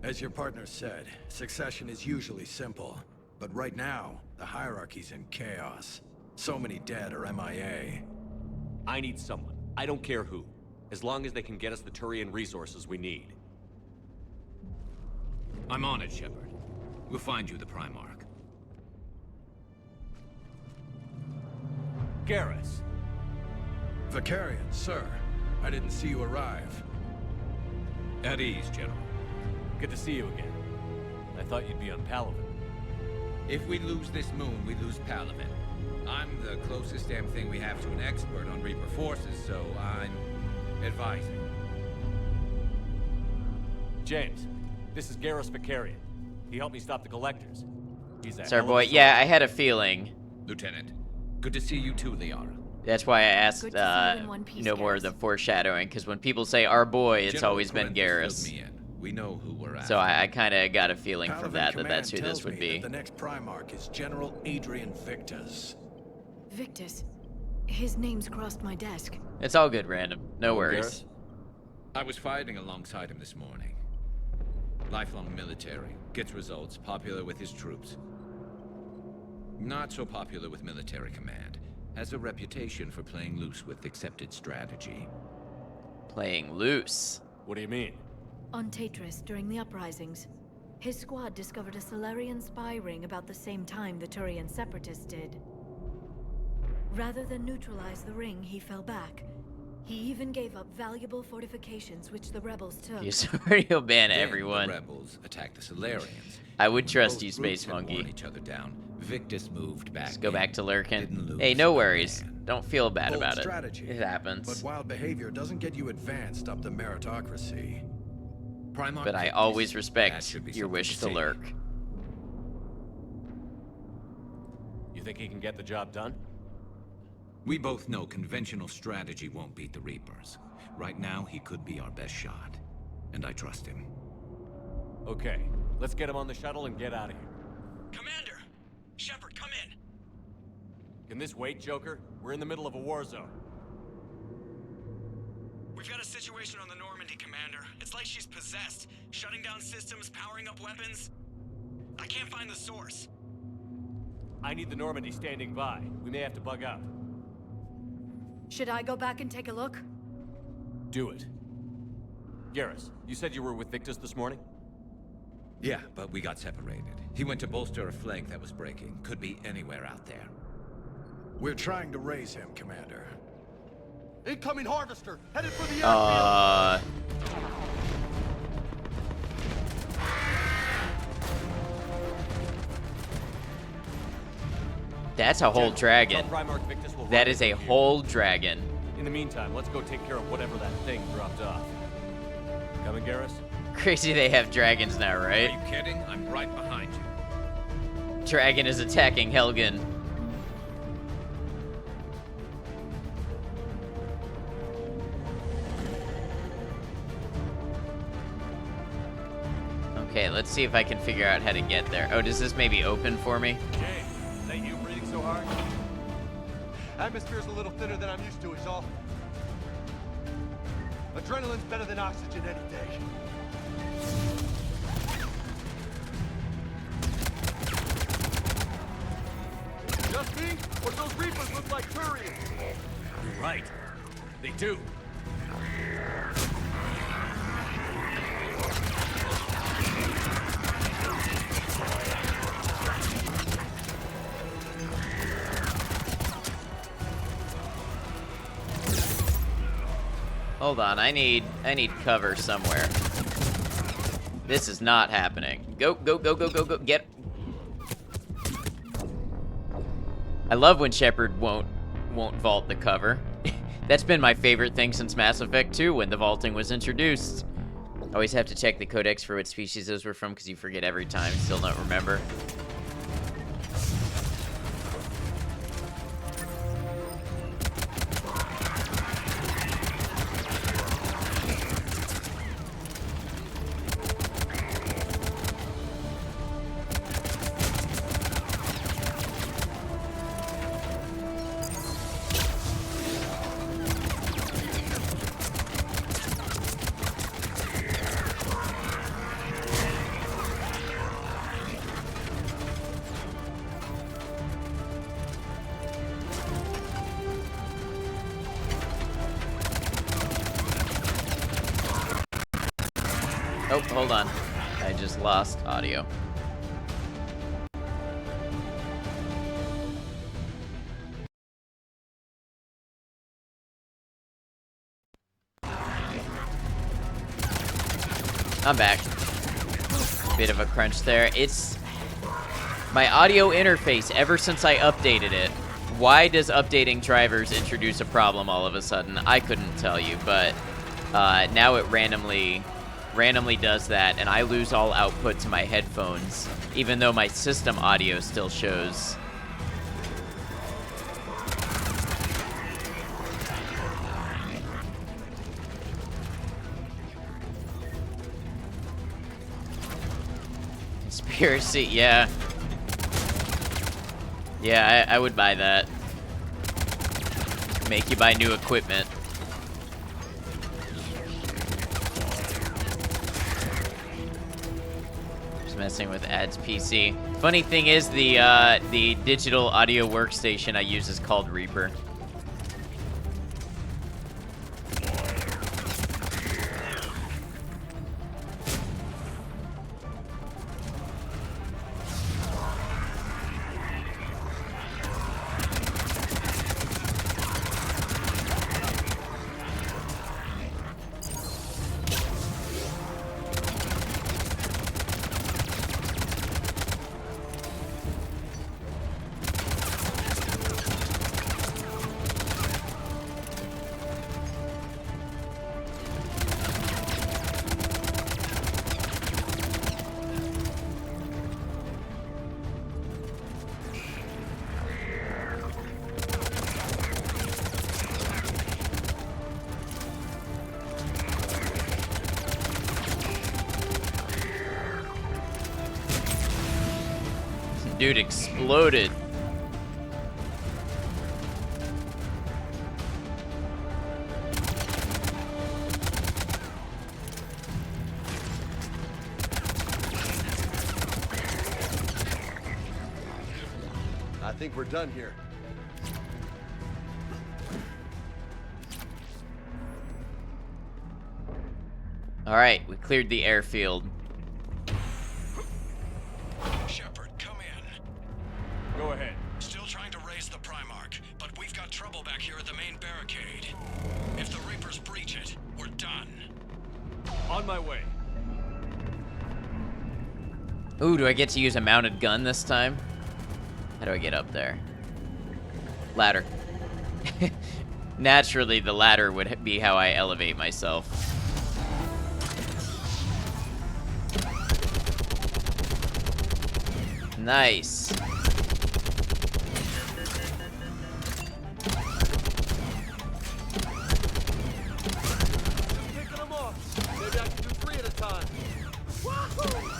As your partner said, succession is usually simple. But right now, the hierarchy's in chaos. So many dead or MIA. I need someone. I don't care who. As long as they can get us the Turian resources we need. I'm on it, Shepard. We'll find you the Primarch. Garrus. Vicarian, sir. I didn't see you arrive. At ease, General. Good to see you again. I thought you'd be on Palaven. If we lose this moon, we lose Palaven. I'm the closest damn thing we have to an expert on Reaper forces, so I'm advising. James, this is Garrus Vicarian. He helped me stop the Collectors. He's a Sorry, hell of a boy. soldier. Yeah, I had a feeling. Lieutenant, good to see you too, Liara. That's why I asked, Good to see you in one piece, more of Garrus. the foreshadowing, because when people say our boy, it's General always been Corinthus Garrus. filled me in. We know who we're after. So I kind of got a feeling Paragon from that Command that's who tells this would me be. that the next Primarch is General Adrian Victus. Victus. His name's crossed my desk. It's all good, random. No worries. Garrus? I was fighting alongside him this morning. Lifelong military, gets results, popular with his troops. Not so popular with military command. Has a reputation for playing loose with accepted strategy. Playing loose. What do you mean? On Tatris, during the uprisings, his squad discovered a Solarian spy ring about the same time the Turian separatists did. Rather than neutralize the ring, he fell back. He even gave up valuable fortifications which the rebels took. He'll ban Then everyone. The rebels attacked the Solarians. I would trust Both you, groups Space had Monkey. worn each other down. Victus moved back. Let's go in. back to lurking. Didn't lose Hey, no a worries. man. Don't feel bad Bold about strategy. it. It happens. But wild behavior doesn't get you advanced up the meritocracy. Primarch But I Victus, always that respect should be your something wish to see. lurk. You think he can get the job done? We both know conventional strategy won't beat the Reapers. Right now, he could be our best shot. And I trust him. Okay, let's get him on the shuttle and get out of here. Commander! Shepard, come in! Can this wait, Joker? We're in the middle of a war zone. We've got a situation on the Normandy, Commander. It's like she's possessed. Shutting down systems, powering up weapons. I can't find the source. I need the Normandy standing by. We may have to bug out. Should I go back and take a look? Do it. Garrus, you said you were with Victus this morning? Yeah, but we got separated. He went to bolster a flank that was breaking. Could be anywhere out there. We're trying to raise him, Commander. Incoming Harvester! Headed for the That's a whole dragon. That is a whole dragon. In the meantime, let's go take care of whatever that thing dropped off. Coming, Garrus? Crazy they have dragons now, right? Are you kidding? I'm right behind you. Dragon is attacking Helgen. Okay, let's see if I can figure out how to get there. Oh, does this maybe open for me? Jay, is that you breathing so hard? Atmosphere's a little thinner than I'm used to, is all. Adrenaline's better than oxygen any day. Just me? Or do those Reapers look like Turians? You're right. They do. Hold on, I need cover somewhere. This is not happening. Go, go, go, go, go, go, get. I love when Shepard won't vault the cover. That's been my favorite thing since Mass Effect 2 when the vaulting was introduced. Always have to check the codex for what species those were from because you forget every time, still don't remember. Oh, hold on. I just lost audio. I'm back. Bit of a crunch there. It's my audio interface ever since I updated it. Why does updating drivers introduce a problem all of a sudden? I couldn't tell you, but now it randomly does that, and I lose all output to my headphones, even though my system audio still shows. Conspiracy, yeah. Yeah, I would buy that. Make you buy new equipment. Messing with ads PC. Funny thing is the digital audio workstation I use is called Reaper. Dude exploded. think we're done here. All right, we cleared the airfield. Shepard, come in. Go ahead. Still trying to raise the Primarch, but we've got trouble back here at the main barricade. If the Reapers breach it, we're done. On my way. Ooh, do I get to use a mounted gun this time? How do I get up there? Ladder. Naturally, the ladder would be how I elevate myself. Nice. Picking them off. Maybe I can do 3 at a time. Wahoo!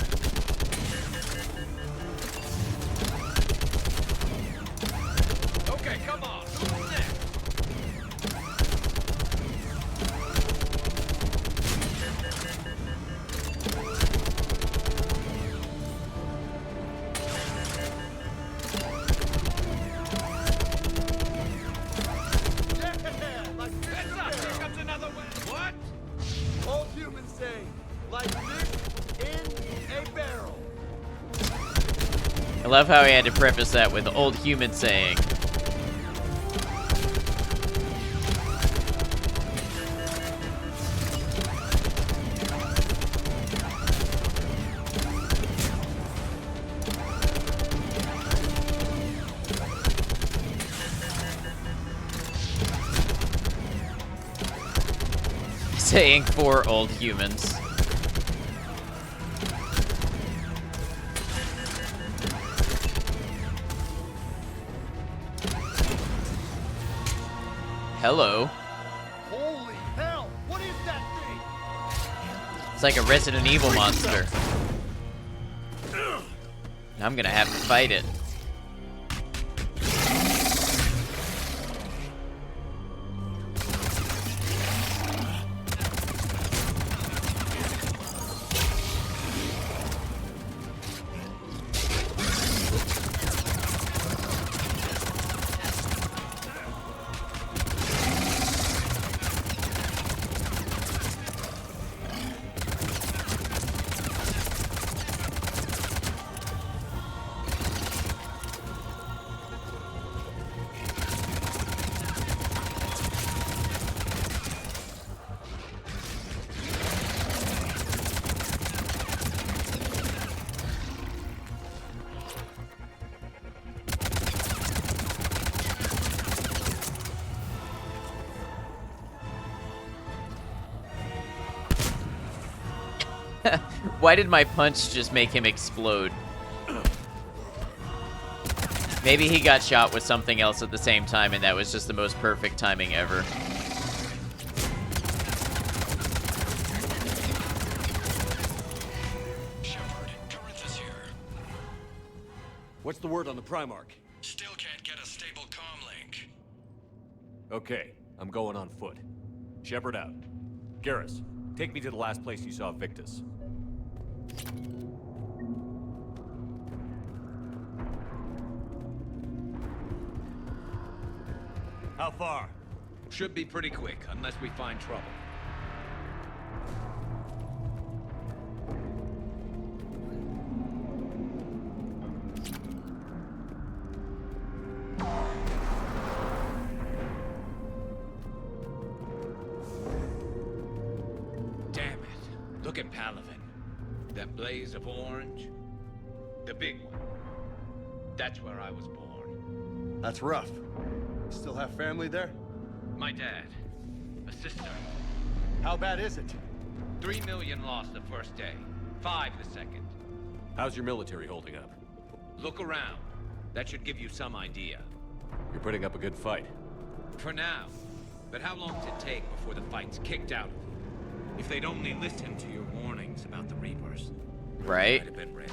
Okay, come on. Who's next? Yeah, like fish Heads in up, a here barrel. comes another one. What? Old humans say, like fish in a barrel. I love how he had to preface that with old human saying. Saying for old humans. Hello. Holy hell! What is that thing? It's like a Resident Evil monster. I'm gonna have to fight it. Why did my punch just make him explode? Maybe he got shot with something else at the same time and that was just the most perfect timing ever. Shepard, Corinth is here. What's the word on the Primarch? Still can't get a stable comm link. Okay, I'm going on foot. Shepard out. Garrus, take me to the last place you saw Victus. How far? Should be pretty quick, unless we find trouble. Damn it. Look at Paragon. That blaze of orange. The big one. That's where I was born. That's rough. Still have family there? My dad. A sister. How bad is it? 3 million lost the first day. 5 the second. How's your military holding up? Look around. That should give you some idea. You're putting up a good fight. For now. But how long does it take before the fight's kicked out? If they'd only listened to your warnings about the Reapers. Right? Might have been ready.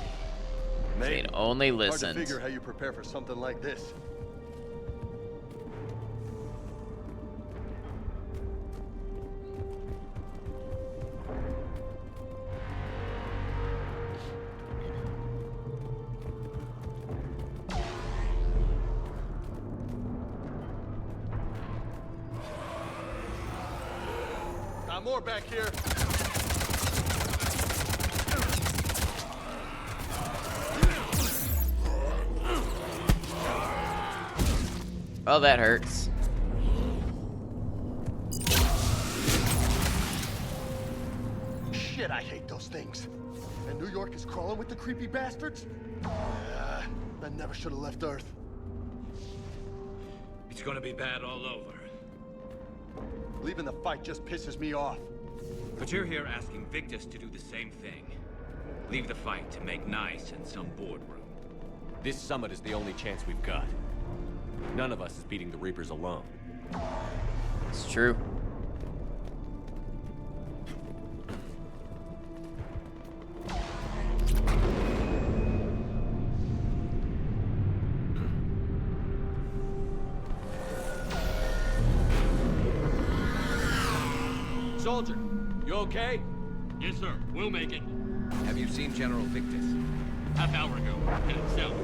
They'd only Hard to listened. figure how you prepare for something like this. Got more back here. Oh, that hurts. Shit, I hate those things. And New York is crawling with the creepy bastards? I never should have left Earth. It's gonna be bad all over. Leaving the fight just pisses me off. But you're here asking Victus to do the same thing. Leave the fight to make nice in some boardroom. This summit is the only chance we've got. None of us is beating the Reapers alone. It's true. Soldier, you okay? Yes, sir. We'll make it. Have you seen General Victus? Half hour ago. Headed south.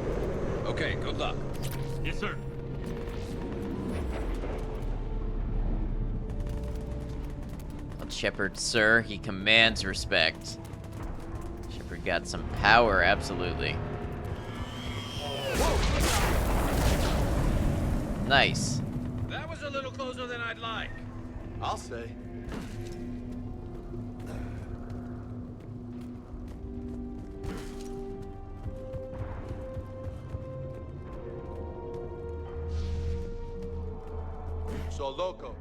Okay, good luck. Yes, sir. Shepard, sir, he commands respect. Shepard got some power, absolutely. Nice. That was a little closer than I'd like. I'll say. So, Loco,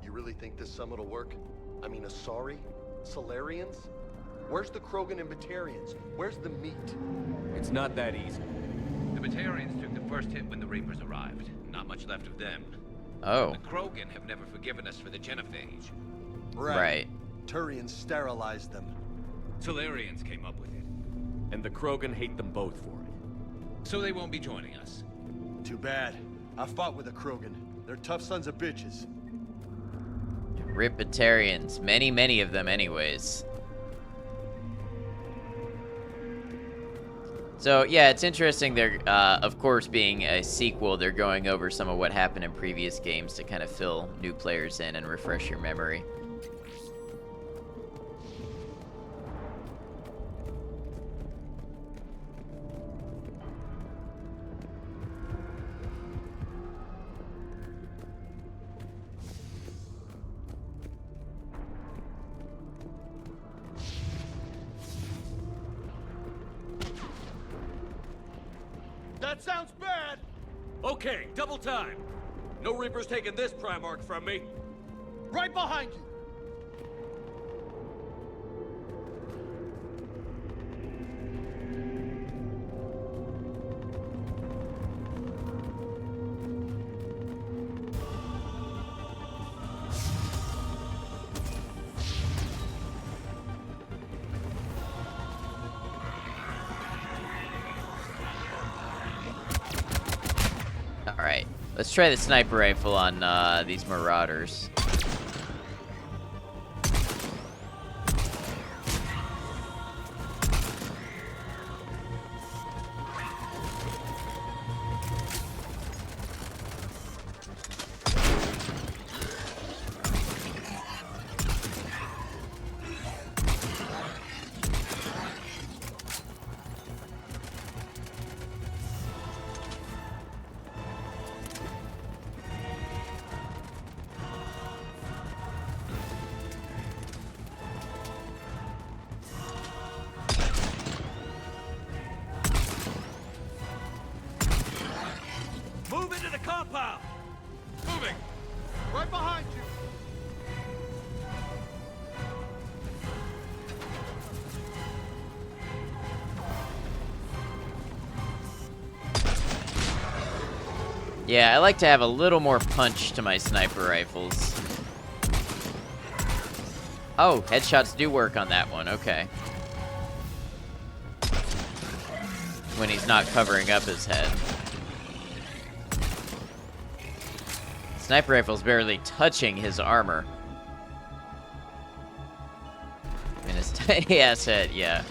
you really think this summit will work? I mean, Asari? Solarians? Where's the Krogan and Batarians? Where's the meat? It's not that easy. The Batarians took the first hit when the Reapers arrived. Not much left of them. Oh. The Krogan have never forgiven us for the genophage. Right. Turians sterilized them. Solarians came up with it. And the Krogan hate them both for it. So they won't be joining us. Too bad. I fought with the Krogan. They're tough sons of bitches. Ripitarians. Many of them anyways. So, yeah, it's interesting they're, of course, being a sequel, they're going over some of what happened in previous games to kind of fill new players in and refresh your memory. That sounds bad! Okay, double time. No Reapers taking this Primarch from me. Right behind you! Alright, let's try the sniper rifle on these marauders. Move into the compound! Moving! Right behind you! Yeah, I like to have a little more punch to my sniper rifles. Oh, headshots do work on that one, okay. When he's not covering up his head. Sniper rifle's barely touching his armor. And his tiny ass head, yeah.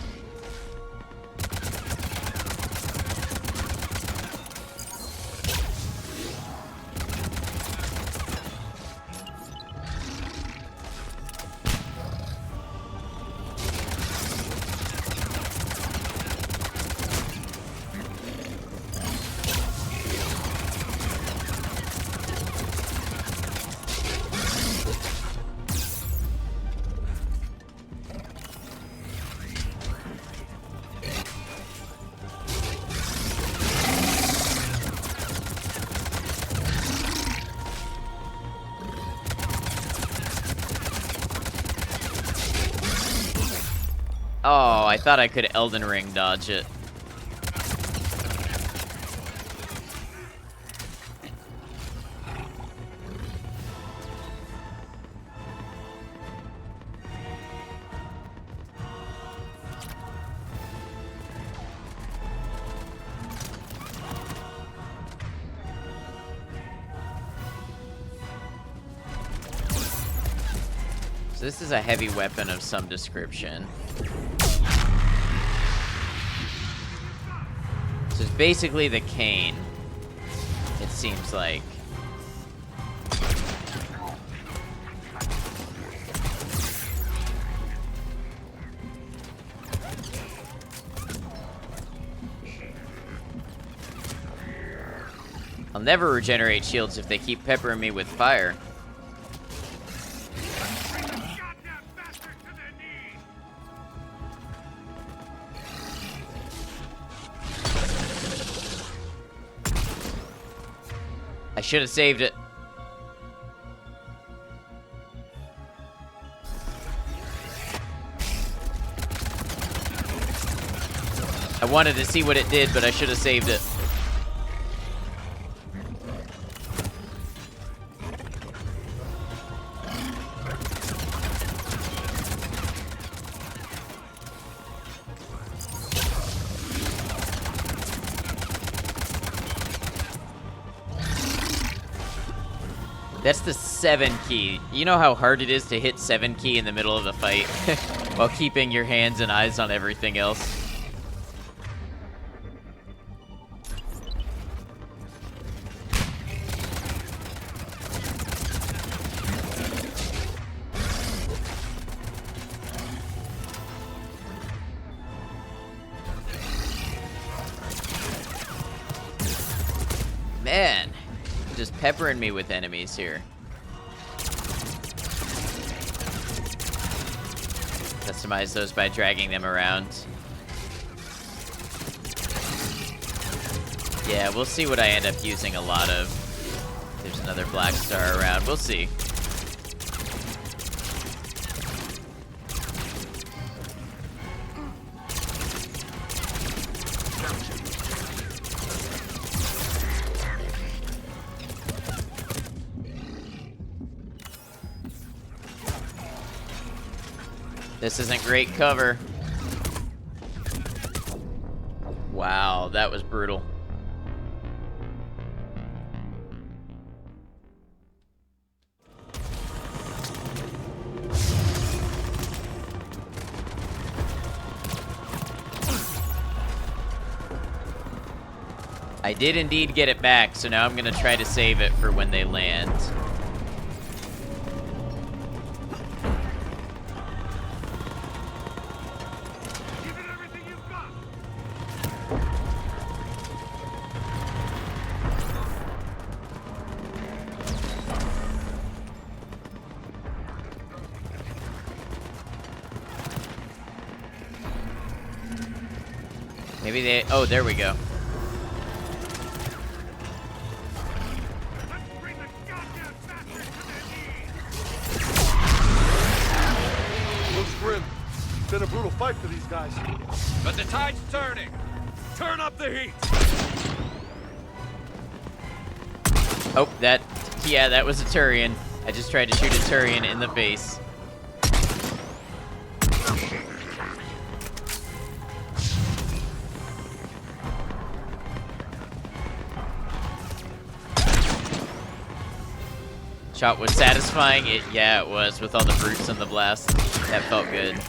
Oh, I thought I could Elden Ring dodge it. So this is a heavy weapon of some description. So it's basically the cane, it seems like. I'll never regenerate shields if they keep peppering me with fire. I should have saved it. I wanted to see what it did, but I should have saved it. That's the 7 key. You know how hard it is to hit 7 key in the middle of the fight while keeping your hands and eyes on everything else? Man. Just peppering me with enemies here. Customize those by dragging them around. Yeah, we'll see what I end up using a lot of. There's another black star around. We'll see. This isn't great cover. Wow, that was brutal. I did indeed get it back, so now I'm gonna try to save it for when they land. Maybe they... Oh, there we go. Looks grim. It's been a brutal fight for these guys. But the tide's turning. Turn up the heat. Oh, that... Yeah, that was a Turian. I just tried to shoot a Turian in the face. Shot was satisfying. Yeah, it was, with all the brutes and the blast. That felt good.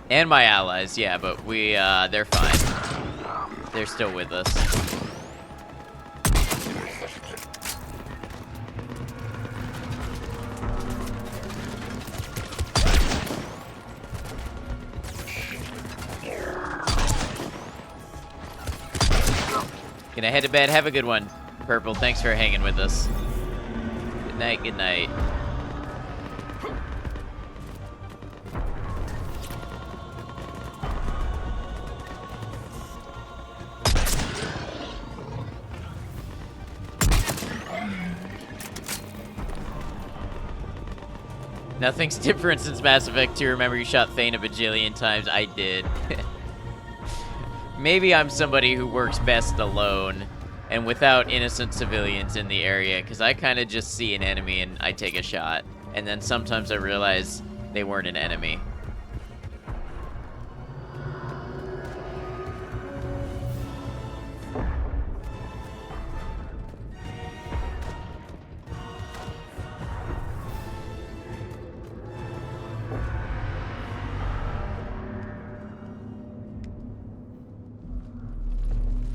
And my allies, yeah, but they're fine. They're still with us. Gonna head to bed. Have a good one, Purple. Thanks for hanging with us. Good night, good night. Nothing's different since Mass Effect 2. Remember you shot Thane a bajillion times? I did. Maybe I'm somebody who works best alone and without innocent civilians in the area, because I kind of just see an enemy and I take a shot. And then sometimes I realize they weren't an enemy.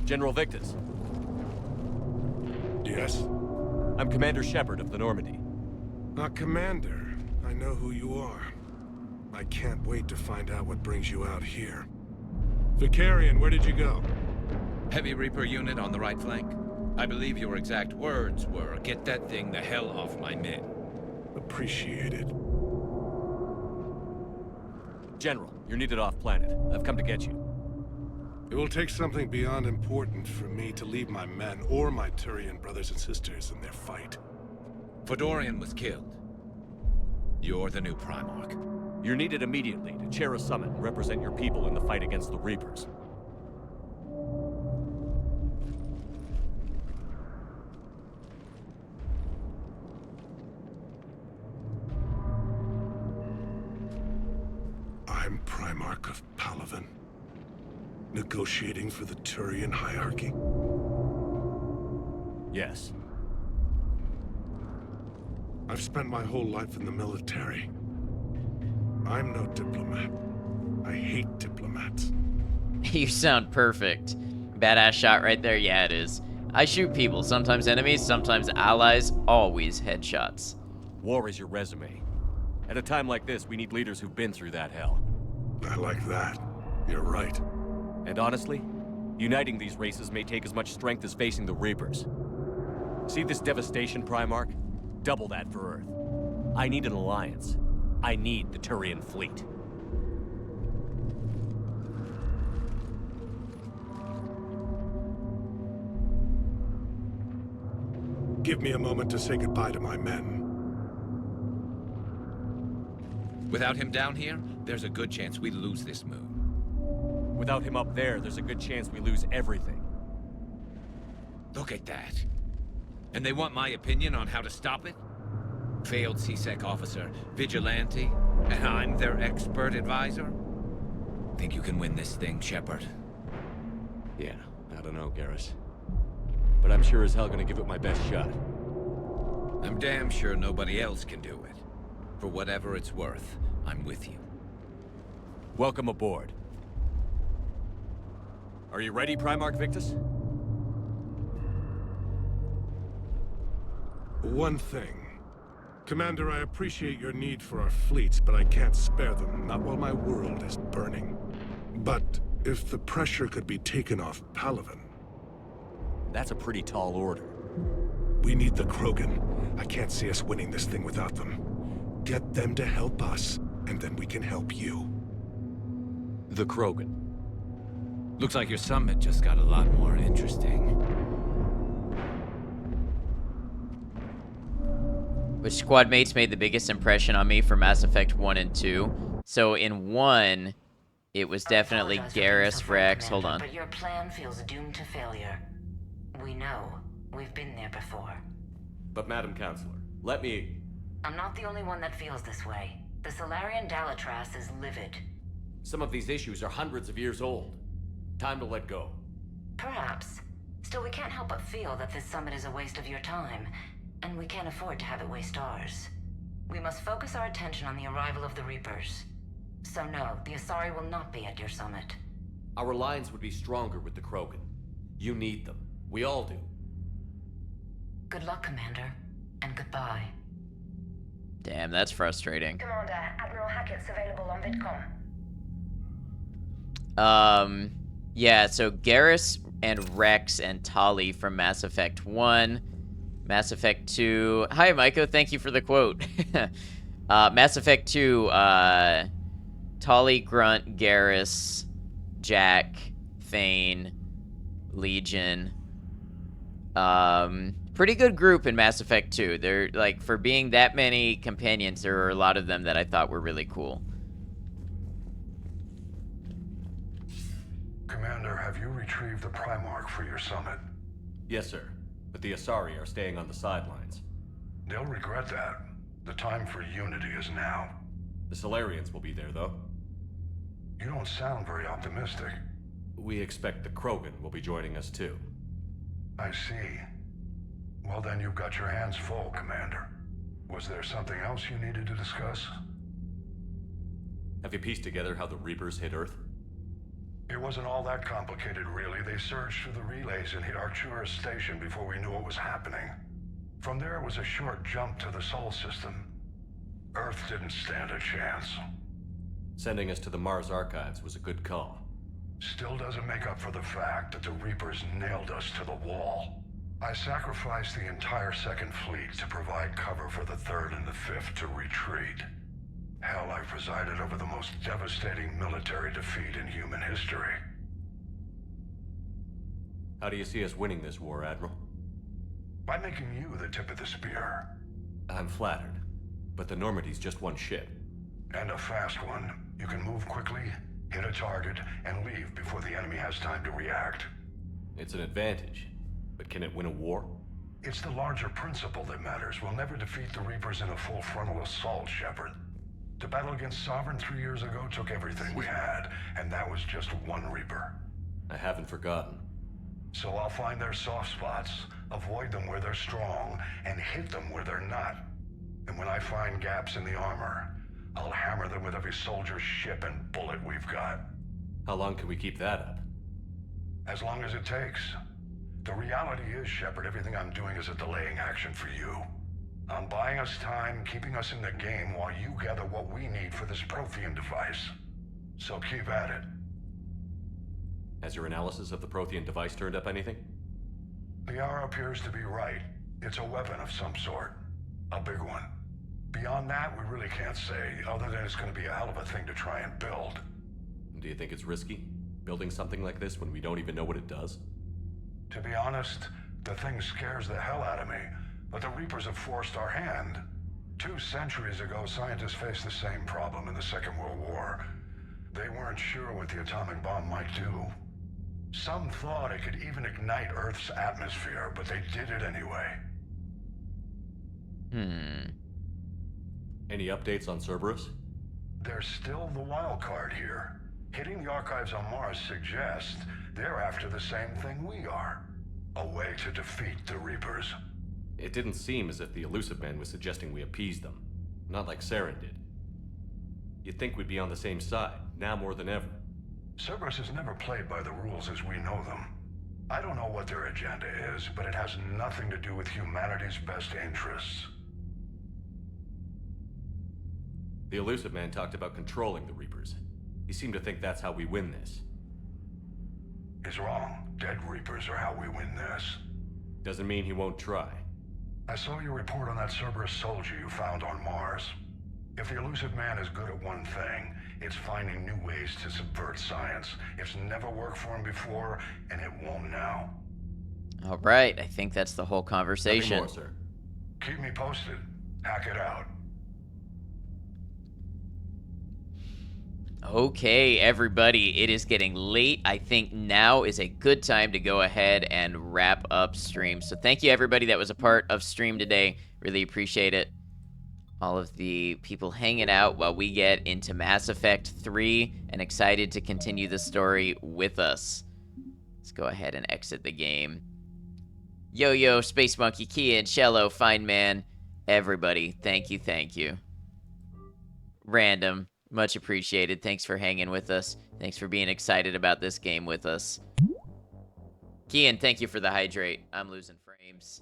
General Victus. Yes? I'm Commander Shepard of the Normandy. Commander. I know who you are. I can't wait to find out what brings you out here. Vicarian, where did you go? Heavy Reaper unit on the right flank. I believe your exact words were, "Get that thing the hell off my men." Appreciated. General, you're needed off-planet. I've come to get you. It will take something beyond important for me to leave my men or my Turian brothers and sisters in their fight. Fedorian was killed. You're the new Primarch. You're needed immediately to chair a summit and represent your people in the fight against the Reapers. I'm Primarch of Paragon. Negotiating for the Turian hierarchy? Yes. I've spent my whole life in the military. I'm no diplomat. I hate diplomats. You sound perfect. Badass shot right there. Yeah, it is. I shoot people, sometimes enemies, sometimes allies, always headshots. War is your resume. At a time like this, we need leaders who've been through that hell. I like that. You're right. And honestly, uniting these races may take as much strength as facing the Reapers. See this devastation, Primarch? Double that for Earth. I need an alliance. I need the Turian fleet. Give me a moment to say goodbye to my men. Without him down here, there's a good chance we lose this moon. Without him up there's a good chance we lose everything. Look at that. And they want my opinion on how to stop it? Failed C-Sec officer, vigilante, and I'm their expert advisor? Think you can win this thing, Shepard? Yeah, I don't know, Garrus. But I'm sure as hell gonna give it my best shot. I'm damn sure nobody else can do it. For whatever it's worth, I'm with you. Welcome aboard. Are you ready, Primarch Victus? One thing. Commander, I appreciate your need for our fleets, but I can't spare them, not while my world is burning. But if the pressure could be taken off Paragon... That's a pretty tall order. We need the Krogan. I can't see us winning this thing without them. Get them to help us, and then we can help you. The Krogan. Looks like your summit just got a lot more interesting. Which squad mates made the biggest impression on me for Mass Effect 1 and 2? So in 1, it was definitely Garrus, Rex, hold on. But your plan feels doomed to failure. We know. We've been there before. But Madam Counselor, let me... I'm not the only one that feels this way. The Solarian Dalatras is livid. Some of these issues are hundreds of years old. Time to let go. Perhaps. Still, we can't help but feel that this summit is a waste of your time, and we can't afford to have it waste ours. We must focus our attention on the arrival of the Reapers. So no, the Asari will not be at your summit. Our alliance would be stronger with the Krogan. You need them. We all do. Good luck, Commander, and goodbye. Damn, that's frustrating. Commander, Admiral Hackett's available on VidCom. Yeah, so Garrus and Rex and Tali from Mass Effect 1. Mass Effect 2. Hi, Maiko, thank you for the quote. Mass Effect 2, Tali, Grunt, Garrus, Jack, Thane, Legion. Pretty good group in Mass Effect 2. They're, like, for being that many companions, there were a lot of them that I thought were really cool. Commander, have you retrieved the Primarch for your summit? Yes, sir. But the Asari are staying on the sidelines. They'll regret that. The time for unity is now. The Solarians will be there, though. You don't sound very optimistic. We expect the Krogan will be joining us, too. I see. Well, then you've got your hands full, Commander. Was there something else you needed to discuss? Have you pieced together how the Reapers hit Earth? It wasn't all that complicated, really. They surged through the relays and hit Arcturus Station before we knew what was happening. From there, it was a short jump to the Sol system. Earth didn't stand a chance. Sending us to the Mars Archives was a good call. Still doesn't make up for the fact that the Reapers nailed us to the wall. I sacrificed the entire Second Fleet to provide cover for the Third and the Fifth to retreat. Hell, I presided over the most devastating military defeat in human history. How do you see us winning this war, Admiral? By making you the tip of the spear. I'm flattered, but the Normandy's just one ship. And a fast one. You can move quickly, hit a target, and leave before the enemy has time to react. It's an advantage, but can it win a war? It's the larger principle that matters. We'll never defeat the Reapers in a full frontal assault, Shepard. The battle against Sovereign 3 years ago took everything we had, and that was just one Reaper. I haven't forgotten. So I'll find their soft spots, avoid them where they're strong, and hit them where they're not. And when I find gaps in the armor, I'll hammer them with every soldier, ship, and bullet we've got. How long can we keep that up? As long as it takes. The reality is, Shepard, everything I'm doing is a delaying action for you. I'm buying us time, keeping us in the game while you gather what we need for this Prothean device. So keep at it. Has your analysis of the Prothean device turned up anything? Liara appears to be right. It's a weapon of some sort. A big one. Beyond that, we really can't say, other than it's going to be a hell of a thing to try and build. Do you think it's risky, building something like this when we don't even know what it does? To be honest, the thing scares the hell out of me. But the Reapers have forced our hand. 2 centuries ago, scientists faced the same problem in the Second World War. They weren't sure what the atomic bomb might do. Some thought it could even ignite Earth's atmosphere, but they did it anyway. Any updates on Cerberus? There's still the wild card here. Hitting the archives on Mars suggests they're after the same thing we are. A way to defeat the Reapers. It didn't seem as if the Elusive Man was suggesting we appease them. Not like Saren did. You'd think we'd be on the same side, now more than ever. Cerberus has never played by the rules as we know them. I don't know what their agenda is, but it has nothing to do with humanity's best interests. The Elusive Man talked about controlling the Reapers. He seemed to think that's how we win this. He's wrong. Dead Reapers are how we win this. Doesn't mean he won't try. I saw your report on that Cerberus soldier you found on Mars. If the Elusive Man is good at one thing, it's finding new ways to subvert science. It's never worked for him before, and it won't now. All right, I think that's the whole conversation. Nothing more, sir. Keep me posted. Hack it out. Okay, everybody, it is getting late. I think now is a good time to go ahead and wrap up stream. So thank you, everybody that was a part of stream today. Really appreciate it. All of the people hanging out while we get into Mass Effect 3 and excited to continue the story with us. Let's go ahead and exit the game. Yo-Yo, Space Monkey, Kian, Shello, Fine Man, everybody, thank you, thank you. Random. Much appreciated. Thanks for hanging with us. Thanks for being excited about this game with us. Kian, thank you for the hydrate. I'm losing frames.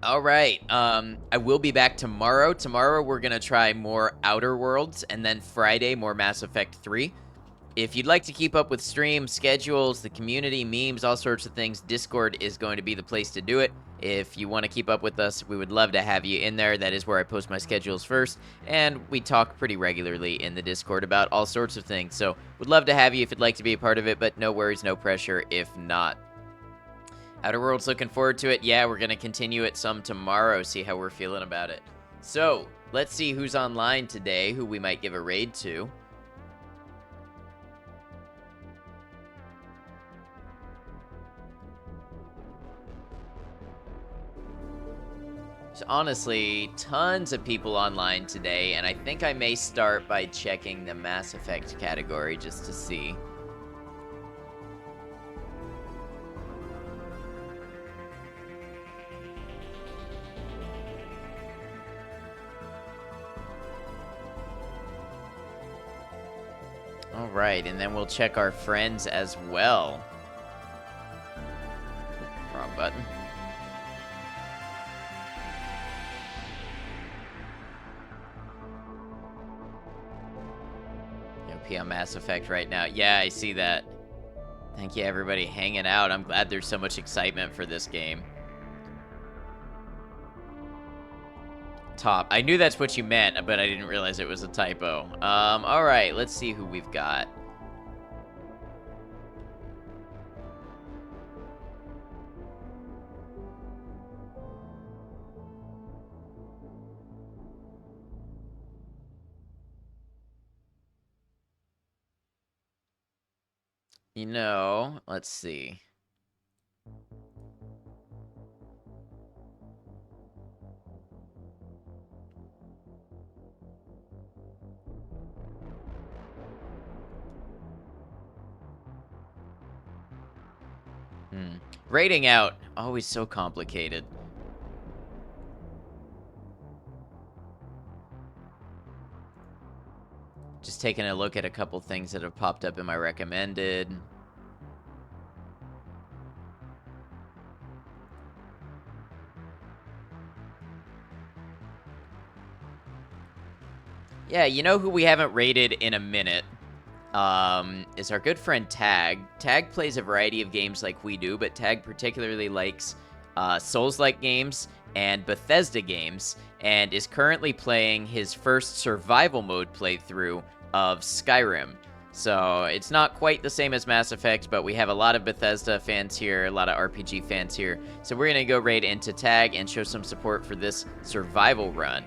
All right. I will be back tomorrow. Tomorrow we're going to try more Outer Worlds, and then Friday more Mass Effect 3. if you'd like to keep up with stream schedules, the community, memes, all sorts of things, Discord is going to be the place to do it. If you want to keep up with us, we would love to have you in there. That is where I post my schedules first, and we talk pretty regularly in the Discord about all sorts of things. So would love to have you if you'd like to be a part of it, but no worries, no pressure if not. Outer Worlds, looking forward to it. Yeah, we're going to continue it some tomorrow, see how we're feeling about it. So, let's see who's online today, who we might give a raid to. There's honestly tons of people online today, and I think I may start by checking the Mass Effect category just to see. All right, and then we'll check our friends as well. Wrong button. On Mass Effect right now. Yeah, I see that. Thank you, everybody, hanging out. I'm glad there's so much excitement for this game. Top. I knew that's what you meant, but I didn't realize it was a typo. All right, let's see who we've got. You know, let's see. Rating out, always so complicated. Just taking a look at a couple things that have popped up in my recommended. Yeah, you know who we haven't rated in a minute is our good friend Tag. Tag plays a variety of games like we do, but Tag particularly likes Souls-like games and Bethesda games, and is currently playing his first survival mode playthrough of Skyrim. So it's not quite the same as Mass Effect, but we have a lot of Bethesda fans here, a lot of RPG fans here. So we're going to go raid into Tag and show some support for this survival run.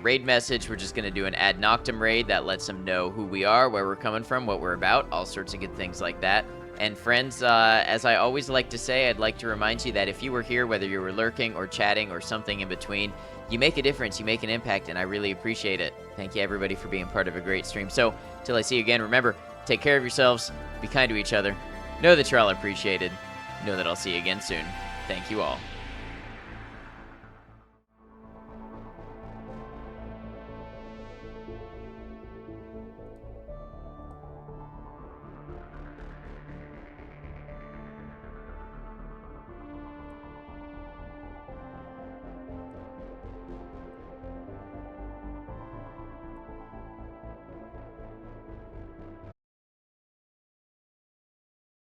Raid message, we're just going to do an ad noctem raid that lets them know who we are, where we're coming from, what we're about, all sorts of good things like that. And friends, as I always like to say, I'd like to remind you that if you were here, whether you were lurking or chatting or something in between, you make a difference, you make an impact, and I really appreciate it. Thank you, everybody, for being part of a great stream. So, till I see you again, remember, take care of yourselves, be kind to each other, know that you're all appreciated, know that I'll see you again soon. Thank you all.